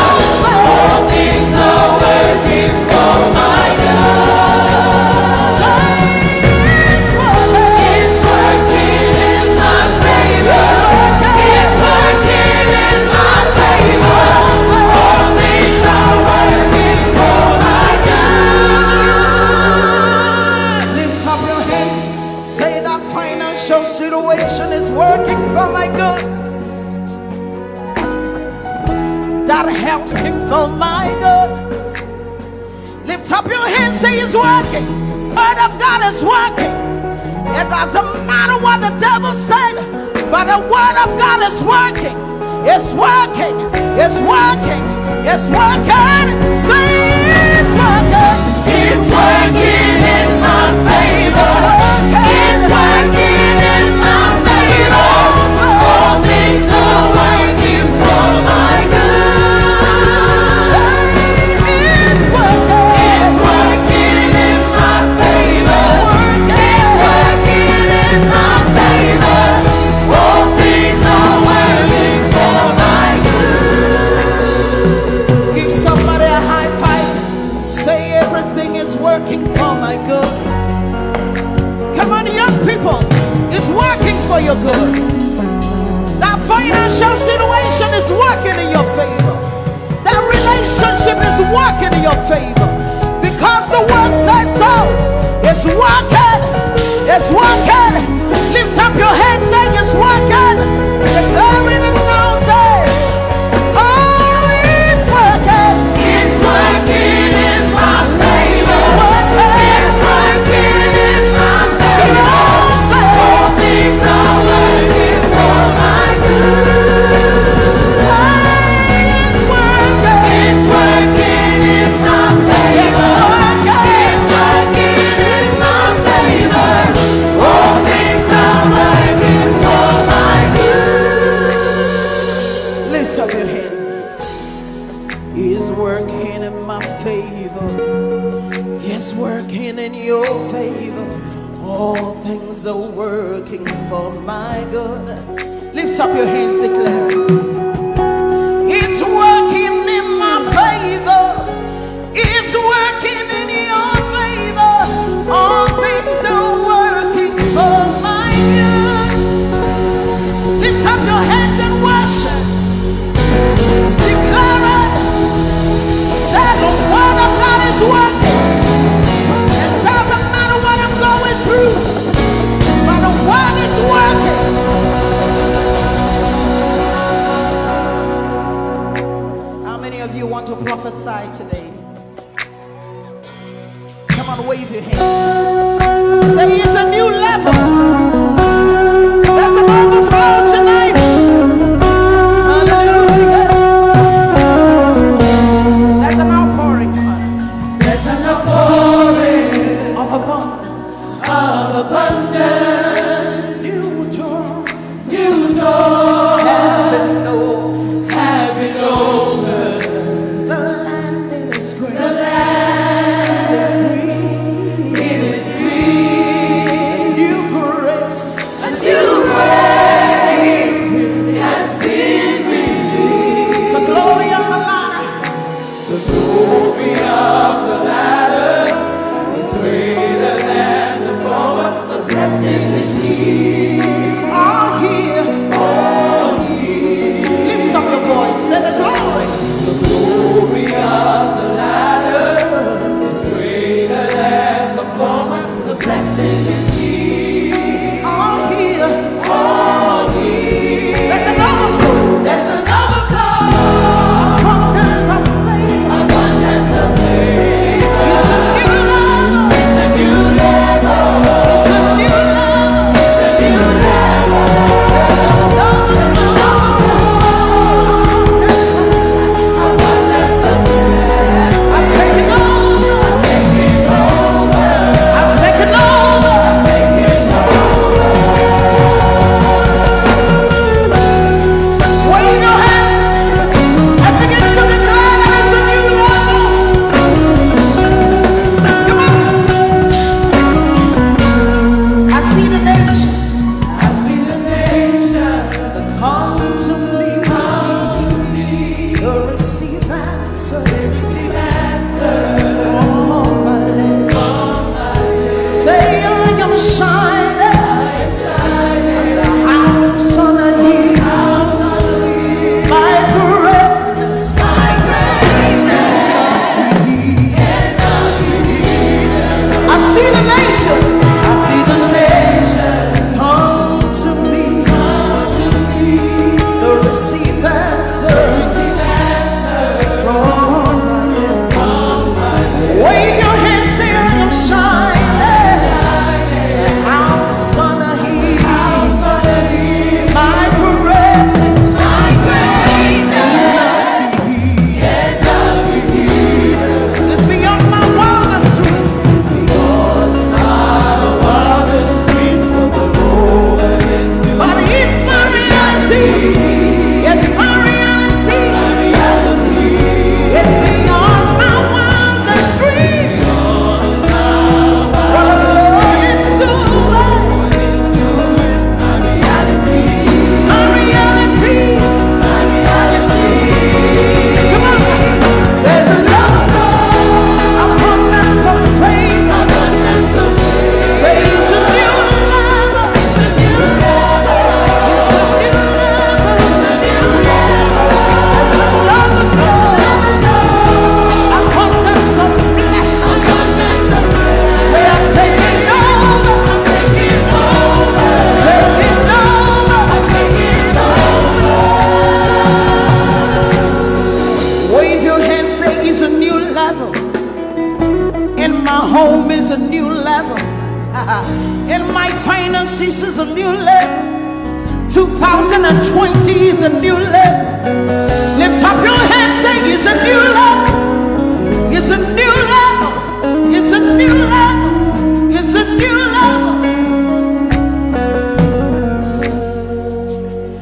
A: All things are working for my good. Say it's working. It's working in my favor. It's working in my favor. All things are working for my good. Lift up your hands. Say that financial situation is working for my good. That health working for my good. Lift up your hands. Say it's working. Word of God is working. It doesn't matter what the devil said, but the word of God is working. It's working. It's working. It's working. Say it's working. It's working in my favor. It's working in my favor. All things are working for my good. It's working. It's working in my favor. It's working in my favor. All things are working for my good. Give somebody a high five. Say everything is working for my good. Come on, young people. It's working for your good. That financial situation is working in your favor. That relationship is working in your favor. Because the word says so. It's working. It's working. Lift up your hands saying it's working. Declaring it now, say, oh, it's working. It's working in my favor. It's working. It's working in my favor. All things are working for my good. It's working. It's working in my favor. It's working in my favor. All things are working for my good. Lift up your hands. It's working in my favor. It's working in your favor. All things are working for my good. Lift up your hands, declare. It's working in my favor. It's working in your favor. All things are working for my good. Lift up your hands and worship. Declare it. That the word of God is working. It doesn't matter what I'm going through, but the word is working. high today. Come on, wave your hand. Say it's a new level. There's an overflow tonight. Hallelujah. There's an outpouring. Come on. There's an outpouring of abundance. Of abundance. New doors. New doors. Have been opened. The land is green. The land is green. It is green. New grace. A new grace has been released. The glory of the ladder. The glory of the ladder is greater than the former. The blessing is here. It's all here. All here. Lift up your voice. Say the glory. The glory of the ladder is greater than the former. The blessing is here. It's all here. All here. There's an overflow. There's an overflow. Abundance of faith. Abundance of faith. It's a new level. It's a new level. It's a new level. It's a new level. There's an overflow. Abundance of faith. I'm taking over. I'm taking over. I'm taking over. Wave your hands and begin to declare that it's a new level. Come on. I see the nation. I see the nation. Come to me. Come to me. To receive answer. They receive answer. From my lips. Say I am shining. I am shining. As a house on a hill. My greatness. My greatness. Cannot be hidden. I see the nations. I see the nation. Come to me. Come to me. To receive answer. Receive answer. From my lips. Wave your hands, say I am shining. House on a hill. My greatness. My greatness. Cannot be hidden. It's beyond my wildest dreams. It's beyond my wildest dreams. For the Lord is good. But it's my reality. It's my reality. My reality. It's beyond my wildest dreams. What the Lord is doing. My reality. My reality. My reality. Come on. There's an overflow. Abundance of faith. Abundance of faith. Say it's a new level. It's a new level. It's a new level. It's a new level. There's an overflow. Abundance of blessing. Abundance of blessing. Say I'm taking over. I'm taking over. Taking over. I'm taking over. Wave your hand, say it's a new level. In my home is a new level. In my finances is a new level. 2020 is a new level. Lift up your hands, say it's a new level. It's a new level. It's a new level. It's a new level.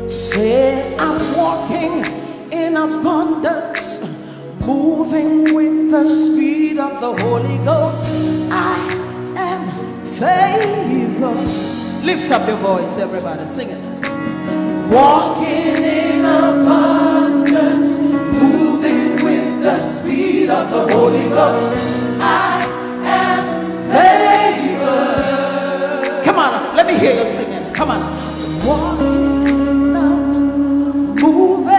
A: Say I'm walking in abundance, moving with the speed of the Holy Ghost. I am favored. Lift up your voice, everybody, sing it. Walking in abundance, moving with the speed of the Holy Ghost. I am favored. Come on, let me hear you singing. Come on. Walking up, moving.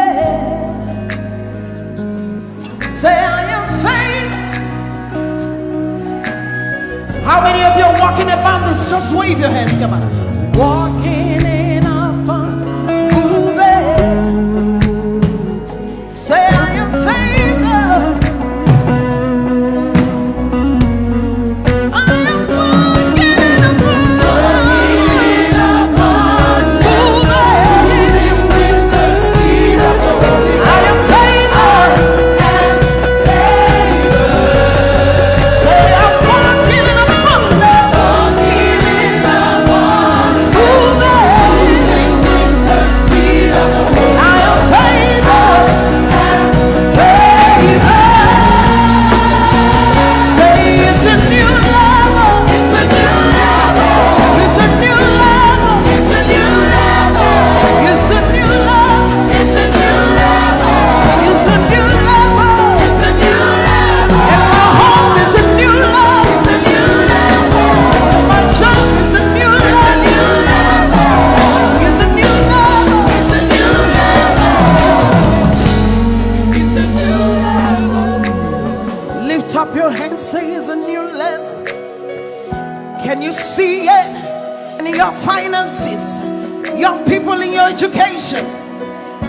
A: Say I am favored. How many of you are walking about this? Just wave your hands. Come on. Walking in abundance, moving. Say I am favored.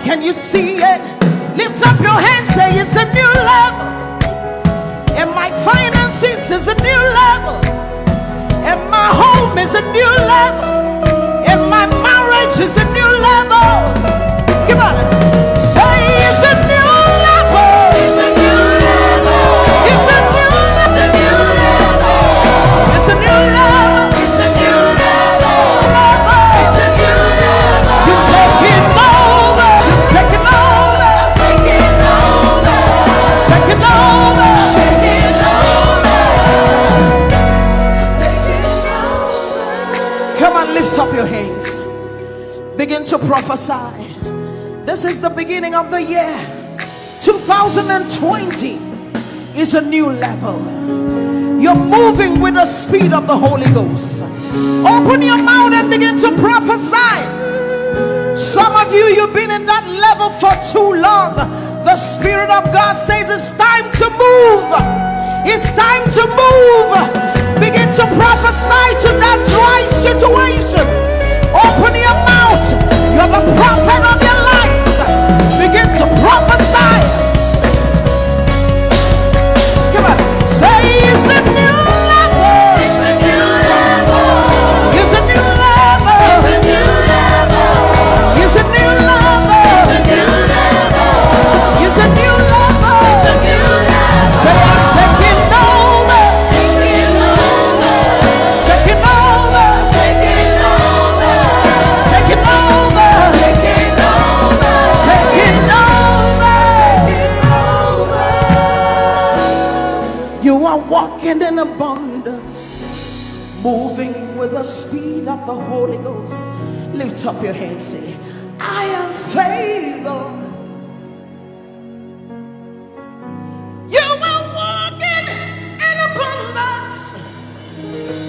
A: Can you see it? Lift up your hands, say it's a new level. And my finances is a new level. And my home is a new level. And my marriage is a new level. Come on. Say it's a new level. It's a new level. It's a new level. It's a new level. It's a new level. It's a new level. You're taking over. You're taking over. Taking over. Taking over. Taking over. Taking over. Come on, lift up your hands. Begin to prophesy. This is the beginning of the year. 2020 is a new level. You're moving with the speed of the Holy Ghost. Open your mouth and begin to prophesy. Some of you, you've been in that level for too long. The Spirit of God says it's time to move. It's time to move. Begin to prophesy to that dry situation. Open your mouth. You're the prophet of your life. Begin to prophesy. Come on. Say it's a new level. It's a new level. It's a new level. It's a new level. It's a new level. It's a new level. It's a new level. It's a new level. Say I'm taking over. Taking over. Taking over. Taking over. Taking over. Taking over. Taking over. You are walking in abundance, moving with the speed of the Holy Ghost. Lift up your hands, say, I am favored. You are walking in abundance.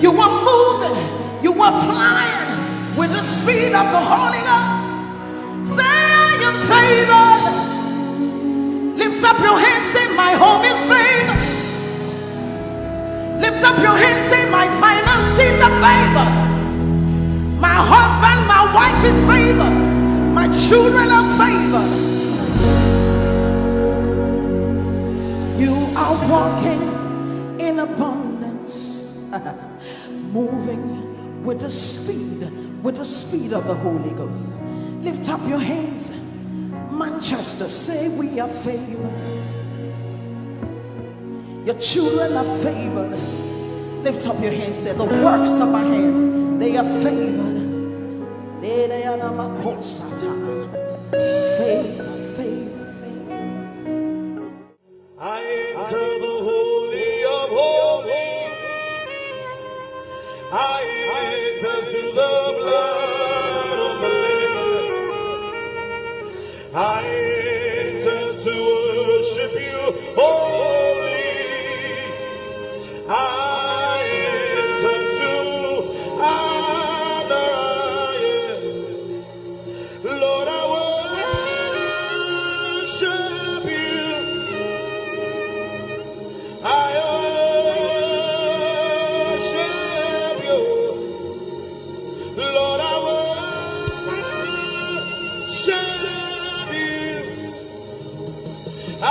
A: You are moving, you are flying with the speed of the Holy Ghost. Say, I am favored. Lift up your hands, say, my home is favored. Lift up your hands, say, my finances are favored. My husband, my wife is favored. My children are favored. You are walking in abundance, moving with the speed of the Holy Ghost. Lift up your hands. Manchester, say we are favored. Your children are favored. Lift up your hands, say the works of my hands, they are favored. Favor, favor, favor.
C: I enter the Holy of Holies. I enter through the blood of the Lamb. I enter to worship you, holy. I enter to honor you. Lord, I worship you. I worship you. Lord, I worship you. I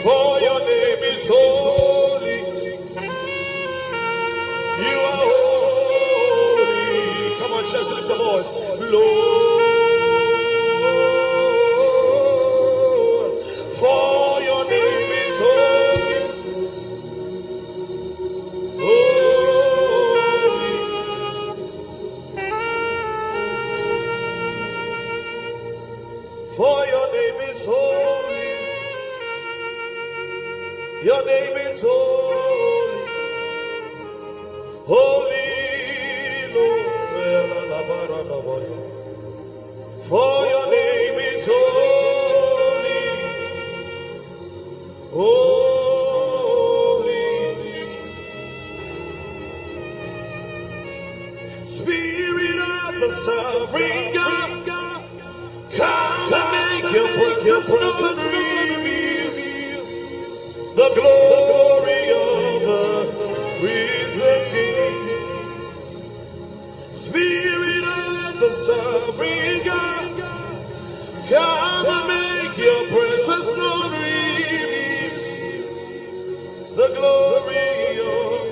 C: for your name is holy. You are holy. Come on, church, lift your voice. Lord, for your name is holy. Holy. For your name is holy. Your name is holy, holy Lord. For your name is holy, holy. Spirit of the sovereign God, come and make your presence known. The glory of the risen King. sovereign God, come and make your presence known. The glory of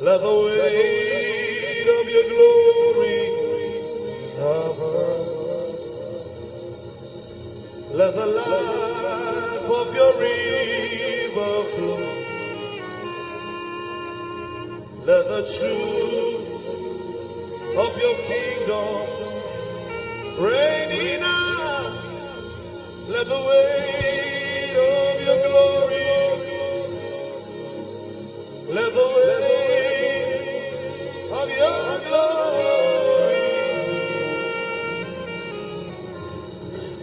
C: let the weight of your glory cover us. Let the life of your river flow. Let the truth of your kingdom reign in us. Let the weight of your glory, let the weight of your glory,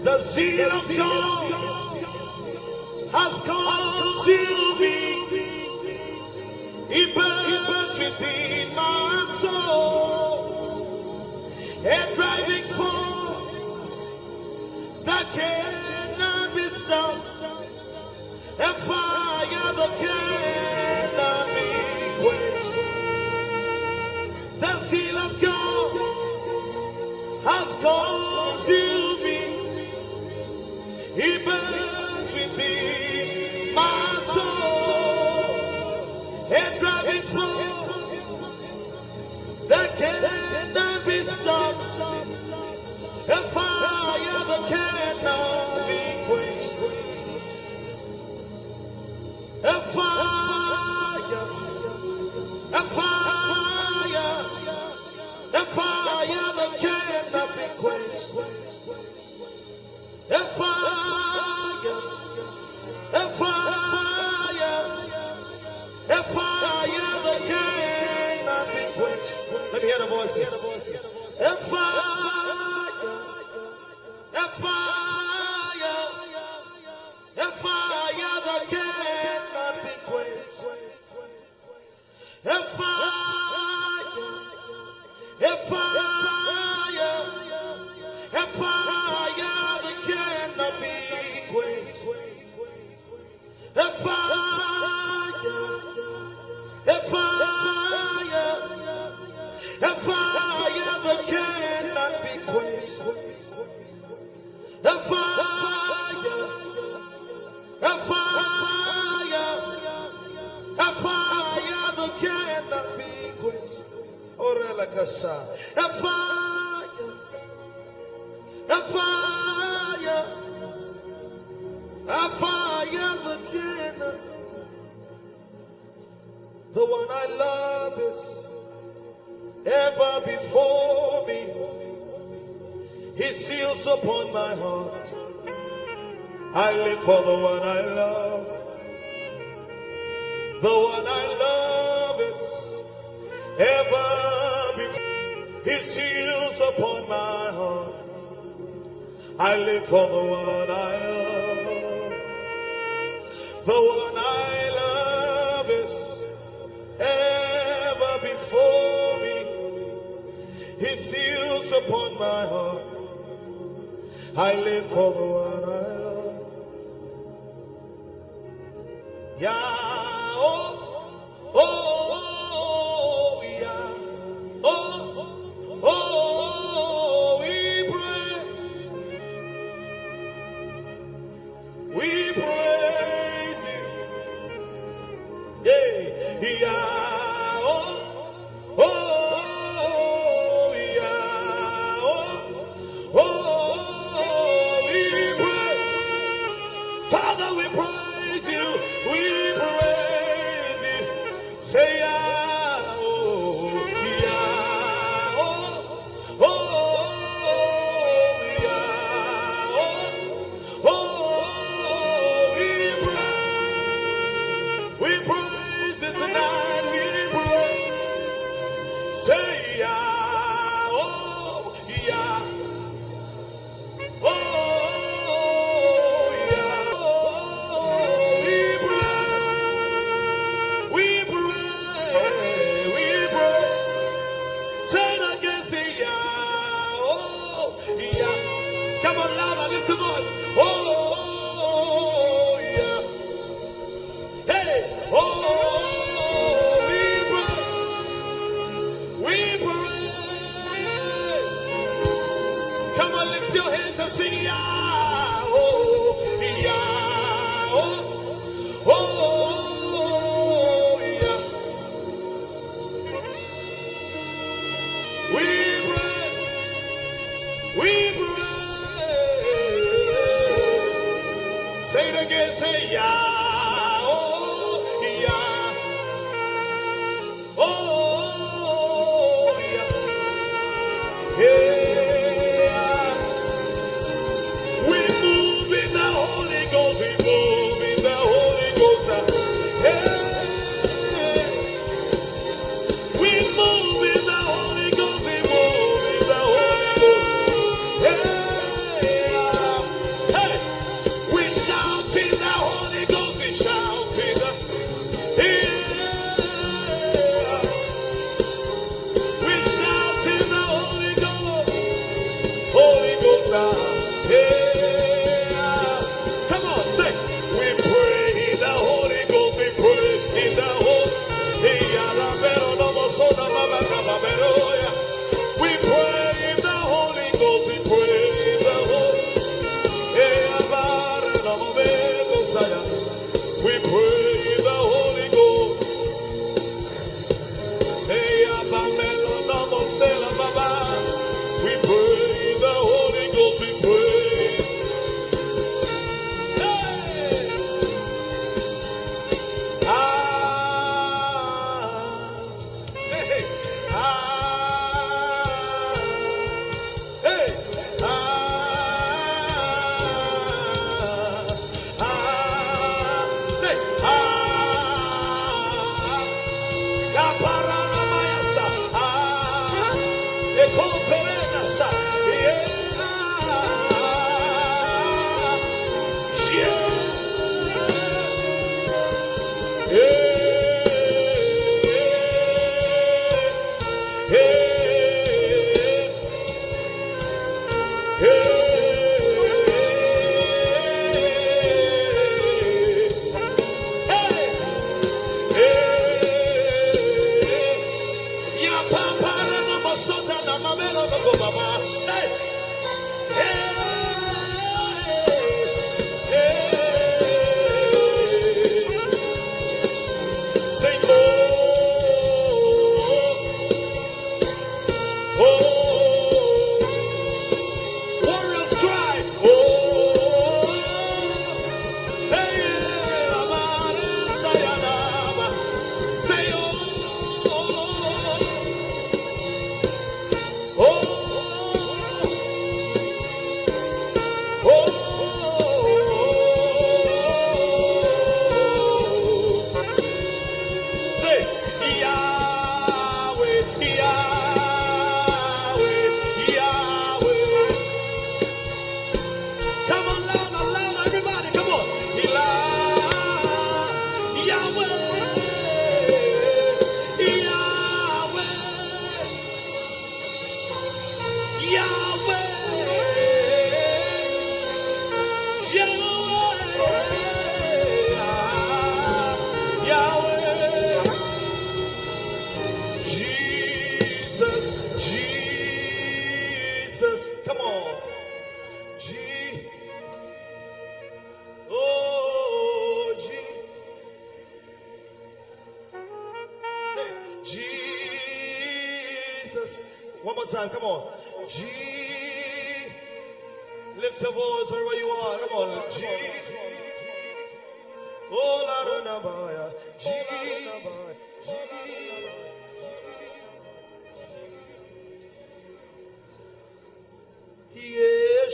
C: the zeal of God has consumed me. It burns within my soul, a driving force that cannot be stopped, a fire that cannot be quenched. The zeal of God has consumed me. It burns within my soul, a driving force that cannot be stopped, a fire that cannot be quenched. A fire, a fire, a fire that cannot be quenched. A fire, a fire, a fire that cannot be quenched. Let me hear the voices. A fire, a fire, a fire that cannot be quenched. A fire, a fire, a fire that cannot be quenched. A fire, a fire, a fire that cannot be quenched. A fire, a fire, a fire that cannot be quenched. Orela Kasa. A fire, a fire, a fire that cannot. The one I love is ever before me. His seals upon my heart. I live for the one I love. The one I love is ever before. His seals upon my heart. I live for the one I love. The one I love is ever before me. His seals upon my heart. I live for the one I love. Yeah, oh, oh, yeah, oh, oh, we praise you, yeah, yeah, oh, oh, yeah, oh, we praise, Father, we praise you, we praise you, say yeah, oh, yeah, oh, yeah, we praise it tonight, we praise, say yeah, oh, yeah, oh, yeah, we praise, say it again, say yeah, oh, yeah, come on, loud, lift your voice, oh, yeah, hey, oh, we praise, Come on. G. Lift your voice wherever you are. Come on. G. Oh, Lara George. G.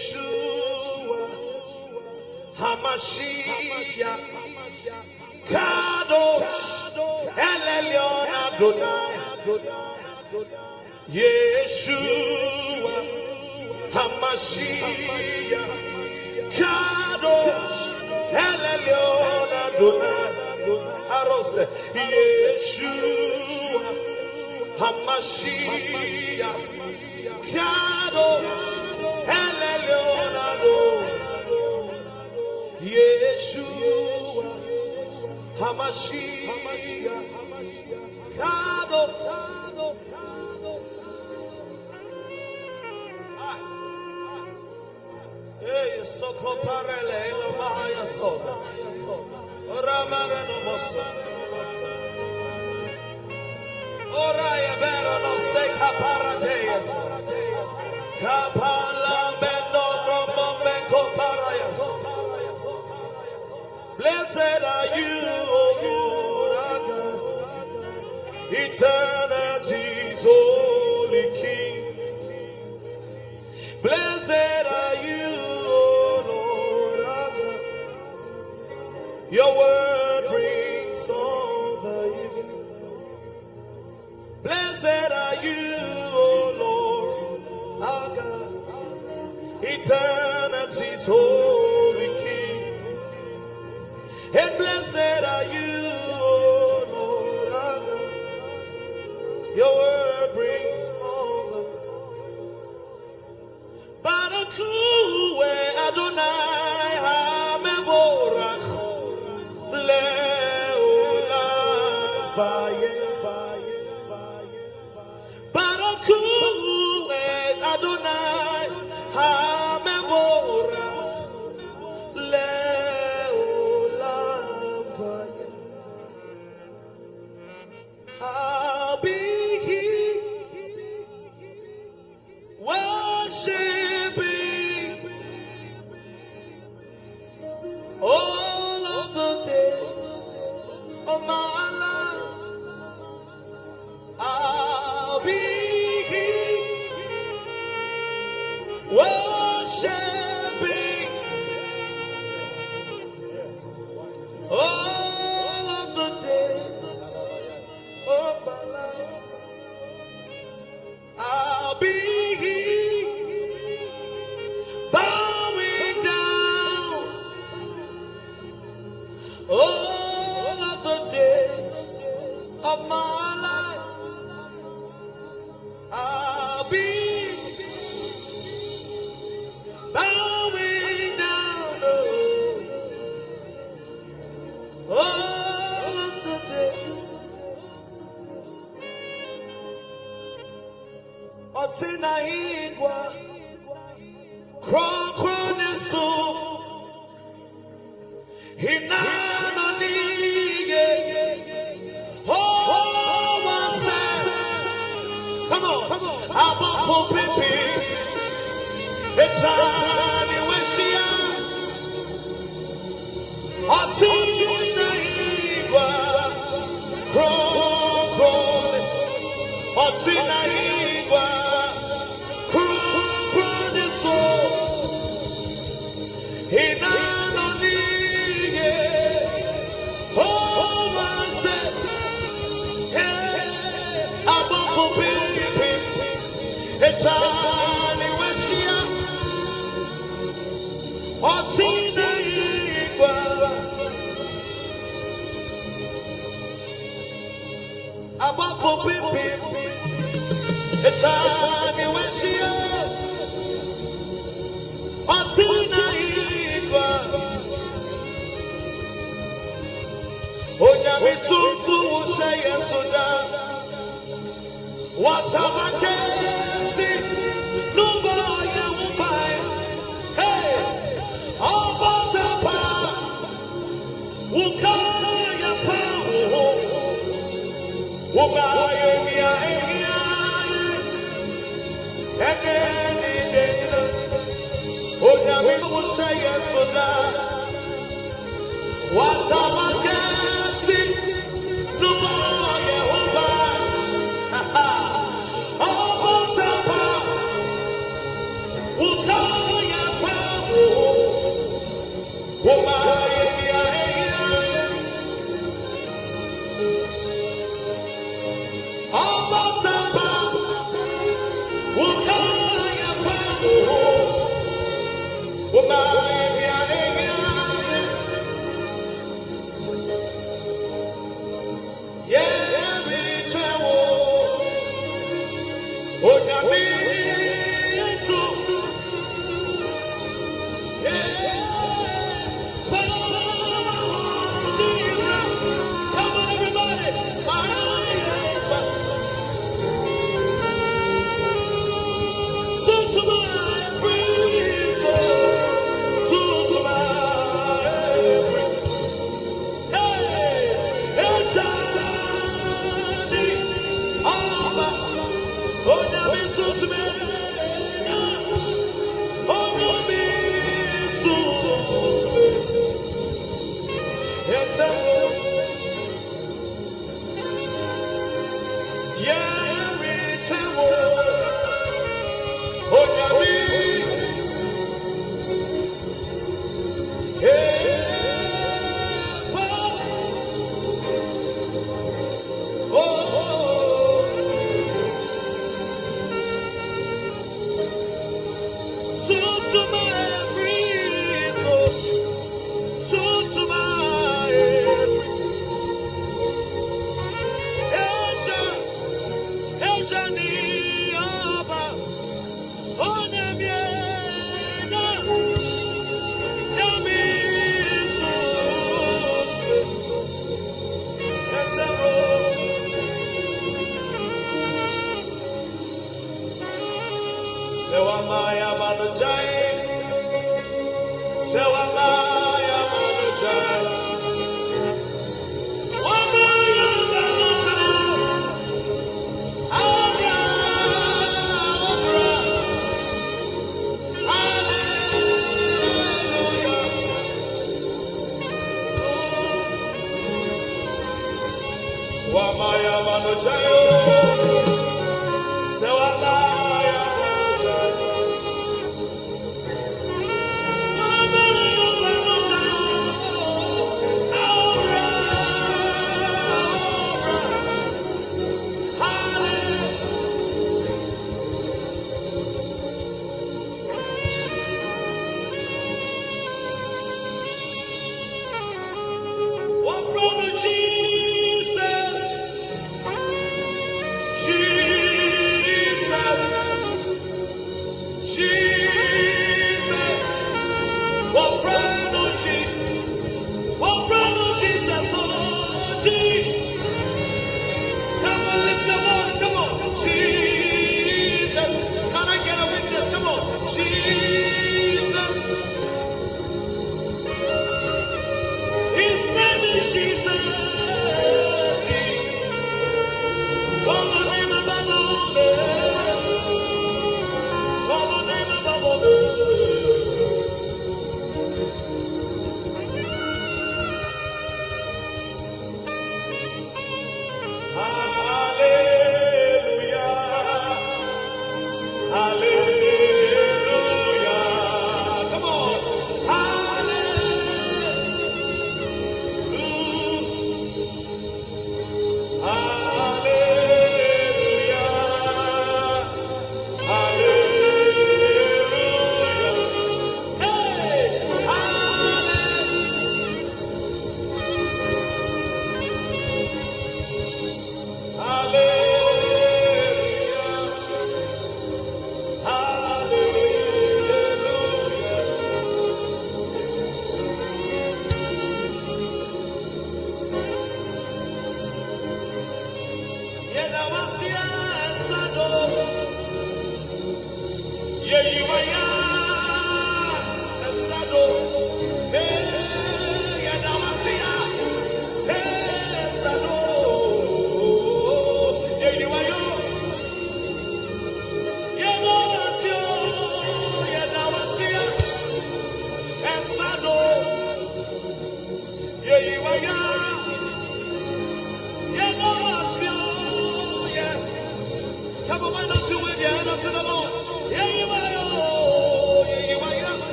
C: Yeshua. Hamashiach. Kadosh. Elyon Adonai. Yeshua, Hamashiach, Kadosh, Elyon Adonai, Arose, Yeshua, Hamashiach, Kadosh, Elyon Adonai, Yeshua, Hamashiach, Kadosh. Hey, Soko Parele, no Mahaya Soda. Ramana no Mosso. Oraya Bero no Seka Paradeas. Kapala Bendo Romo Meko Parayas. Blessed are you, O Lord, eternity's holy King. Blessed are you, your word brings all the evening. Blessed are you, O Lord, our God, eternity's holy King. And blessed are you, O Lord, our God, your word brings all the Barakue Adonai HaMevorach Le'olam Barakue Adonai HaMevorach Le'olam I'll be here worshiping all of the days of my life. I'll be here worshiping all of the days of my life. I'll be here bowing down all of the days of my life. I'll be bowing down all of the days. Otina igwa Kronesu Hinanonige Oh wase Come on Abako pipi Echani weshia Otina igwa Krone Otina igwa Kronesu Hinanonige Oh, I said, yeah.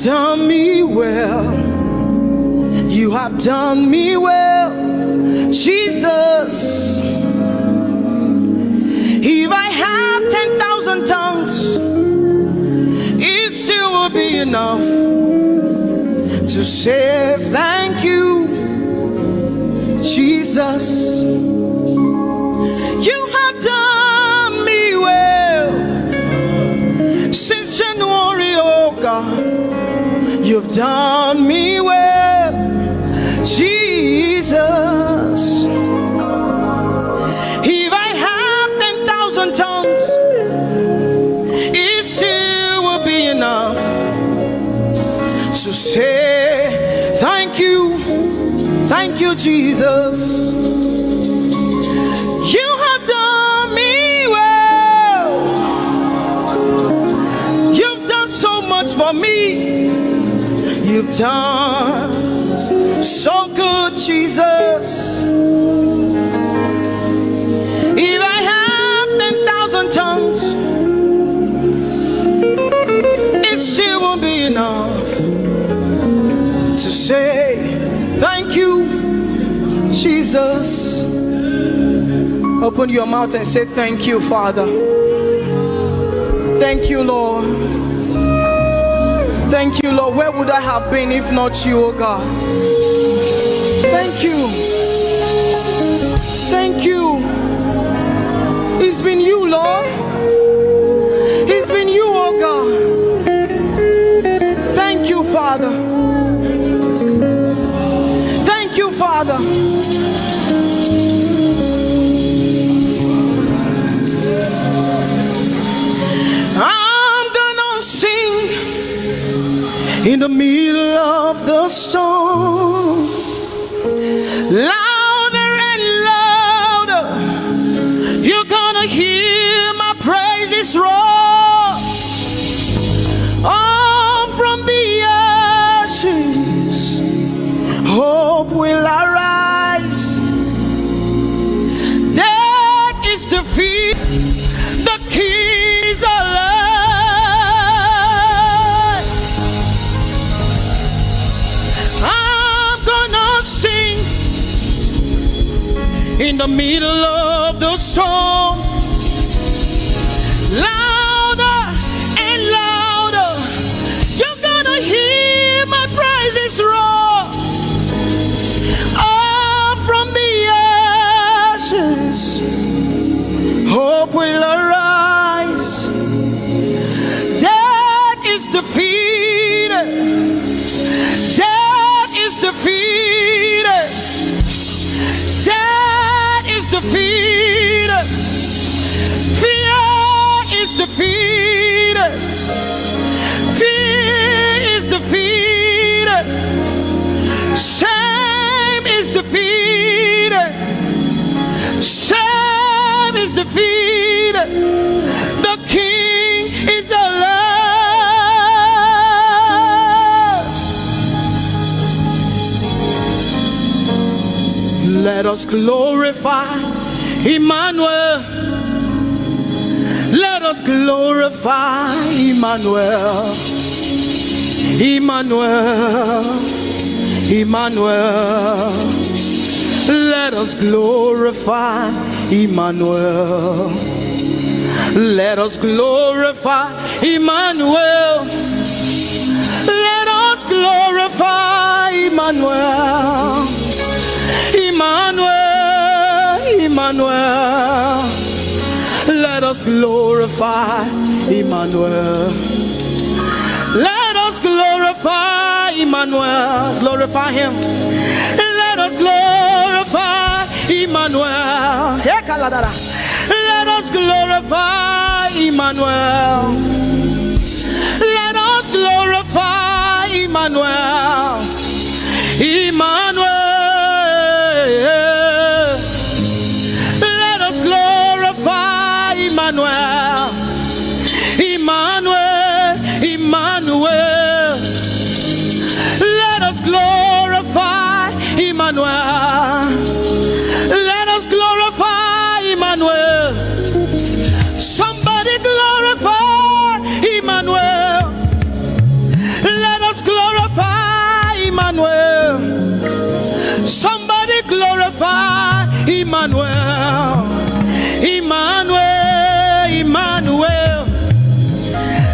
D: Done me well. You have done me well, Jesus. If I have 10,000 tongues, it still will be enough to say thank you, Jesus. You have done me well since January, oh God. You've done me well, Jesus. If I have 10,000 tongues, it still will be enough to say thank you, Jesus. You have done me well. You've done so much for me. You've done so good, Jesus. If I have 10,000 tongues, it still won't be enough to say thank you, Jesus. Open your mouth and say thank you, Father. Thank you, Lord. Thank you, Lord. Where would I have been if not you, oh God? Thank you. Thank you. It's been you, Lord. It's been you, oh God. Thank you, Father. Thank you, Father. In the middle of the storm, louder and louder, you're gonna hear my praises roar. Oh, from the ashes, hope will arise. That is defeat, the keys are alive. In the middle of the storm, louder and louder, you're gonna hear my praises roar. Up from the ashes, hope will arise. Death is defeated. Death is defeated. Death is defeated. Fear is defeated. Fear is defeated. Shame is defeated. Shame is defeated. The King is alive. Let us glorify Emmanuel. Let us glorify Emmanuel. Emmanuel. Emmanuel. Let us glorify Emmanuel. Let us glorify Emmanuel. glorify Emmanuel. Let us glorify Emmanuel. Glorify him. Let us glorify Emmanuel. Let us glorify Emmanuel. Let us glorify Emmanuel. Emmanuel. Let us glorify Emmanuel. Emmanuel. Emmanuel. Let us glorify Emmanuel. Let us glorify Emmanuel. Somebody glorify Emmanuel. Let us glorify Emmanuel. Somebody glorify Emmanuel. Emmanuel. Emmanuel.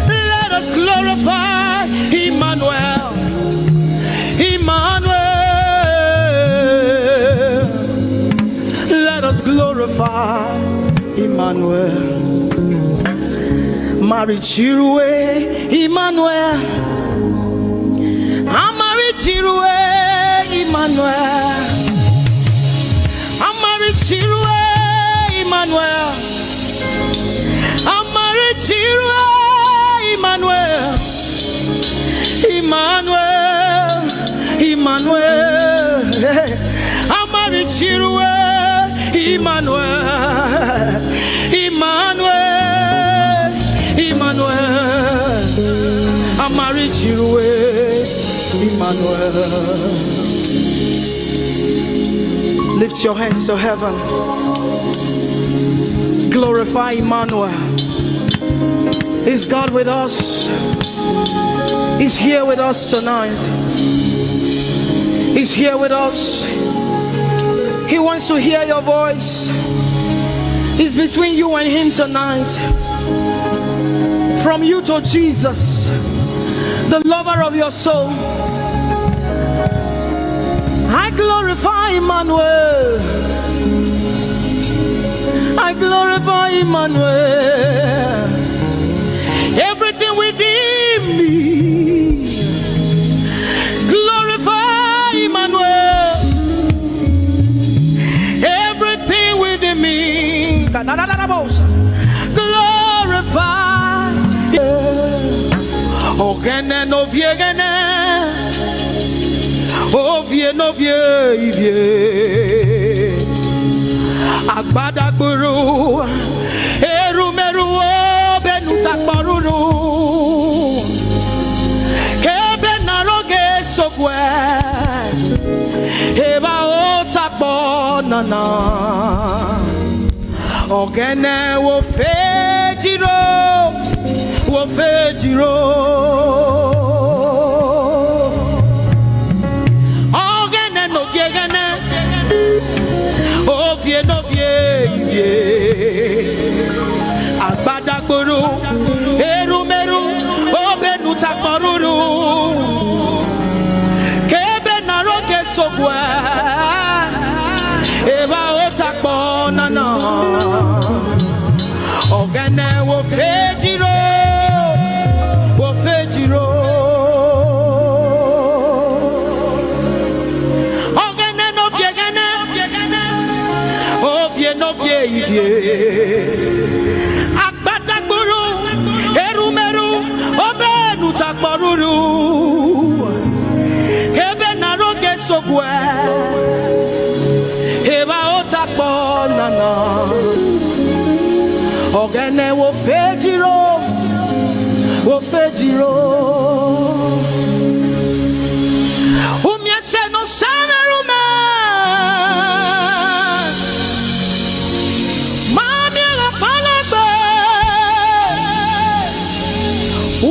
D: Let us glorify Emmanuel. Emmanuel. Let us glorify Emmanuel. Mari Chirwe Emmanuel. Amari Chirwe Emmanuel. Amari Chirwe Emmanuel. Amari Chirwe Emmanuel. Emmanuel. Emmanuel. Amari Chirwe Emmanuel. Emmanuel. Emmanuel. Amari Chirwe Emmanuel. Lift your hands to heaven. Glorify Emmanuel. Is God with us? He's here with us tonight. He's here with us. He wants to hear your voice. It's between you and him tonight. From you to Jesus, the lover of your soul. I glorify Emmanuel. I glorify Emmanuel. Everything within me, glorify Emmanuel. Everything within me, glorify. Ogene no viegene, ovie no vie. Agbada guru, erumeru benuta paruru. Kebe naroge sokwe, eba otakbo nana. Ogene wo fejiro, wo fejiro. Ogene no viegene. Ovie no vie. Agbada guru, erumeru obenu takporuru. Kebe naroge sokwe, eba otakpo nana. Ogene wo fejiro, wo fejiro. Ogene no viegene. Ovie no vie. Agbada guru, erumeru obenu takporuru. Kebe naroge sokwe, eba otakpo nana. Ogene wo fejiro, wo fejiro. Umiese no sana rume. Mami la palagbe.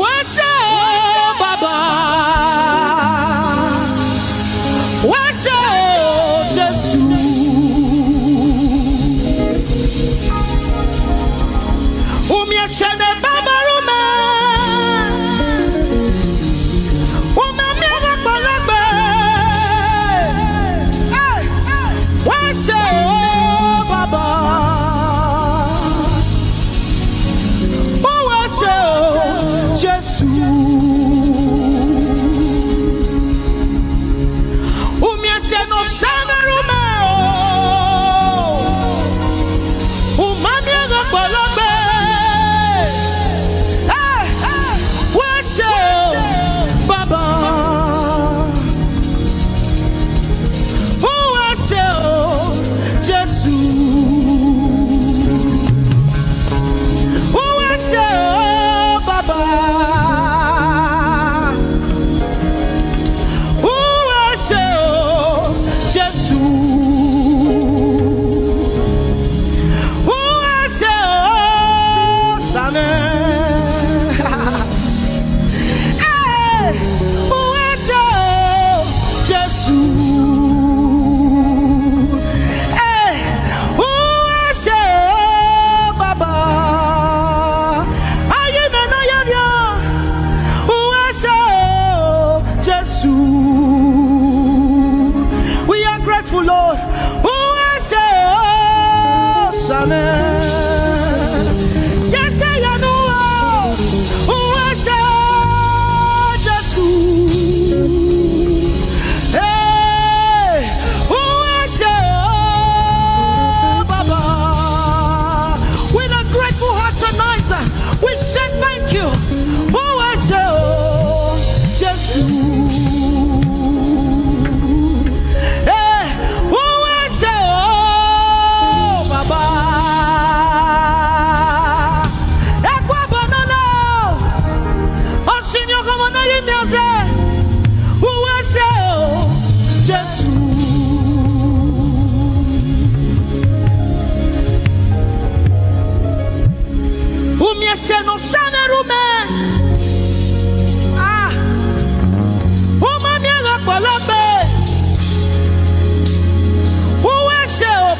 D: Wese baba. Wese Jesus. Umiese ne baba rume.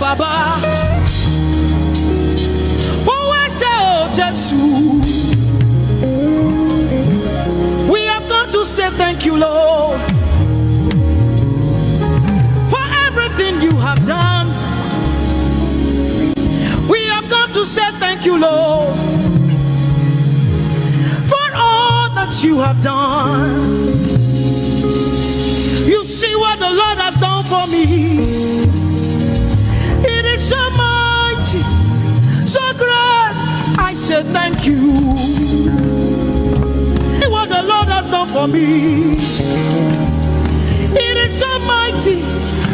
D: Baba, we have come to say thank you, Lord, for everything you have done. We have come to say thank you, Lord, for all that you have done. You see what the Lord has done for me. It is so mighty, so great. I say thank you. See what the Lord has done for me. It is so mighty,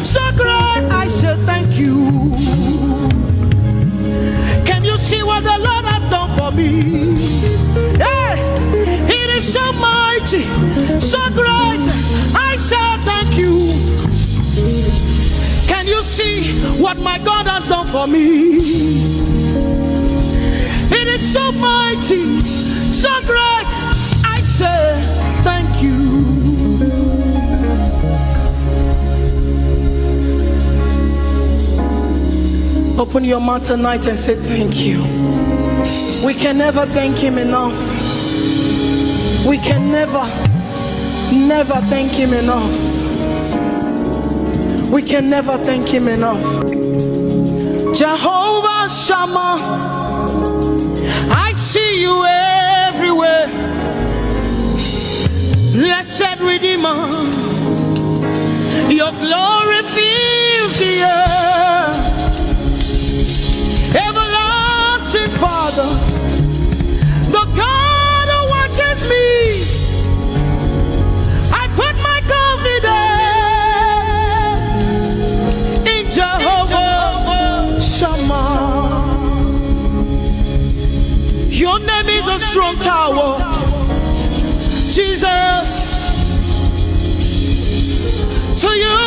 D: so great. I say thank you. Can you see what the Lord has done for me? Hey, it is so mighty, so great. I say thank you. Can you see what my God has done for me? It is so mighty, so great. I say thank you. Open your mouth tonight and say thank you. We can never thank him enough. We can never thank him enough. We can never thank him enough. Jehovah Shammah, I see you everywhere. Blessed Redeemer, your glory fills the earth. Everlasting Father, the God who watches me, I put my confidence in Jehovah Shammah. Your name is a strong tower, Jesus. To you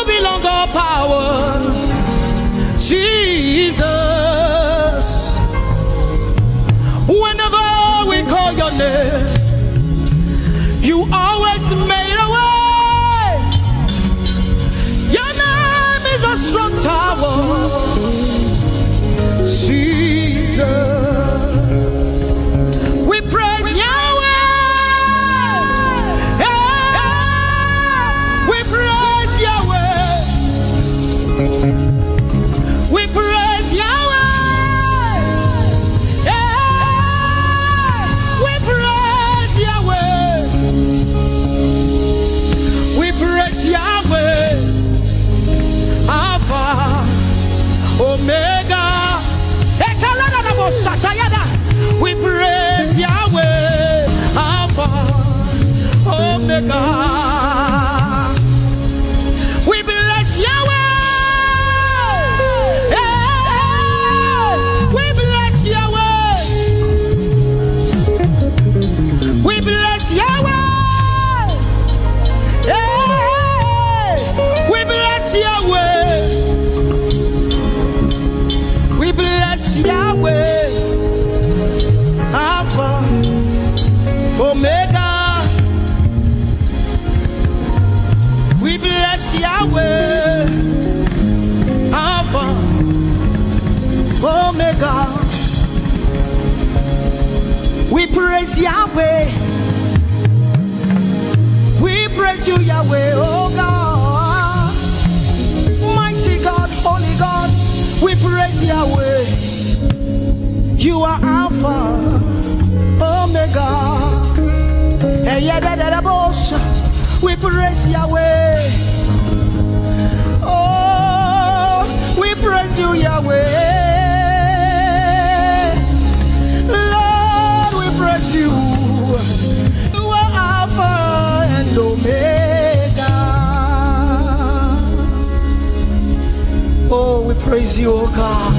D: belong all power, Jesus. Whenever we call your name, you always made a way. Your name is a strong tower, Jesus. We praise Yahweh. We praise Yahweh. We praise Yahweh. We praise Yahweh. We praise Yahweh. Alpha, Omega. We praise Yahweh. Alpha, Omega. We bless Yahweh. We bless Yahweh. We bless Yahweh. We bless Yahweh. We bless Yahweh. Alpha, Omega. We bless Yahweh. Alpha, Omega. We praise Yahweh. We praise you, Yahweh, oh God. Mighty God, holy God. We praise Yahweh. You are Alpha, Omega. We praise Yahweh. Oh, we praise you, Yahweh. Lord, we praise you. You are Alpha and Omega. Oh, we praise you, oh God.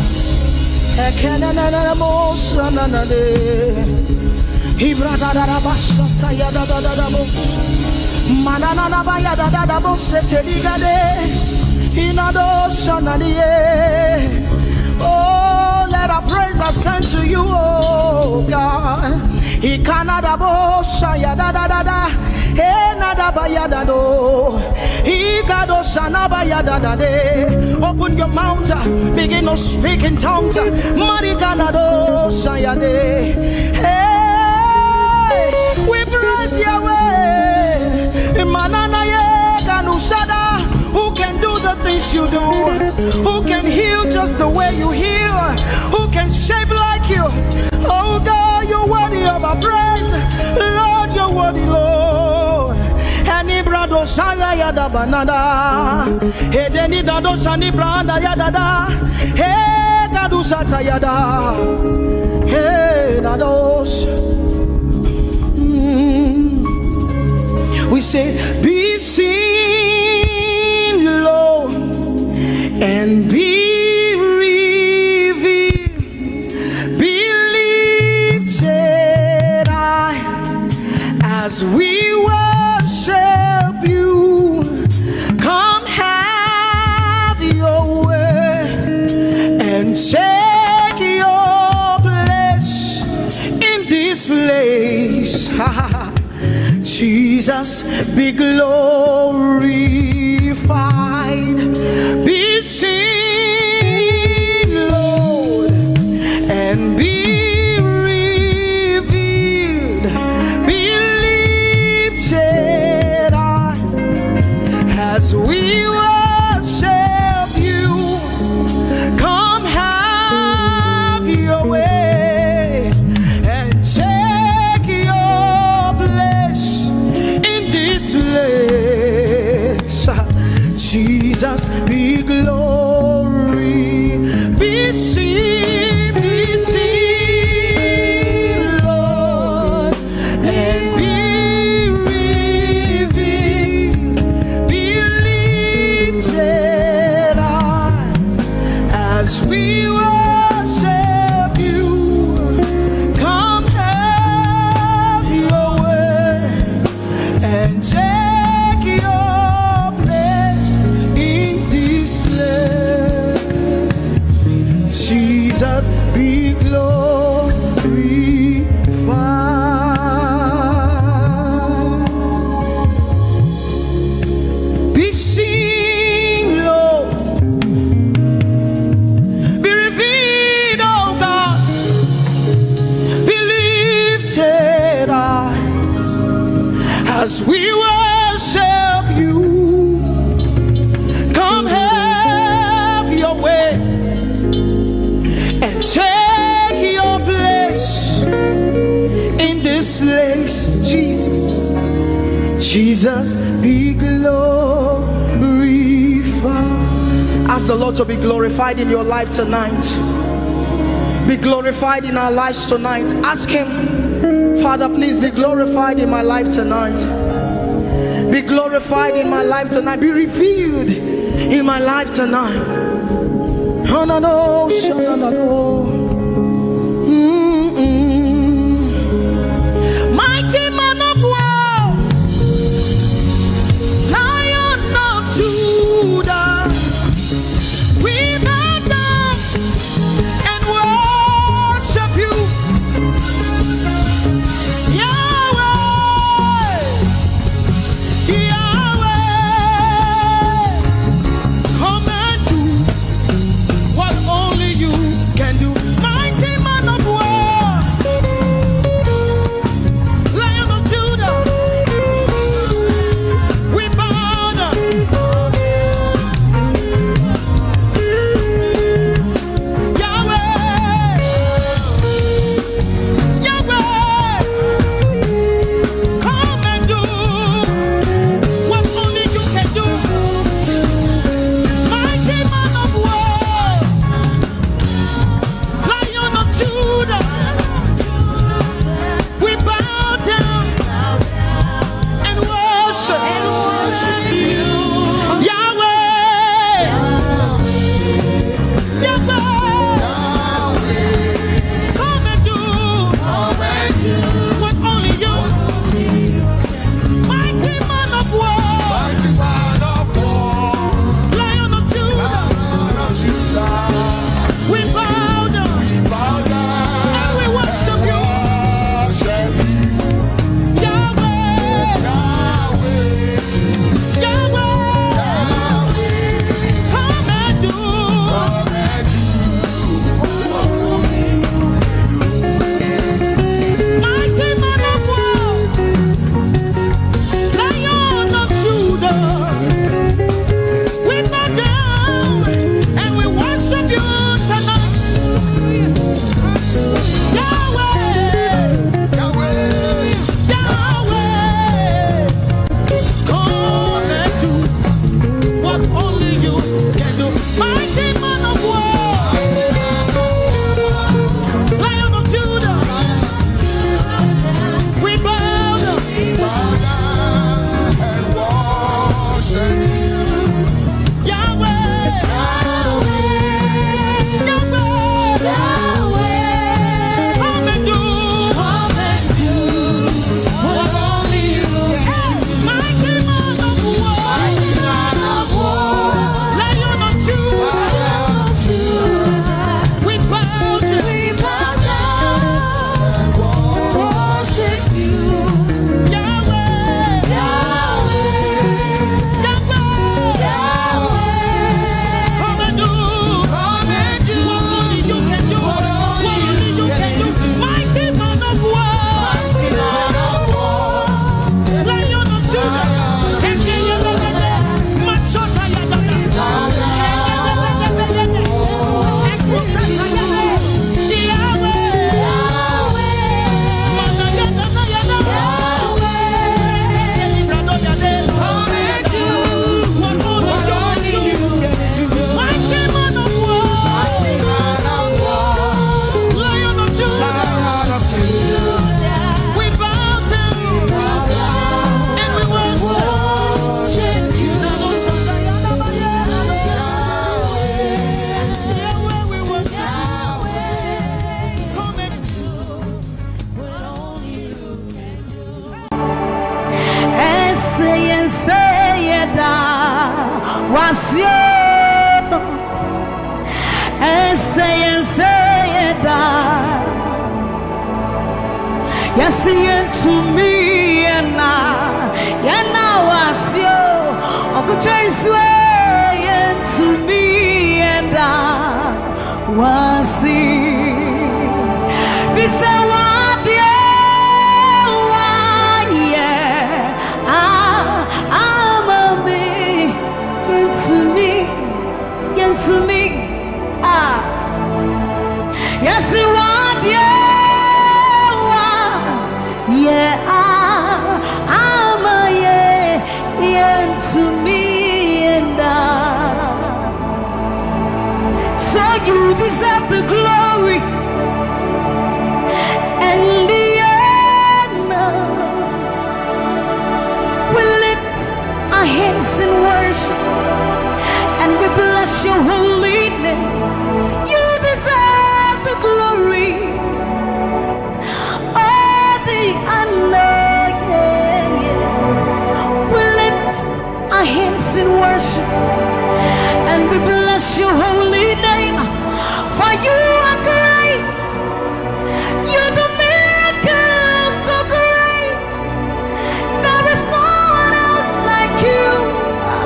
D: Oh, let our praise ascend to you, oh God. Open your mouth, begin to speak in tongues. Hey, we praise Yahweh. Who can do the things you do? Who can heal just the way you heal? Who can shape like you? Oh God, you're worthy of our praise. Lord, you're worthy, Lord. Any brado shaya yada banada. Hey, deni dado shani branda yada. Hey, gadu sata yada. Hey, dados. We say, be seen, Lord, and be revealed, be lifted high as we worship you. Come have your way and take your place in this place. Jesus, be glorified, be seen, Lord, and be revealed, be lifted high as we worship you. Come have your way and take your place in this place. Jesus, be glory, be seen, Lord, and be revealed, be lifted high as we worship you. Come have your way and take your place in this place. Jesus, be glorified, be seen, Lord, be revealed, oh God, be lifted high as we worship you. Come have your way and take your place in this place. Jesus, Jesus, be glorified. Ask the Lord to be glorified in your life tonight. Be glorified in our lives tonight. Ask Him, Father, please be glorified in my life tonight. Be glorified in my life tonight. Be revealed in my life tonight. Oh, no, no, no, no, no. Mighty man of war, Lion of Judah, we bow down and worship you. Yahweh, Yahweh, come and do what only you can do. Mighty man of war, Lion of Judah, we bow down. Yahweh, Yahweh, come and do what only you can do. Mighty man of war, Lion of Judah, we bow down and worship you. Yahweh, Yahweh, come and do what
A: Sayeda wasyo Sayeda yes to me yana wasyo Ogotraise to me wasi visa to me, yes, you want, yeah, I'm a yeah, to me, and so you deserve the glory and the honor. We lift our hands in worship. And we bless your holy name. You deserve the glory, all the honor. We lift our hands in worship, and we bless your holy name. For you are great. You do miracles so great. There is no one else like you.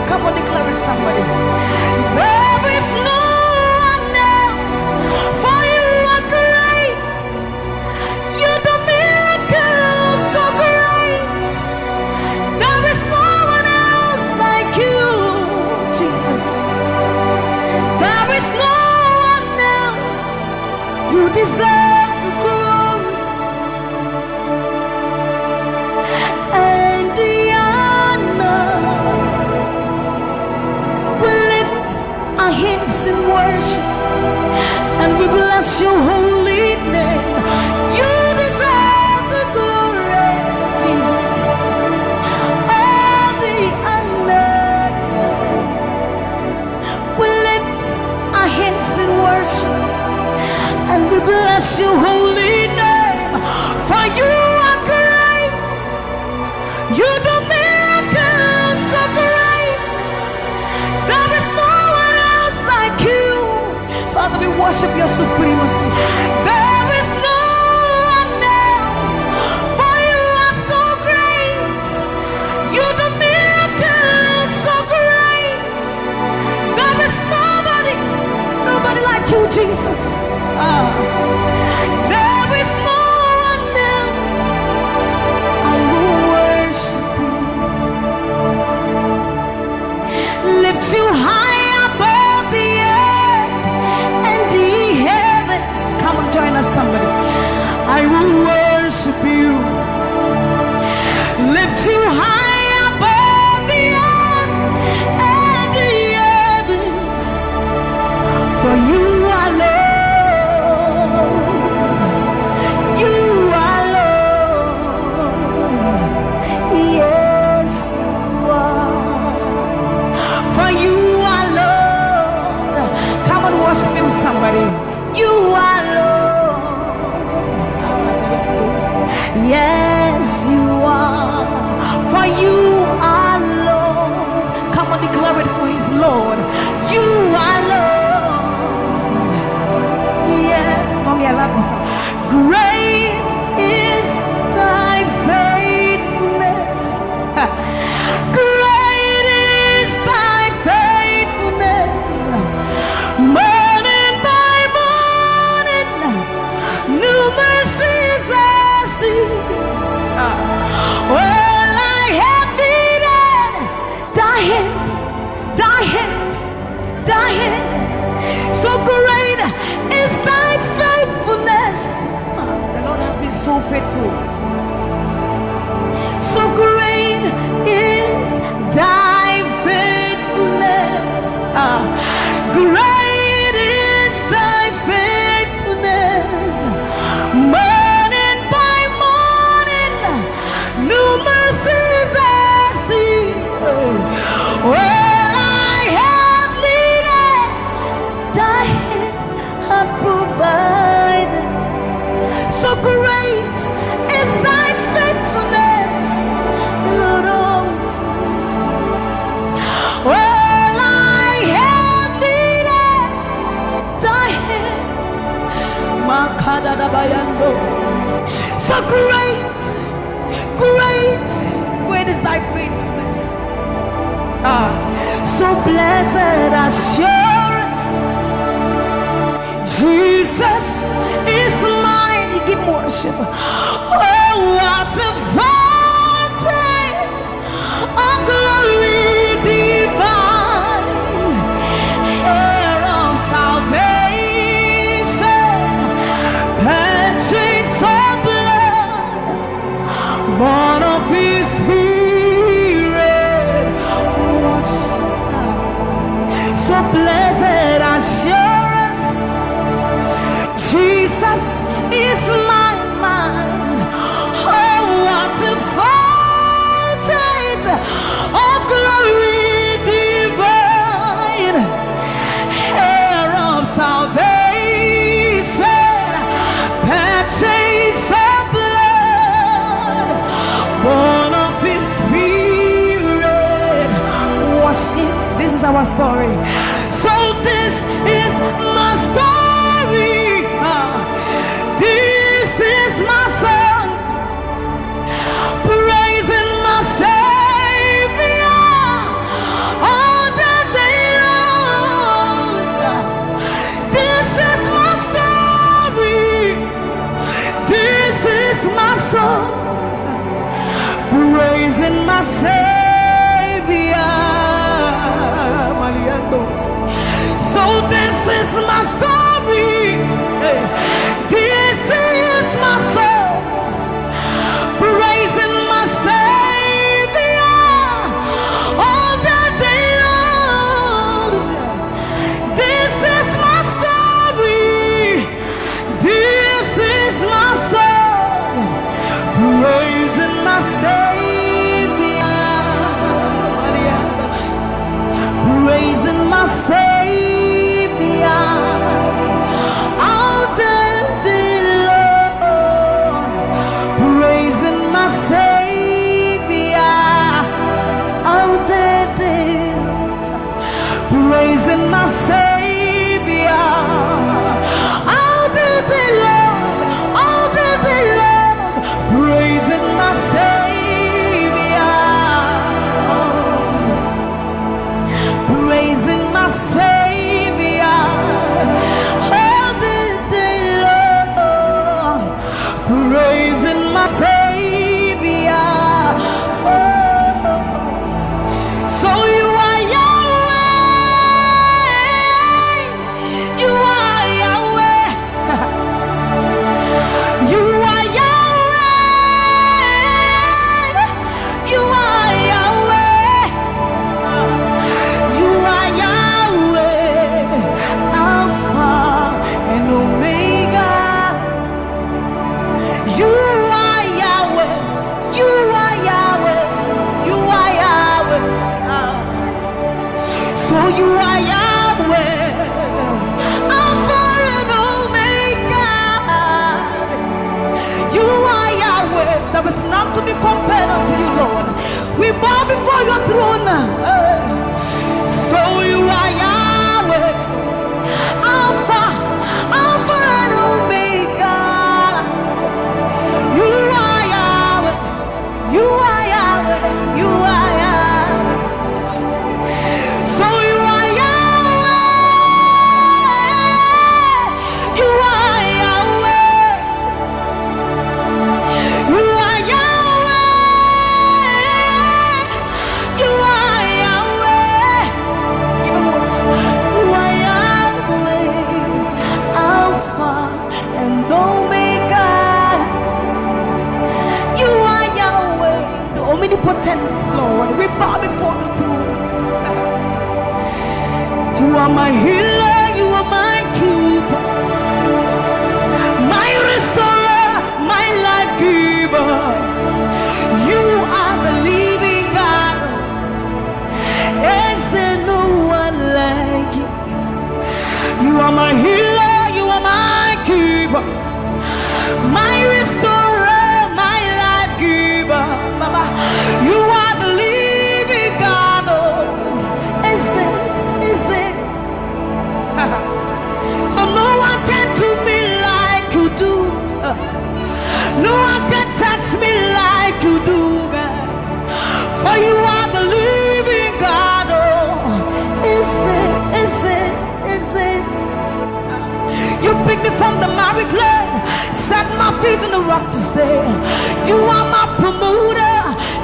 A: Come on, declare it, somebody. There is no one else, for you are great. You do miracles so great. There is no one else like you, Jesus. There is no one else. You deserve the glory and the honor. Our hands in worship, and we bless your holy name. You deserve the glory, Jesus. All the honor. We lift our hands in worship, and we bless your holy name. For you are great. You do miracles so great. There is no like you. Father, we worship your supremacy. There is no one else, for you are so great. You do miracles so great. There is nobody like you, Jesus. There is no one else. I will worship you. Lift you high. Come on, join us, somebody. I will worship you. Lift you high above the earth and the heavens. For you are Lord. You are Lord. Yes, you are. For you are Lord. Come on, worship him, somebody. You are Lord. Yes, you are. For you are Lord. Come on, declare it for his Lord. You are Lord. Yes, mommy, I love this song. Great is thy faithfulness. Great is thy faithfulness. Well, I have needed thy hand. So great is thy faithfulness. The Lord has been so faithful. So great is thy faithfulness. Great is thy faithfulness. Morning by morning, new mercies I see. Well, I have needed thy hand provided. So great is thy So great, great is thy faithfulness. So blessed assurance, Jesus is mine. Give worship. Oh, what a fountain of glory divine, hair of salvation, purchase of blood, born of His Spirit. So blessed assurance, Jesus is my mind. Oh, what a fountain of glory divine, hair of salvation, purchase of blood, born of His Spirit. Wash it. This is our story. So this is my story. This is my song, praising my Savior all the day long. This is my story. This is my song, praising my Savior. So this is my story. This is my song, praising my Savior all the day long. This is my story. This is my song, praising my Savior, praising my Savior. Praising my Savior all the day long, all the day long. Praising my Savior, praising my Savior all the day long. Praising my Savior. So you are is not to be compared unto you, Lord. We bow before your throne. So you are Yahweh, Alpha, Alpha and Omega. You are Yahweh, you are Yahweh, you are Yahweh. So you are Yahweh, you are Yahweh, you are omnipotent, Lord. We bow before the throne. You are my healer, you are my keeper, my restorer, my life giver. You are the living God. Is there no one like you? You are my healer, you are my keeper, my restorer, my life giver. Baba, you are the living God. Oh, is it? from the miry clay, set my feet on the rock to stay. You are my promoter,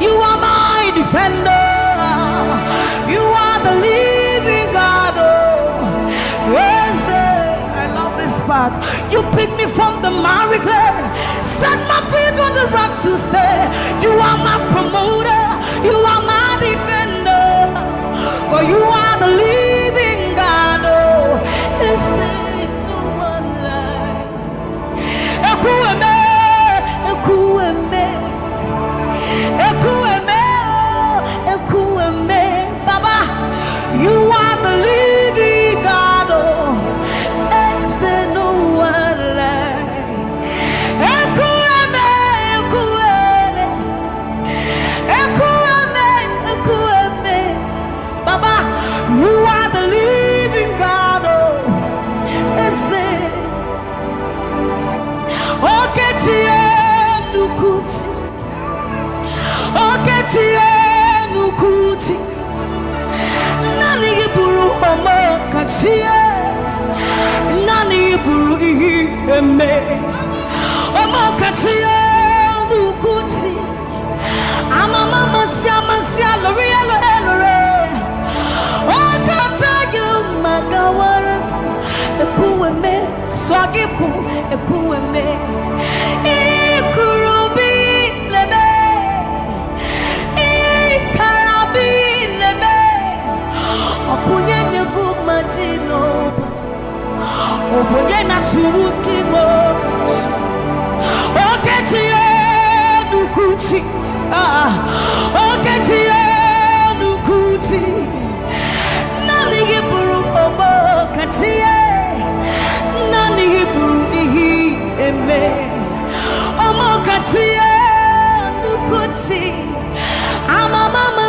A: you are my defender, you are the living God. Oh, yes, I love this part. You pick me from the miry clay, set my feet on the rock to stay. You are my promoter, you are my defender, for you are the living God. Oh, yes, Baba, you are the living God. Oh, it's no one like. Baba, you are the living God. Oh, it's Nukuchi Nani buru homo kachie Nani buru eme Homo kachie Nukuchi Ama mama sia lore Okata you magawaras Ekueme Swagifu Ekueme Ikurubi lebe Opunye negu majino Opunye na turuki mo Oketiye nukuchi Oketiye nukuchi Nani giburu omo katiye Nani giburu ihi eme Omo katiye nukuchi Ama mama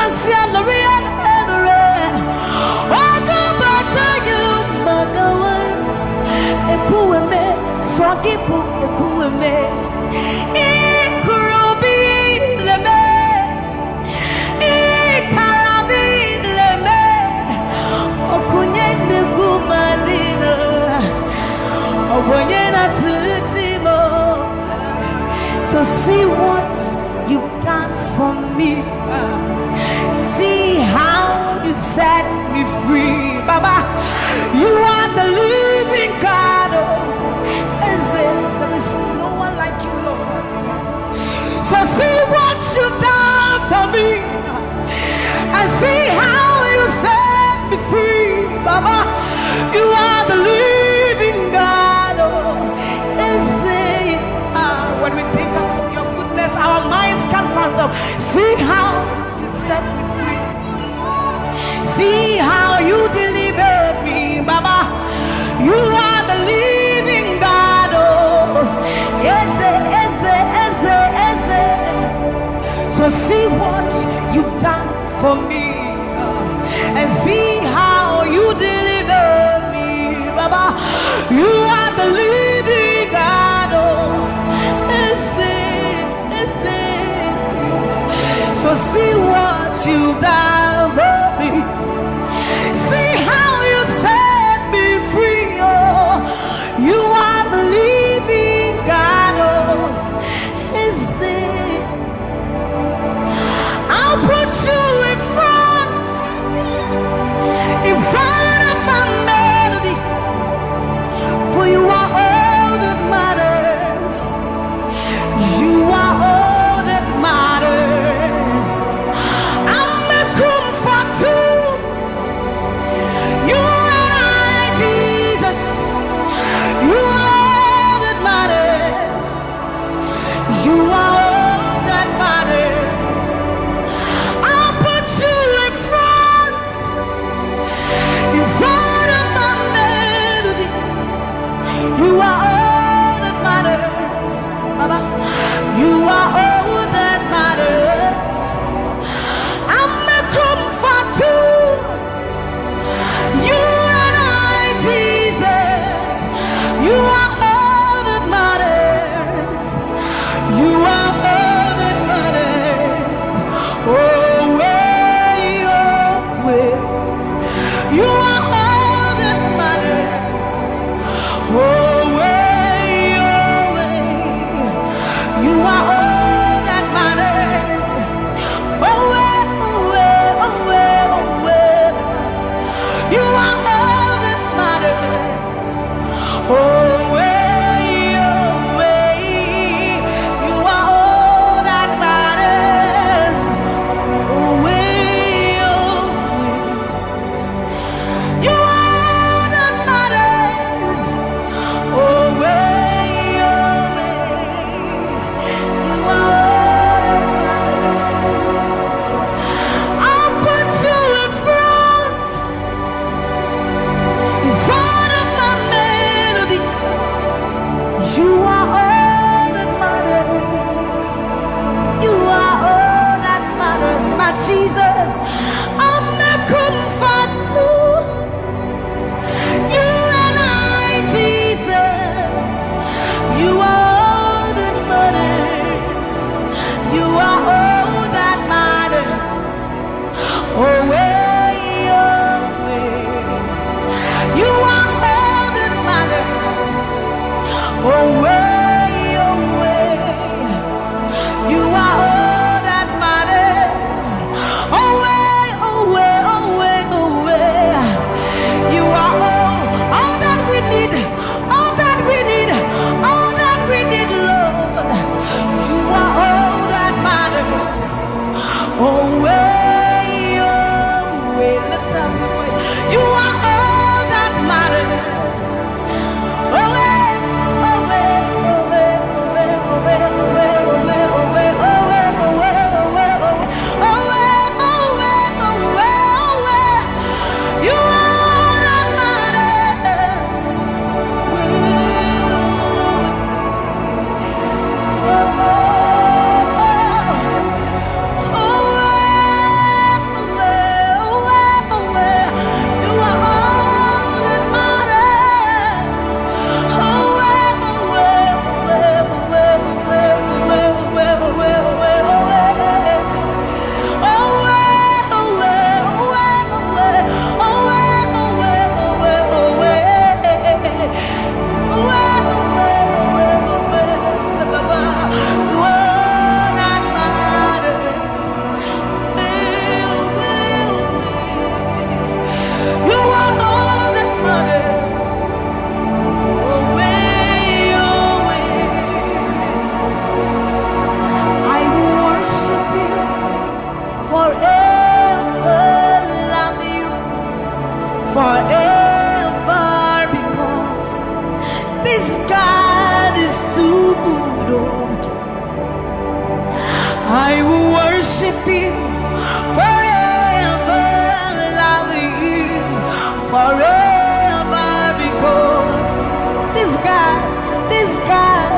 A: sia lore Ekueme, Swagifu, Ekueme, Ikurubi leme, Ikarabi leme, Okunye negumadino, Okunye na tulutimo. So see what you've done for me. See how you set me free, Baba. You are the living God. There is no one like you, Lord. So see what you've done for me, and see how you set me free, Baba. You are the living God. When we think of your goodness, our minds can't fathom. See how you set me free. See how you delivered me, Baba. You are the living God. Oh, yes. So see what you've done for me, and see how you delivered me, Baba. You are the living God. Oh, yes. So see what you've done for me. See how you set me free. Oh, you are the living God. Oh, is it? I'll put you in front of my melody, for you are all that matters. You are all that matters. I'm a comfort too. You and I, Jesus. You are all that matters. You are all that matters. I'll put you in front of my melody. You are all that matters, Baba. You are all that matters. I'm a comfort too. You and I, Jesus. You are all that matters. You are all that matters. Oh, way, oh, way. You are all that matters. Oh, Jesus, you and I, Jesus, you are all that matters. You are all that matters. Oh, way, you are all that matters. Oh, way, you are all that matters. Oh, way, you are all that we need, all that we need, all that we need, Lord. You are all that matters. Oh, way, let's have the voice. You are all that matters. Oh, way, you are all that matters. Forever, because this God is too good. I will worship you forever, love you forever, because this God, this God,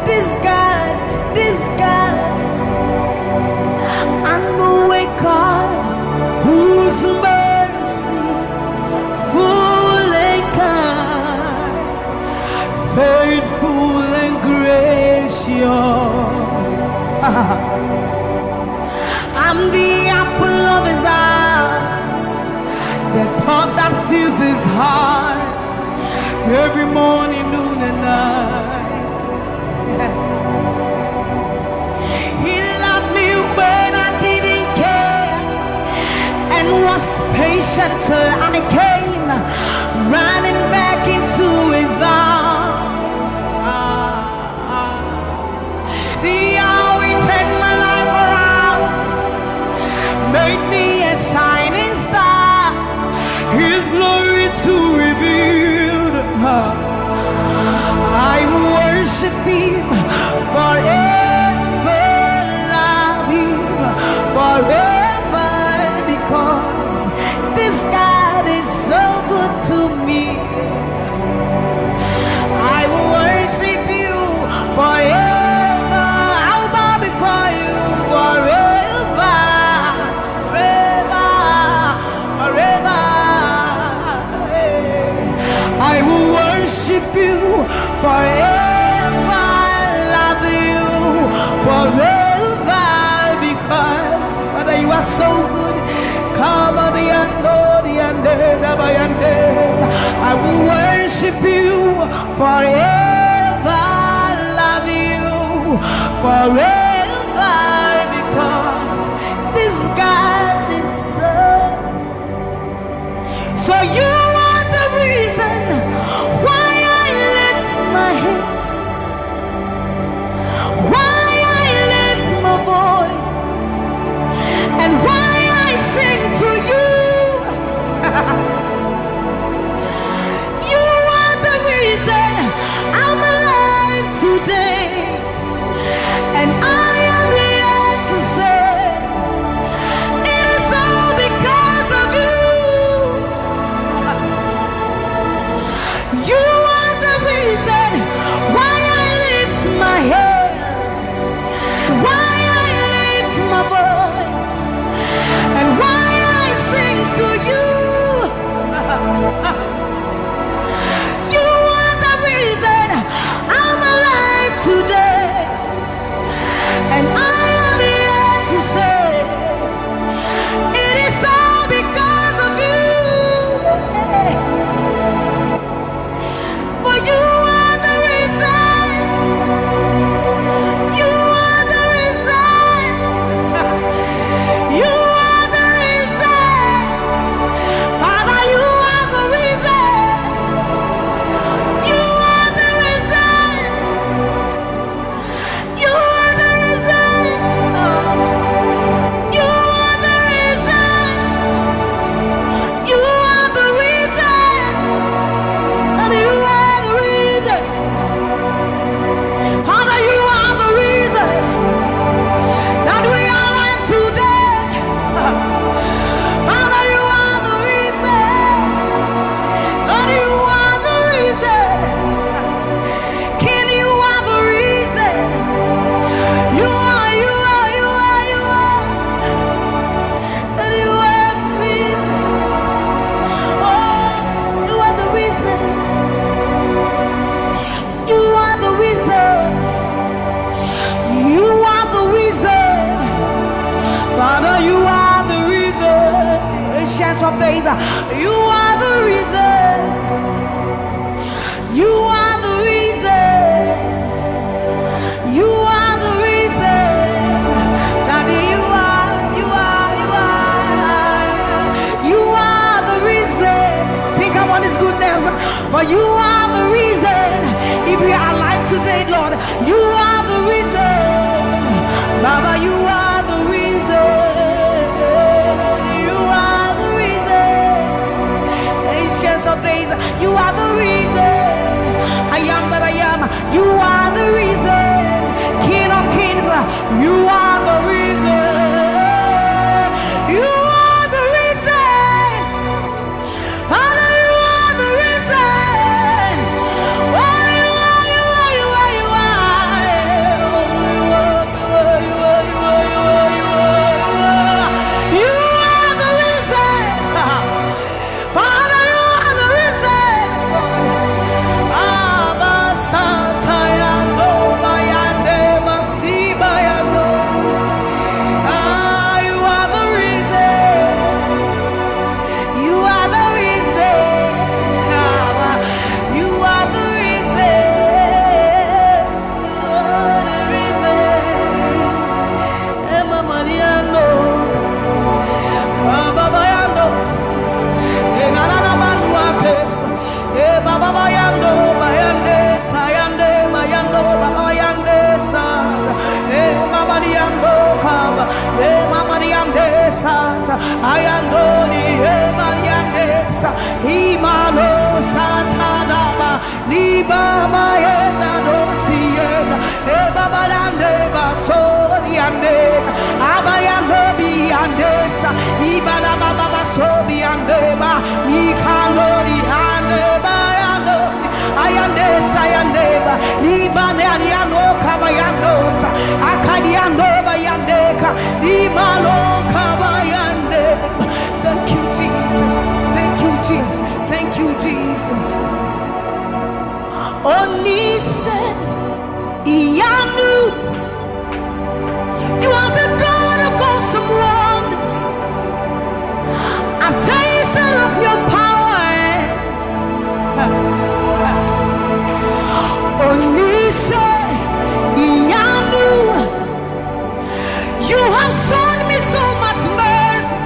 A: this God, this God, I know a God whose mercy full and kind, faithful and gracious. I'm the apple of his eyes, the thought that fills his heart every morning, noon and night. He loved me when I didn't care and was patient till I came running back into his arms. See how he turned my life around, made me a shining star, his glory to reveal. I will worship him forever, love him forever, because this God is so good to me. I will worship you forever. I'll bow before you forever, forever, forever. I will worship you forever, love you forever, because Father, you are so good. Come on, I will worship you forever, love you forever, because this God is so you are the reason why I lift my hands, why I lift my voice, and why I sing to you. You are the reason I'm alive today, and I am here Ancients of days, you are the reason. You are the reason. You are the reason. Daddy, you are the reason. Think about His goodness, for you are the reason. If we are alive today, Lord, you are the reason. Baba, you are the reason. You are the reason. Ancients of days, you are the reason. I am that I am. You are the reason. King of kings, you are the reason. You are the reason. Father, you are the reason. Oh, you are, you are, you are, you are. You are the reason. Father, you are the reason. Abba, Satayando, Bayande, Masibayandos. You are the reason. You are the reason. You are the reason. You are the reason. Emma Mariano, Baba Bayandos, Enana Manuake, Baba Bayando, Bayande, Sayande, Bayando, Baba Bayande, Sa, Mama Diando, Kaba, Mama Diande, Sa, Ayando, Mariande, Sa, Imano, Satadaba, Niba, Mayenda, Dosiena, Baba Dande, Baso, Diande, Abayando, Biandesa, Ibana Baba, So, Biandeba, Mikano, Diande, Bayandosi, Ayandesa, Ayandeba, Ibane, Ariano, Kabayandosa, Akadiano, Bayandeka, Imano, Kabayandeba. Thank you, Jesus. Thank you, Jesus. Thank you, Jesus. Onise, Iyanu, you are the God of awesome wonders. I've tasted of your power. Onise, Iyanu, you have shown me so much mercy,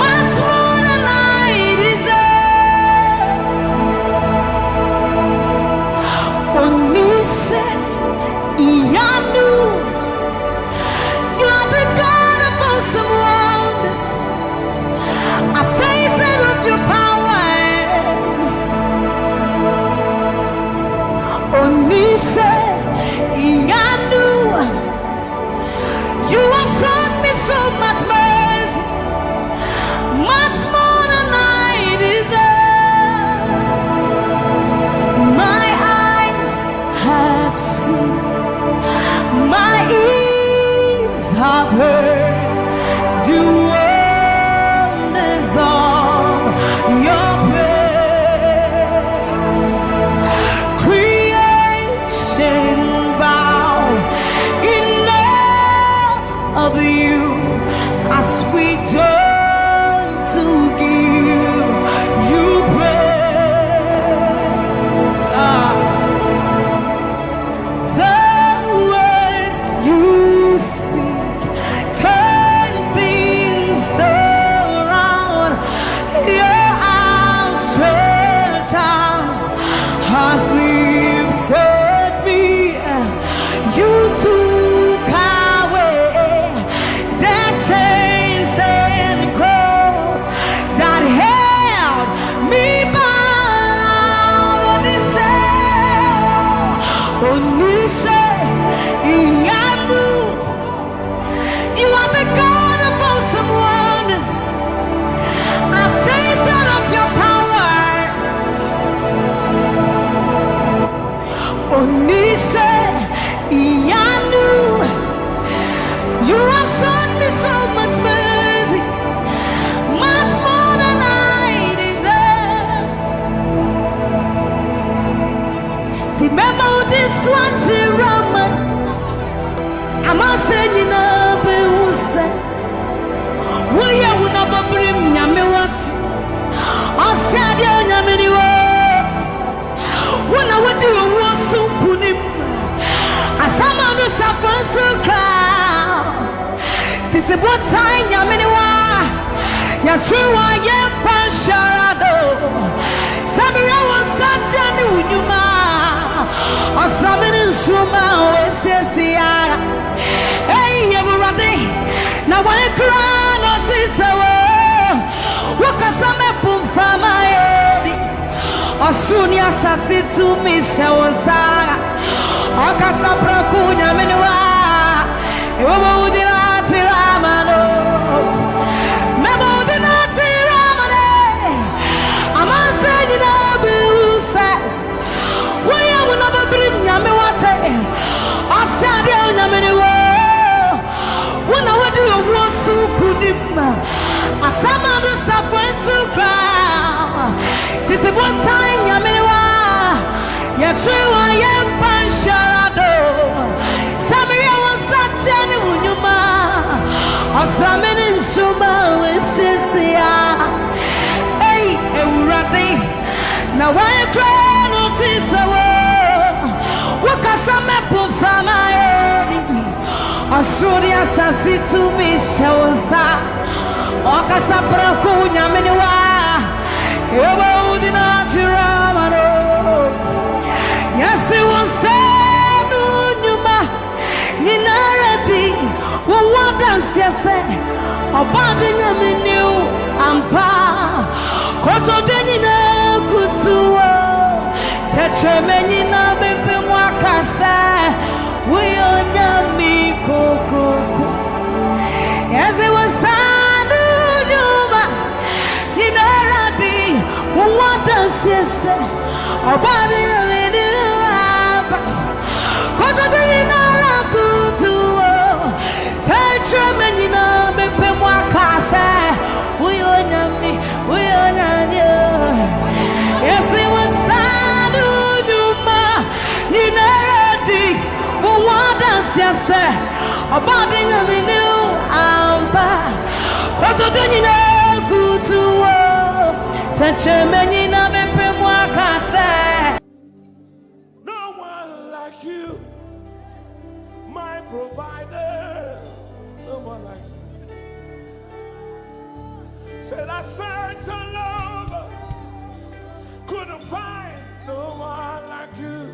A: much more than I deserve. Onise, Iyanu, you are the God of awesome wonders. I've tasted of your power. Onise, Iyanu, you have shown me so much mercy, much more than I deserve. My eyes have seen, my ears have heard the wonders of your praise. Creation bow in awe of you as we turn to give you praise. The words you speak time Yaminiwa Yachua Yempa Sharado Samuel was such a Numa or Samin Suma Ese Hey everybody now when I cry notice Wakasame Pum from my head Osunia Sasitu Mishawasaga Okasapra Kunya Minua Memo Dinati Ramane Amansay Nabu Seth We will never bring Yamewate Osadia Yamenewo When I would do a Rosu Kunim Asamadu Sapwensu Crown Tis one time Yamenewa Yachua Yempan Sharado Samuel was such a Unyuma Osamin Suma with Sisia Hey, Urati Now I cry notice a word Wakasame from my head Osuria Sasitu Mishawosa Okasapra Kunya Miniwa Ewo Dinati Ramano Yes, it was said Unyuma Ninaradi, what does you say? Abandon your new ampa. Koto denina kutuo. Tetramenina bepe mwakasa. We on yami koko. Yes, it was Sanu Numa. Ninaradi, what does you say? Abandon your new ampa. Koto denina Tetramenina bepe mwakasa. We on you. Yes, it was Sanu Numa. Ninaradi, what does you say? About the new amber. Koto denina kutuo. Tetramenina bepe mwakasa.
B: No one like you, my provider. No one like you. Said I searched all over, couldn't find no one like you.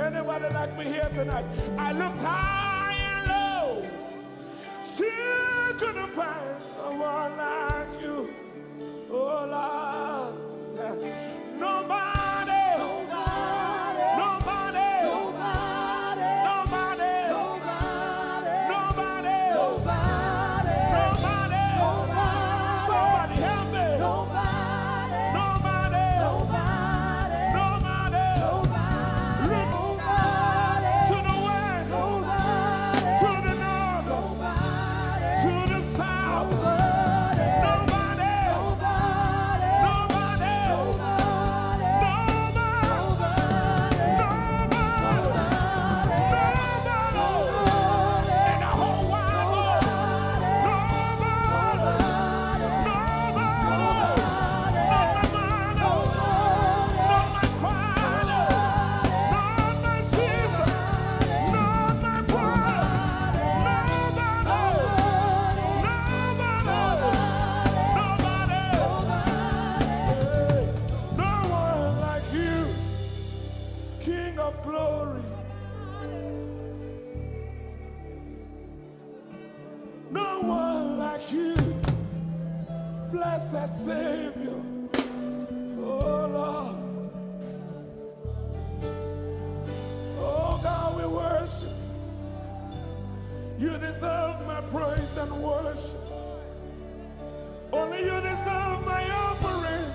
B: Anybody like me here tonight? I looked high and low, still couldn't find no one like you. Oh Lord, nobody. Blessed Savior, oh Lord, oh God, we worship you. You deserve my praise and worship. Only you deserve my offering.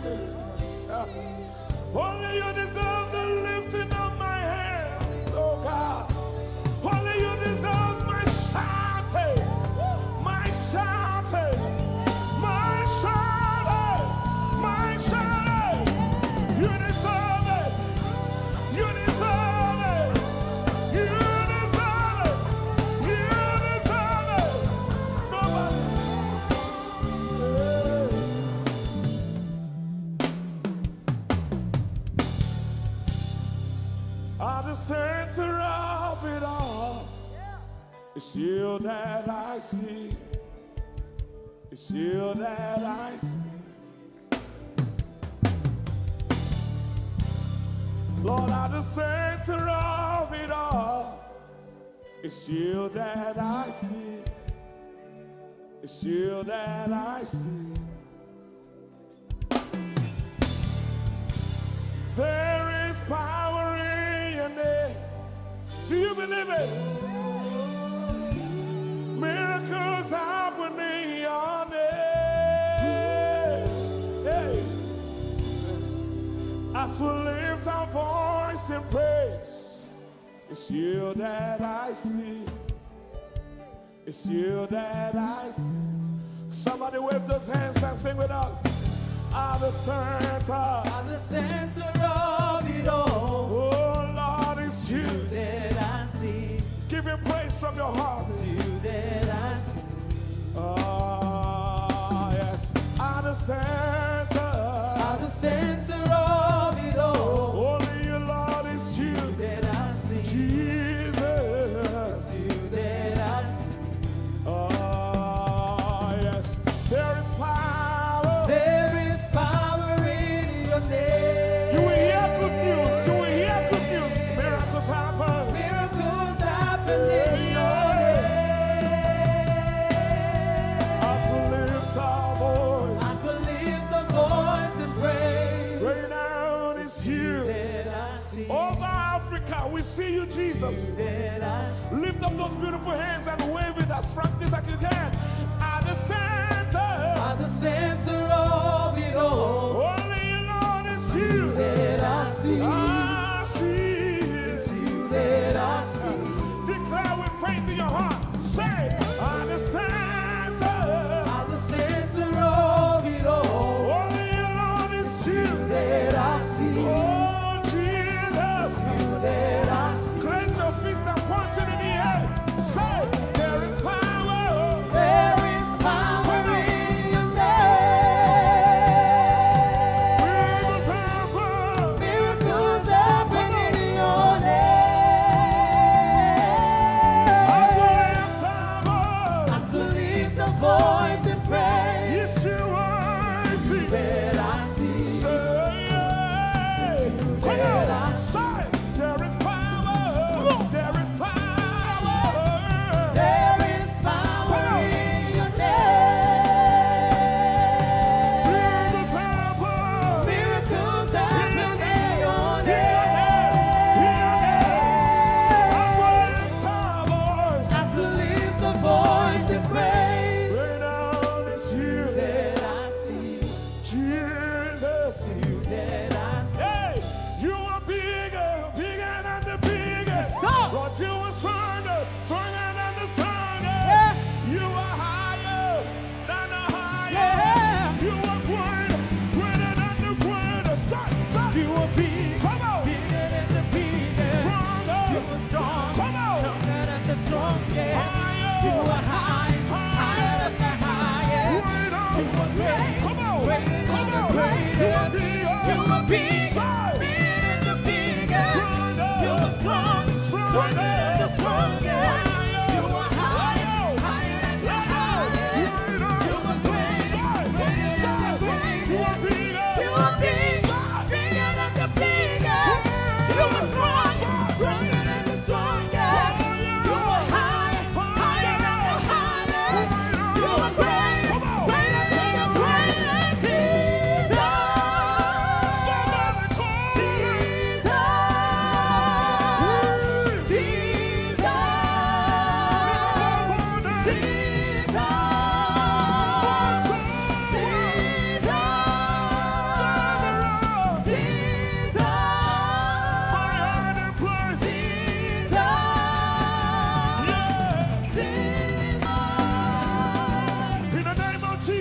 B: Only you deserve the lifting of my hands, oh God. Only you deserve my shouting, my shouting. You deserve it. You deserve it. You deserve it. You deserve it. Nobody. At the center of it all, it's you that I see. It's you that I see. Lord, at the center of it all, it's you that I see. It's you that I see. There is power in your name. Do you believe it? Miracles happen in your name. Hey. As we lift our voice in praise, it's you that I see. It's you that I see. Somebody wave those hands and sing with us. At the center of it all. Oh Lord, it's you that I see. Give him praise from your heart. It's you that I see. Oh yes. At the center of it all. Only you, Lord, it's you that I see. Jesus, it's you that I see. Oh yes. There is power. There is power in your name. You will hear good news. You will hear good news. Miracles happen. Miracles happen in your name. As we lift our voice. As we lift our voice and pray. Right now it's you that I see. Over Africa, we see you, Jesus. That I see. Lift up those beautiful hands and wave it as practice as you can. At the center of it all. Only you, Lord, it's you that I see. I see. It's you that I see. Declare with faith in your heart. Say, at the center of it all. Only you, Lord, it's you that I see. Oh, Jesus, it's you that I see. Clench your fist and punch it in the air. Say, there is power. There is power in your name. Miracles happen in your name. As we lift our voice and pray. It's you that I see. Come on, say, there is power. There is power. There is power in your name. Miracles happen in your name. As we lift our voice and praise. It's you that I see. Jesus, you that I see. Hey, you are bigger, bigger than the biggest. But you are stronger, stronger than the strongest. You are higher than the highest. You are greater, greater than the greatest. You are big, come on, bigger than the biggest. Stronger, you are strong, come on, stronger than the strongest. Higher, you are high, higher than the highest. Greater, you are great, come on, greater than the greatest. You are big, bigger than the biggest. You are strong, stronger than the strongest. You are higher, higher than the highest. You are great, greater than the greatest. You are big, bigger than the biggest. You are strong, stronger than the strongest. You are high, higher than the highest. You are great, greater than the greatest.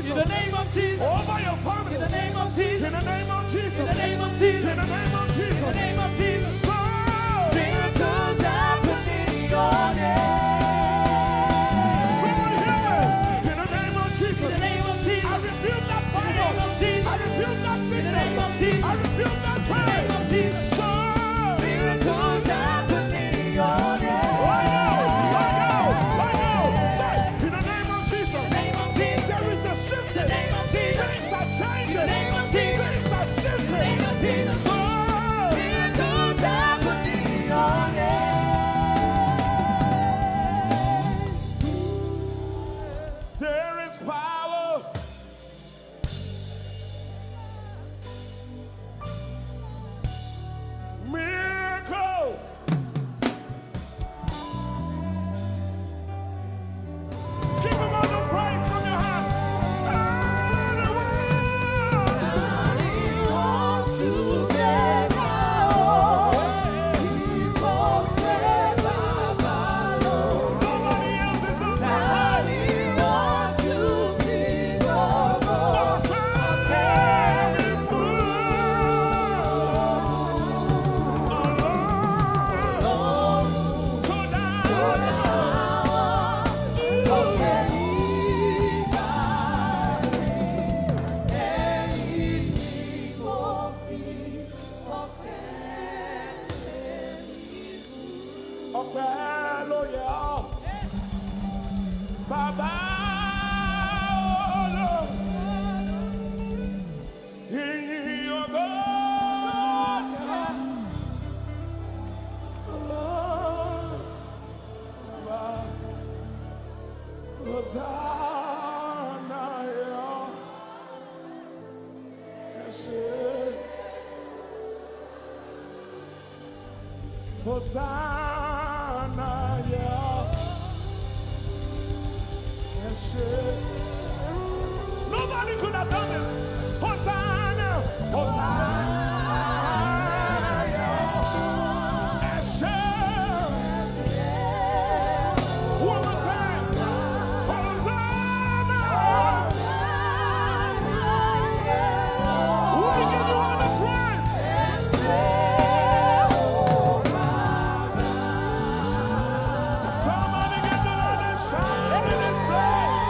B: In the name of Jesus. Over your family. In the name of Jesus. In the name of Jesus. In the name of Jesus. In the name of Jesus. In the name of Jesus. So miracles happen in your name. Someone hear me. In the name of Jesus. In the name of Jesus. I rebuke that fire. In the name of Jesus. I rebuke that sickness. In the name of Jesus. I rebuke that pain. In the name of Jesus. So miracles happen in your name. I know. Say, in the name of Jesus. In the name of Jesus. There is a power. Miracles. Give him all the praise from your heart. Hosanna, nobody could have done this. Hosanna, Hosanna. One more time. Hosanna. We give you all the praise. Somebody get the Lord and shout in this place.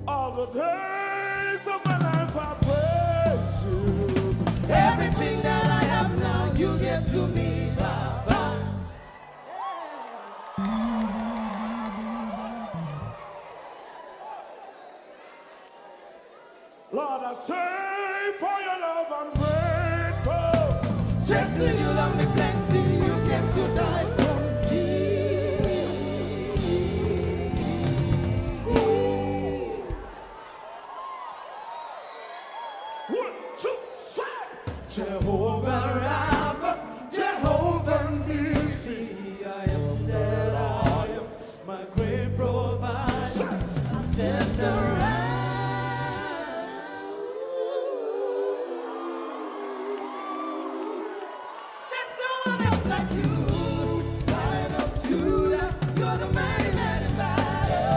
B: All the days of my life I praise you.
A: Everything that I have now, you give to me, Baba.
B: Lord, I say for your love I'm grateful.
A: Just you love me plenty, you came to die for me.
B: 1, 2, 3.
A: Jehovah Rapha, Jehovah Nissi, I am that I am, my great provider. I stand around. There's no one else like you. Lion of Judah, you're the mighty man in battle.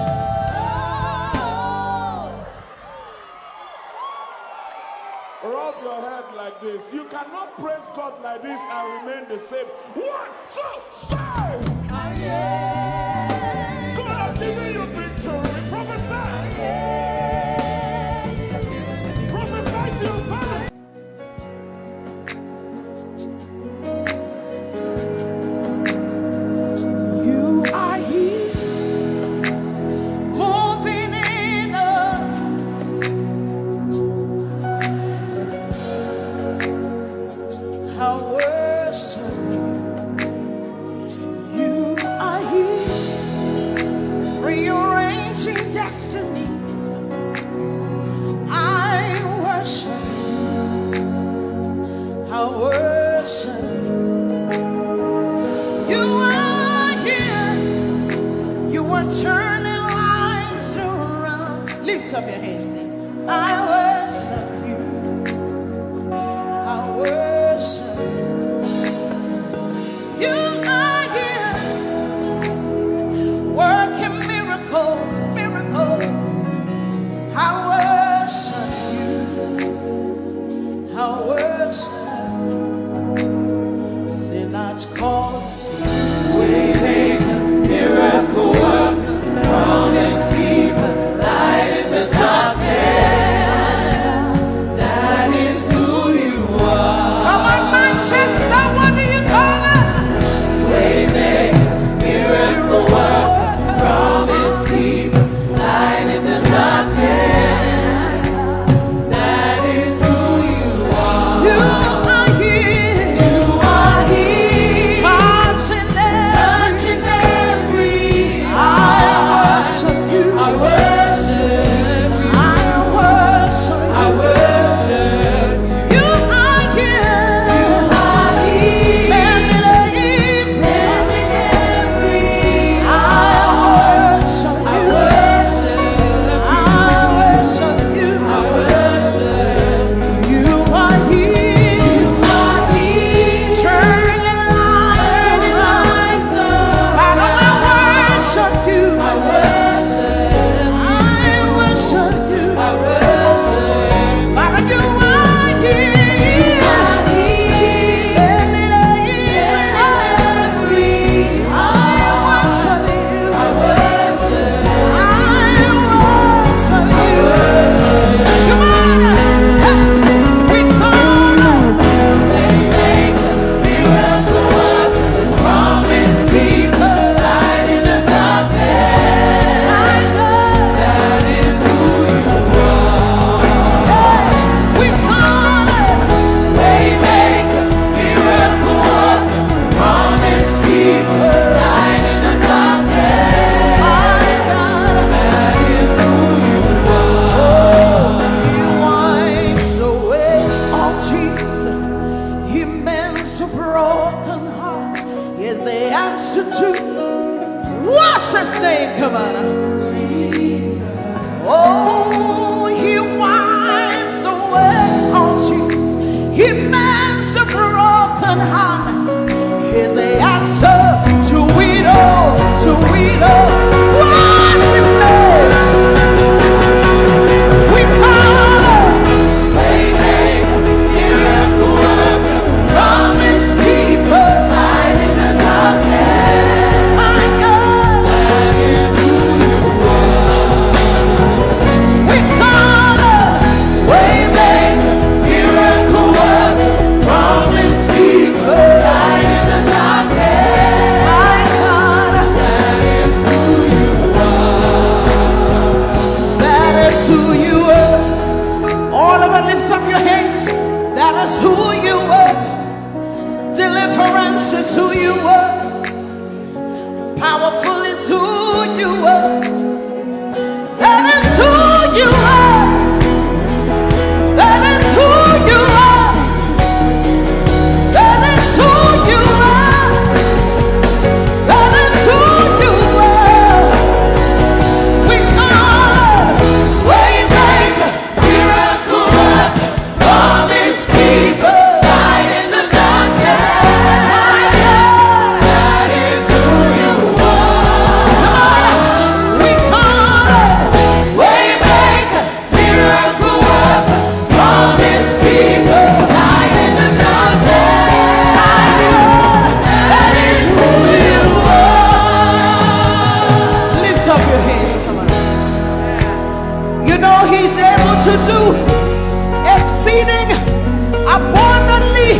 B: Rub your head like this. You cannot praise God like this and remain the same. 1, 2, 3. God has given you victory. Prophesy. Prophesy to your family.
A: You are here, moving in us. I worship you. You are here, rearranging destinies. I worship you. I worship you. You are here. You are turning lives around. Lift up your hands, sing. I worship you. I worship you. You are here, working miracles, miracles. I worship you. I worship you. Sinach calls waymaker, miracle worker, promise keeper, light in the darkness. That is who you are. Come on, Manchester, what do you call it? Waymaker, miracle worker, promise keeper, light in the darkness. That is who you are. mends a broken heart. Is the answer to what's his name? Come on. Oh, he wipes away all tears. He mends a broken heart. Is the answer to it all, to it all. What's his name? We call him Waymaker, miracle worker, promise keeper, light in the darkness. My God, that is who you are. We call him Waymaker, miracle worker, promise keeper, light in the darkness. My God, that is who you are. That is who you are. All of it, lift up your hands. That is who you are. Deliverance is who you are. Powerful is who you are. That is who you are. That is who you are. That is who you are. That is who you are. We call him Waymaker, miracle worker, promise keeper, light in the darkness. My God, that is who you are. We call him Waymaker, miracle worker, promise keeper, light in the darkness. My God, that is who you are. Lift up your hands, come on. You know he's able to do exceeding abundantly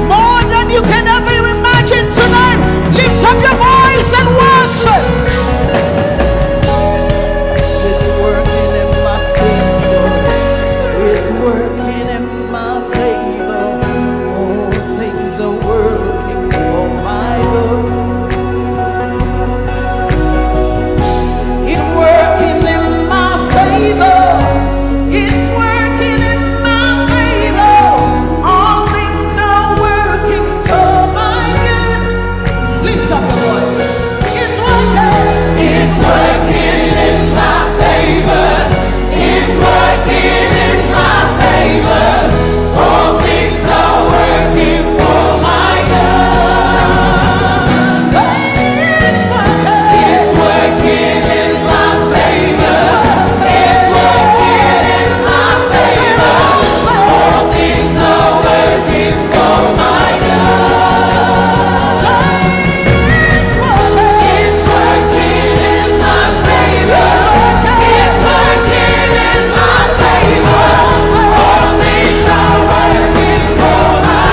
A: more than you can ever imagine tonight. Lift up your voice and worship. He's working in my favor. He's working in my favor. All things are working for my good. It's working in my favor. It's working in my favor. All things are working for my good. Lift up your voice. It's working. It's working in my favor. It's working in my favor. All things are working for my good. Say it's working. It's working in my favor. It's working in my favor. All things are working for my good. Say it's working. It's working in my favor. It's working in my favor. All things are working for my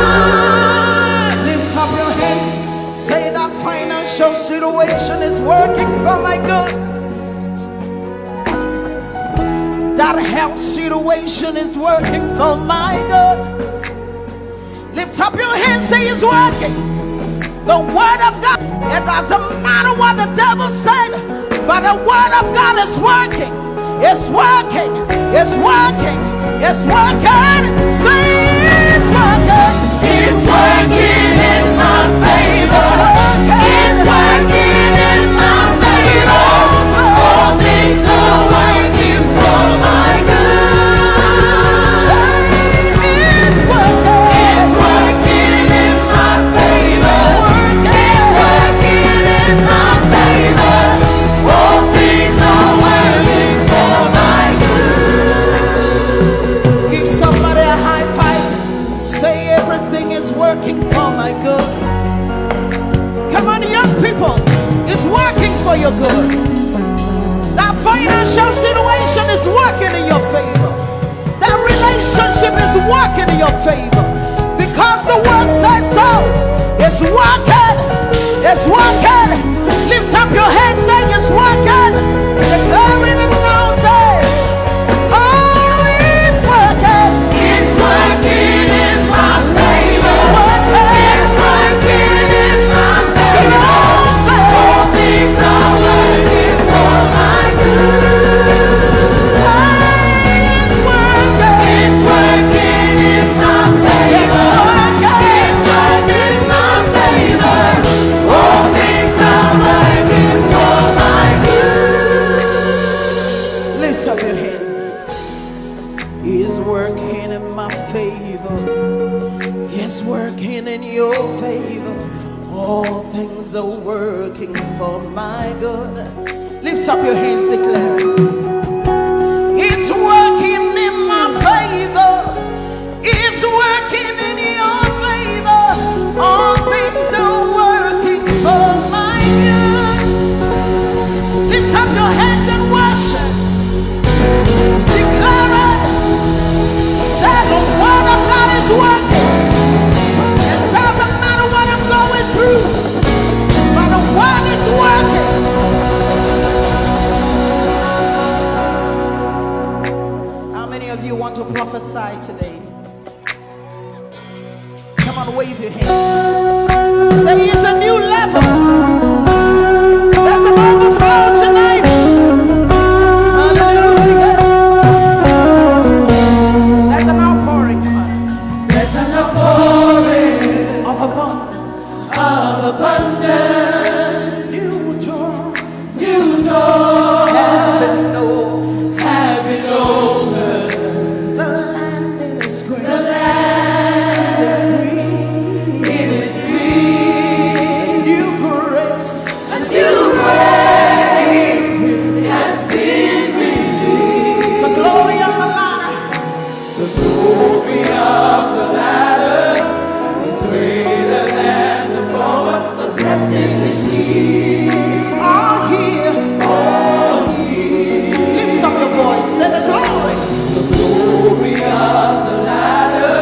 A: good. Lift up your hands. Say that financial situation is working for my good. That health situation is working for my good. Lift up your hands, say it's working. The word of God, it doesn't matter what the devil said, but the word of God is working. It's working. It's working. It's working. Say it's working. It's working in my favor. It's working in my favor. All things are working for my good. It's working. It's working in my favor. It's working in my favor. All things are working for my good. Give somebody a high five. Say everything is working for my good. Come on, young people. It's working for your good. That financial situation is working in your favor. That relationship is working in your favor. Because the word says so. It's working. It's working. Lift up your hands, saying it's working. Declaring it now, say, oh, it's working. It's working in my favor. It's working. It's working in my favor. All things are working for my good. It's working. It's working in my favor. favor. Yes, working in your favor. All things are working for my good. Lift up your hands, declare. It's working in my favor. It's working in your favor. All things are working for my good. Lift up your hands and worship. Declare it. That the word of God is working. It doesn't matter what I'm going through, but the word is working. How many of you want to prophesy today? Come on, wave your hand. Say it's a new level. There's an overflow tonight. Hallelujah. There's an outpouring. There's an outpouring of abundance. Of abundance. New doors. New doors. Having over. The land is great. The land is green. It is green. New grace. A new grace has been released. The glory of the ladder. The glory of the ladder is greater than the former. The blessing is here. It's all here. All here. Lift up your voice. Say the glory. The glory of the ladder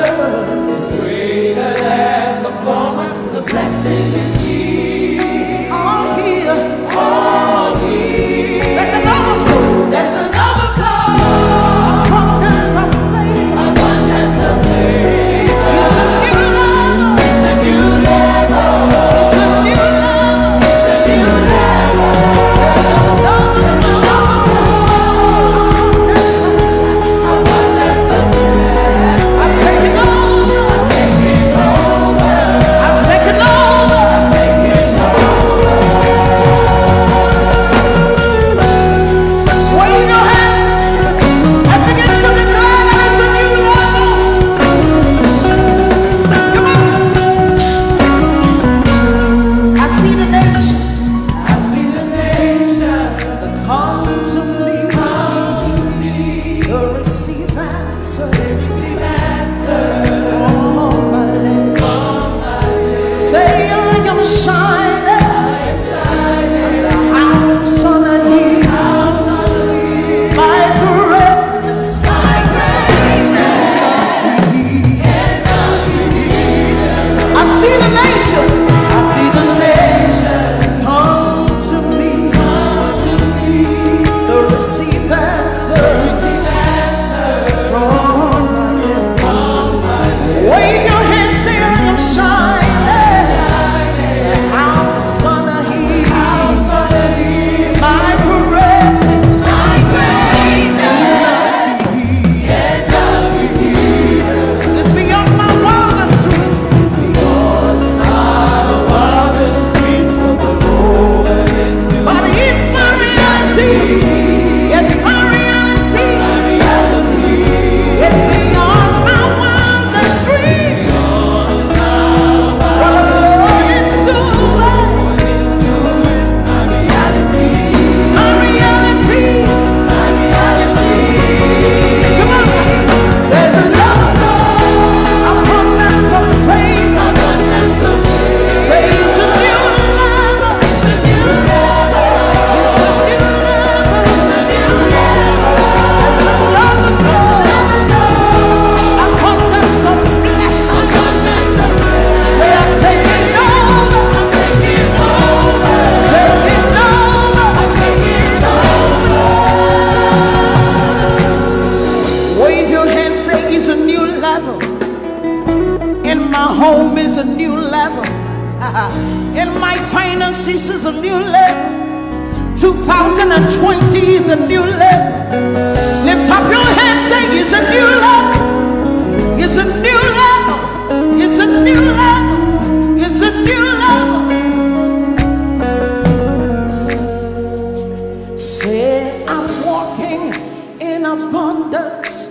A: is greater than the former. The blessing is here. It's all here. All here. There's an overflow. There's an overflow. Abundance of favor. Abundance of favor. It's a new level. It's a new level. It's a new level. It's a new level. There's an overflow. There's abundance of favor. I'm taking over. I'm taking over. I'm taking over. I'm taking over. Wave your hands and begin to declare that it's a new level. Come on. I see the nations. I see the nations that come to me. Come to me. To receive answer. They receive answer. From my lips. From my lips. Say I am shining. I am shining. As a house on a hill. House on a hill. My greatness. My greatness. Cannot be hidden. I see the nations. I see the nations come to me. Come to me. To receive answer. Receive answer. From my lips. From my lips. Wave your hands, say I am shining. As a house on a hill. House on a hill. My greatness. My greatness. Cannot be hidden. It's beyond my wildest dreams. It's beyond my wildest dreams. But the Lord is doing. But it's my reality. It's my reality. My reality. It's beyond my wildest dreams. Beyond my what the Lord is doing. My reality. My reality. My reality. Come on. There's an overflow. Abundance of favor. Abundance of favor. Say it's a new level. It's a new level. It's a new level. It's a new level. There's an overflow. Abundance of blessing. Abundance of blessing. Say I'm taking over. I'm taking over. Taking over. I'm taking over. Wave your hands, say it's a new level. In my home is a new level. In my finances is a new level. 2020 is a new level. Lift up your hands, say it's a new level. It's a new level. It's a new level. It's a new level. Say I'm walking in abundance,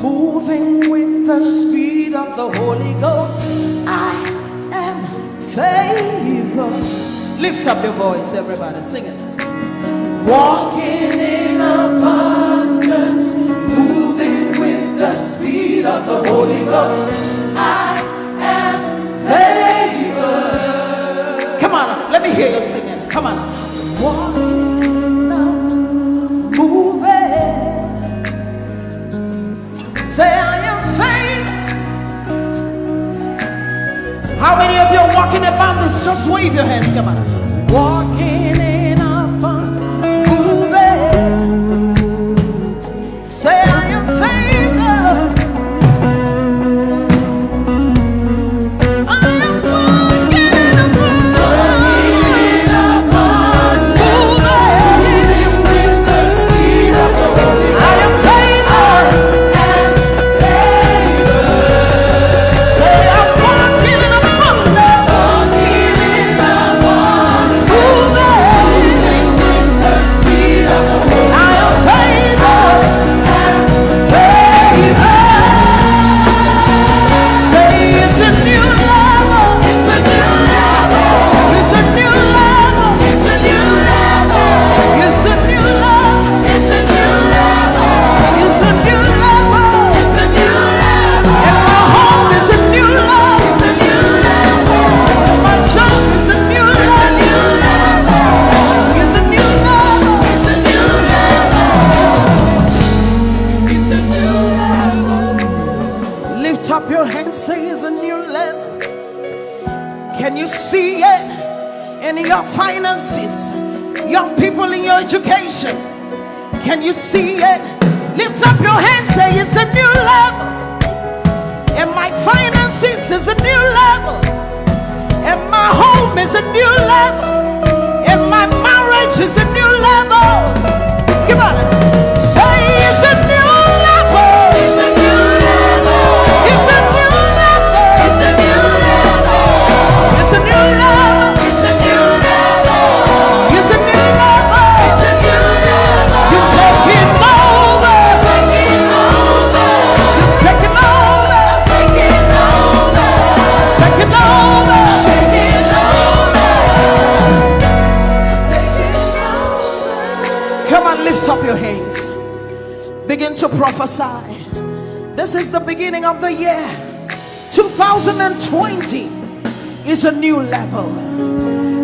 A: moving with the speed of of the Holy Ghost. I am favored. Lift up your voice, everybody, sing it. Walking in abundance, moving with the speed of the Holy Ghost. I am favored. Come on, let me hear you singing. Come on. Walking up, moving. Say I am favored. How many of you are walking about this? Just wave your hands. Come on. Walking in abundance, moving. Say I am favored. Finances, young people in your education, can you see it? Lift up your hands, say it's a new level. And my finances is a new level. And my home is a new level. And my marriage is a new level. Come on, say it's a new level. It's a new level. It's a new level. It's a new level. It's a new level. Lift up your hands. Begin to prophesy. This is the beginning of the year. 2020 is a new level.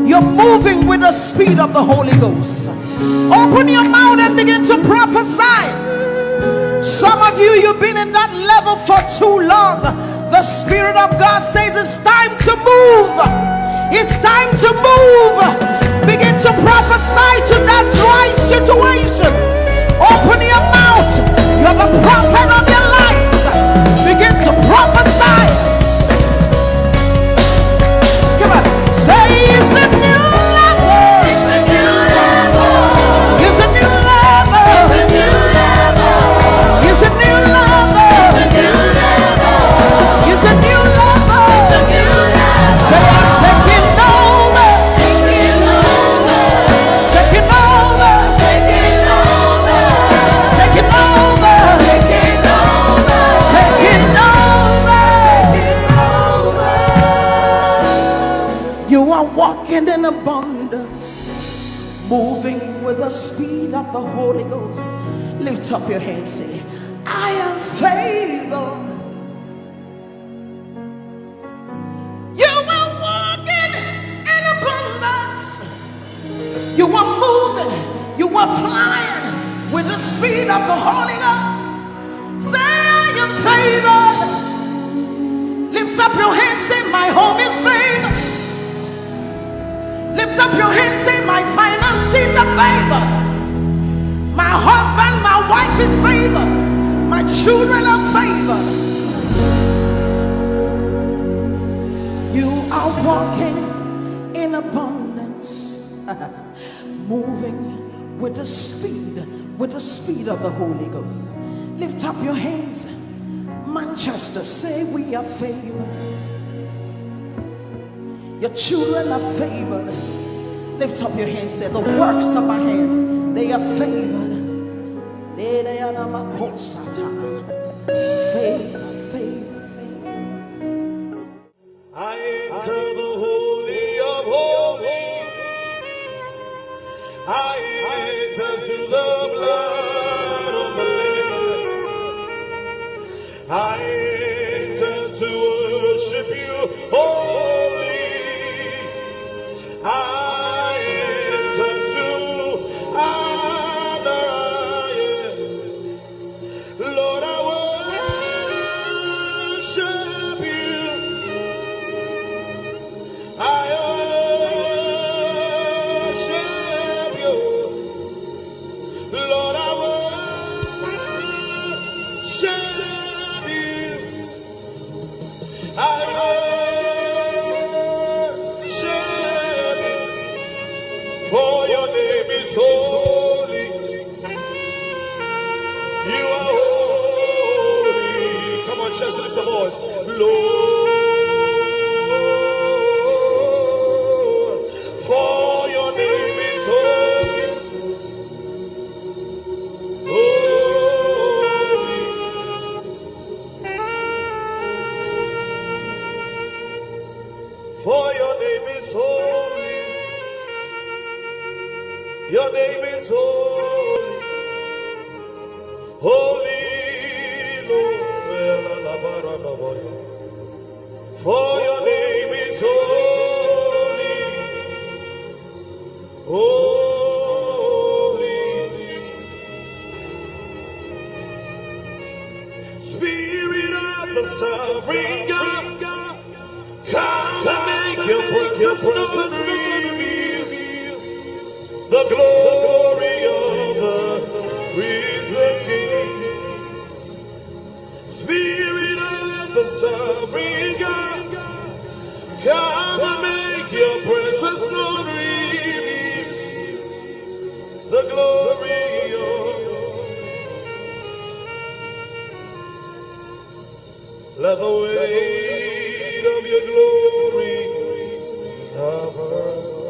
A: You're moving with the speed of the Holy Ghost. Open your mouth and begin to prophesy. Some of you, you've been in that level for too long. The Spirit of God says it's time to move. It's time to move. Begin to prophesy to that dry situation. Open your mouth. You're the prophet of your life. Begin to prophesy. Come on. Say it's a new level. It's a new level. It's a new level. It's a new level. It's a new level. It's a new level. It's a new level. Say I'm taking over. Walking in abundance, moving with the speed of the Holy Ghost. Lift up your hands, say, I am favored. You are walking in abundance. You are moving, you are flying with the speed of the Holy Ghost. Say, I am favored. Lift up your hands, say, my home is favored. Lift up your hands, say, my finances are favored. My husband, my wife is favored. My children are favored. You are walking in abundance, moving with the speed of the Holy Ghost. Lift up your hands. Manchester, say, we are favored. Your children are favored. Lift up your hands, say, the works of my hands, they are favored. Favor, favor, favor.
C: I worship you, for your name is holy. You are holy. Come on, church, lift your voice. Lord, for your name is holy. Holy. For your name is holy. Your name is holy. Holy Lord. For your name is holy. Holy. Spirit of the sovereign God, come and make your presence known. The glory of the risen King. Spirit of the sovereign God, come and make your presence known. The glory of. Let the weight of your glory cover us.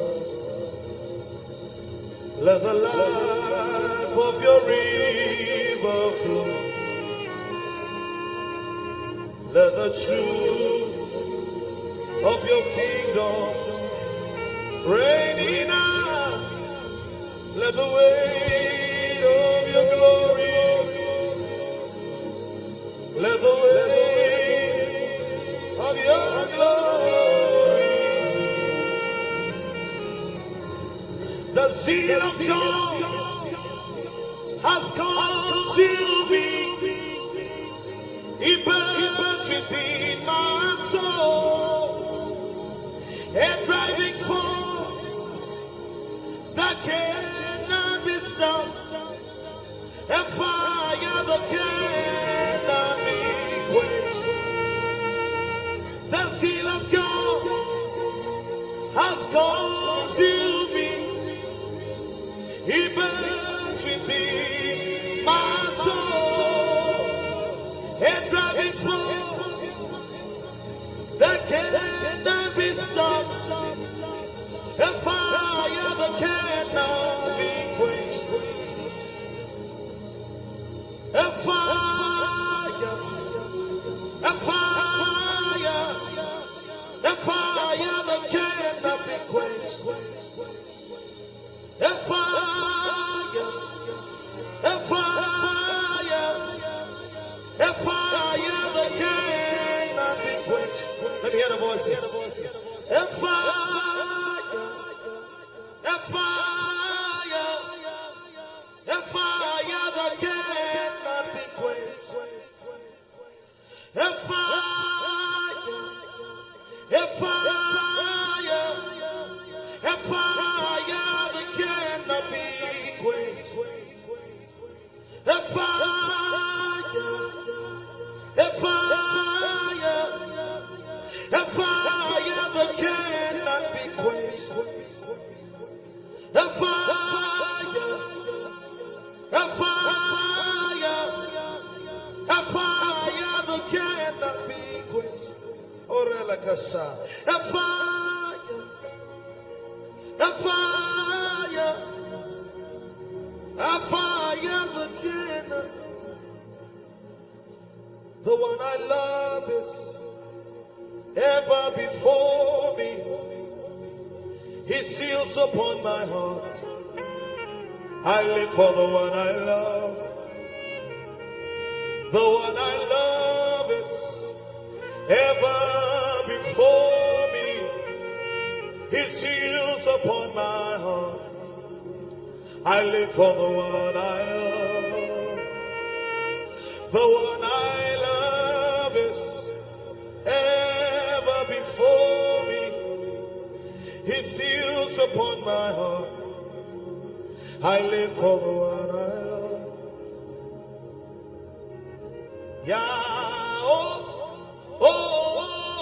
C: Let the life of your river flow. Let the truth of your kingdom reign in us. Let the weight of your glory, let the weight of your glory, the zeal of God has consumed me. It burns within my soul, a driving force that cannot be stopped, a fire that cannot be quenched. The zeal of God has consumed me. It burns within my soul, a driving force that cannot be stopped, a fire that cannot be quenched, a fire, a fire, a fire that cannot be quenched, a fire, a fire, a fire that cannot be quenched. Let me hear the voices. A fire, a fire, a fire that cannot be quenched. A fire, a fire, a fire that cannot be quenched. A fire, a fire, a fire that cannot be quenched. A fire, a fire, a fire that cannot be quenched. Orela Kasa. A fire, a fire, a fire that cannot. The one I love is ever before me. He seals upon my heart. I live for the one I love. The one I love is ever before me. He seals upon my heart. I live for the one I love. The one I love is ever before me. He seals upon my heart. I live for the one I love. Yeah, oh, oh, oh.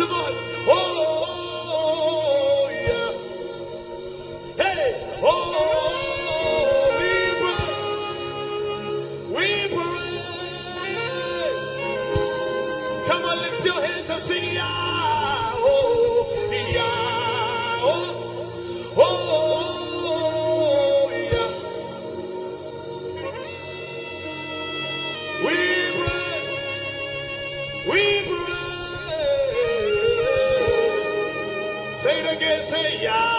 C: voice. Oh, yeah. Hey, oh, we pray. Come on, lift your hands and sing, yeah. Oh, yeah. Oh, oh, yeah. We pray. We pray. Say it again, say, yeah.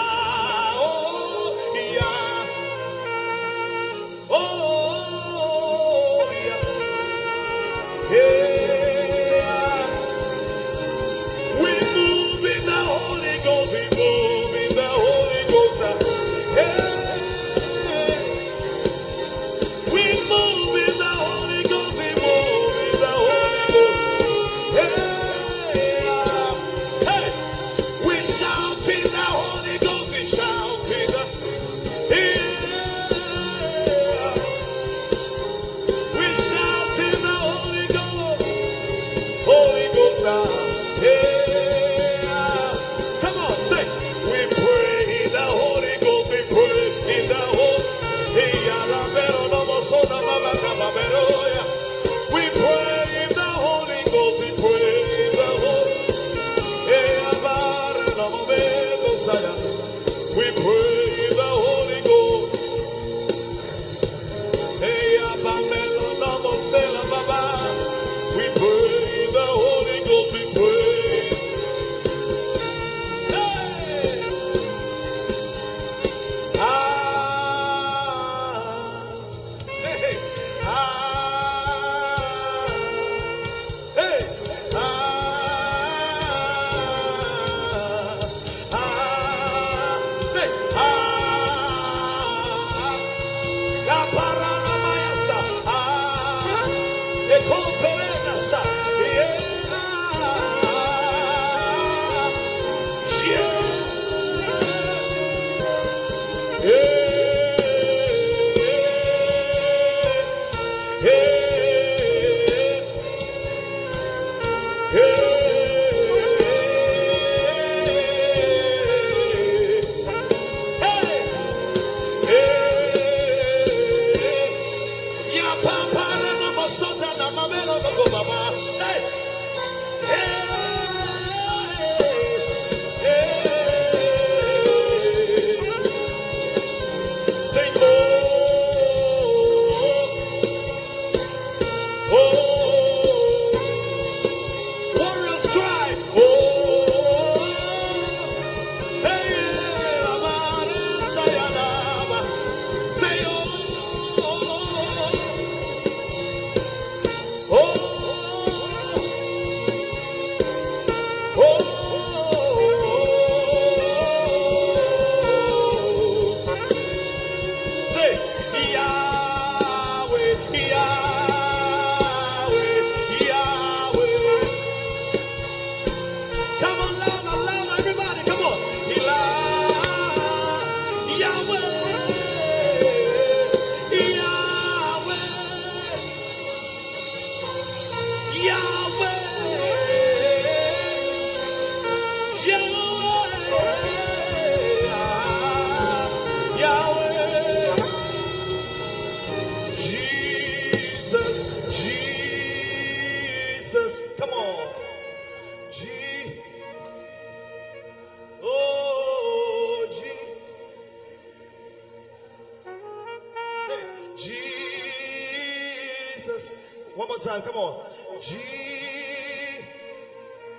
C: Come on. G.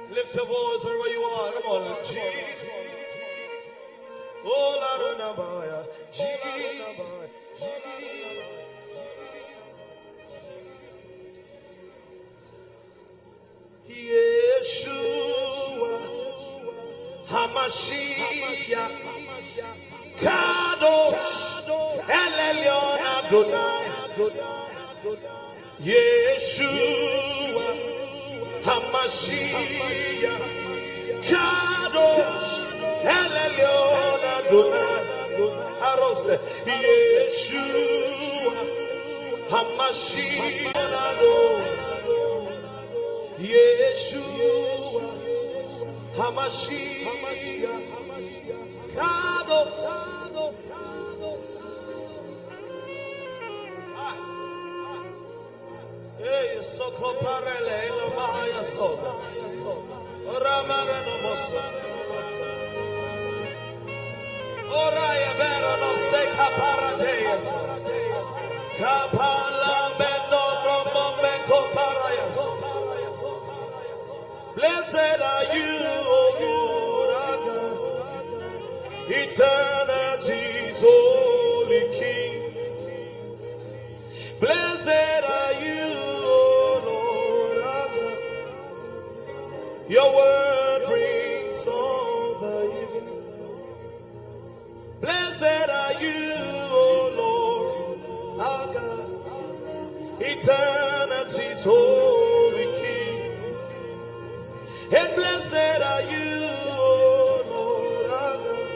C: Lift your voice wherever you are. Come on. G. Oh, Lara George. G. Yeshua. Hamashiach. Kadosh. Elelyon Adonai. Yeshua, Hamashiach, Kadosh, Elelyon Adonai, Arose, Yeshua, Hamashiach, Yeshua, Hamashiach, Kado. Hey, Soko Parele, no Mahaya Soda. Ramara no Mosa. Oraya Bera no Seka Paradeas. Kapala Bendo Romo Beko Parayas. Blessed are you, O Lord, eternity's holy King. Blessed are you, O Lord, your word brings all the evening. Blessed are you, O Lord, our God, eternity's holy King. And blessed are you, O Lord, our God.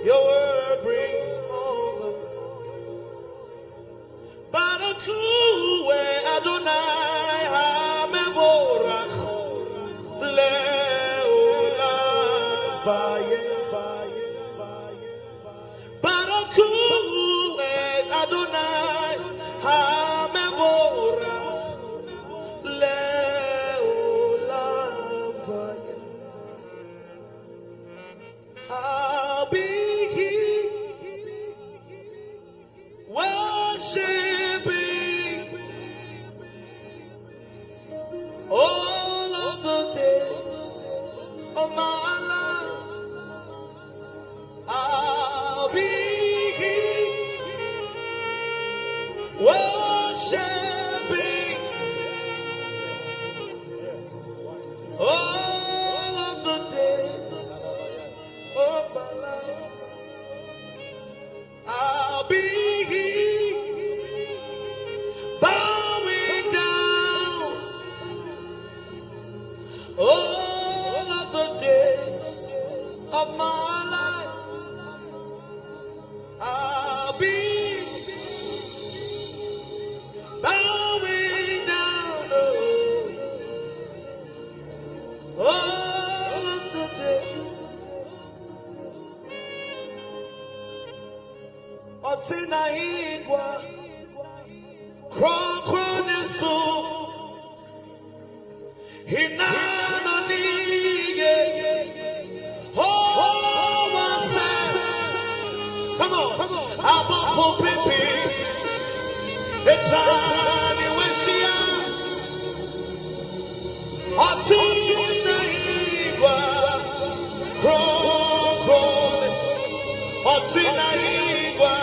C: Your word brings all the Barakue Adonai HaMevorach Le'olam Vayeh. Barakue Adonai HaMevorach Le'olam Vayeh. I'll be here worshiping all of the days of my life. I'll be here worshiping all of the days of my life. I'll be here bowing down all of the days of my life. I'll be bowing down all of the days. Otina igwa Krokronesu Hinana nige Oh wase. Come on Abafo pipi Echani weshia Otina igwa Krokrone Otina igwa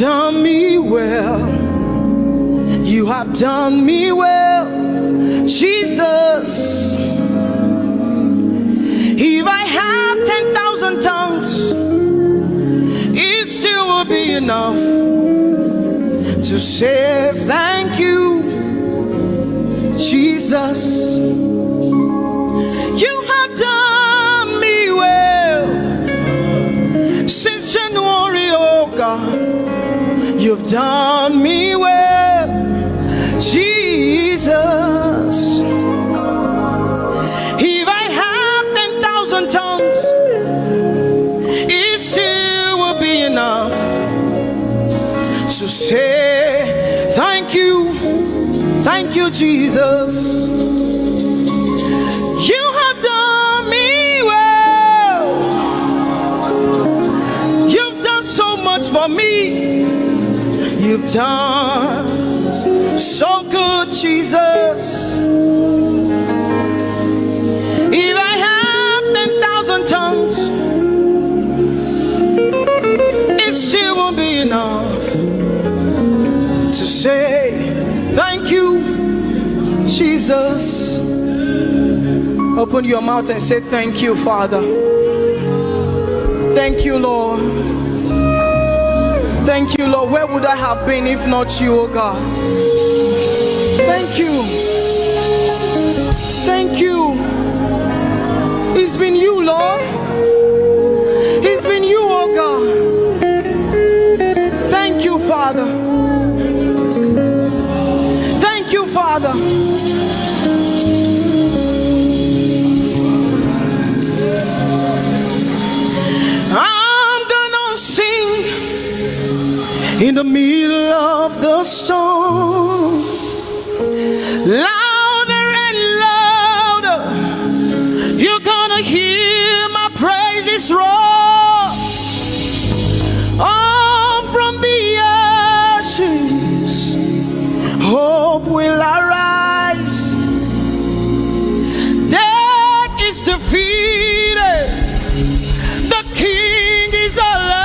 D: Done me well. You have done me well, Jesus. If I have 10,000 tongues, it still will be enough to say thank you, Jesus. You have done me well since January, oh God. You've done me well, Jesus. If I have 10,000 tongues, it still will be enough to say thank you, Jesus. You have done me well. You've done so much for me. You've done so good, Jesus. If I have 10,000 tongues, it still won't be enough to say thank you, Jesus. Open your mouth and say thank you, Father. Thank you, Lord. Thank you, Lord. Where would I have been if not you, oh God? Thank you. Thank you. It's been you, Lord. It's been you, oh God. Thank you, Father. Thank you, Father. I'm gonna sing in the middle of the storm. Louder and louder, you're gonna hear my praises roar. Oh, from the ashes, hope will arise. Death is defeated, the King is alive.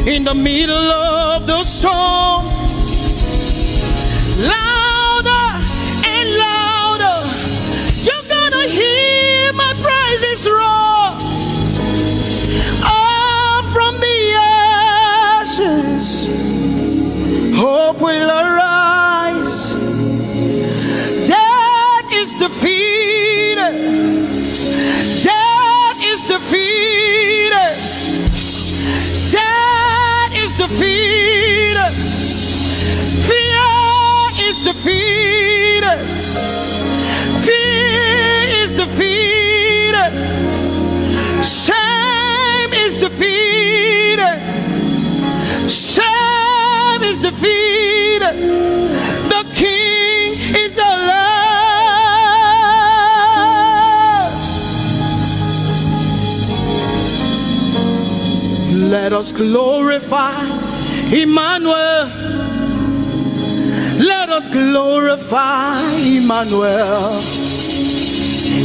D: In the middle of the storm, louder and louder, you're gonna hear my praises roar. Up from the ashes, hope will arise. Death is defeated. Death is defeated. Death is defeated. Fear is defeated. Fear is defeated. Shame is defeated. Shame is defeated. The King is alive. Let us glorify Emmanuel. Let us glorify Emmanuel.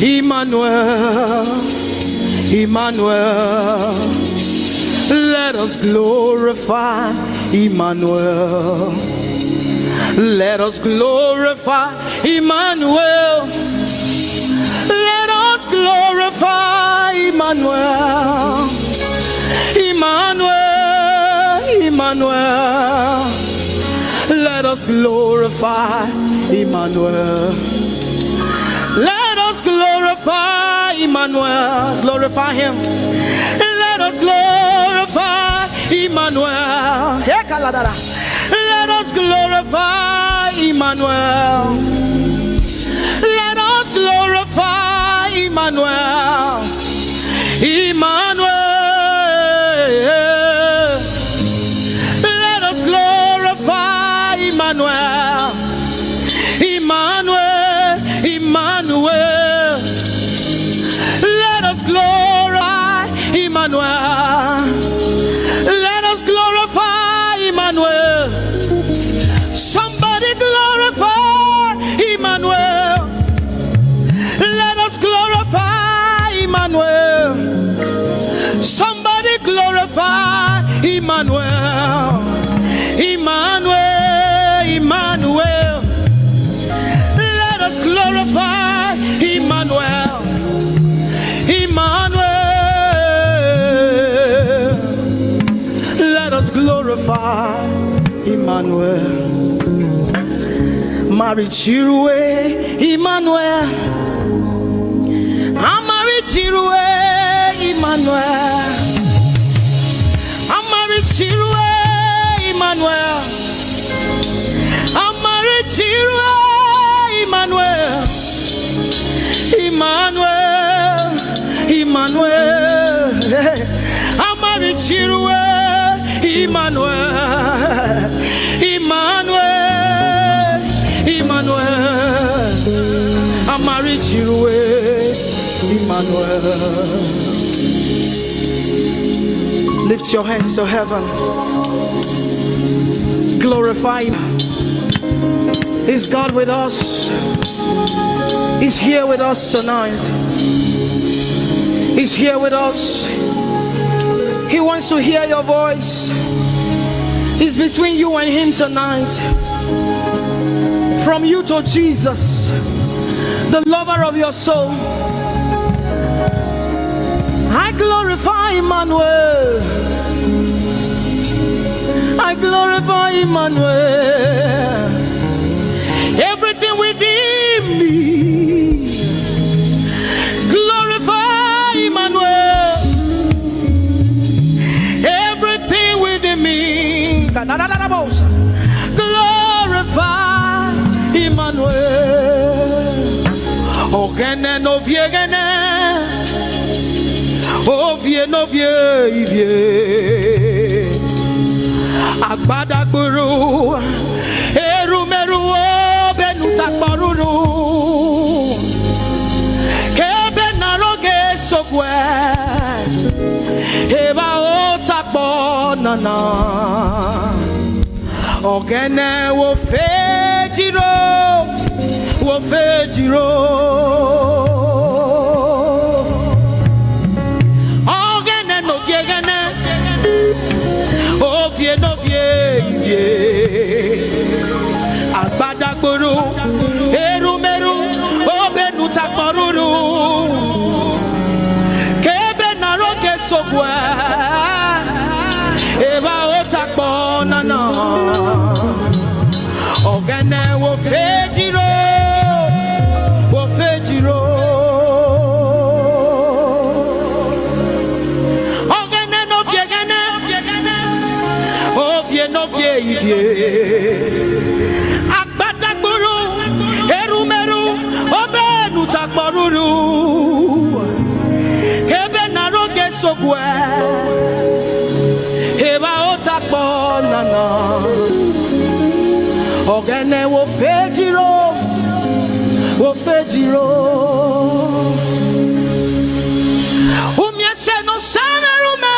D: Emmanuel. Emmanuel. Let us glorify Emmanuel. Let us glorify Emmanuel. Let us glorify Emmanuel. Emmanuel, Emmanuel, let us glorify Emmanuel. Let us glorify Emmanuel. Glorify him. Let us glorify Emmanuel. Let us glorify Emmanuel. Let us glorify Emmanuel. Emmanuel. Let us glorify Emmanuel. Emmanuel, Emmanuel. Let us glorify Emmanuel. Let us glorify Emmanuel. Somebody glorify Emmanuel. Let us glorify Emmanuel. Somebody glorify Emmanuel. Emmanuel, Emmanuel. Let us glorify Emmanuel. Emmanuel. Let us glorify Emmanuel. Mari Chirwe, Emmanuel. Amari Chirwe, Emmanuel. Amari Chirwe, Emmanuel. Amari Chirwe, Emmanuel. Emmanuel, Emmanuel. Amari Chirwe, Emmanuel. Emmanuel, Emmanuel. Amari Chirwe, Emmanuel. Lift your hands to heaven. Glorify him. Is God with us? He's here with us tonight. He's here with us. He wants to hear your voice. It's between you and him tonight. From you to Jesus, the lover of your soul. I glorify Emmanuel. glorify Emmanuel. Everything within me, glorify Emmanuel. Everything within me, glorify Emmanuel. Ogene no viegene, ovie no vie. Agbada guru, erumeru benuta paruru, kebe naroge sokwe, eba otakbo nana, ogene wo fejiro, ogene no gegene. No vie, agbada guru, erumeru, obenu takparuru, kebe naroge sokwe, eba otakbo nana, ogene wo fejiro. Agbada guru, erumeru, obenu takparuru, kebe naroge sokwe, eba otakbo nana, ogene wo fejiro, umyese no samerume.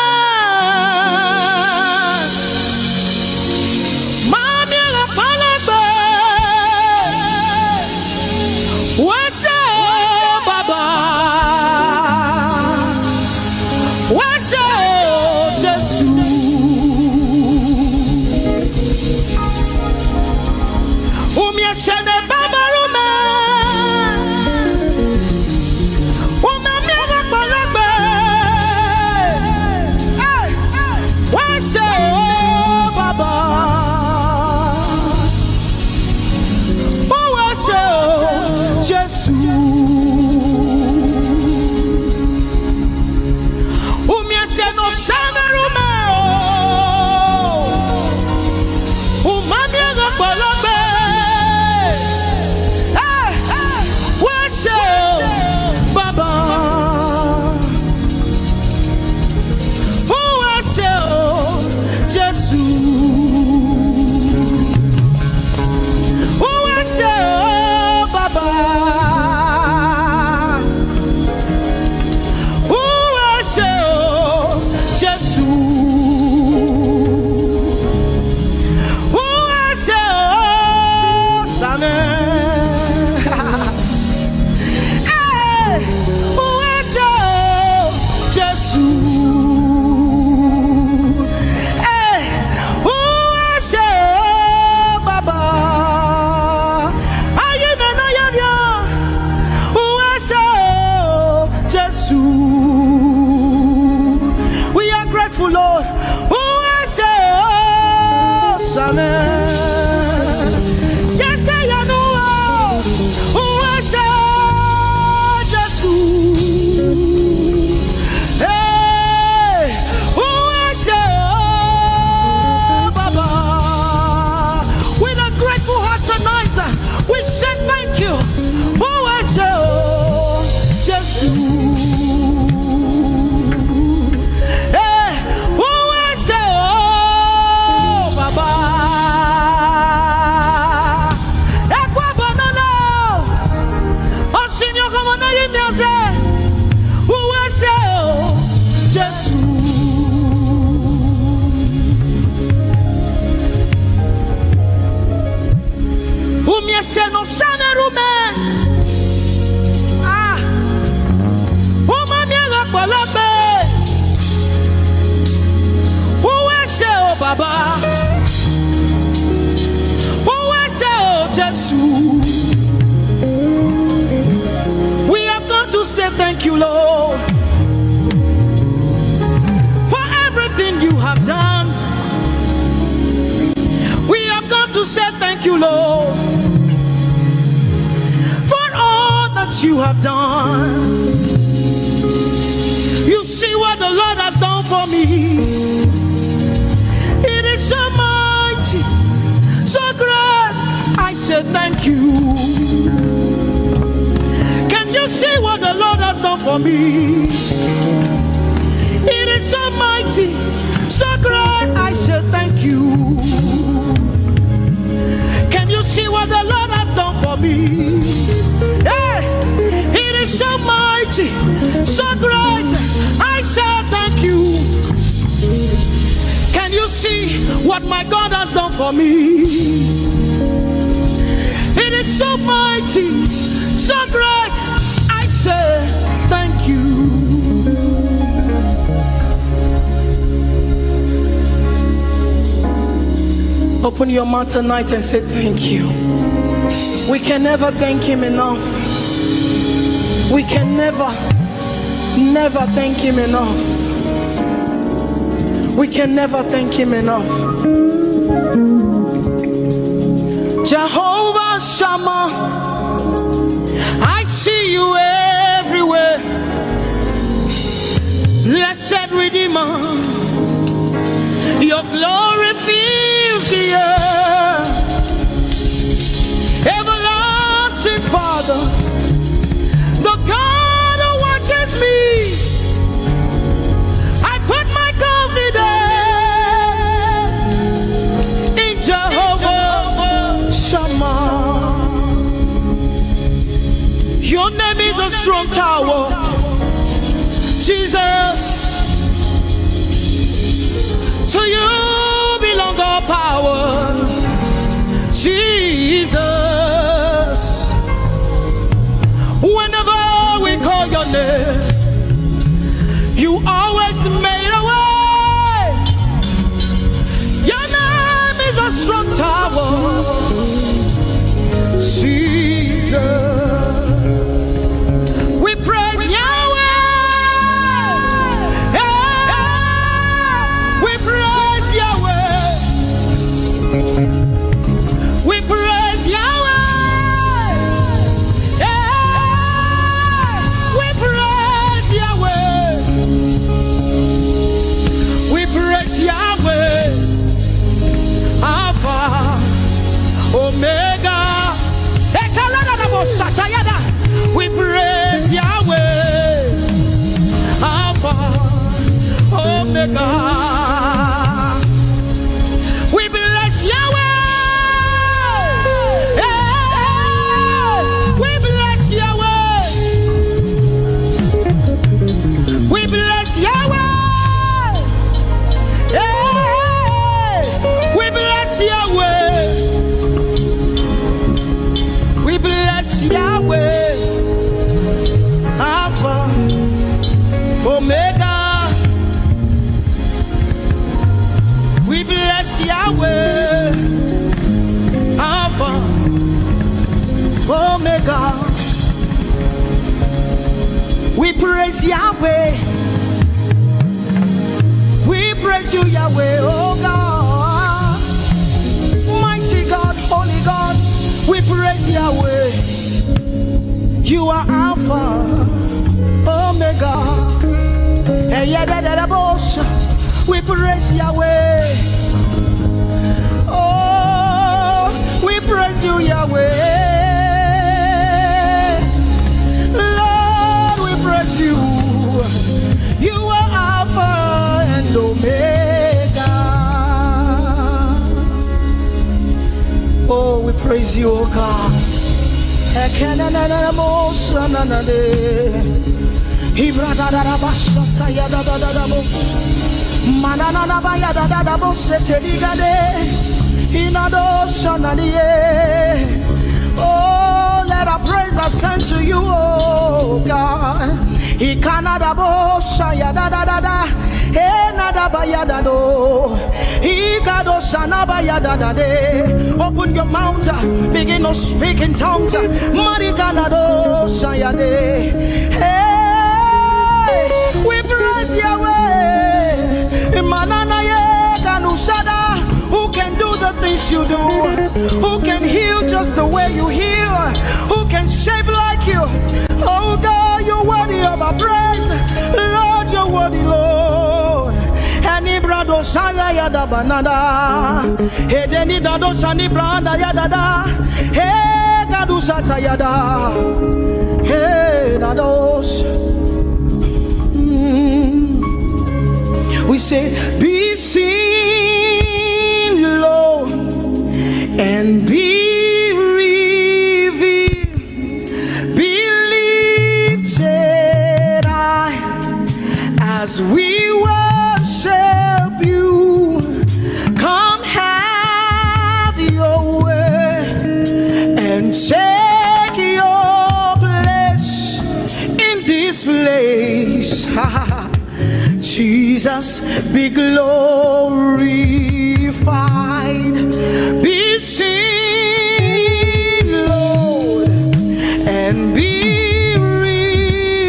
D: Lord, for all that you have done. You see what the Lord has done for me. It is so mighty, so great. I said thank you. Can you see what the Lord has done for me? It is so mighty, so great. I said thank you. Can you see what the Lord has done for me? Hey, it is so mighty, so great. I said thank you. Can you see what my God has done for me? It is so mighty, so great. I say thank you. Open your mouth tonight and say thank you. We can never thank him enough. We can never thank him enough. We can never thank him enough. Jehovah Shammah, I see you everywhere. Blessed Redeemer, your glory fills the earth. Everlasting Father, the God who watches me, I put my confidence in Jehovah Shammah. Your name is a strong tower, Jesus. To you belong all power, Jesus. Whenever we call your name, you always made a way. Your name is a strong tower, Jesus. We praise Yahweh. We praise Yahweh. We praise Yahweh. We praise Yahweh. We praise Yahweh. Alpha, Omega. We praise Yahweh. Alpha, Omega. We bless Yahweh. We bless Yahweh. We bless Yahweh. We bless Yahweh. We bless Yahweh. Alpha, Omega. We bless Yahweh, Alpha, Omega. We praise Yahweh. We praise you, Yahweh, oh God. Mighty God, holy God. We praise Yahweh. You are Alpha, Omega. We praise Yahweh. Oh, we praise you, Yahweh. Lord, we praise you. You are Alpha and Omega. Oh, we praise you, oh God. Oh, let our praise ascend to you, oh God. Open your mouth, begin to speak in tongues. Hey, we praise Yahweh. Who can do the things things you do? Who can heal just the way you heal? Who can shape like you? Oh God, you're worthy of our praise. Lord, you're worthy, Lord. Any brado shaya yada banana. Hey, deni dado shani branda yada. Hey, gadu sata yada. Hey, dados. We say, be seen, Lord, and be revealed, be lifted high as we worship you. Come have your way and take your place in this place. Jesus, be glorified, be seen, Lord, and be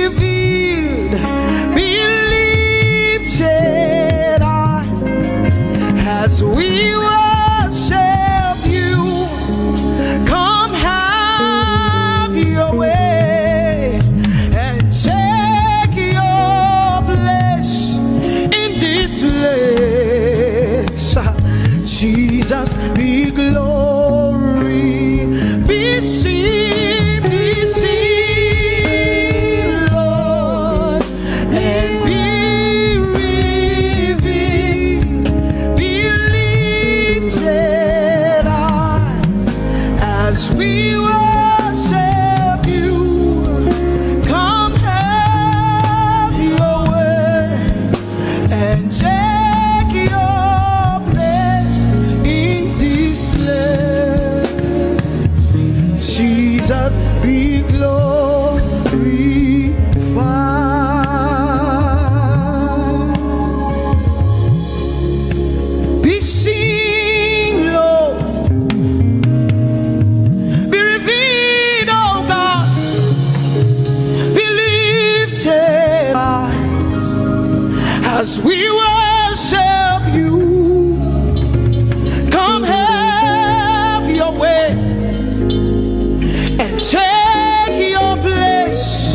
D: revealed, be lifted high as we worship you. Come have your way and take your place this place. Jesus, be glory, be seen, Lord, and be revealed, be lifted high as we worship you. Come have your way and take your place in this place. Jesus, be glorified, be seen, Lord, be revealed, oh God, be lifted high as we worship you. Come have your way and take your place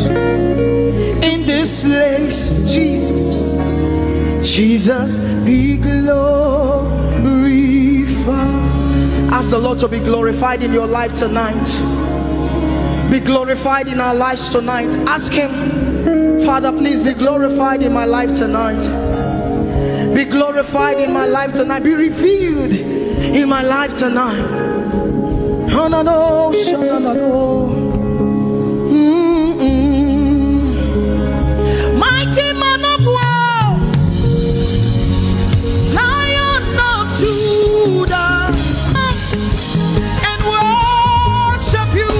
D: in this place. Jesus, Jesus, be glorified. Ask the Lord to be glorified in your life tonight. Be glorified in our lives tonight. Ask Him, Father, please be glorified in my life tonight. Be glorified in my life tonight. Be revealed in my life tonight. Oh, no, no, no, no, no. Mighty man of war, Lion of Judah, and worship you.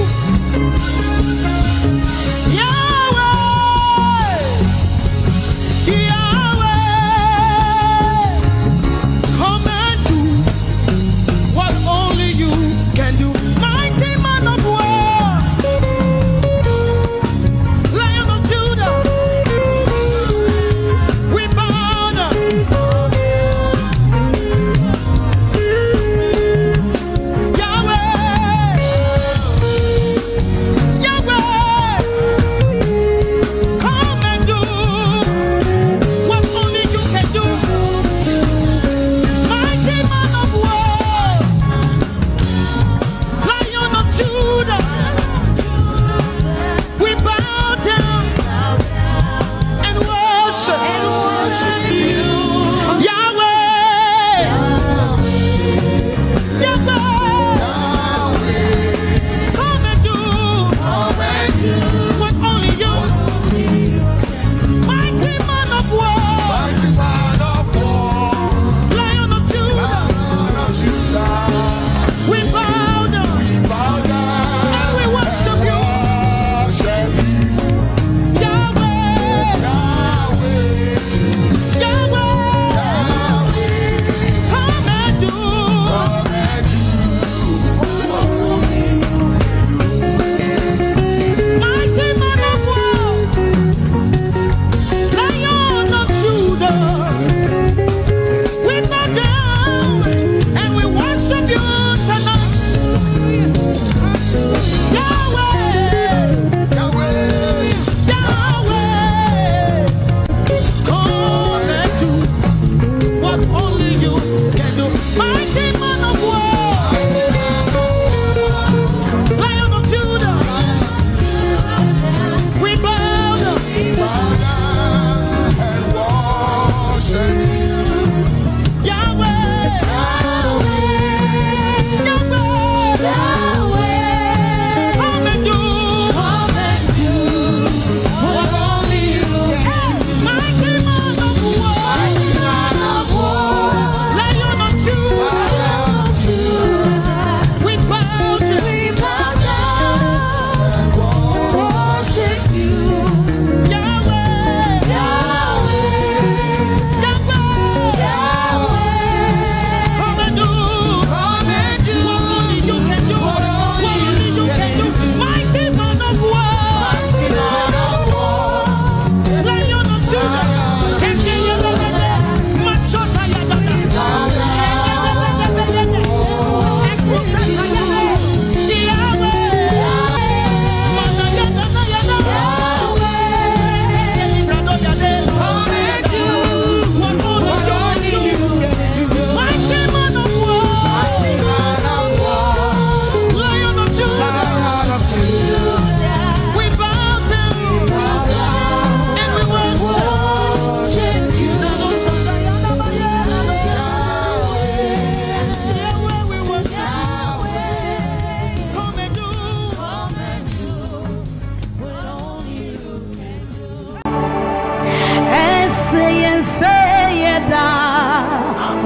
A: da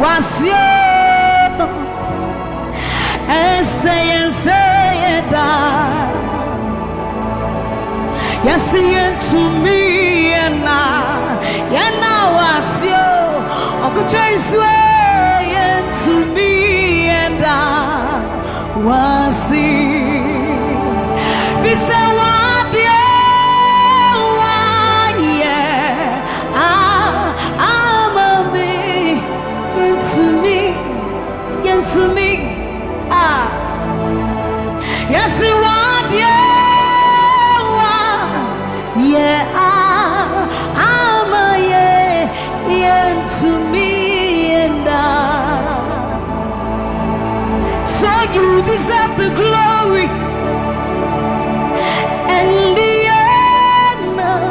A: wasio say da yes to me na wasio Ogutrace to me da wasi visa to me, yes, you want, I'm a to me, and so you deserve the glory and the honor.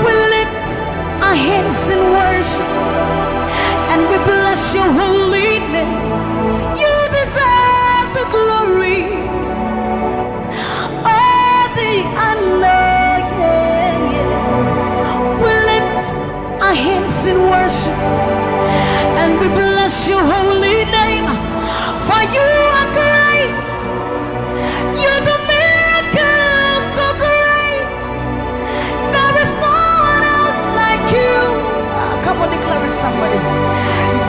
A: We lift our hands in worship and we bless your holy name. You deserve the glory, all the honor. We lift our hands in worship and we bless your holy name. For you are great, you do miracles so great. There is no one else like you. Come on, declare it, somebody.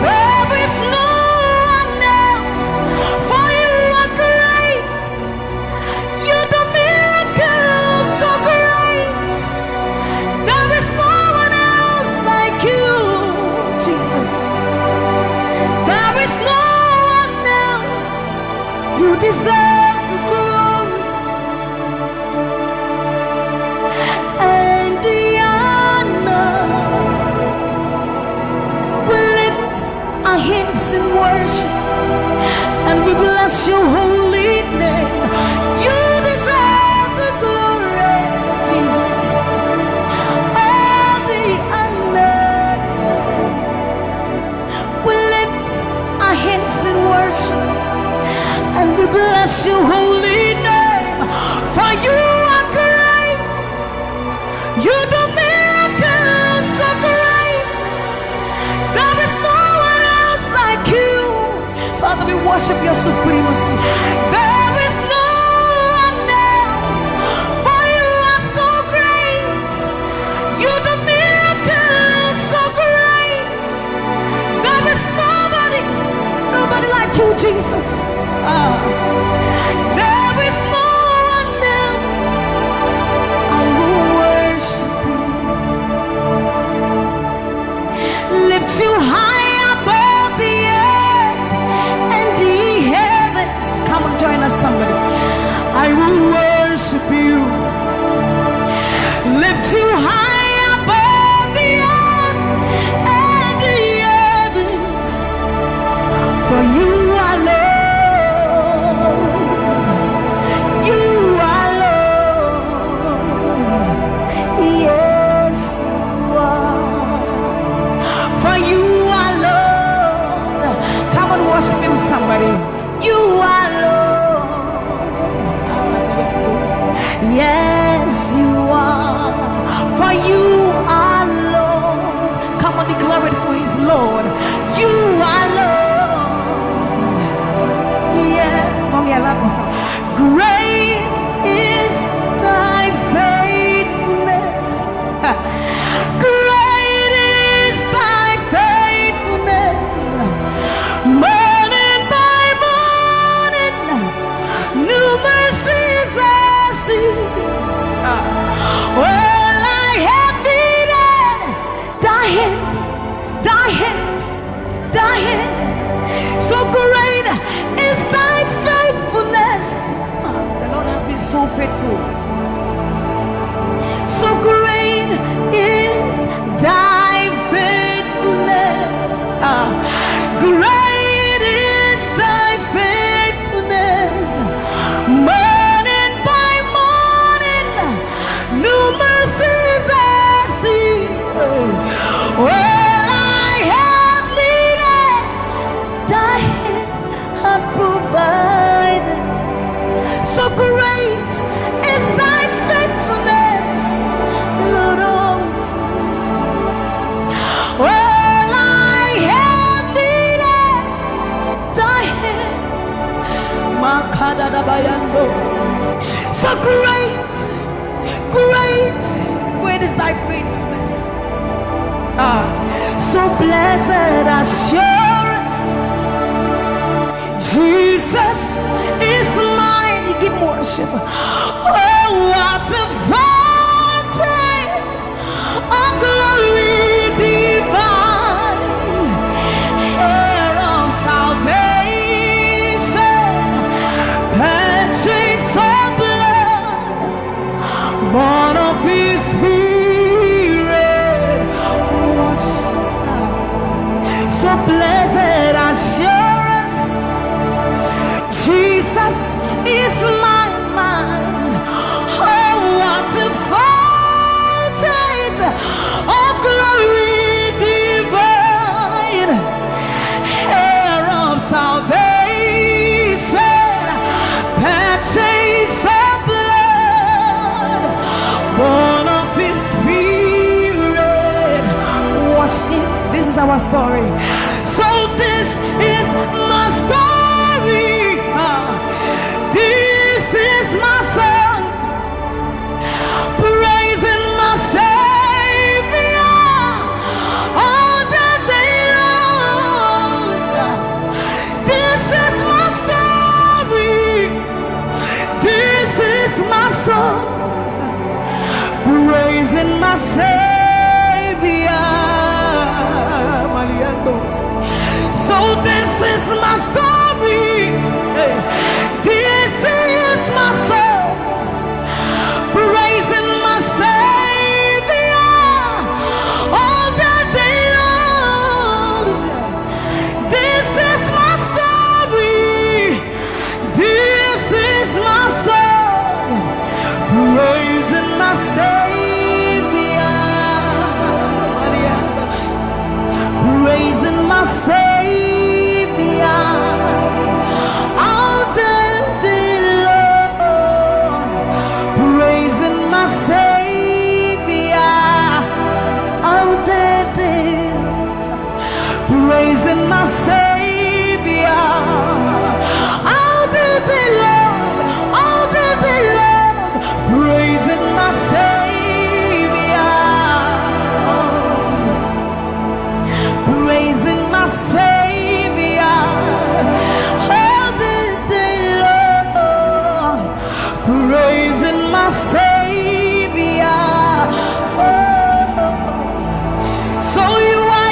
A: There is no one else, for you are great. You do miracles so great. There is no one else like you, Jesus. There is no one else. You deserve the glory and the honor. Our hands in worship and we bless your holy name. You deserve the glory, Jesus. All the honor. We lift our hands in worship and we bless your holy name. For you are great, you do miracles so great. There is no like you. Father, we worship your supremacy. There is no one else, for you are so great. You do miracles so great. There is nobody like you, Jesus. There is no one else. I will worship you, lift you high. Come on, join us, somebody. I will worship you, lift you high above the earth and the heavens. For you are Lord, you are Lord. Yes, you are. For you are Lord. Come on, worship him, somebody. You are Lord. Yes, you are. For you are Lord. Come on, declare it, for his Lord. You are Lord. Yes, mommy, I love this song. Great is thy faithfulness. Great is thy faithfulness. New mercies I see. Well, I have needed thy hand. So great is thy faithfulness. The Lord has been so faithful. So great is thy faithfulness. Great is thy faithfulness. Morning by morning, new mercies I see. Well, I have needed thy hand provided. So great is thy faithfulness, Lord, unto So great, great, great is thy faithfulness. So blessed assurance, Jesus is mine. You give worship. Oh, what a fountain of glory divine, heir of salvation, purchase of blood, born of His Spirit. So blessed assurance, Jesus is my mind. Oh, what a fountain of glory divine, heir of salvation, purchase of blood, born of His Spirit. Wash it. This is our story. So this is my story. This is my song, praising my Savior all the day long. This is my story. This is my song, praising my Savior. So this is my story. This is my song, praising my Savior all the day long. This is my story. This is my song, praising my Savior, praising my Savior. Praising my Savior all the day long, all the day long, praising my Savior, praising my Savior all the day long, praising my Savior. So you are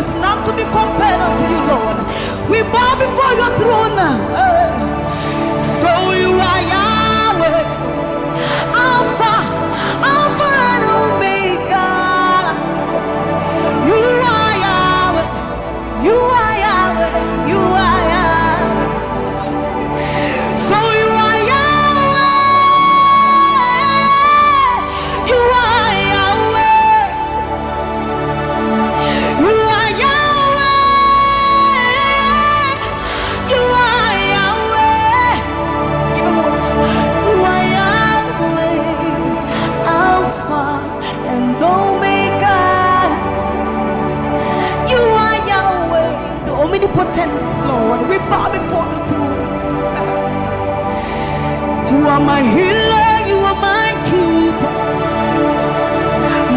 A: is not to be compared unto you, Lord. We bow before your throne. So you are Yahweh, Alpha, Alpha and Omega. You are Yahweh, you are Yahweh, you are Yahweh. So you are Yahweh, you are Yahweh, you are omnipotent, Lord. We bow before the throne. You are my healer, you are my keeper,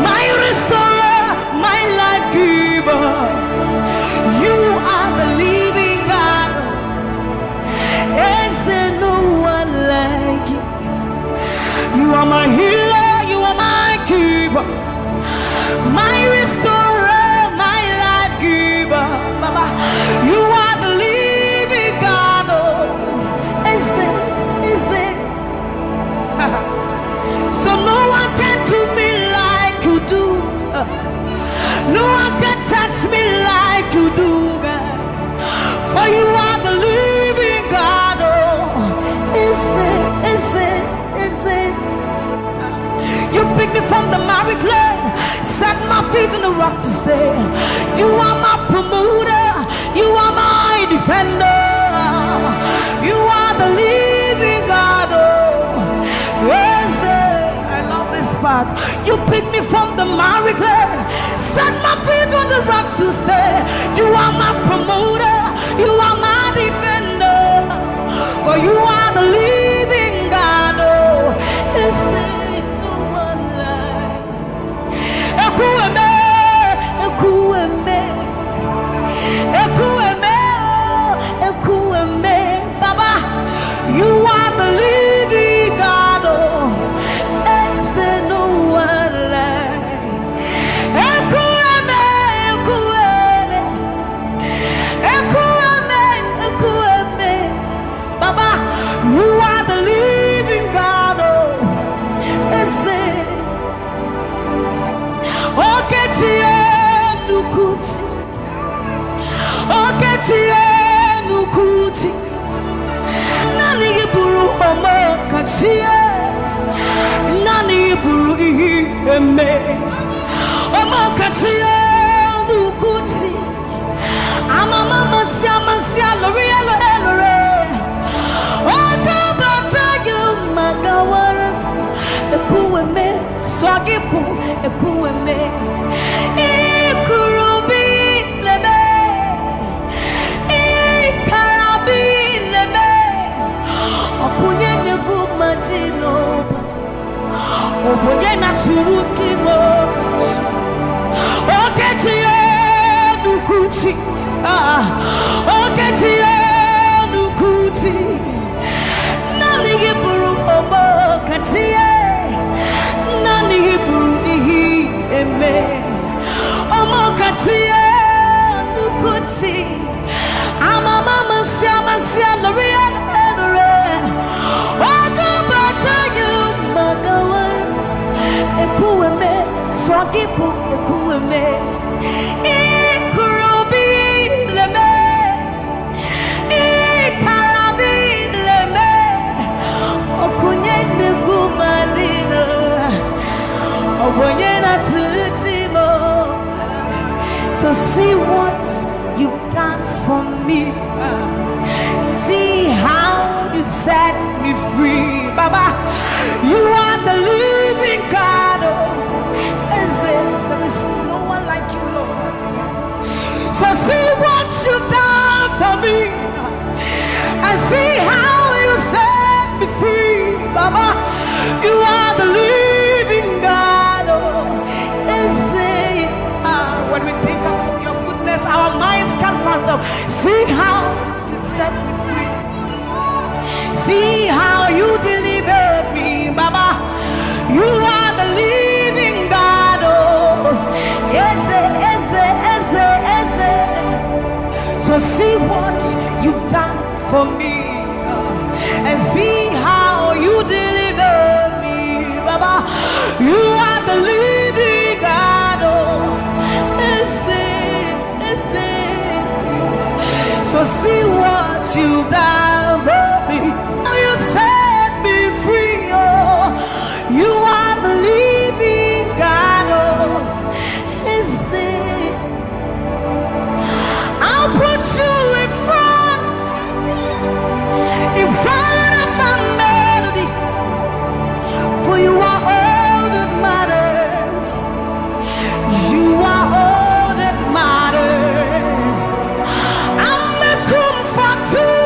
A: my restorer, my life giver. You are the living God. Is there no one like you? You are my healer, you are my keeper, my restorer, my life giver. Baba, you are the living God. Oh, is it? So no one can do me like you do. me from the miry clay, set my feet on the rock to stay. You are my promoter, you are my defender, you are the living God. Oh, yes, I love this part. You pick me from the miry clay, set my feet on the rock to stay. You are my promoter, you are my defender, for you are the living God. Oh, yes, no one like Ekueme, Ekueme, Ekueme, Ekueme, Baba, you are the living God. Oh, yes, no one like Ekueme, Ekueme, Ekueme, Ekueme, Baba, you are the living God. Oh, yes, Oketie nukuti, Oketie nukuti, nani iburu omo kachie, nani iburu eme, omo kachie nukuti, amama masia lori lore, okabata you magawaras, ekueme swagifu, ekueme, ikurubi leme, ikarabi leme, opunye negu majino, opunye naturuki mo, oketie nukuchi, oketie nukuchi, nani iburu omo kachie, nani iburu ihi eme, omo kachie nukuchi, amama masia lori lore, okabata you magawas, ekueme swagifu, ekueme, ikurubi leme, ikarabi leme, okunye negu madina, obonye naturutimo. So see what you've done for me. See how you set me free. Baba, you are the living God. There is no one like you, Lord. So see what you've done for me, and see how you set me free. Baba, you are the living God. When we think of your goodness, our minds can't fathom. See how you set me free. See how you delivered me, Baba. You are the living God. Oh, Ese. So see what you've done for me, and see how you delivered me, Baba. You are the living God. Oh, so see what you've done for me. You set me free. Oh, you are the living God. Oh, I'll put you in front of my melody, for you are all that matters. You are all that matters. I'm a comfort too.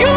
A: You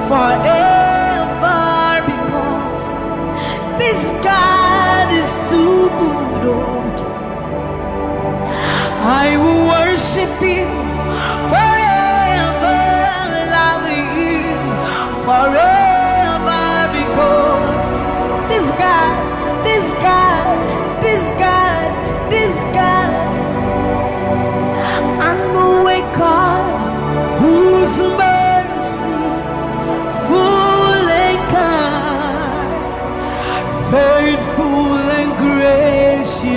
A: forever, because this God is too good. Oh, I will worship you forever, love you forever, because this God, this God, this God, this God, I know a God whose mercy full and kind, faithful and gracious.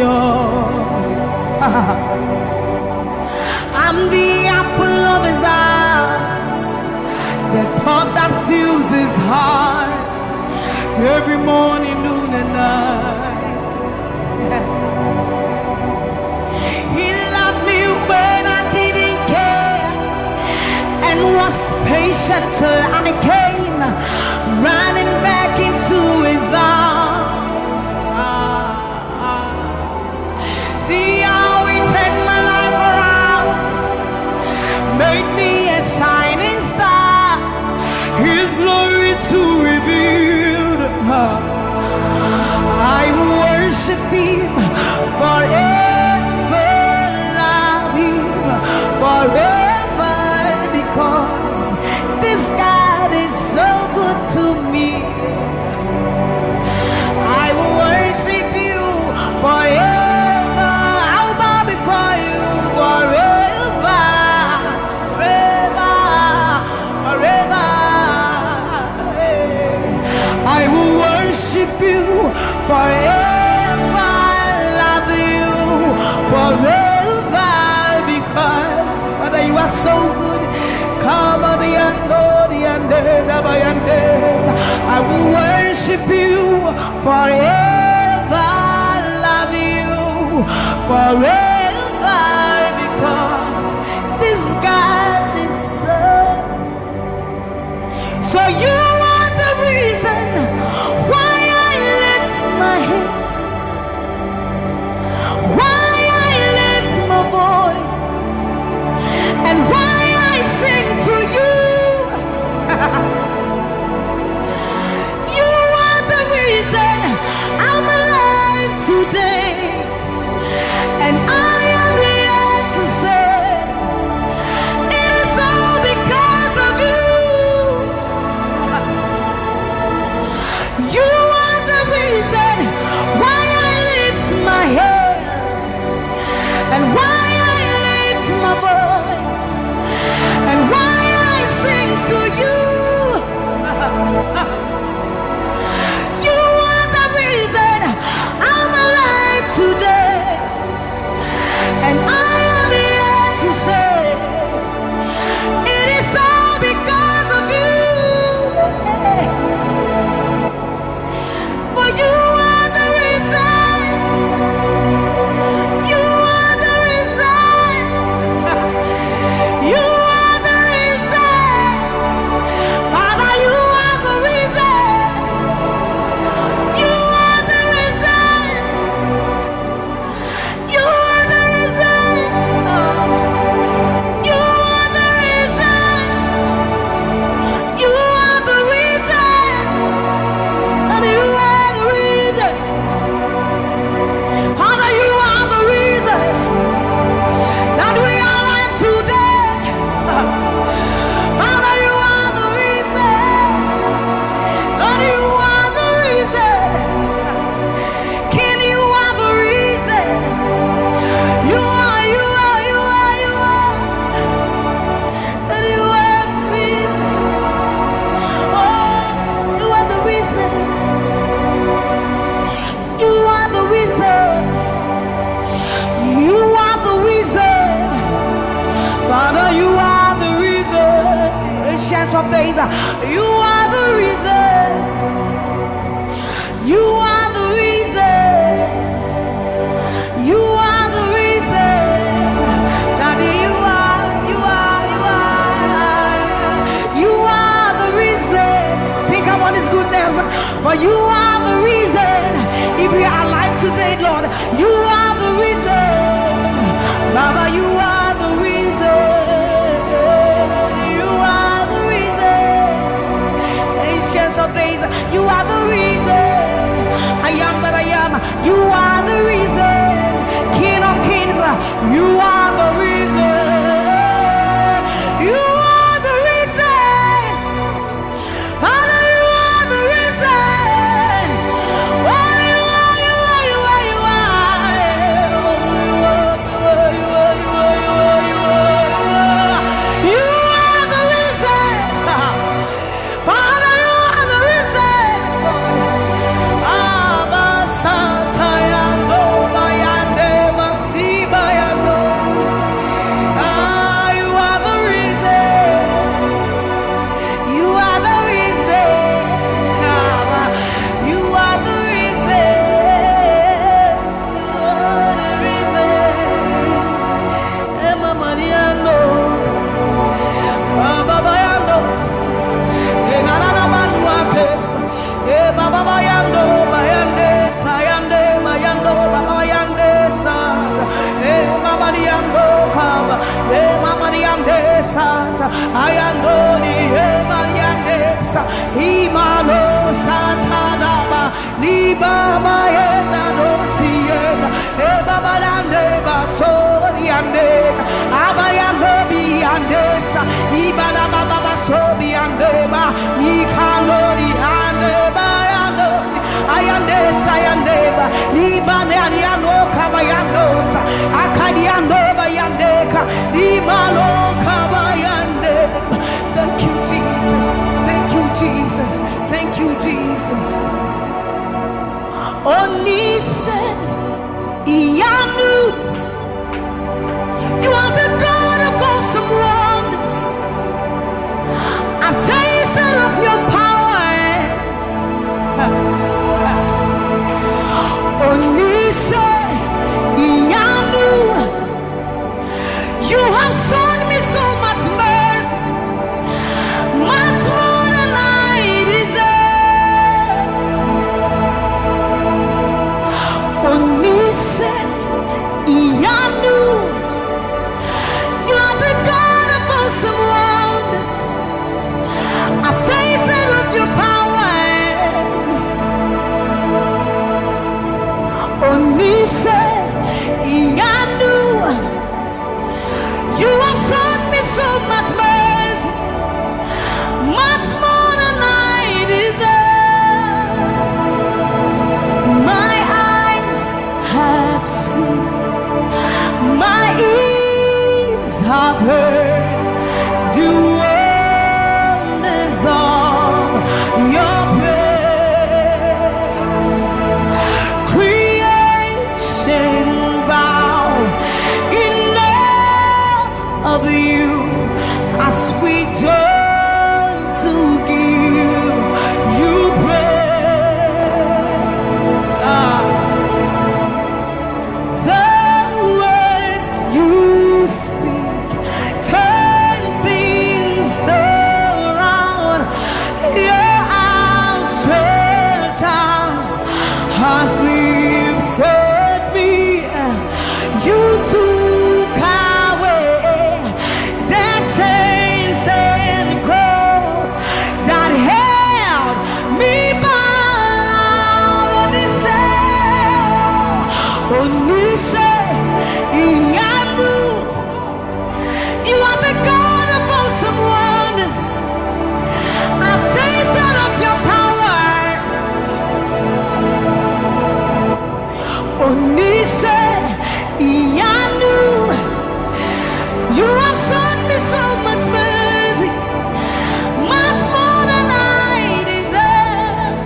A: I'm the apple of his eyes, the pot that fills his heart every morning, noon and night. He loved me when I didn't care and was patient till I came running back into his arms. See how he turned my life around, made me a shining star, his glory to reveal. I will worship him forever, love him forever, because this God is so good to me. I will worship you forever. I'll bow before you forever, forever, forever. I will worship you forever, love you forever, because Father, you are so good. Come on, I will worship you forever, love you forever, because this God is so you are the reason why I lift my hands, why I lift my voice, and why I sing to you. You are the reason I'm alive today, and I am here to say it is all because of you. You are the reason why I lift my hands, and why I lift my voice, and why I sing to you. You are the reason I'm alive today, and I am here to say it is all because of you. For you are the reason. You are the reason. You are the reason. Father, you are the reason. You are the reason. You are the reason. You are the reason. You are the reason. And you are the reason. Father, you are the reason that we are alive today. Father, you are the reason. Lord, you are the reason. King, you are the reason. You are, you are, you are, you are. That you are the reason. Oh, you are the reason. You are the reason. You are the reason. Father, you are the reason. Ancients of days, you are the reason. You are the reason. You are the reason. Daddy, you are, you are, you are. You are the reason. Think about his goodness. For you are the reason. If we are alive today, Lord, you are the reason. Baba, you are the reason. You are the reason. baba yando bayande sayande mayando baba yande sa mama yando kaba mama yande sa ayando ni yande sa imalo satadaba ni baba yenda no sienda baba yande baso yande abayando bi yande sa ibana baba baso bi yande ba ni kandori ande ba yando si ayande sayande ba ni bane ariano kaba yando sa akadiando ba yande ka ni malo kaba yande. Thank you Jesus, thank you Jesus, thank you Jesus. Onise iyanu, you are the God of awesome wonders. I've tasted of your power. Onise iyanu, you have shown me so much mercy, much more than I deserve. Onise iyanu, you are the God of awesome wonders. I've tasted of your power. Onise iyanu, you have shown me so much mercy, much more than I deserve. My eyes have seen, my ears have heard the wonders of your praise. Creation bow in awe of you as we join to give you praise. The words you speak turn things around. Your outstretched arms has lifted me. You took away the chains and cords that held me bound. Onise iyanu, you are the God of awesome wonders. I've tasted of your power. Onise iyanu, you have shown me so much mercy, much more than I deserve.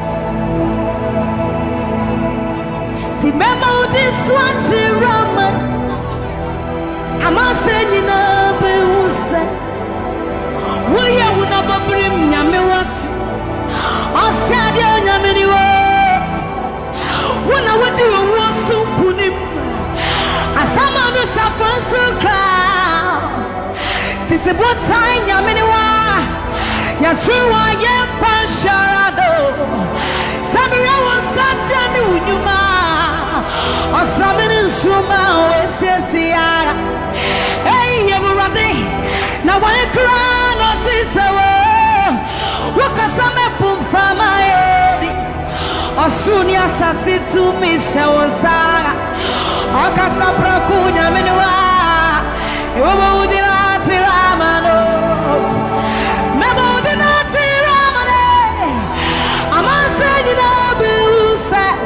A: Remember this one, Raman. I'm not saying you know, but who said, will you never bring me what? I said, you're many words. When I would do a war so put him, as some of us are first so crowd. This is what time you're many words. You're true, I am Pasharado. Samuel was such a new man. Or something in Shuma, Ese. Hey, everybody. Now, when I cry, not this away. What can some people from my head? Or soon, yes, I see to me, Shawasa. Or Casabra Kunya Menua. You would not see Ramano. Memo did not see Ramane. I'm not saying it all, who said,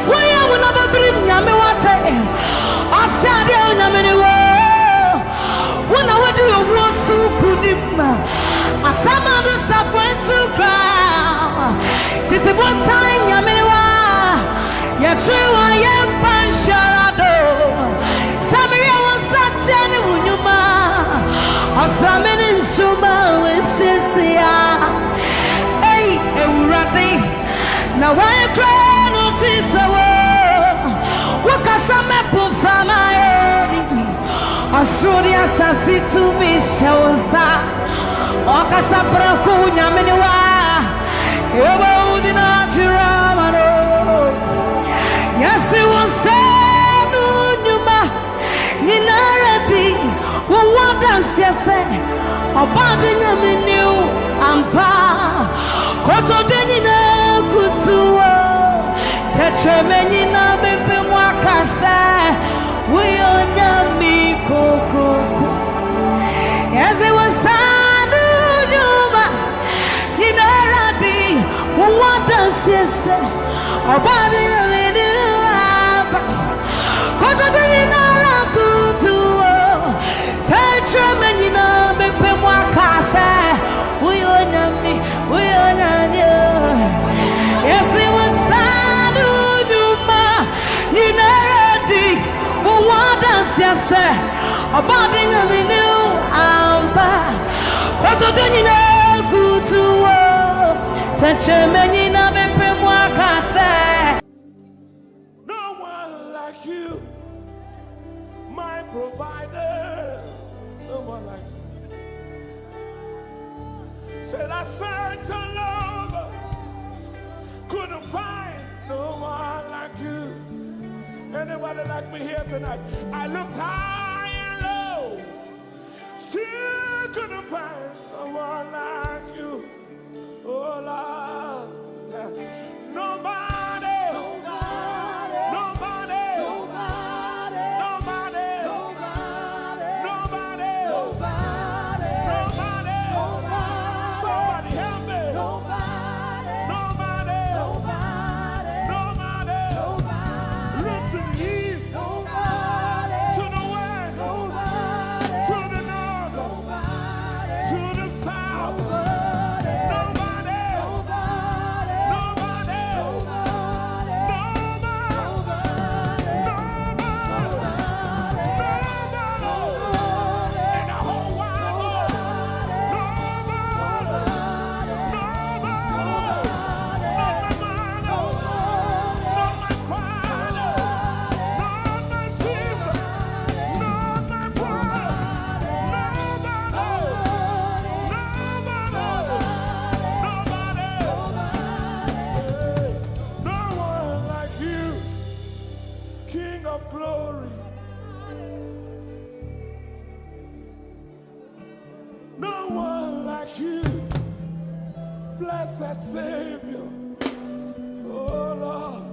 A: we will never bring Yamewate. I said, Yamaniwa. When I would do a war soup, I some of us are friends to cry. This is what time Yamaniwa. You're true, I am Pansharado. Sammie was such a woman. Or something in Shuma with Sisia. Hey, Urati. Now I cry, notice a word. What can some people from my head? Asuria sasi to me shows up. Okasa Brakunya Miniwa. Udina Chiramano. Yes, it was said, Numa, Ninaradi, what does you say? About the new Ampa, Koto Denina Kutua, Tetramenina Bepemwakasa, we are Yami Koko. Yes, it was sad, Numa, Ninaradi, what does you say? About the new Ampa, Koto Denina Kutua, Tetramenina Bepemwakasa. We honor you. Yes, it was sad, Numa, Ninaradi, what does you say? About the new Amba, Koto Denina Kutua, Tetramenina Bepemwakasa.
B: No one like you, my provider. No one like you. Said I searched all over, couldn't find no one like you. Anybody like me here tonight? I looked high and low, still couldn't find no one like you. Oh Lord, nobody. Blessed Savior, oh Lord,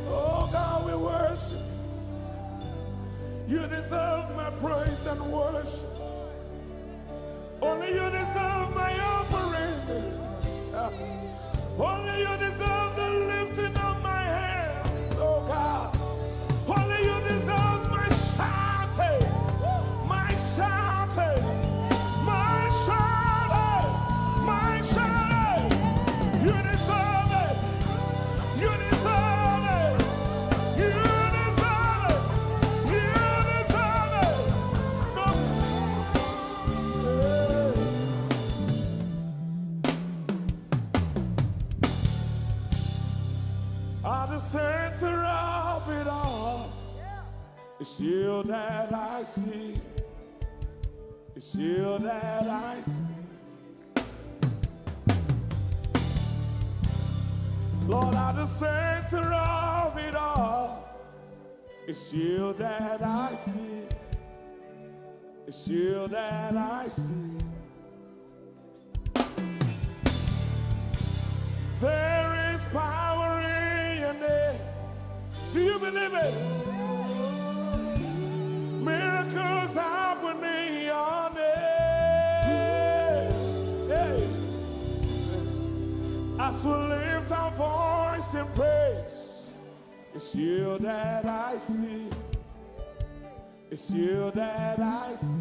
B: oh God, we worship you. You deserve my praise and worship. Only you deserve my offering. Only you deserve the lifting of my hands, oh God. Only you deserve my shouting, my shouting. Center of it all, it's you that I see. It's you that I see. Lord, at the center of it all, it's you that I see. It's you that I see. There is power in your name. Do you believe it? Miracles happen in your name. Hey. As we lift our voice in praise, it's you that I see. It's you that I see.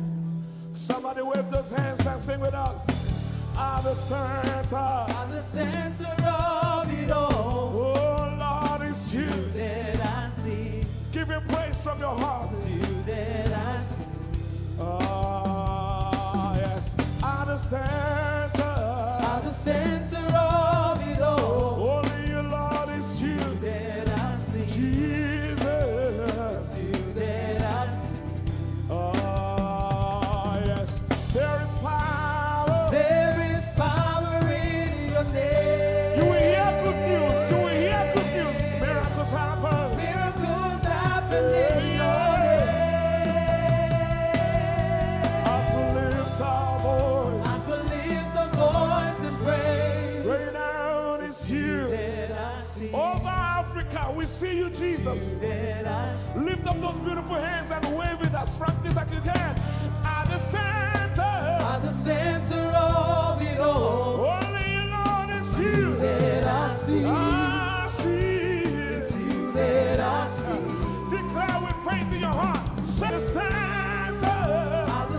B: Somebody wave those hands and sing with us. At the center of it all. Oh Lord, it's you that I see. Give him praise from your heart. It's you that I see. Oh yes. At the center of it all. Only you, Lord, it's you that I see. Jesus, it's you that I see. Oh yes. There is power see you, Jesus. Lift up those beautiful hands and wave it as frantic as you can. At the center of it all. Only Lord is you that I see. I see. It's you that I see. Declare with faith in your heart. At the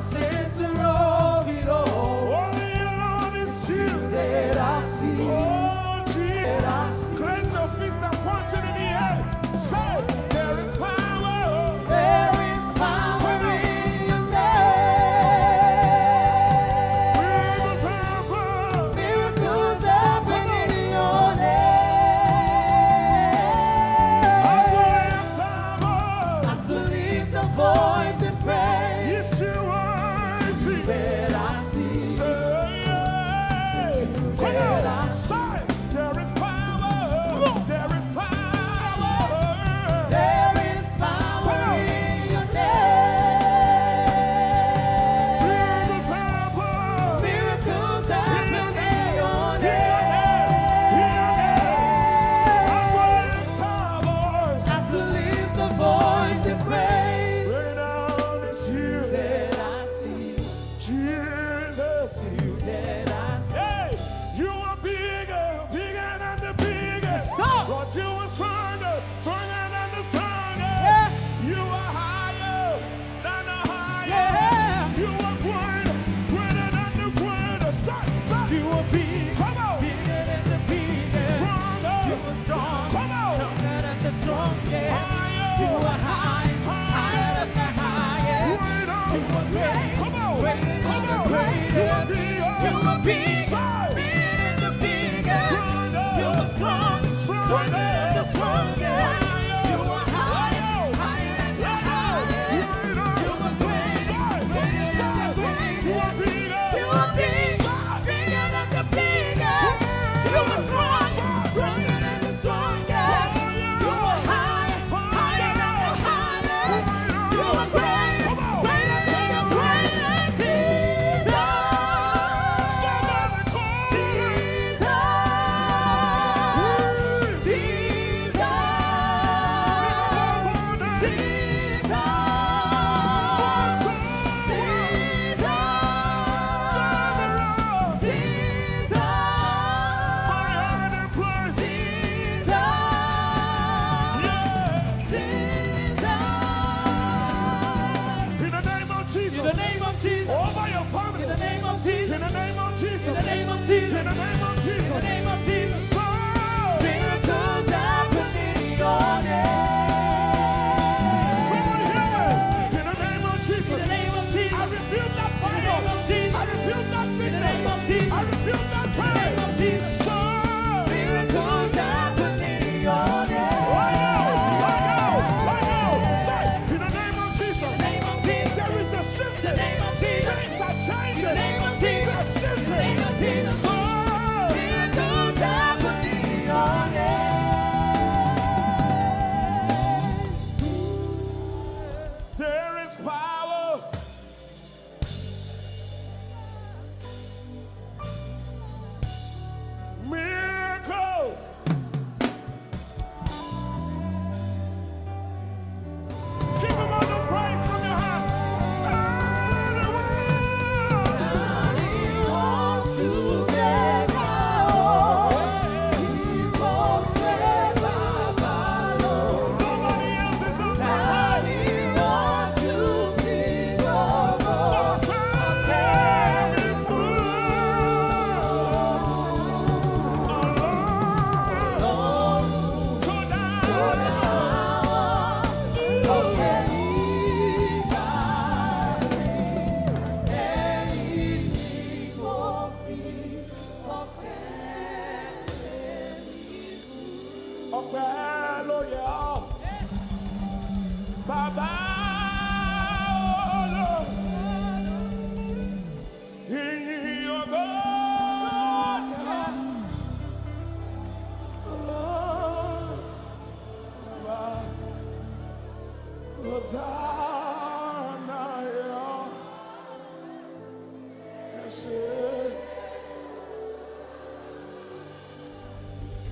B: center of it all. Only Lord is you that I see. Oh, Jesus. Cleanse your fist and punch it in the air. Say, there is power. There is power in your name. Miracles happen in your name. I still lift a voice and pray. Yes, you are. It's you that I see. Say, come on. Say, there is power. There is power. There is power in your name. Miracles happen in your name. I still lift a voice and praise. It's you that I see. Jesus, you that I see. Hey, you are bigger, bigger than the biggest. Lord, you are stronger, stronger than the strongest. You are higher than the highest. You are greater, greater than the greatest. You are big, come on, bigger than the biggest. Stronger, you are strong, come on, stronger than the strongest. Higher, you are high, higher than the highest. Greater, you are great, come on, greater than the greatest. You are big, bigger than the biggest. You are strong, stronger than the strongest. You are high, higher than the highest. You are great, greater than the greatest. You are big, bigger than the biggest. You are strong, stronger than the strongest. You are high, higher than the highest. You are great, greater than the greatest. In the name of Jesus. Over your family. In the name of Jesus. In the name of Jesus. In the name of Jesus. In the name of Jesus. In the name of Jesus. Miracles happen in your name. Someone hear me. In the name of Jesus. In the name of Jesus. I rebuke that fire. In the name of Jesus. I rebuke that sickness. In the name of Jesus. I rebuke that pain. In the name of Jesus. Miracles happen in your name. There is power. Miracles. Give him all the praise from your heart.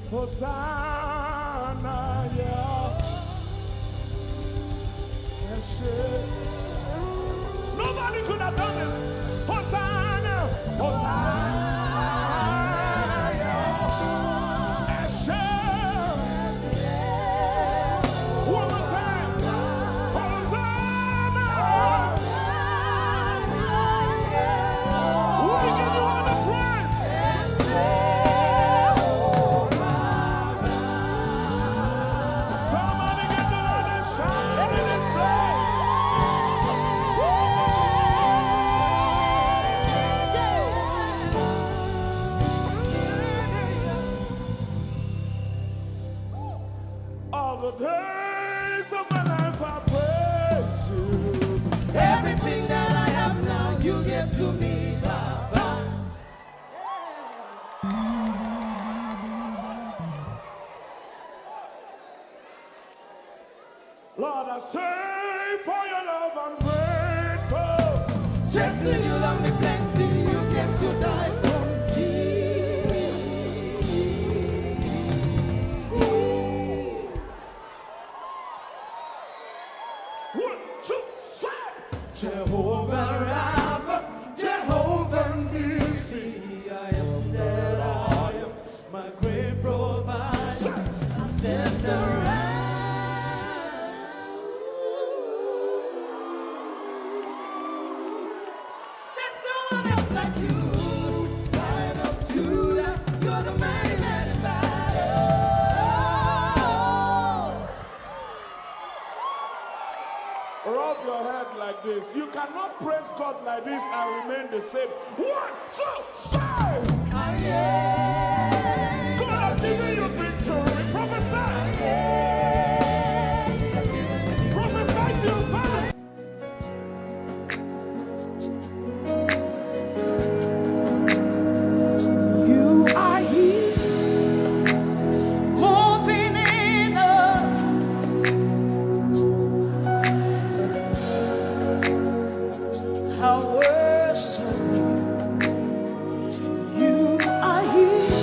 B: Hosanna, yeah. Nobody could have done this. Hosanna, Hosanna, Ese. One more time. Hosanna. We give you all the praise. Somebody get the Lord and shout in this place. All the days of my life I praise you.
A: Everything that I have now, you give to me, Baba.
B: Lord, I say for your love I'm grateful.
A: Just when you love me plenty, you get to die for me.
B: 1, 2, 3.
A: Jehovah Rapha, Jehovah Nissi, I am that I am, my great provider. I sense the there's no one else like you. Right up to that, you're the mighty man in battle.
B: Rub your head like this. You cannot praise God like this and remain the same. 1, 2, 3. God has given you victory. Prophesy. Prophesy to your family.
A: You are here, moving in us. I worship you. You are here,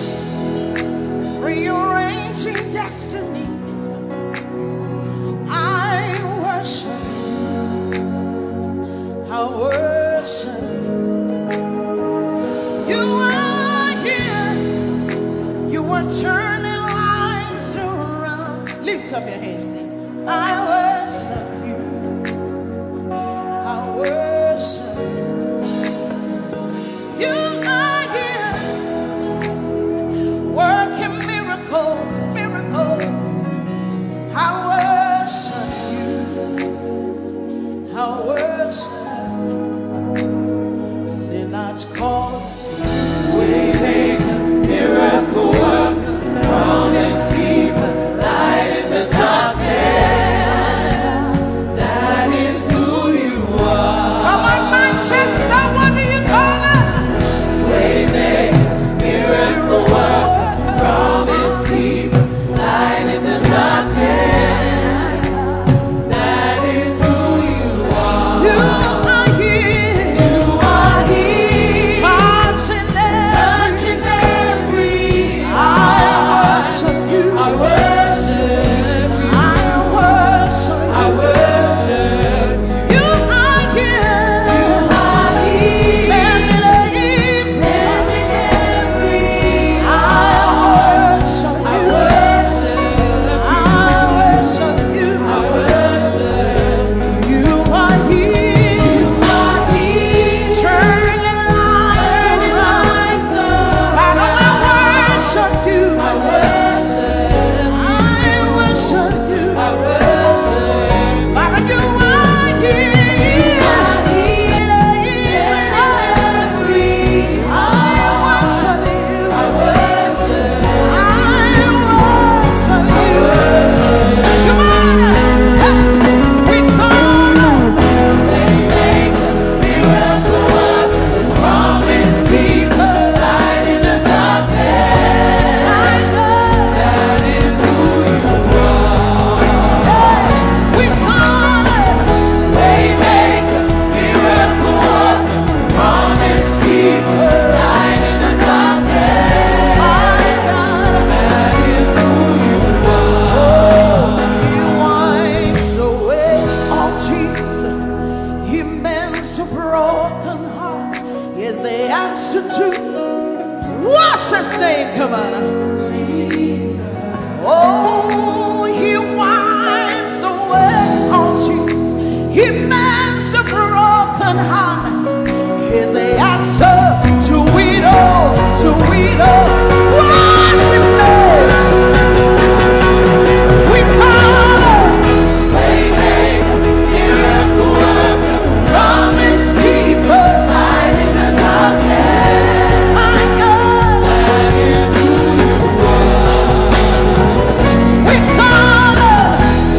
A: rearranging destinies. I worship you. I worship you. You are here. You are turning lives around. Lift up your hands, sing. I worship you. I worship you. You are here, working miracles, miracles. I worship you. I worship you. Sinach call. Waymaker, miracle worker, promise keeper, light in the darkness. That is who you are. Come on, Manchester, what do you call it? Waymaker, miracle worker, promise keeper, light in the darkness. That is who you are. You are here. You are here. is the answer to. What's his name? Come on. Oh, he wipes away all tears. He mends the broken heart. He's the answer to it all, to it all. What's his name? We call him Waymaker, miracle worker, promise keeper, light in the darkness. My God, that is who you are. We call him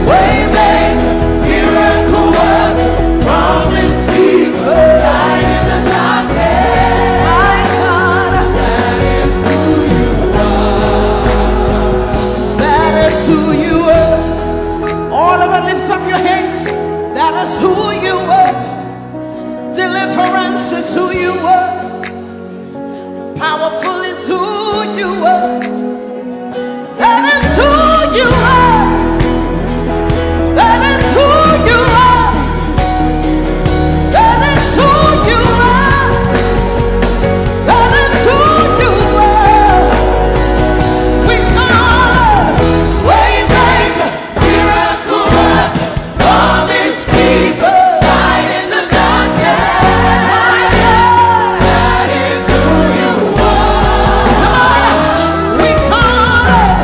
A: Waymaker, miracle worker, promise keeper, light in the darkness. My God, that is who you are. That is who you are. All of it, lift up your hands. That is who you are. Deliverance is who you are. Powerful is who you are. That is who you are. That is who you are. That is who you are. That is who you are. We call him Waymaker, miracle worker, promise keeper, light in the darkness. My God, that is who you are. Come on, we call him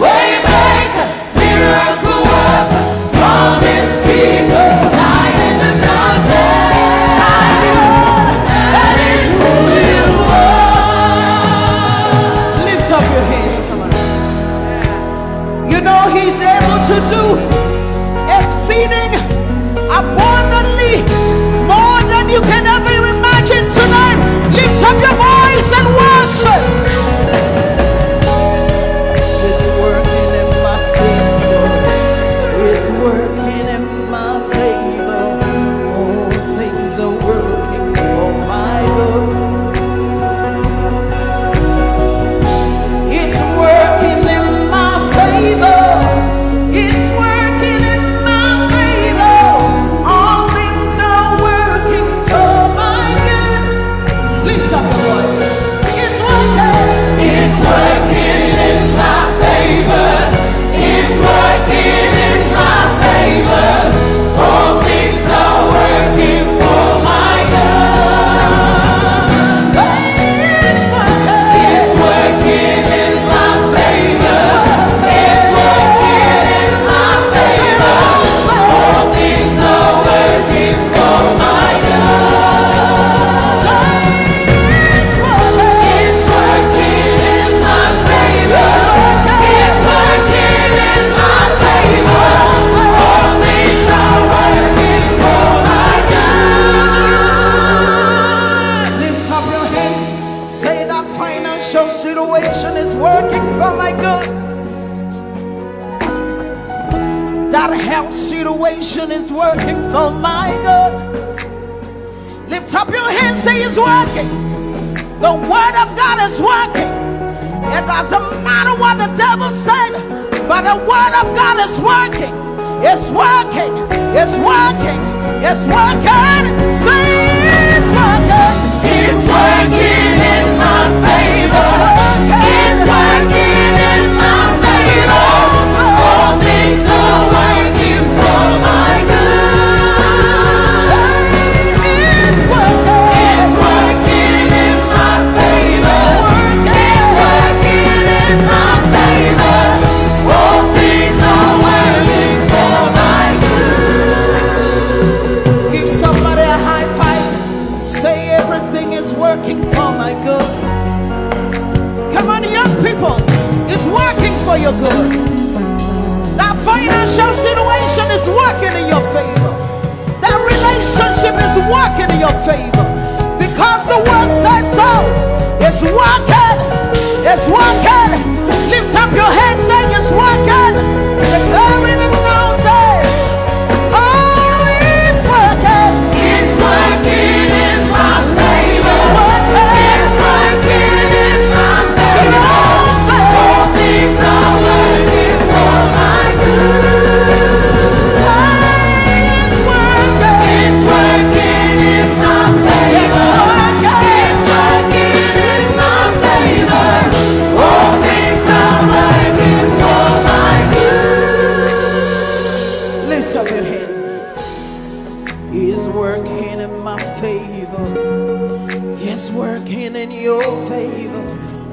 A: Waymaker, miracle worker, promise keeper, light in the darkness. My God, that is who you are. Lift up your hands, come on. You know he's able to do exceeding abundantly more than you can ever imagine tonight. Lift up your voice and worship. He's working in my favor. He's working in my favor. All things are working for my good. It's working in my favor. It's working in my favor. All things are working for my good. Lift up your voice. It's working. It's working in my favor. It's working in my favor. All things are working for my good. Say it's working. It's working in my favor. It's working in my favor. All things are working for my good. Say it's working. It's working in my favor. It's working in my favor. All things are working for my good. Lift up your hands. Say that financial situation is working for my good. That health situation is working for my good. Lift up your hands. Say it's working. The word of God is working. It doesn't matter what the devil said, but the word of God is working. It's working. It's working. It's working. Say it's working. It's working in my favor. It's working in my favor. All things are working for my good. It's working. It's working in my favor. It's working in my favor. All things are working for my good. Give somebody a high five. Say everything is working for my good. Come on, young people. It's working for your good. That financial situation is working in your favor. That relationship is working in your favor. Because the word says so. It's working. It's working. Lift up your hands saying it's working. Declaring it now, say, oh, it's working. It's working in my favor. It's working. It's working in my favor. All things are working for my good. It's working. It's working in my favor. It's working. is working in your favor.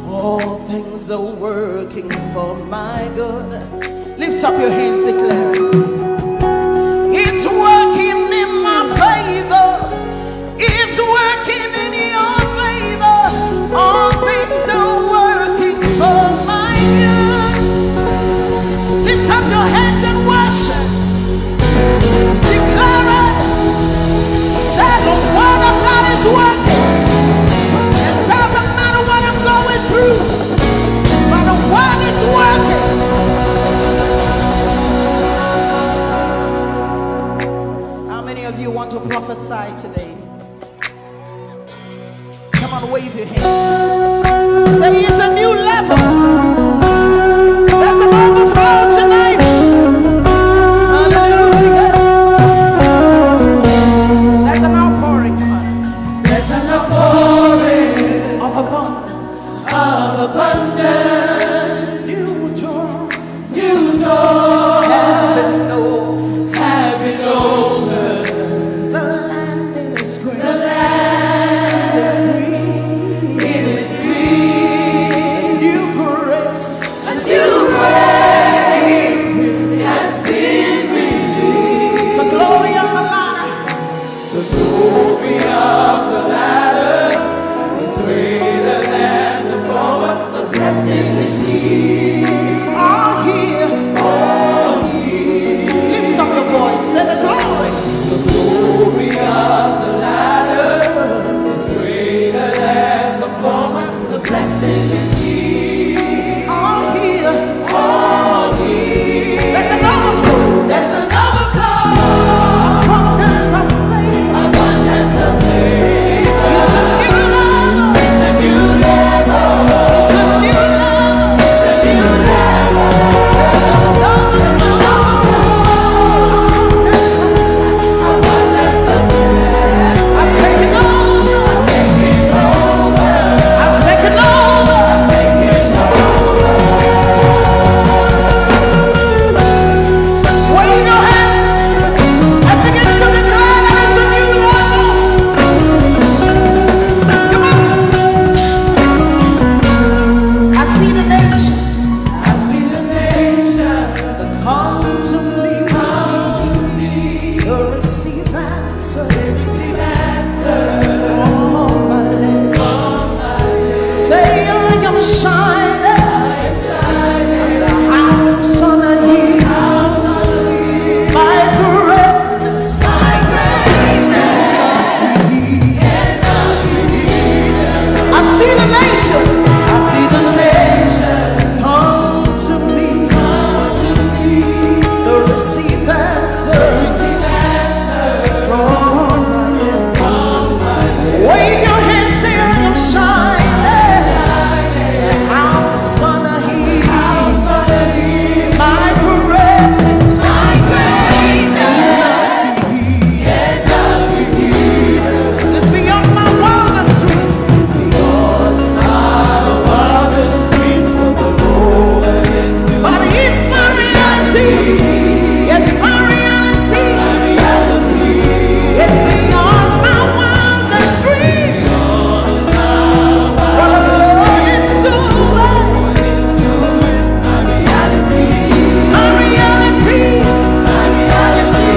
A: All things are working for my good. Lift up your hands, declare it. It's working in my favor. It's working in your favor. All things are working for my good. Lift up your hands and worship. Declare it. That the word of God is working. It doesn't matter what I'm going through, but the word is working. How many of you want to prophesy today? Come on, wave your hands. Say it's a new level. There's an overflow tonight. Hallelujah. There's an outpouring. Come on. There's an outpouring of abundance. Of abundance. New doors. New doors. Have been opened. The land is green. The land is green. It is green. A new grace. A new grace has been released. The glory of the ladder. The glory of the ladder is greater than the former. The blessing is here. It's all here. All here. Lift up your voice. Say the glory. The glory of the ladder is greater than the former. The blessing is here. It's all here. All here. There's an overflow. There's an overflow. Abundance of favor. Abundance of favor. It's a new level. It's a new level. It's a new level. It's a new level. There's an overflow. There's abundance of favor. I'm taking over. I'm taking over. I'm taking over. I'm taking over. Wave your hands and begin to declare that it's a new level. Come on. I see the nation. I see the nation. That come to me. Come to me. To receive answer. They receive answer. From my lips. From my lips. Say I am shining. I am shining. As a house on a hill. House on a hill. My greatness. My greatness. Cannot be hidden. I see the nations. I see the nation. Come to me. Come to me. To receive answer. Receive answer. From my lips. From my lips. Wave your hands, say I am shining. House on a hill. House on a hill. My greatness. My greatness. Cannot be hidden. It's beyond my wildest dreams. It's beyond my wildest dreams. For the Lord is good. But it's my reality. It's my reality. My reality. It's beyond my wildest dreams. What the Lord is doing. My reality. My reality. My reality.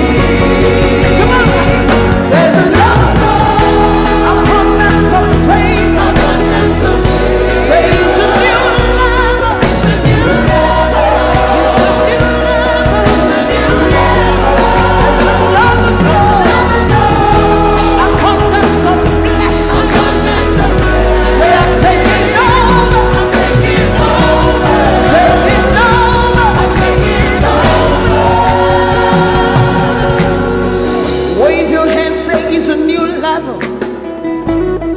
A: Come on. There's an overflow. Abundance of favor. Abundance of favor. Say it's a new level. It's a new level. It's a new level. It's a new level. There's an overflow. Abundance of blessing. Abundance of blessing. Say I'm taking over. I'm taking over. Taking over. I'm taking over. Wave your hands, say it's a new level.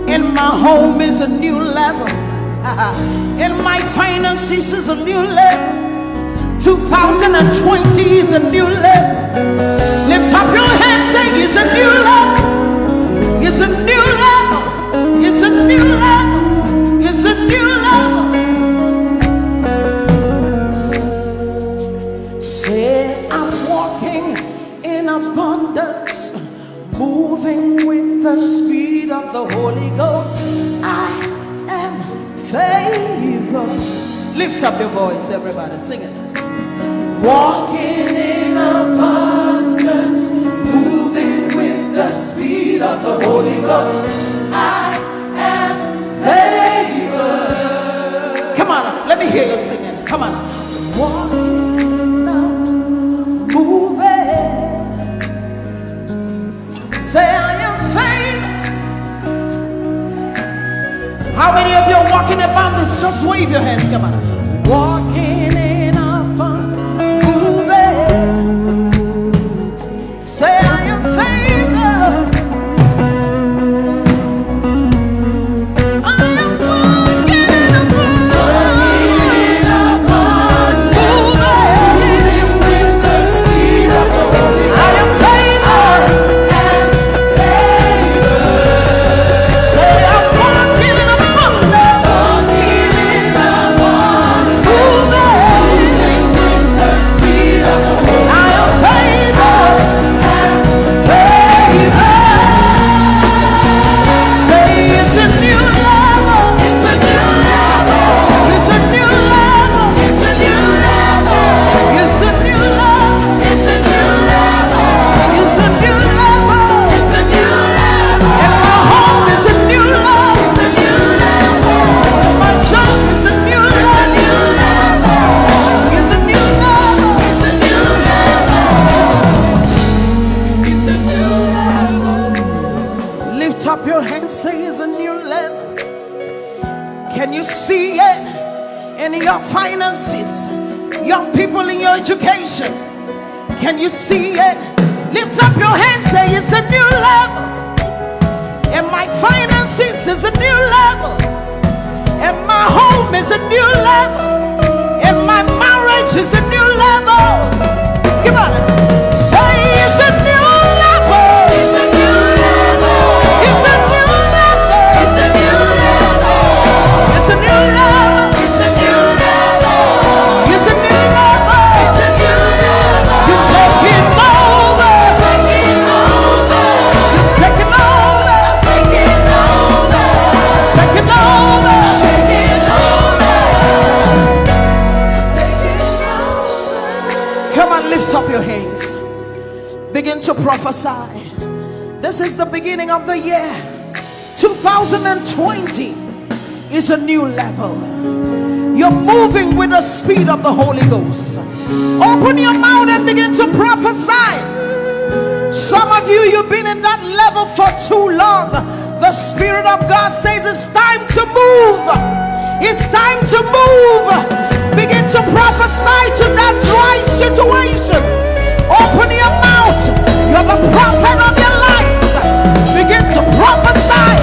A: In my home is a new level. In my finances is a new level. 2020 is a new level. Lift up your hands, say it's a new level. It's a new level. It's a new level. It's a new level. Say I'm walking in abundance, moving with the speed of the Holy Ghost. favored. Lift up your voice, everybody, sing it.
E: Walking in abundance, moving with the speed of the Holy Ghost. I am favored.
A: Come on, let me hear you singing. Come on. Walking up, moving. Say I am favored. How many of you are walking in abundance? Just wave your hands. Come on. Walking in abundance, moving. Say I am favored. Finances, young people in your education, can you see it? Lift up your hands, say it's a new level. And my finances is a new level. And my home is a new level. And my marriage is a new level. Come on, say it's a new level. It's a new level. It's a new level. It's a new level. It's a new level. Lift up your hands. Begin to prophesy. This is the beginning of the year. 2020 is a new level. You're moving with the speed of the Holy Ghost. Open your mouth and begin to prophesy. Some of you, you've been in that level for too long. The Spirit of God says it's time to move. It's time to move. Begin to prophesy to that dry situation. Open your mouth. You're the prophet of your life. Begin to prophesy.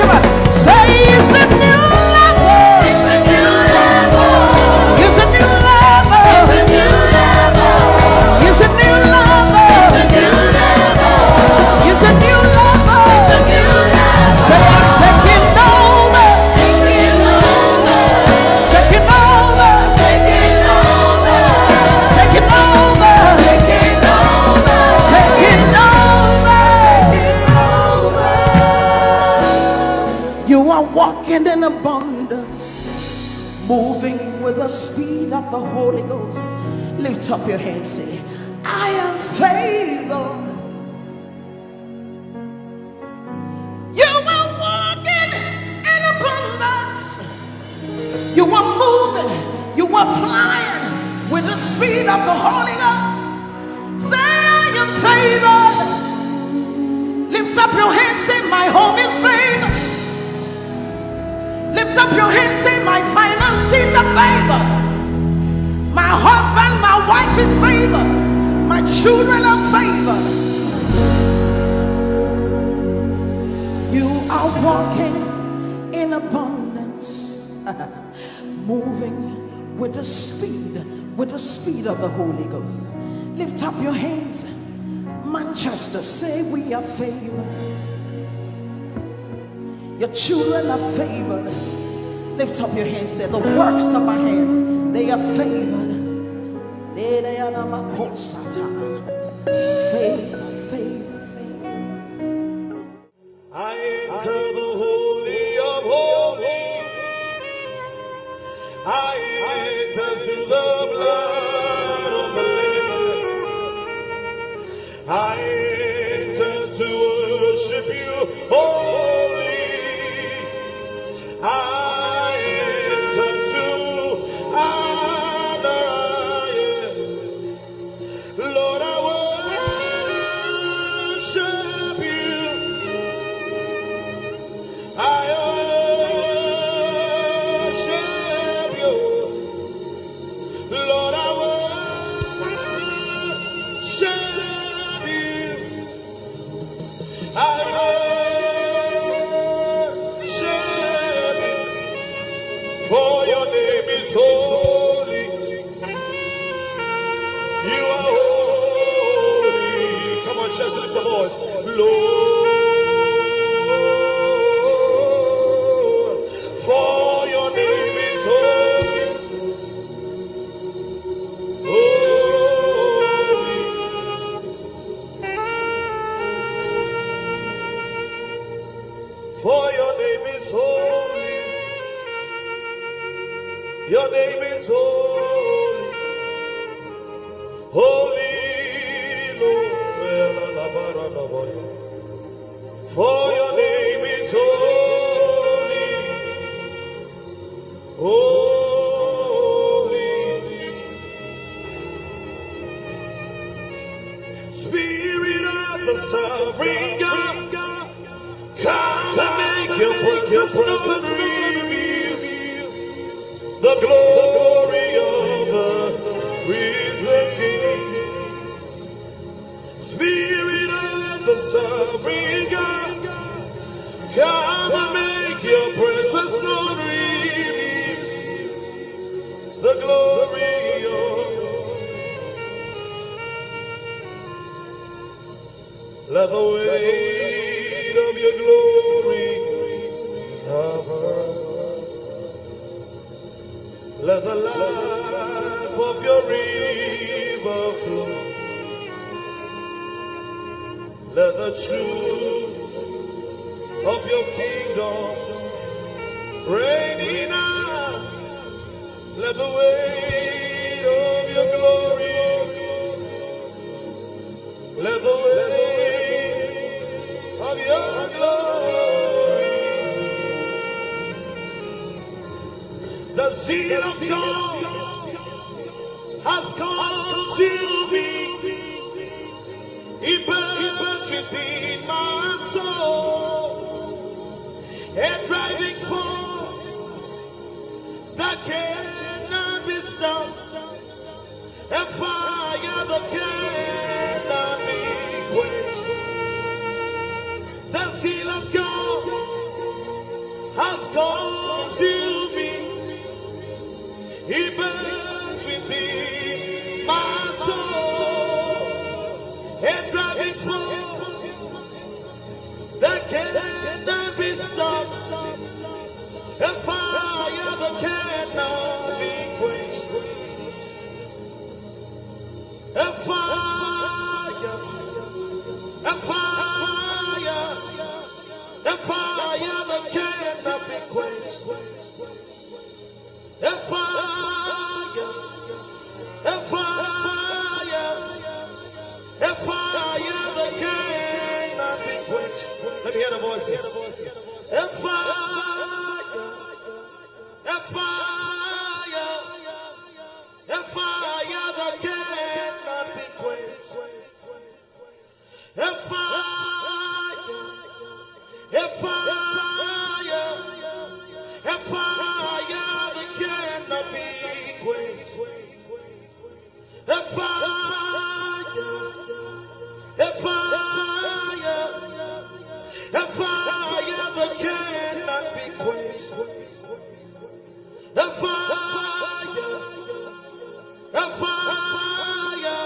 A: Come on. Say it's a new level. It's a new level. It's a new level. It's a new level. It's a new level. It's a new level. It's a new level. It's a new level. Say I'm taking over. Walking in abundance, moving with the speed of the Holy Ghost. Lift up your hands, say, I am favored. You are walking in abundance. You are moving, you are flying with the speed of the Holy Ghost. Say, I am favored. Lift up your hands, say, my home is favored. Lift up your hands, say, my finances are favored. My husband, my wife is favored. My children are favored. You are walking in abundance, moving with the speed of the Holy Ghost. Lift up your hands. Manchester, say, we are favored. Your children are favored. Lift up your hands, say, the works of my hands, they are favored.
C: Favor, favor, favor. I enter the holy enter through the blood of the Lamb. I enter to worship you, holy. I enter to honor you. Lord, I worship you. I worship you. Lord, I worship you. I worship you. For your name is holy. You are holy. Come on, church, lift your voice. Lord, for your name is holy. Holy. For your name is holy. Your name is holy. Holy Lord. For your name is holy. Holy. Spirit of the sovereign God, come and make your presence known. The glory of the risen King. Spirit of the sovereign God, come and make your presence known. The glory of. Let the weight of your glory cover us. Let the life of your river flow. Let the truth of your kingdom reign in us. Let the weight of your glory, let the weight of your glory, the zeal of God has consumed me. It burns within my soul, a driving force that cannot be stopped, a fire that cannot be quenched. The zeal of God has consumed me. It burns within my soul, a driving force that cannot be stopped, a fire that cannot be quenched, a fire, a fire, a fire that cannot be quenched, a fire, a fire, a fire that cannot be quenched. Let me hear the voices. A fire, a fire, a fire that cannot be quenched. A fire, a fire, a fire that cannot be quenched. A fire, a fire, a fire that cannot be quenched. A fire, a fire,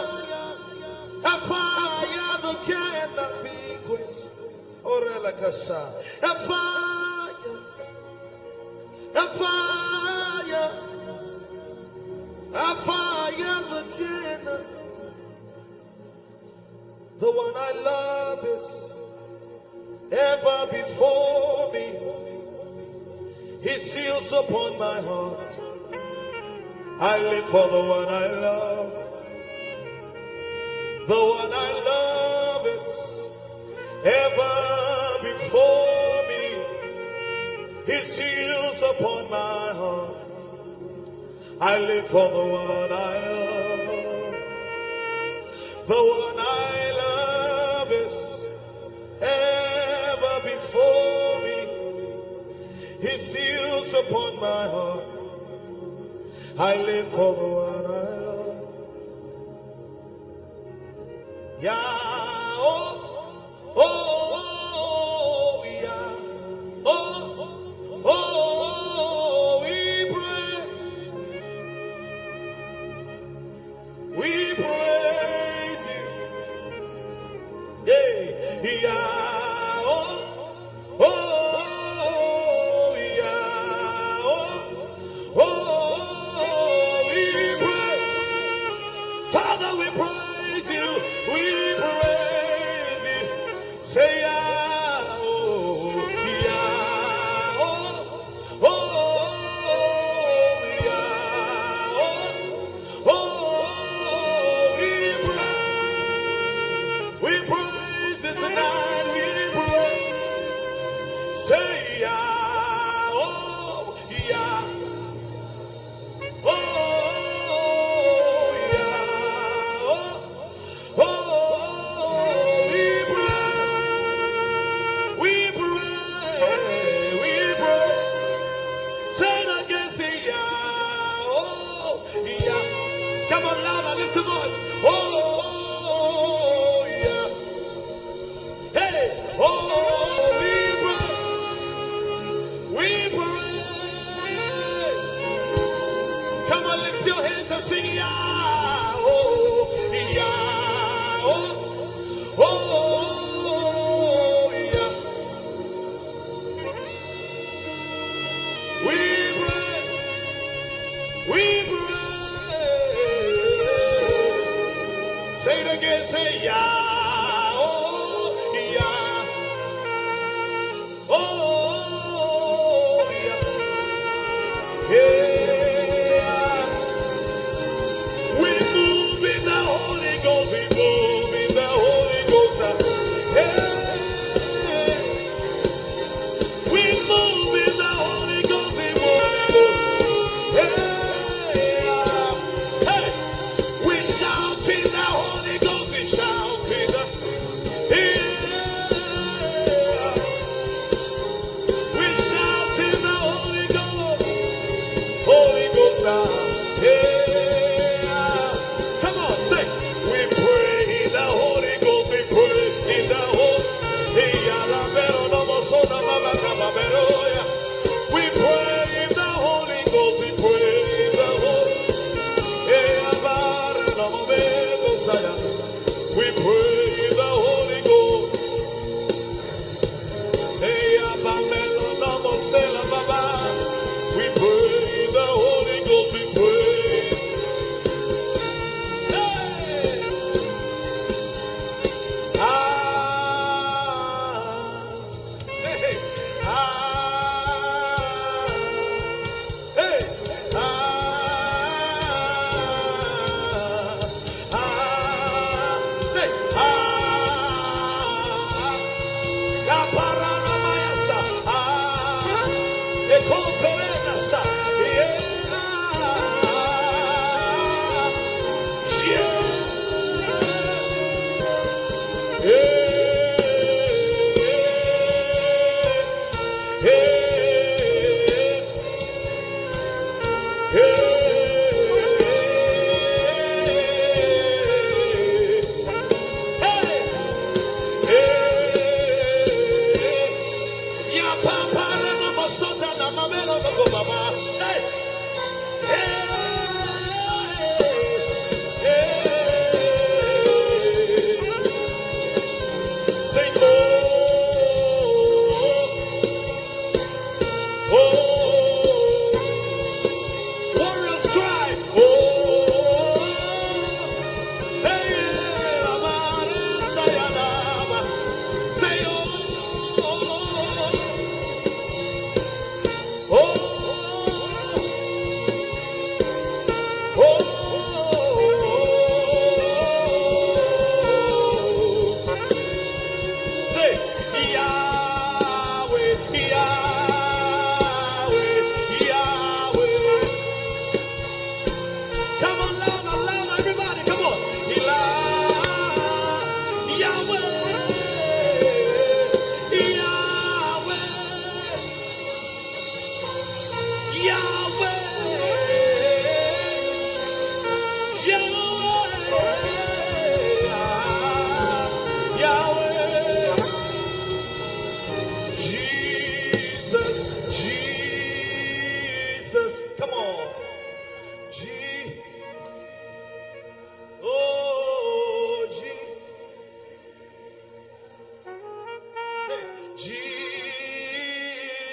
C: a fire that cannot be quenched. Orelakasa, a fire, a fire, a fire that cannot. The one I love is ever before me. He seals upon my heart I live for the one I love. The one I love is ever before me. His seals upon my heart. I live for the one I love. The one I love is ever before me. His seals upon my heart. I live for the one I love. Yeah, oh, oh, oh, yeah, oh, oh, we praise you, yeah, yeah, oh, oh, yeah, oh, we praise, Father, we praise you, we praise you, say yeah, oh, yeah, oh, yeah, we praise it tonight, we praise, say yeah, oh, yeah. Lift your voice. Oh, yeah. Hey, oh, we praise. Come on, lift your hands and sing, yeah. Oh, yeah. Oh, yeah. We praise. Say it again, say yeah, oh, yeah, oh, yeah, yeah. We move in the Holy Ghost, we move in the Holy Ghost, yeah. We move in the Holy Ghost, we move in the Holy Ghost, yeah. Hey, we shout in the Holy Ghost, we shout in the, yeah. We shout in the Holy Ghost now, yeah. Come on, sing. We pray in the Holy Ghost, we pray in the Holy, we pray in the Holy Ghost, we pray in the Holy, we pray in the Holy Ghost. We pray in the Holy Ghost, we pray. Hey! Hey! Hey!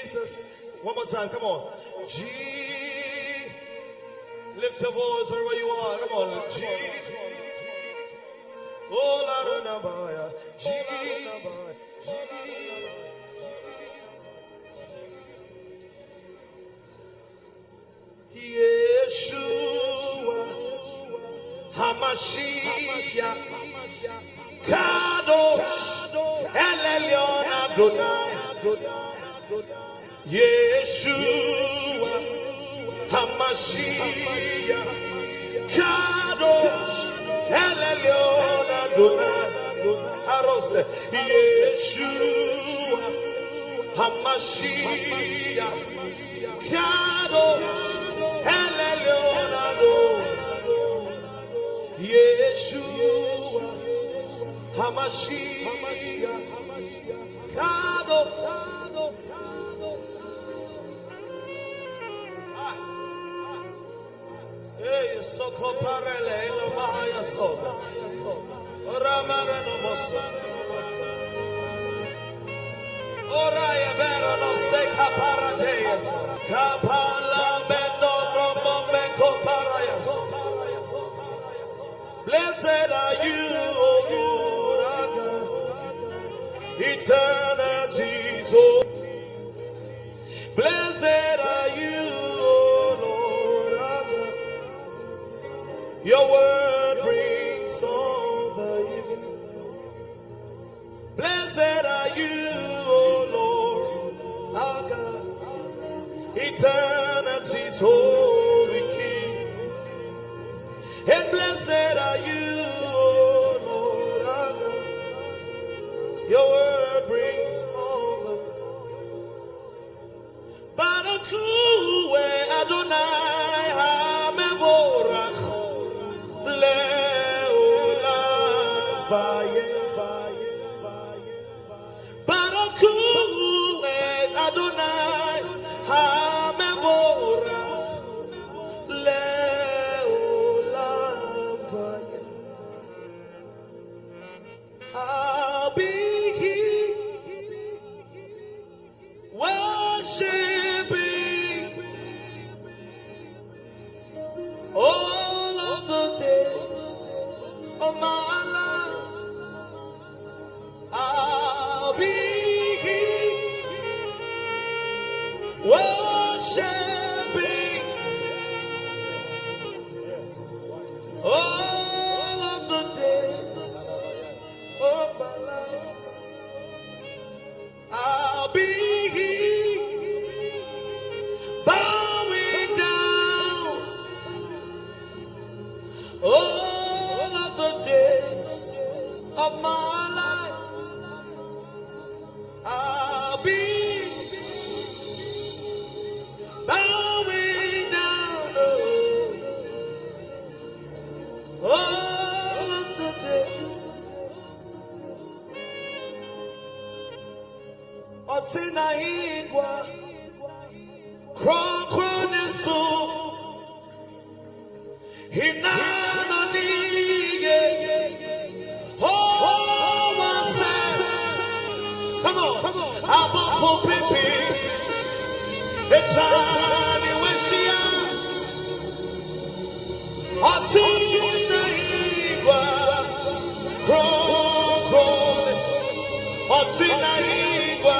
C: Jesus. One more time, come on. Lift your voice wherever you are. Come on. Oh, Lara George. Yeshua Hamashiach Kadosh Elyon Adonai Yeshua Hamashiach Kadosh Elyon Adonai Arose Yeshua Hamashiach Kadosh Yeshua Hamashiach Kado Hey Soko Parele Elohaya Soda Ramara no Mosa Oraya Vera no Seka Paradeas Kapala Bendo Romo Beko Parayas. Blessed are you, O Lord our God, eternity's hope. Blessed are you, O Lord our God. Your word brings all the evening. Blessed are you, O Lord our God, eternity's holy King. And blessed are you, O Lord our God. Your word brings all the Barakue Adonai HaMevorach Le'olam Vaye Barakue Adonai HaMevorach Le'olam Vaye. I'll be here worshiping all of the days of my life. I'll be here worshiping all of the days of my life. I'll be here bowing down all of the days of my life. I'll be bowing down all of the days. Otina igwa Kronesu Hinanoniye Oh wase Come on Abafo pipi Echani weshia Otina igwa Krone Otina igwa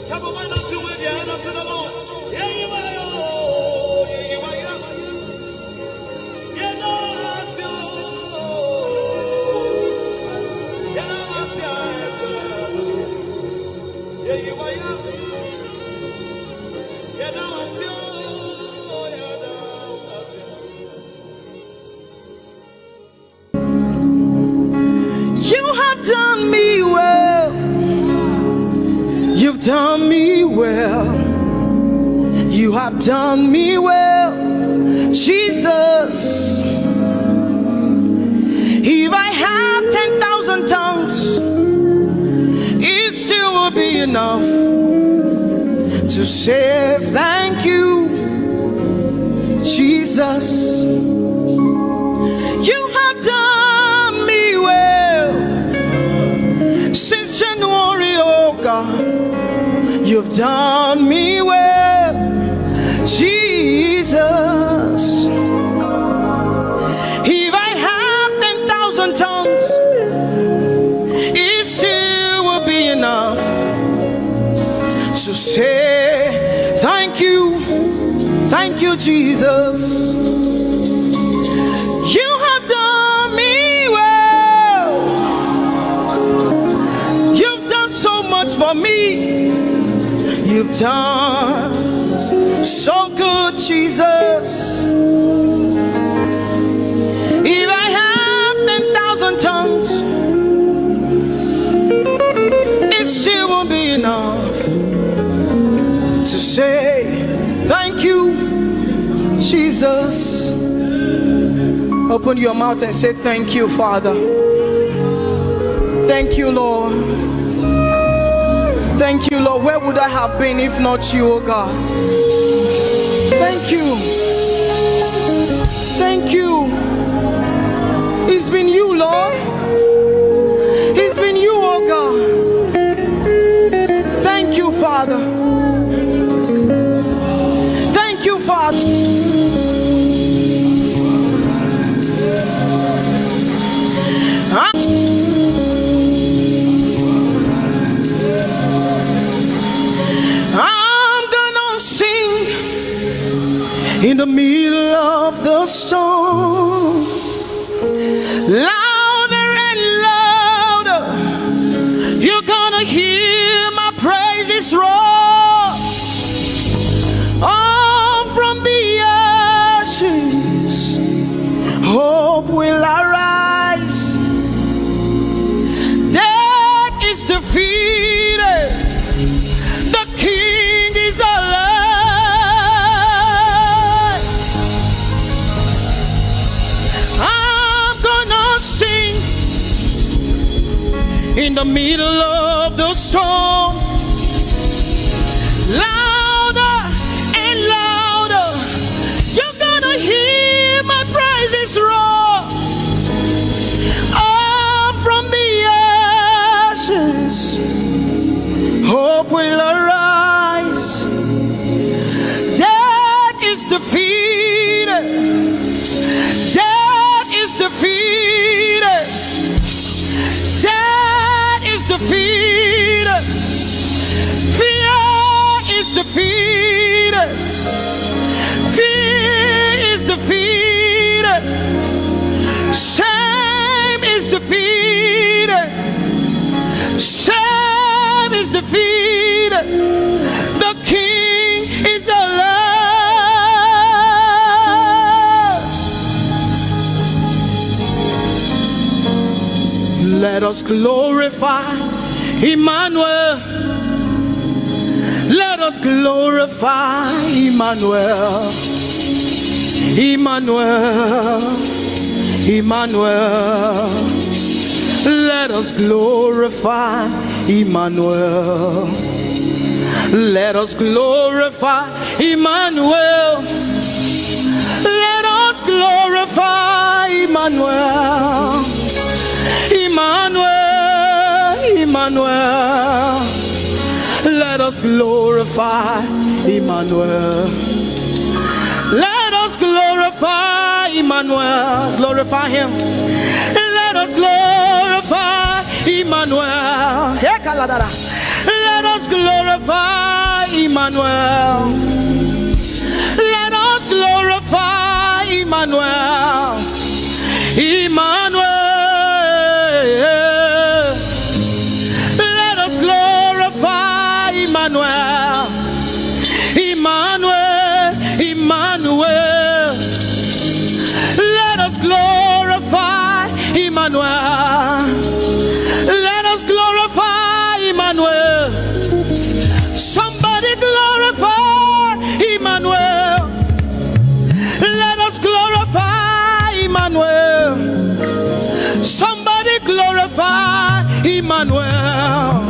C: Come on, why don't you wave your hand up to the Lord? Ehi Moses.
D: You have done me well, Jesus. If I have 10,000 tongues, it still will be enough to say thank you, Jesus. You have done me well since January, oh God. You've done me well, Jesus. If I have 10,000 tongues, it still will be enough to say thank you, Jesus. You have done me well. You've done so much for me. You've done so good, Jesus. If I have 10,000 tongues, it still won't be enough to say thank you, Jesus. Open your mouth and say thank you, Father. Thank you, Lord. Thank you, Lord. Where would I have been if not you, oh God? Thank you. Thank you. It's been you, Lord. It's been you, oh God. Thank you, Father. Thank you, Father. I'm gonna sing in the middle of the storm, louder and louder. You're gonna hear my praises roar. Oh, from the ashes, hope will arise. Death is defeated. The King is alive. I'm gonna sing in the middle of the storm, louder and louder. You're gonna hear my praises roar. Up from the ashes, hope will arise. Death is defeated. Death is defeated. Death is defeated. Fear is defeated. Fear is defeated. Shame is defeated. Shame is defeated. The King is alive. Let us glorify Emmanuel. Let us glorify Emmanuel. Emmanuel. Emmanuel. Let us glorify Emmanuel. Let us glorify Emmanuel. Let us glorify Emmanuel. Emmanuel, Emmanuel. Let us glorify Emmanuel. Let us glorify Emmanuel. Glorify him. Let us glorify Emmanuel. Let us glorify Emmanuel. Let us glorify Emmanuel. Emmanuel. Let us glorify Emmanuel. Emmanuel. Emmanuel. Let us glorify Emmanuel. Let us glorify Emmanuel. Somebody glorify Emmanuel. Emmanuel. Somebody glorify Emmanuel.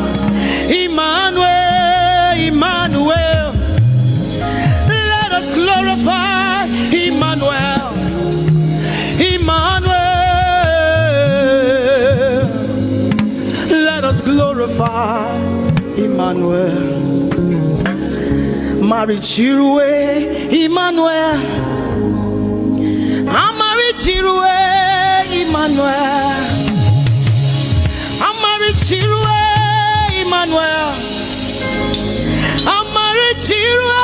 D: Emmanuel, Emmanuel. Let us glorify Emmanuel. Emmanuel. Let us glorify Emmanuel. Mari Chirwe, Emmanuel. Amari Chirwe, Emmanuel. Amari Chirwe, Emmanuel. Amari Chirwe,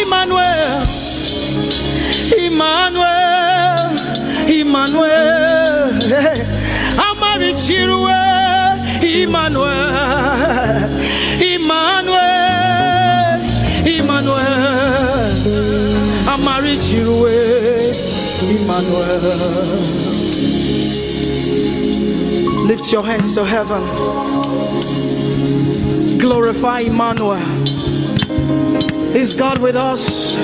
D: Emmanuel. Emmanuel, Emmanuel. Amari Chirwe, Emmanuel. Emmanuel, Emmanuel. Amari Chirwe, Emmanuel. Lift your hands to heaven. Glorify Emmanuel. Is God with us?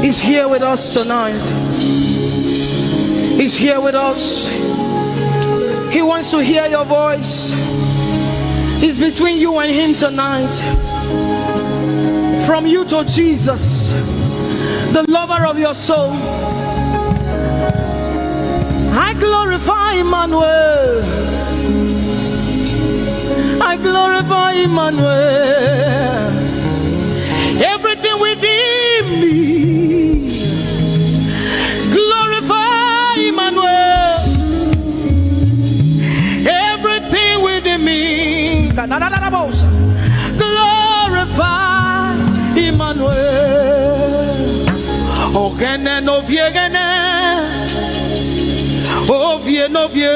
D: He's here with us tonight. He's here with us. He wants to hear your voice. It's between you and him tonight. From you to Jesus, the lover of your soul. I glorify Emmanuel. I glorify Emmanuel. Everything within me, glorify Emmanuel. Everything within me, glorify Emmanuel. Ogene no viegene, ovie no vie.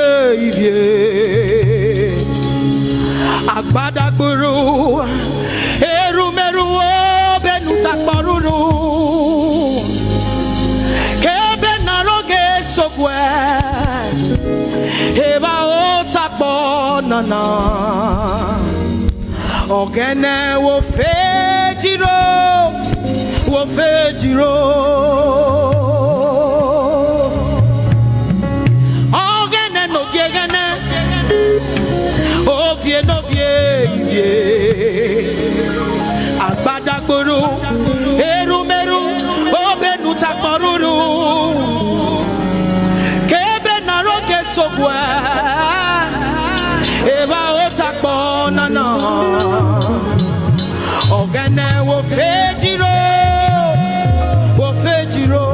D: Agbada guru, erumeru benuta paruru. Kebe naroge sokwe, eba otakbo nana. Ogene wo fejiro, wo fejiro. Ogene no gegene. Ovie no vie, agbadagboro, erumeru, obenu takporuru, kebe naroge sokwe, eba otakpo nana, ogene wo fejiro, wo fejiro.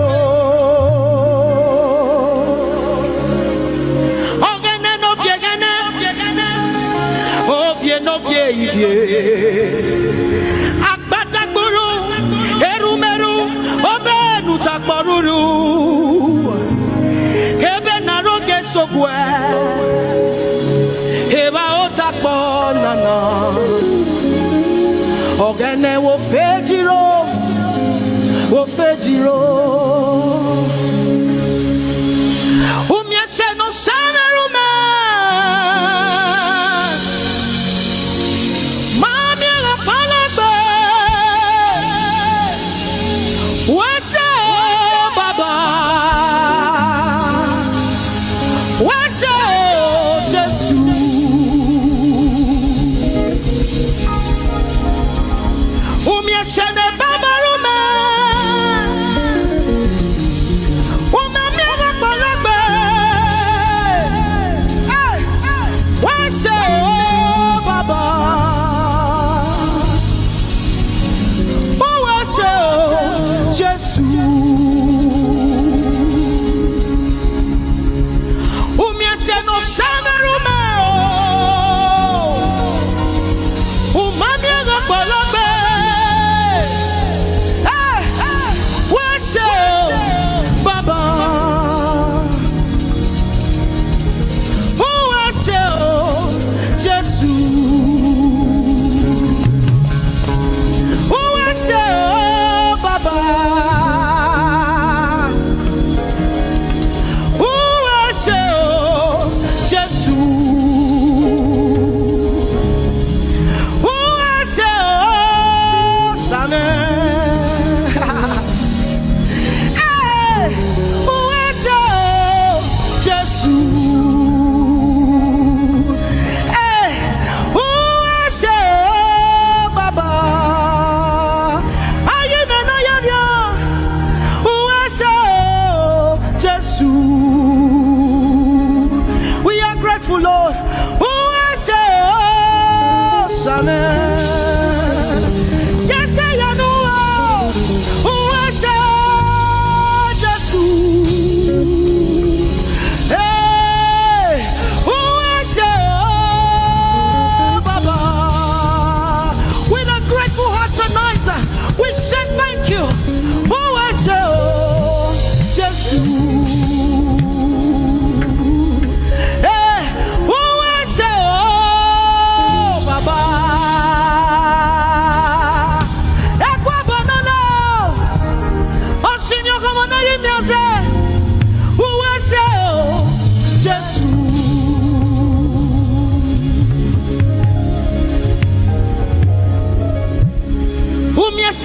D: No vie, agbadagboro, erumeru, obenu takporuru, kebe naroge sokwe, eba otakpo nana, ogene wo fejiro, wo fejiro. Umiese no samerume.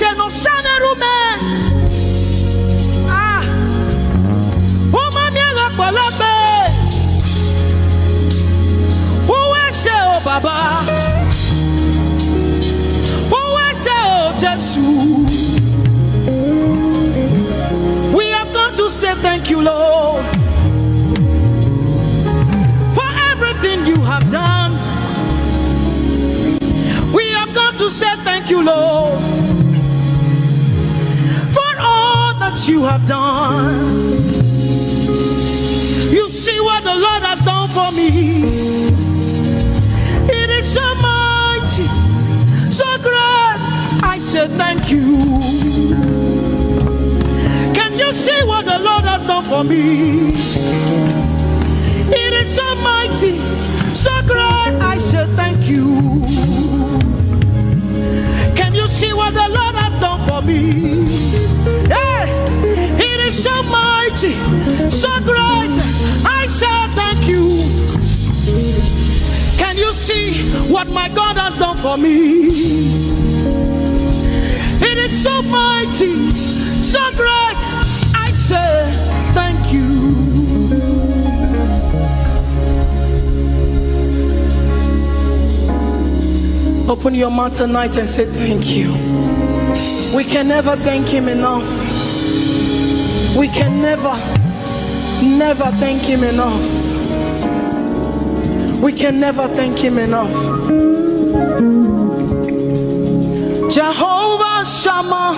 D: say no sanerume. Ah, oh mami alapalabe. Who will say oh Baba? Who will say oh Jesus? We have come to say thank you, Lord, for everything you have done. We have come to say thank you, Lord, for all that you have done. You see what the Lord has done for me. It is so mighty, so great. I say thank you. Can you see what the Lord has done for me? It is so mighty, so great. I say thank you. Can you see what the Lord has done for me? Hey, it is so mighty, so great. I say thank you. Can you see what my God has done for me? It is so mighty, so great. I say thank you. Open your mouth tonight and say thank you. We can never thank him enough. We can never thank him enough. We can never thank him enough. Jehovah Shammah,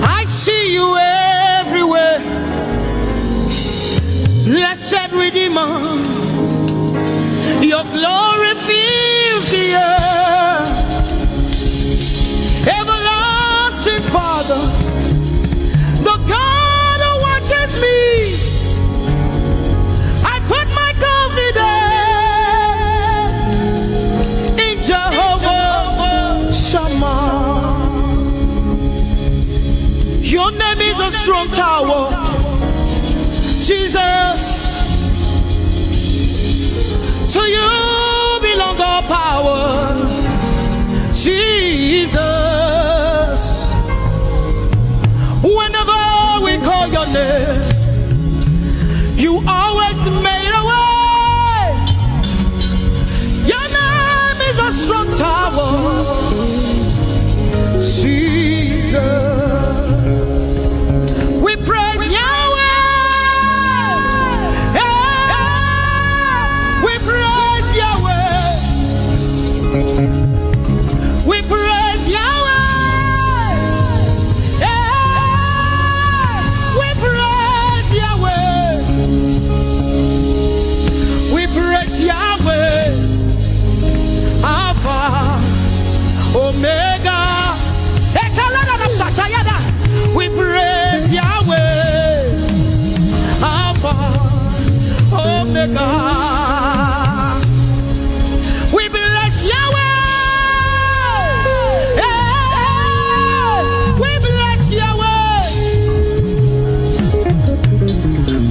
D: I see you everywhere. Blessed Redeemer, your glory fills the earth. Everlasting Father, the God who watches me, I put my confidence in Jehovah Shammah. Your name is a strong tower, Jesus. To you belong all power, Jesus. Whenever we call your name, you always made a way. Your name is a strong tower, Jesus. We praise Yahweh. We praise Yahweh. We praise Yahweh. We praise Yahweh. We praise Yahweh. Alpha, Omega. We praise Yahweh. Alpha, Omega. We bless Yahweh. We bless Yahweh.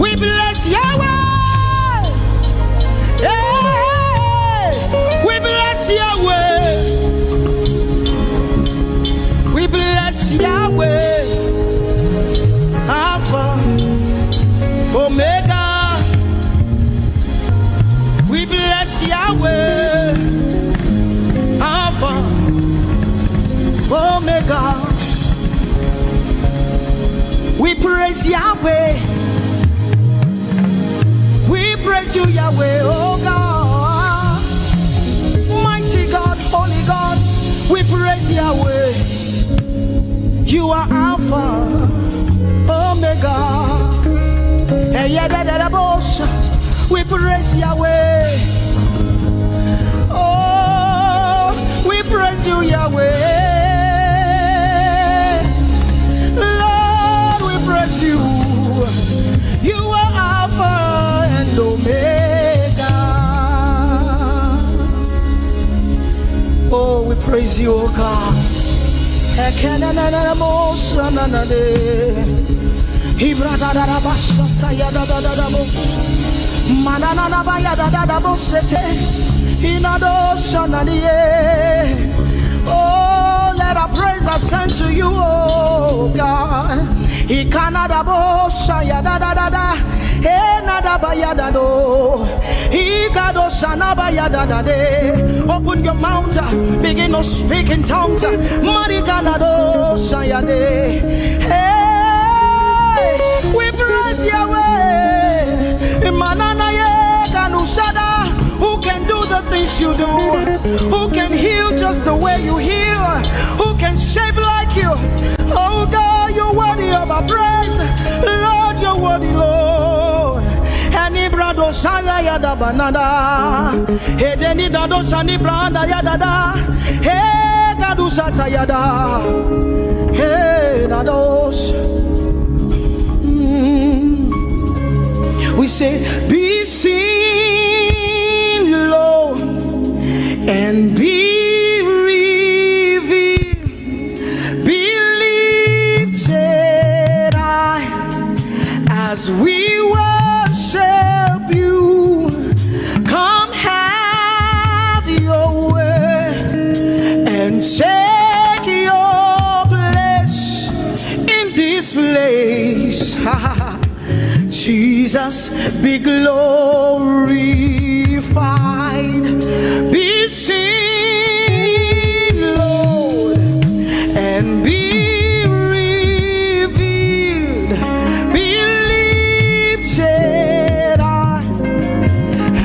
D: We bless Yahweh. We bless Yahweh. We bless Yahweh. Alpha, Omega. We bless Yahweh. Alpha, Omega. We praise Yahweh. We praise you, Yahweh, oh God. Mighty God, holy God. We praise Yahweh. You are Alpha, Omega. We praise Yahweh. Oh, we praise you, Yahweh. Lord, we praise you. You are Alpha and Omega. Oh, we praise you, oh God. Oh, let our praise I send to you, oh God. Ikanada bosha ya da da da da. Nada ba ya da do. Ikado sanaba ya da da de. Open your mouth, begin to speak in tongues. Marikanado sayade. Hey, we praise Yahweh. Manana ye kanusada. Who can do the things you do? Who can heal just the way you heal? Who can shape like you? Oh God, you're worthy of our praise. Lord, you're worthy, Lord. Any brado sanya yada banana. Hey, deni dado sani branda yada da. Hey, gadu sata yada. Hey, dados. We say, be seen, Lord, and be revealed, be lifted high as we worship you. Come have your way and take your place in this place. Jesus, be glorified, be seen, Lord, and be revealed, be lifted high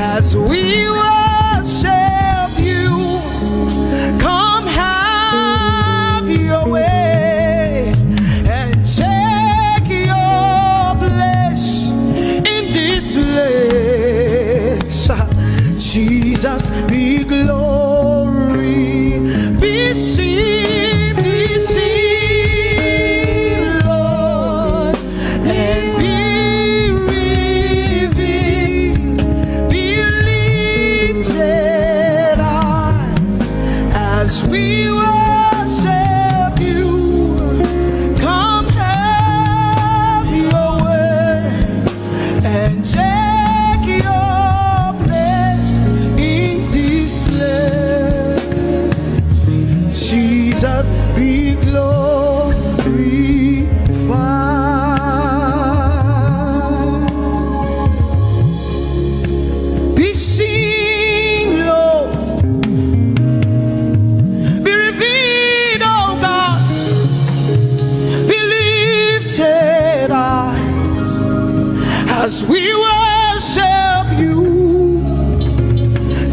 D: as we worship you. Come have your way and take your place in this place. Jesus, be glory, be seen, Lord, and be revealed, be lifted high as we worship you. Come have your way and take your place in this place. Jesus, be glorified, be seen, Lord, be revealed, oh God, be lifted high as we worship you.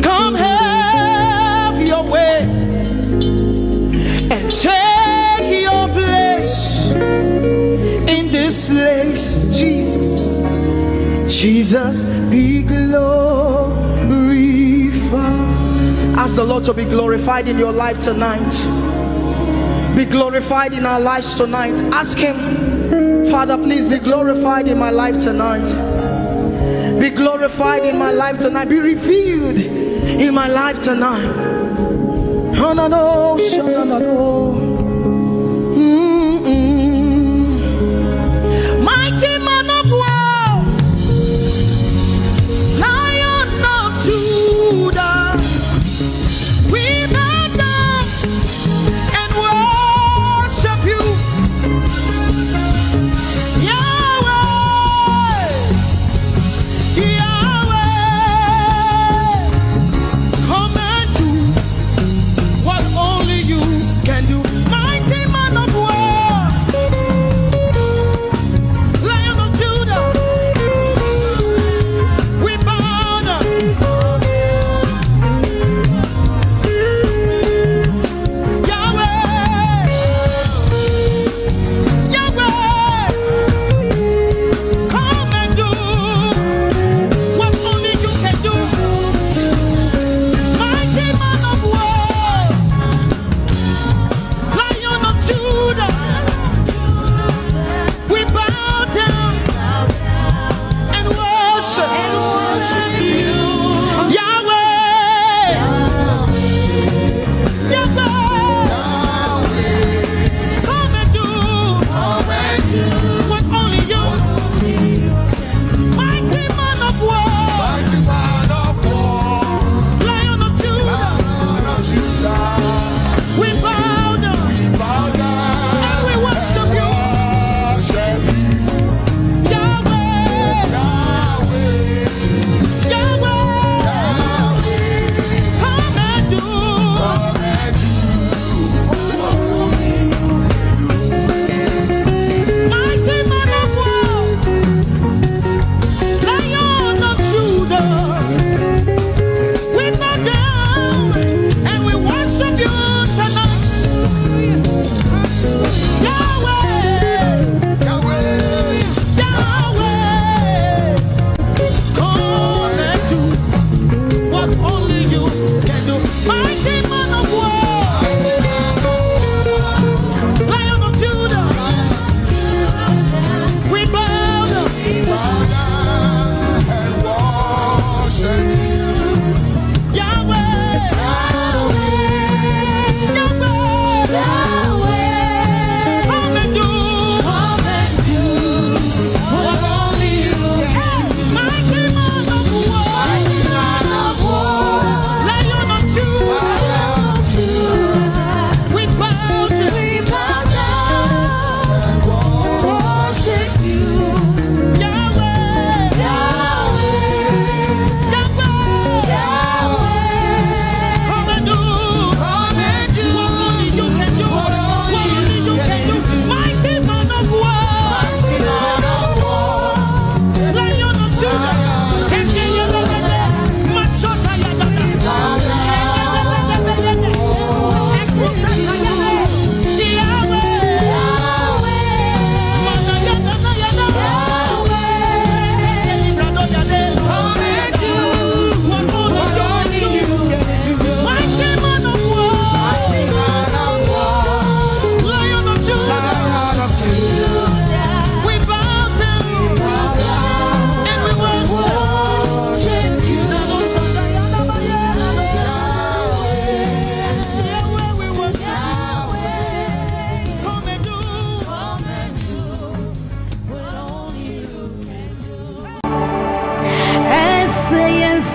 D: Come have your way and take your place in this place. Jesus, Jesus, be glorified. Ask the Lord to be glorified in your life tonight. Be glorified in our lives tonight. Ask Him, Father, please be glorified in my life tonight. Be glorified in my life tonight. Be revealed in my life tonight. Oh, no, no, no, no, no. Mighty man of war, Lion of Judah, we bow down and worship you. Yahweh, Yahweh, come and do what only you can do.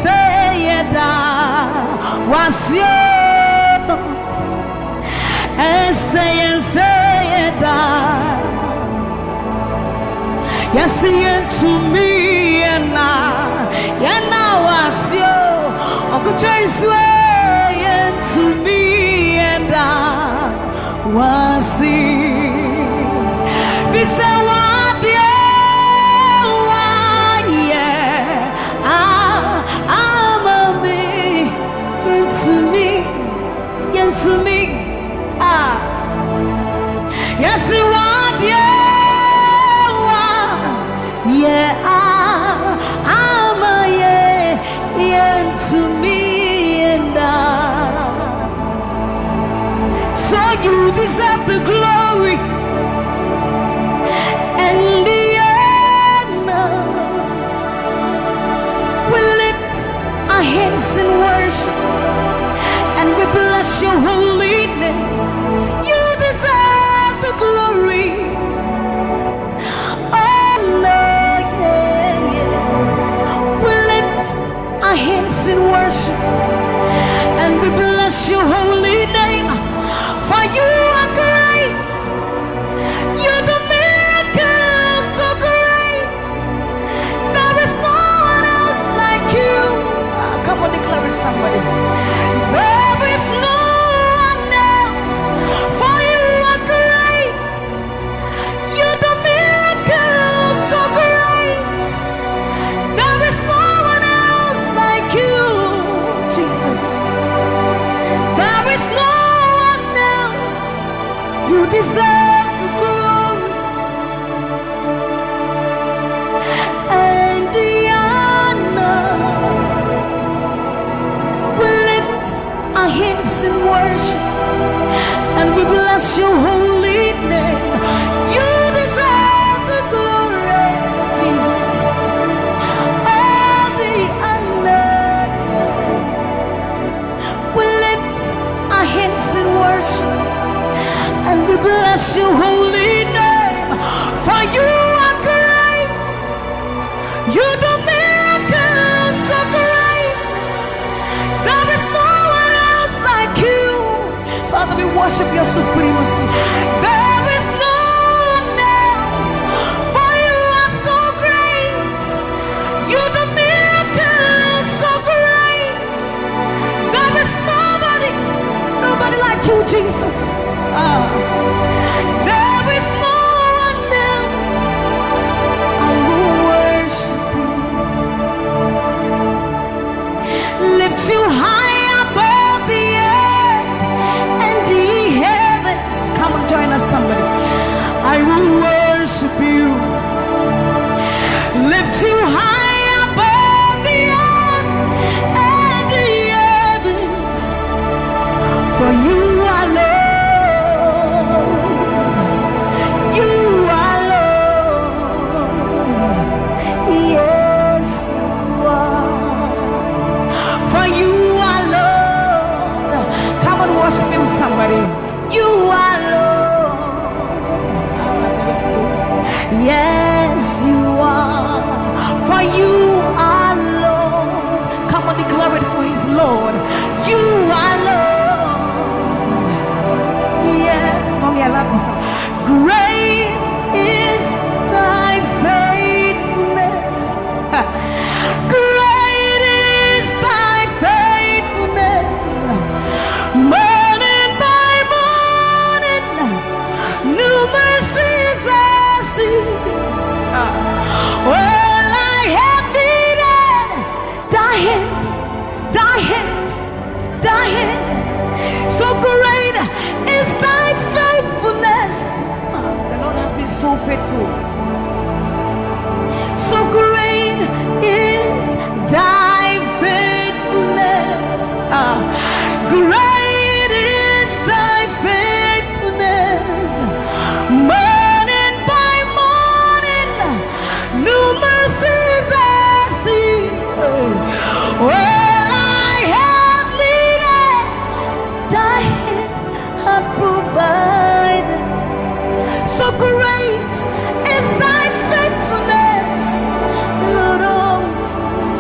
A: Sayeda wasyo Sayeda yes to me yana wasyo Ogotraise to me wasi visa wadia to me, yes, you want, yeah, I'm a yeah, to me, and so you deserve the glory and the honor. We lift our hands in worship. And we bless your holy name. You deserve the glory. Oh no, we lift our hands in worship, and we bless your holy name. For you are great. You do miracles so great. There is no one else like you. Come on, declare it, somebody. There is no one else, for you are great. You do miracles so great. There is no one else like you, Jesus. There is no one else. You deserve the glory and the honor. Our hands in worship, and we bless your holy name. You deserve the glory, Jesus. All the honor. We lift our hands in worship, and we bless your holy name. For you are great. You do miracles so great. There is no like you. Father, we worship your supremacy. There is no one else, for you are so great. You do miracles so great. There is nobody like you, Jesus. There is no one else. I will worship you. Lift you high above the earth and the heavens. Come on, join us, somebody. I will worship you. Lift you high above the earth and the heavens. For you are Lord. You are Lord. Yes, you are. For you are Lord. Come on, worship him, somebody. You are Lord. Yes, you are. For you are Lord. Come on, declare it for his Lord. You are Lord. Yes, mommy, I love this song. Great is thy faithfulness. Great is thy faithfulness. Morning by morning, new mercies I see. Well, I have needed thy hand, thy hand, thy hand. So great is thy faithfulness. The Lord has been so faithful. So great is thy faithfulness. Great is thy faithfulness. Morning by morning, new mercies I see. Well, I have needed thy hand hath provided. So great is thy faithfulness, Lord, unto me.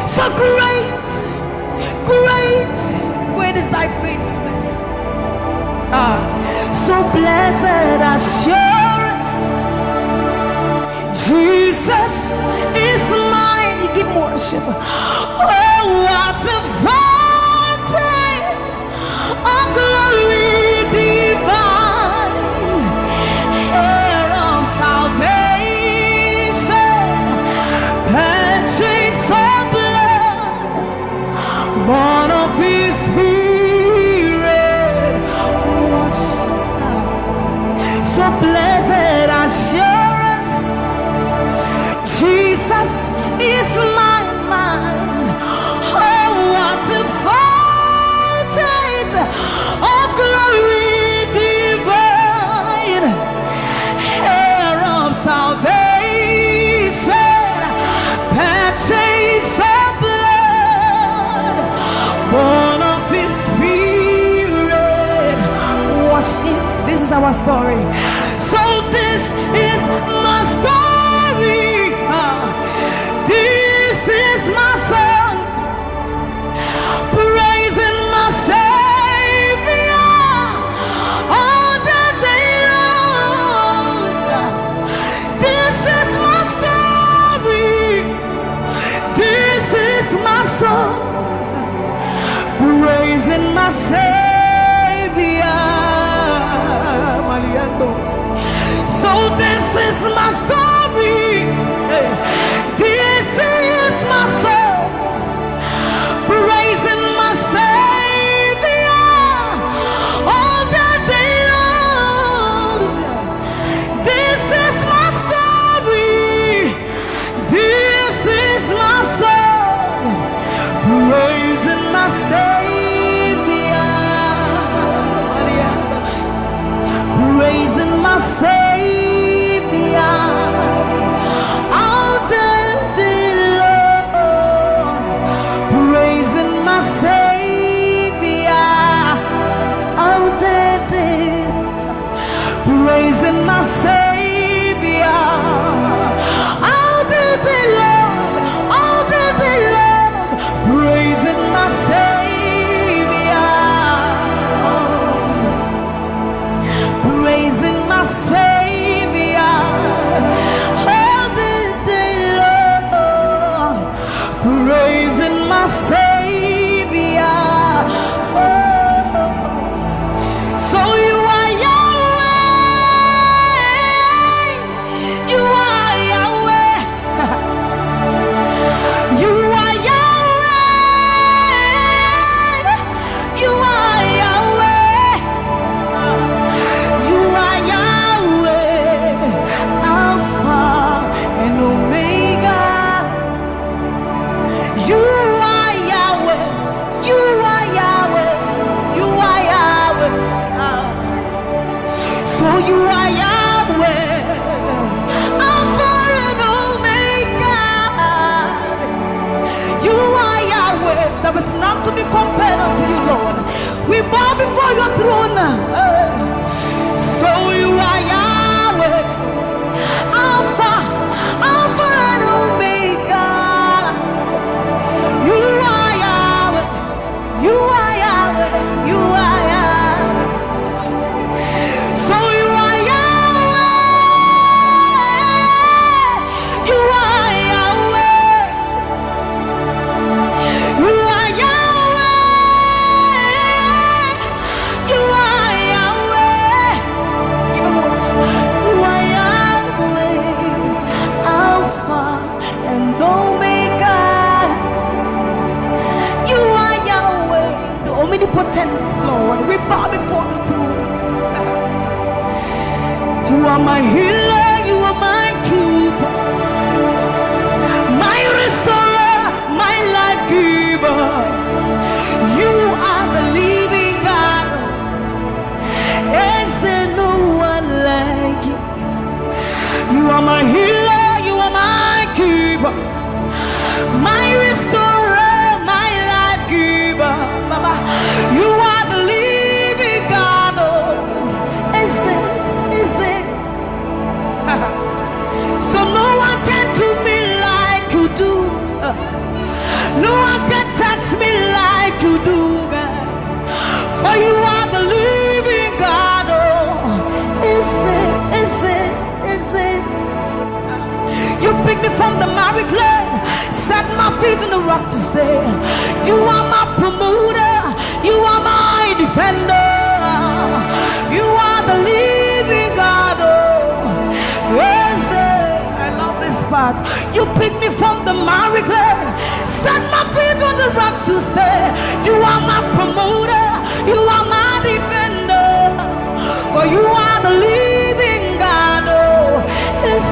A: So great, great is thy faithfulness. So blessed assurance, Jesus is mine. You give worship. Oh, what a fountain of glory divine, heir of salvation, purchase of blood, born of His Spirit. So blessed assurance, Jesus is my mind. Oh, what a fountain of glory divine, heir of salvation, purchase of blood, born of His Spirit. Wash it. This is our story. So this is my story. This is my song, praising my Savior all the day long. This is my story. This is my song, praising my Savior. So this is my story. This is my song, praising my Savior all the day long. This is my story. This is my song, praising my Savior, praising my Savior. Praising my Savior all the day long, all the day long, praising my Savior, praising my Savior all the day long, praising my Savior. So you are there is none to be compared unto you, Lord. We bow before your throne. So you are Yahweh, Alpha, Alpha and Omega. You are Yahweh, you are Yahweh, you are Yahweh. So you are Yahweh, you are Yahweh, you are omnipotent, Lord. We bow before the throne. You are my healer, you are my keeper, my restorer, my life giver. You are the living God. Is there no one like you? You are my healer, you are my keeper, my restorer, my life giver. Baba, you are the living God. Oh, is it? So no one can do me like you No one can touch me like you do, God. For you are the living God. Oh, is it? You pick me from the miry clay, set my feet on the rock to stay. You are my promoter, you are my defender. You are the living God. Oh, yes, I love this part. You pick me from the miry clay, set my feet on the rock to stay. You are my promoter, you are my defender. For you are the living God. Oh, yes,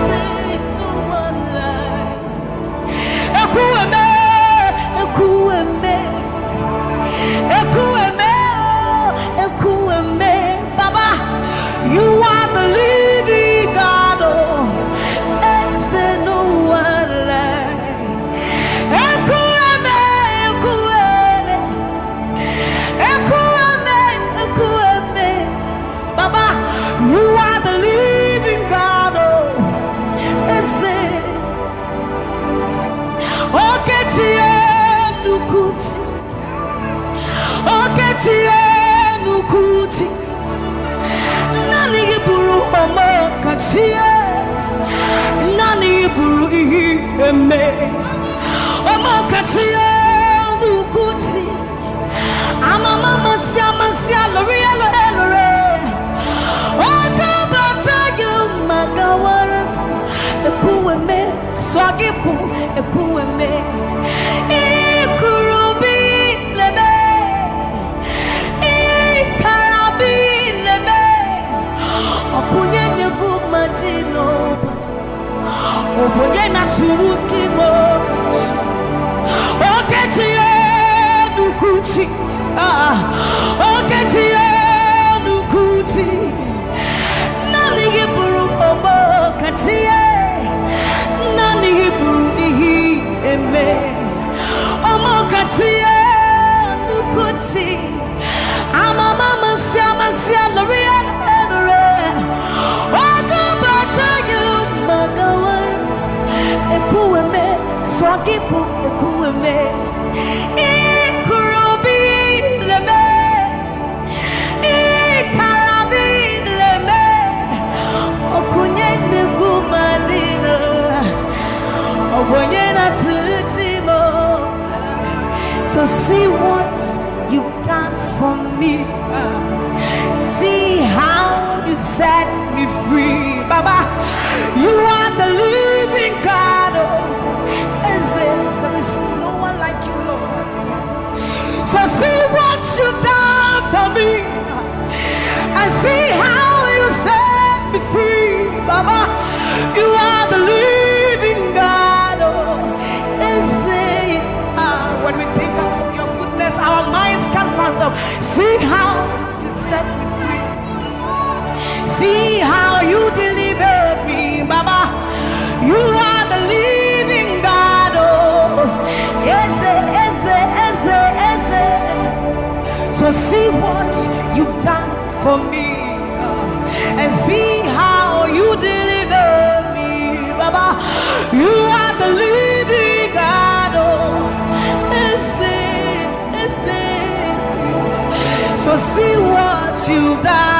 A: Baba, you are the living God. Oh, and no one like. Baba, you are the living God. Oh, Nukuchi Nani Buru Omo Kachie Nani Buru Eme Omo Kachie Nukuchi Mama Sia Lore Bata you Magawaras Ekueme Swagifu Ekueme Ikurubi Leme Opunye negu majino Opunye na turuki mo Oketiye nukuchi Oketiye nukuchi Nani buru omo katiye Nani buru ihi eme Omo katiye nukuchi Mama sia Lore Ekueme, Swagifu, Ekueme, Ikurubi Leme, Ikarabi Leme, Okunye Nugumadina, Obunyena Tulutimo. So see what you've done for me. See how you set me free, Baba. You are the living God. There is no one like you, Lord. So see what you've done for me, and see how you set me free, Baba. You are the living God. When we think of your goodness, our minds can't fathom. See how you set me free. See how you delivered me, Baba. You are the living God. Oh, yes. So see what you've done for me, and see how you delivered me, Baba. You are the living God. Oh, yes. So see what you've done.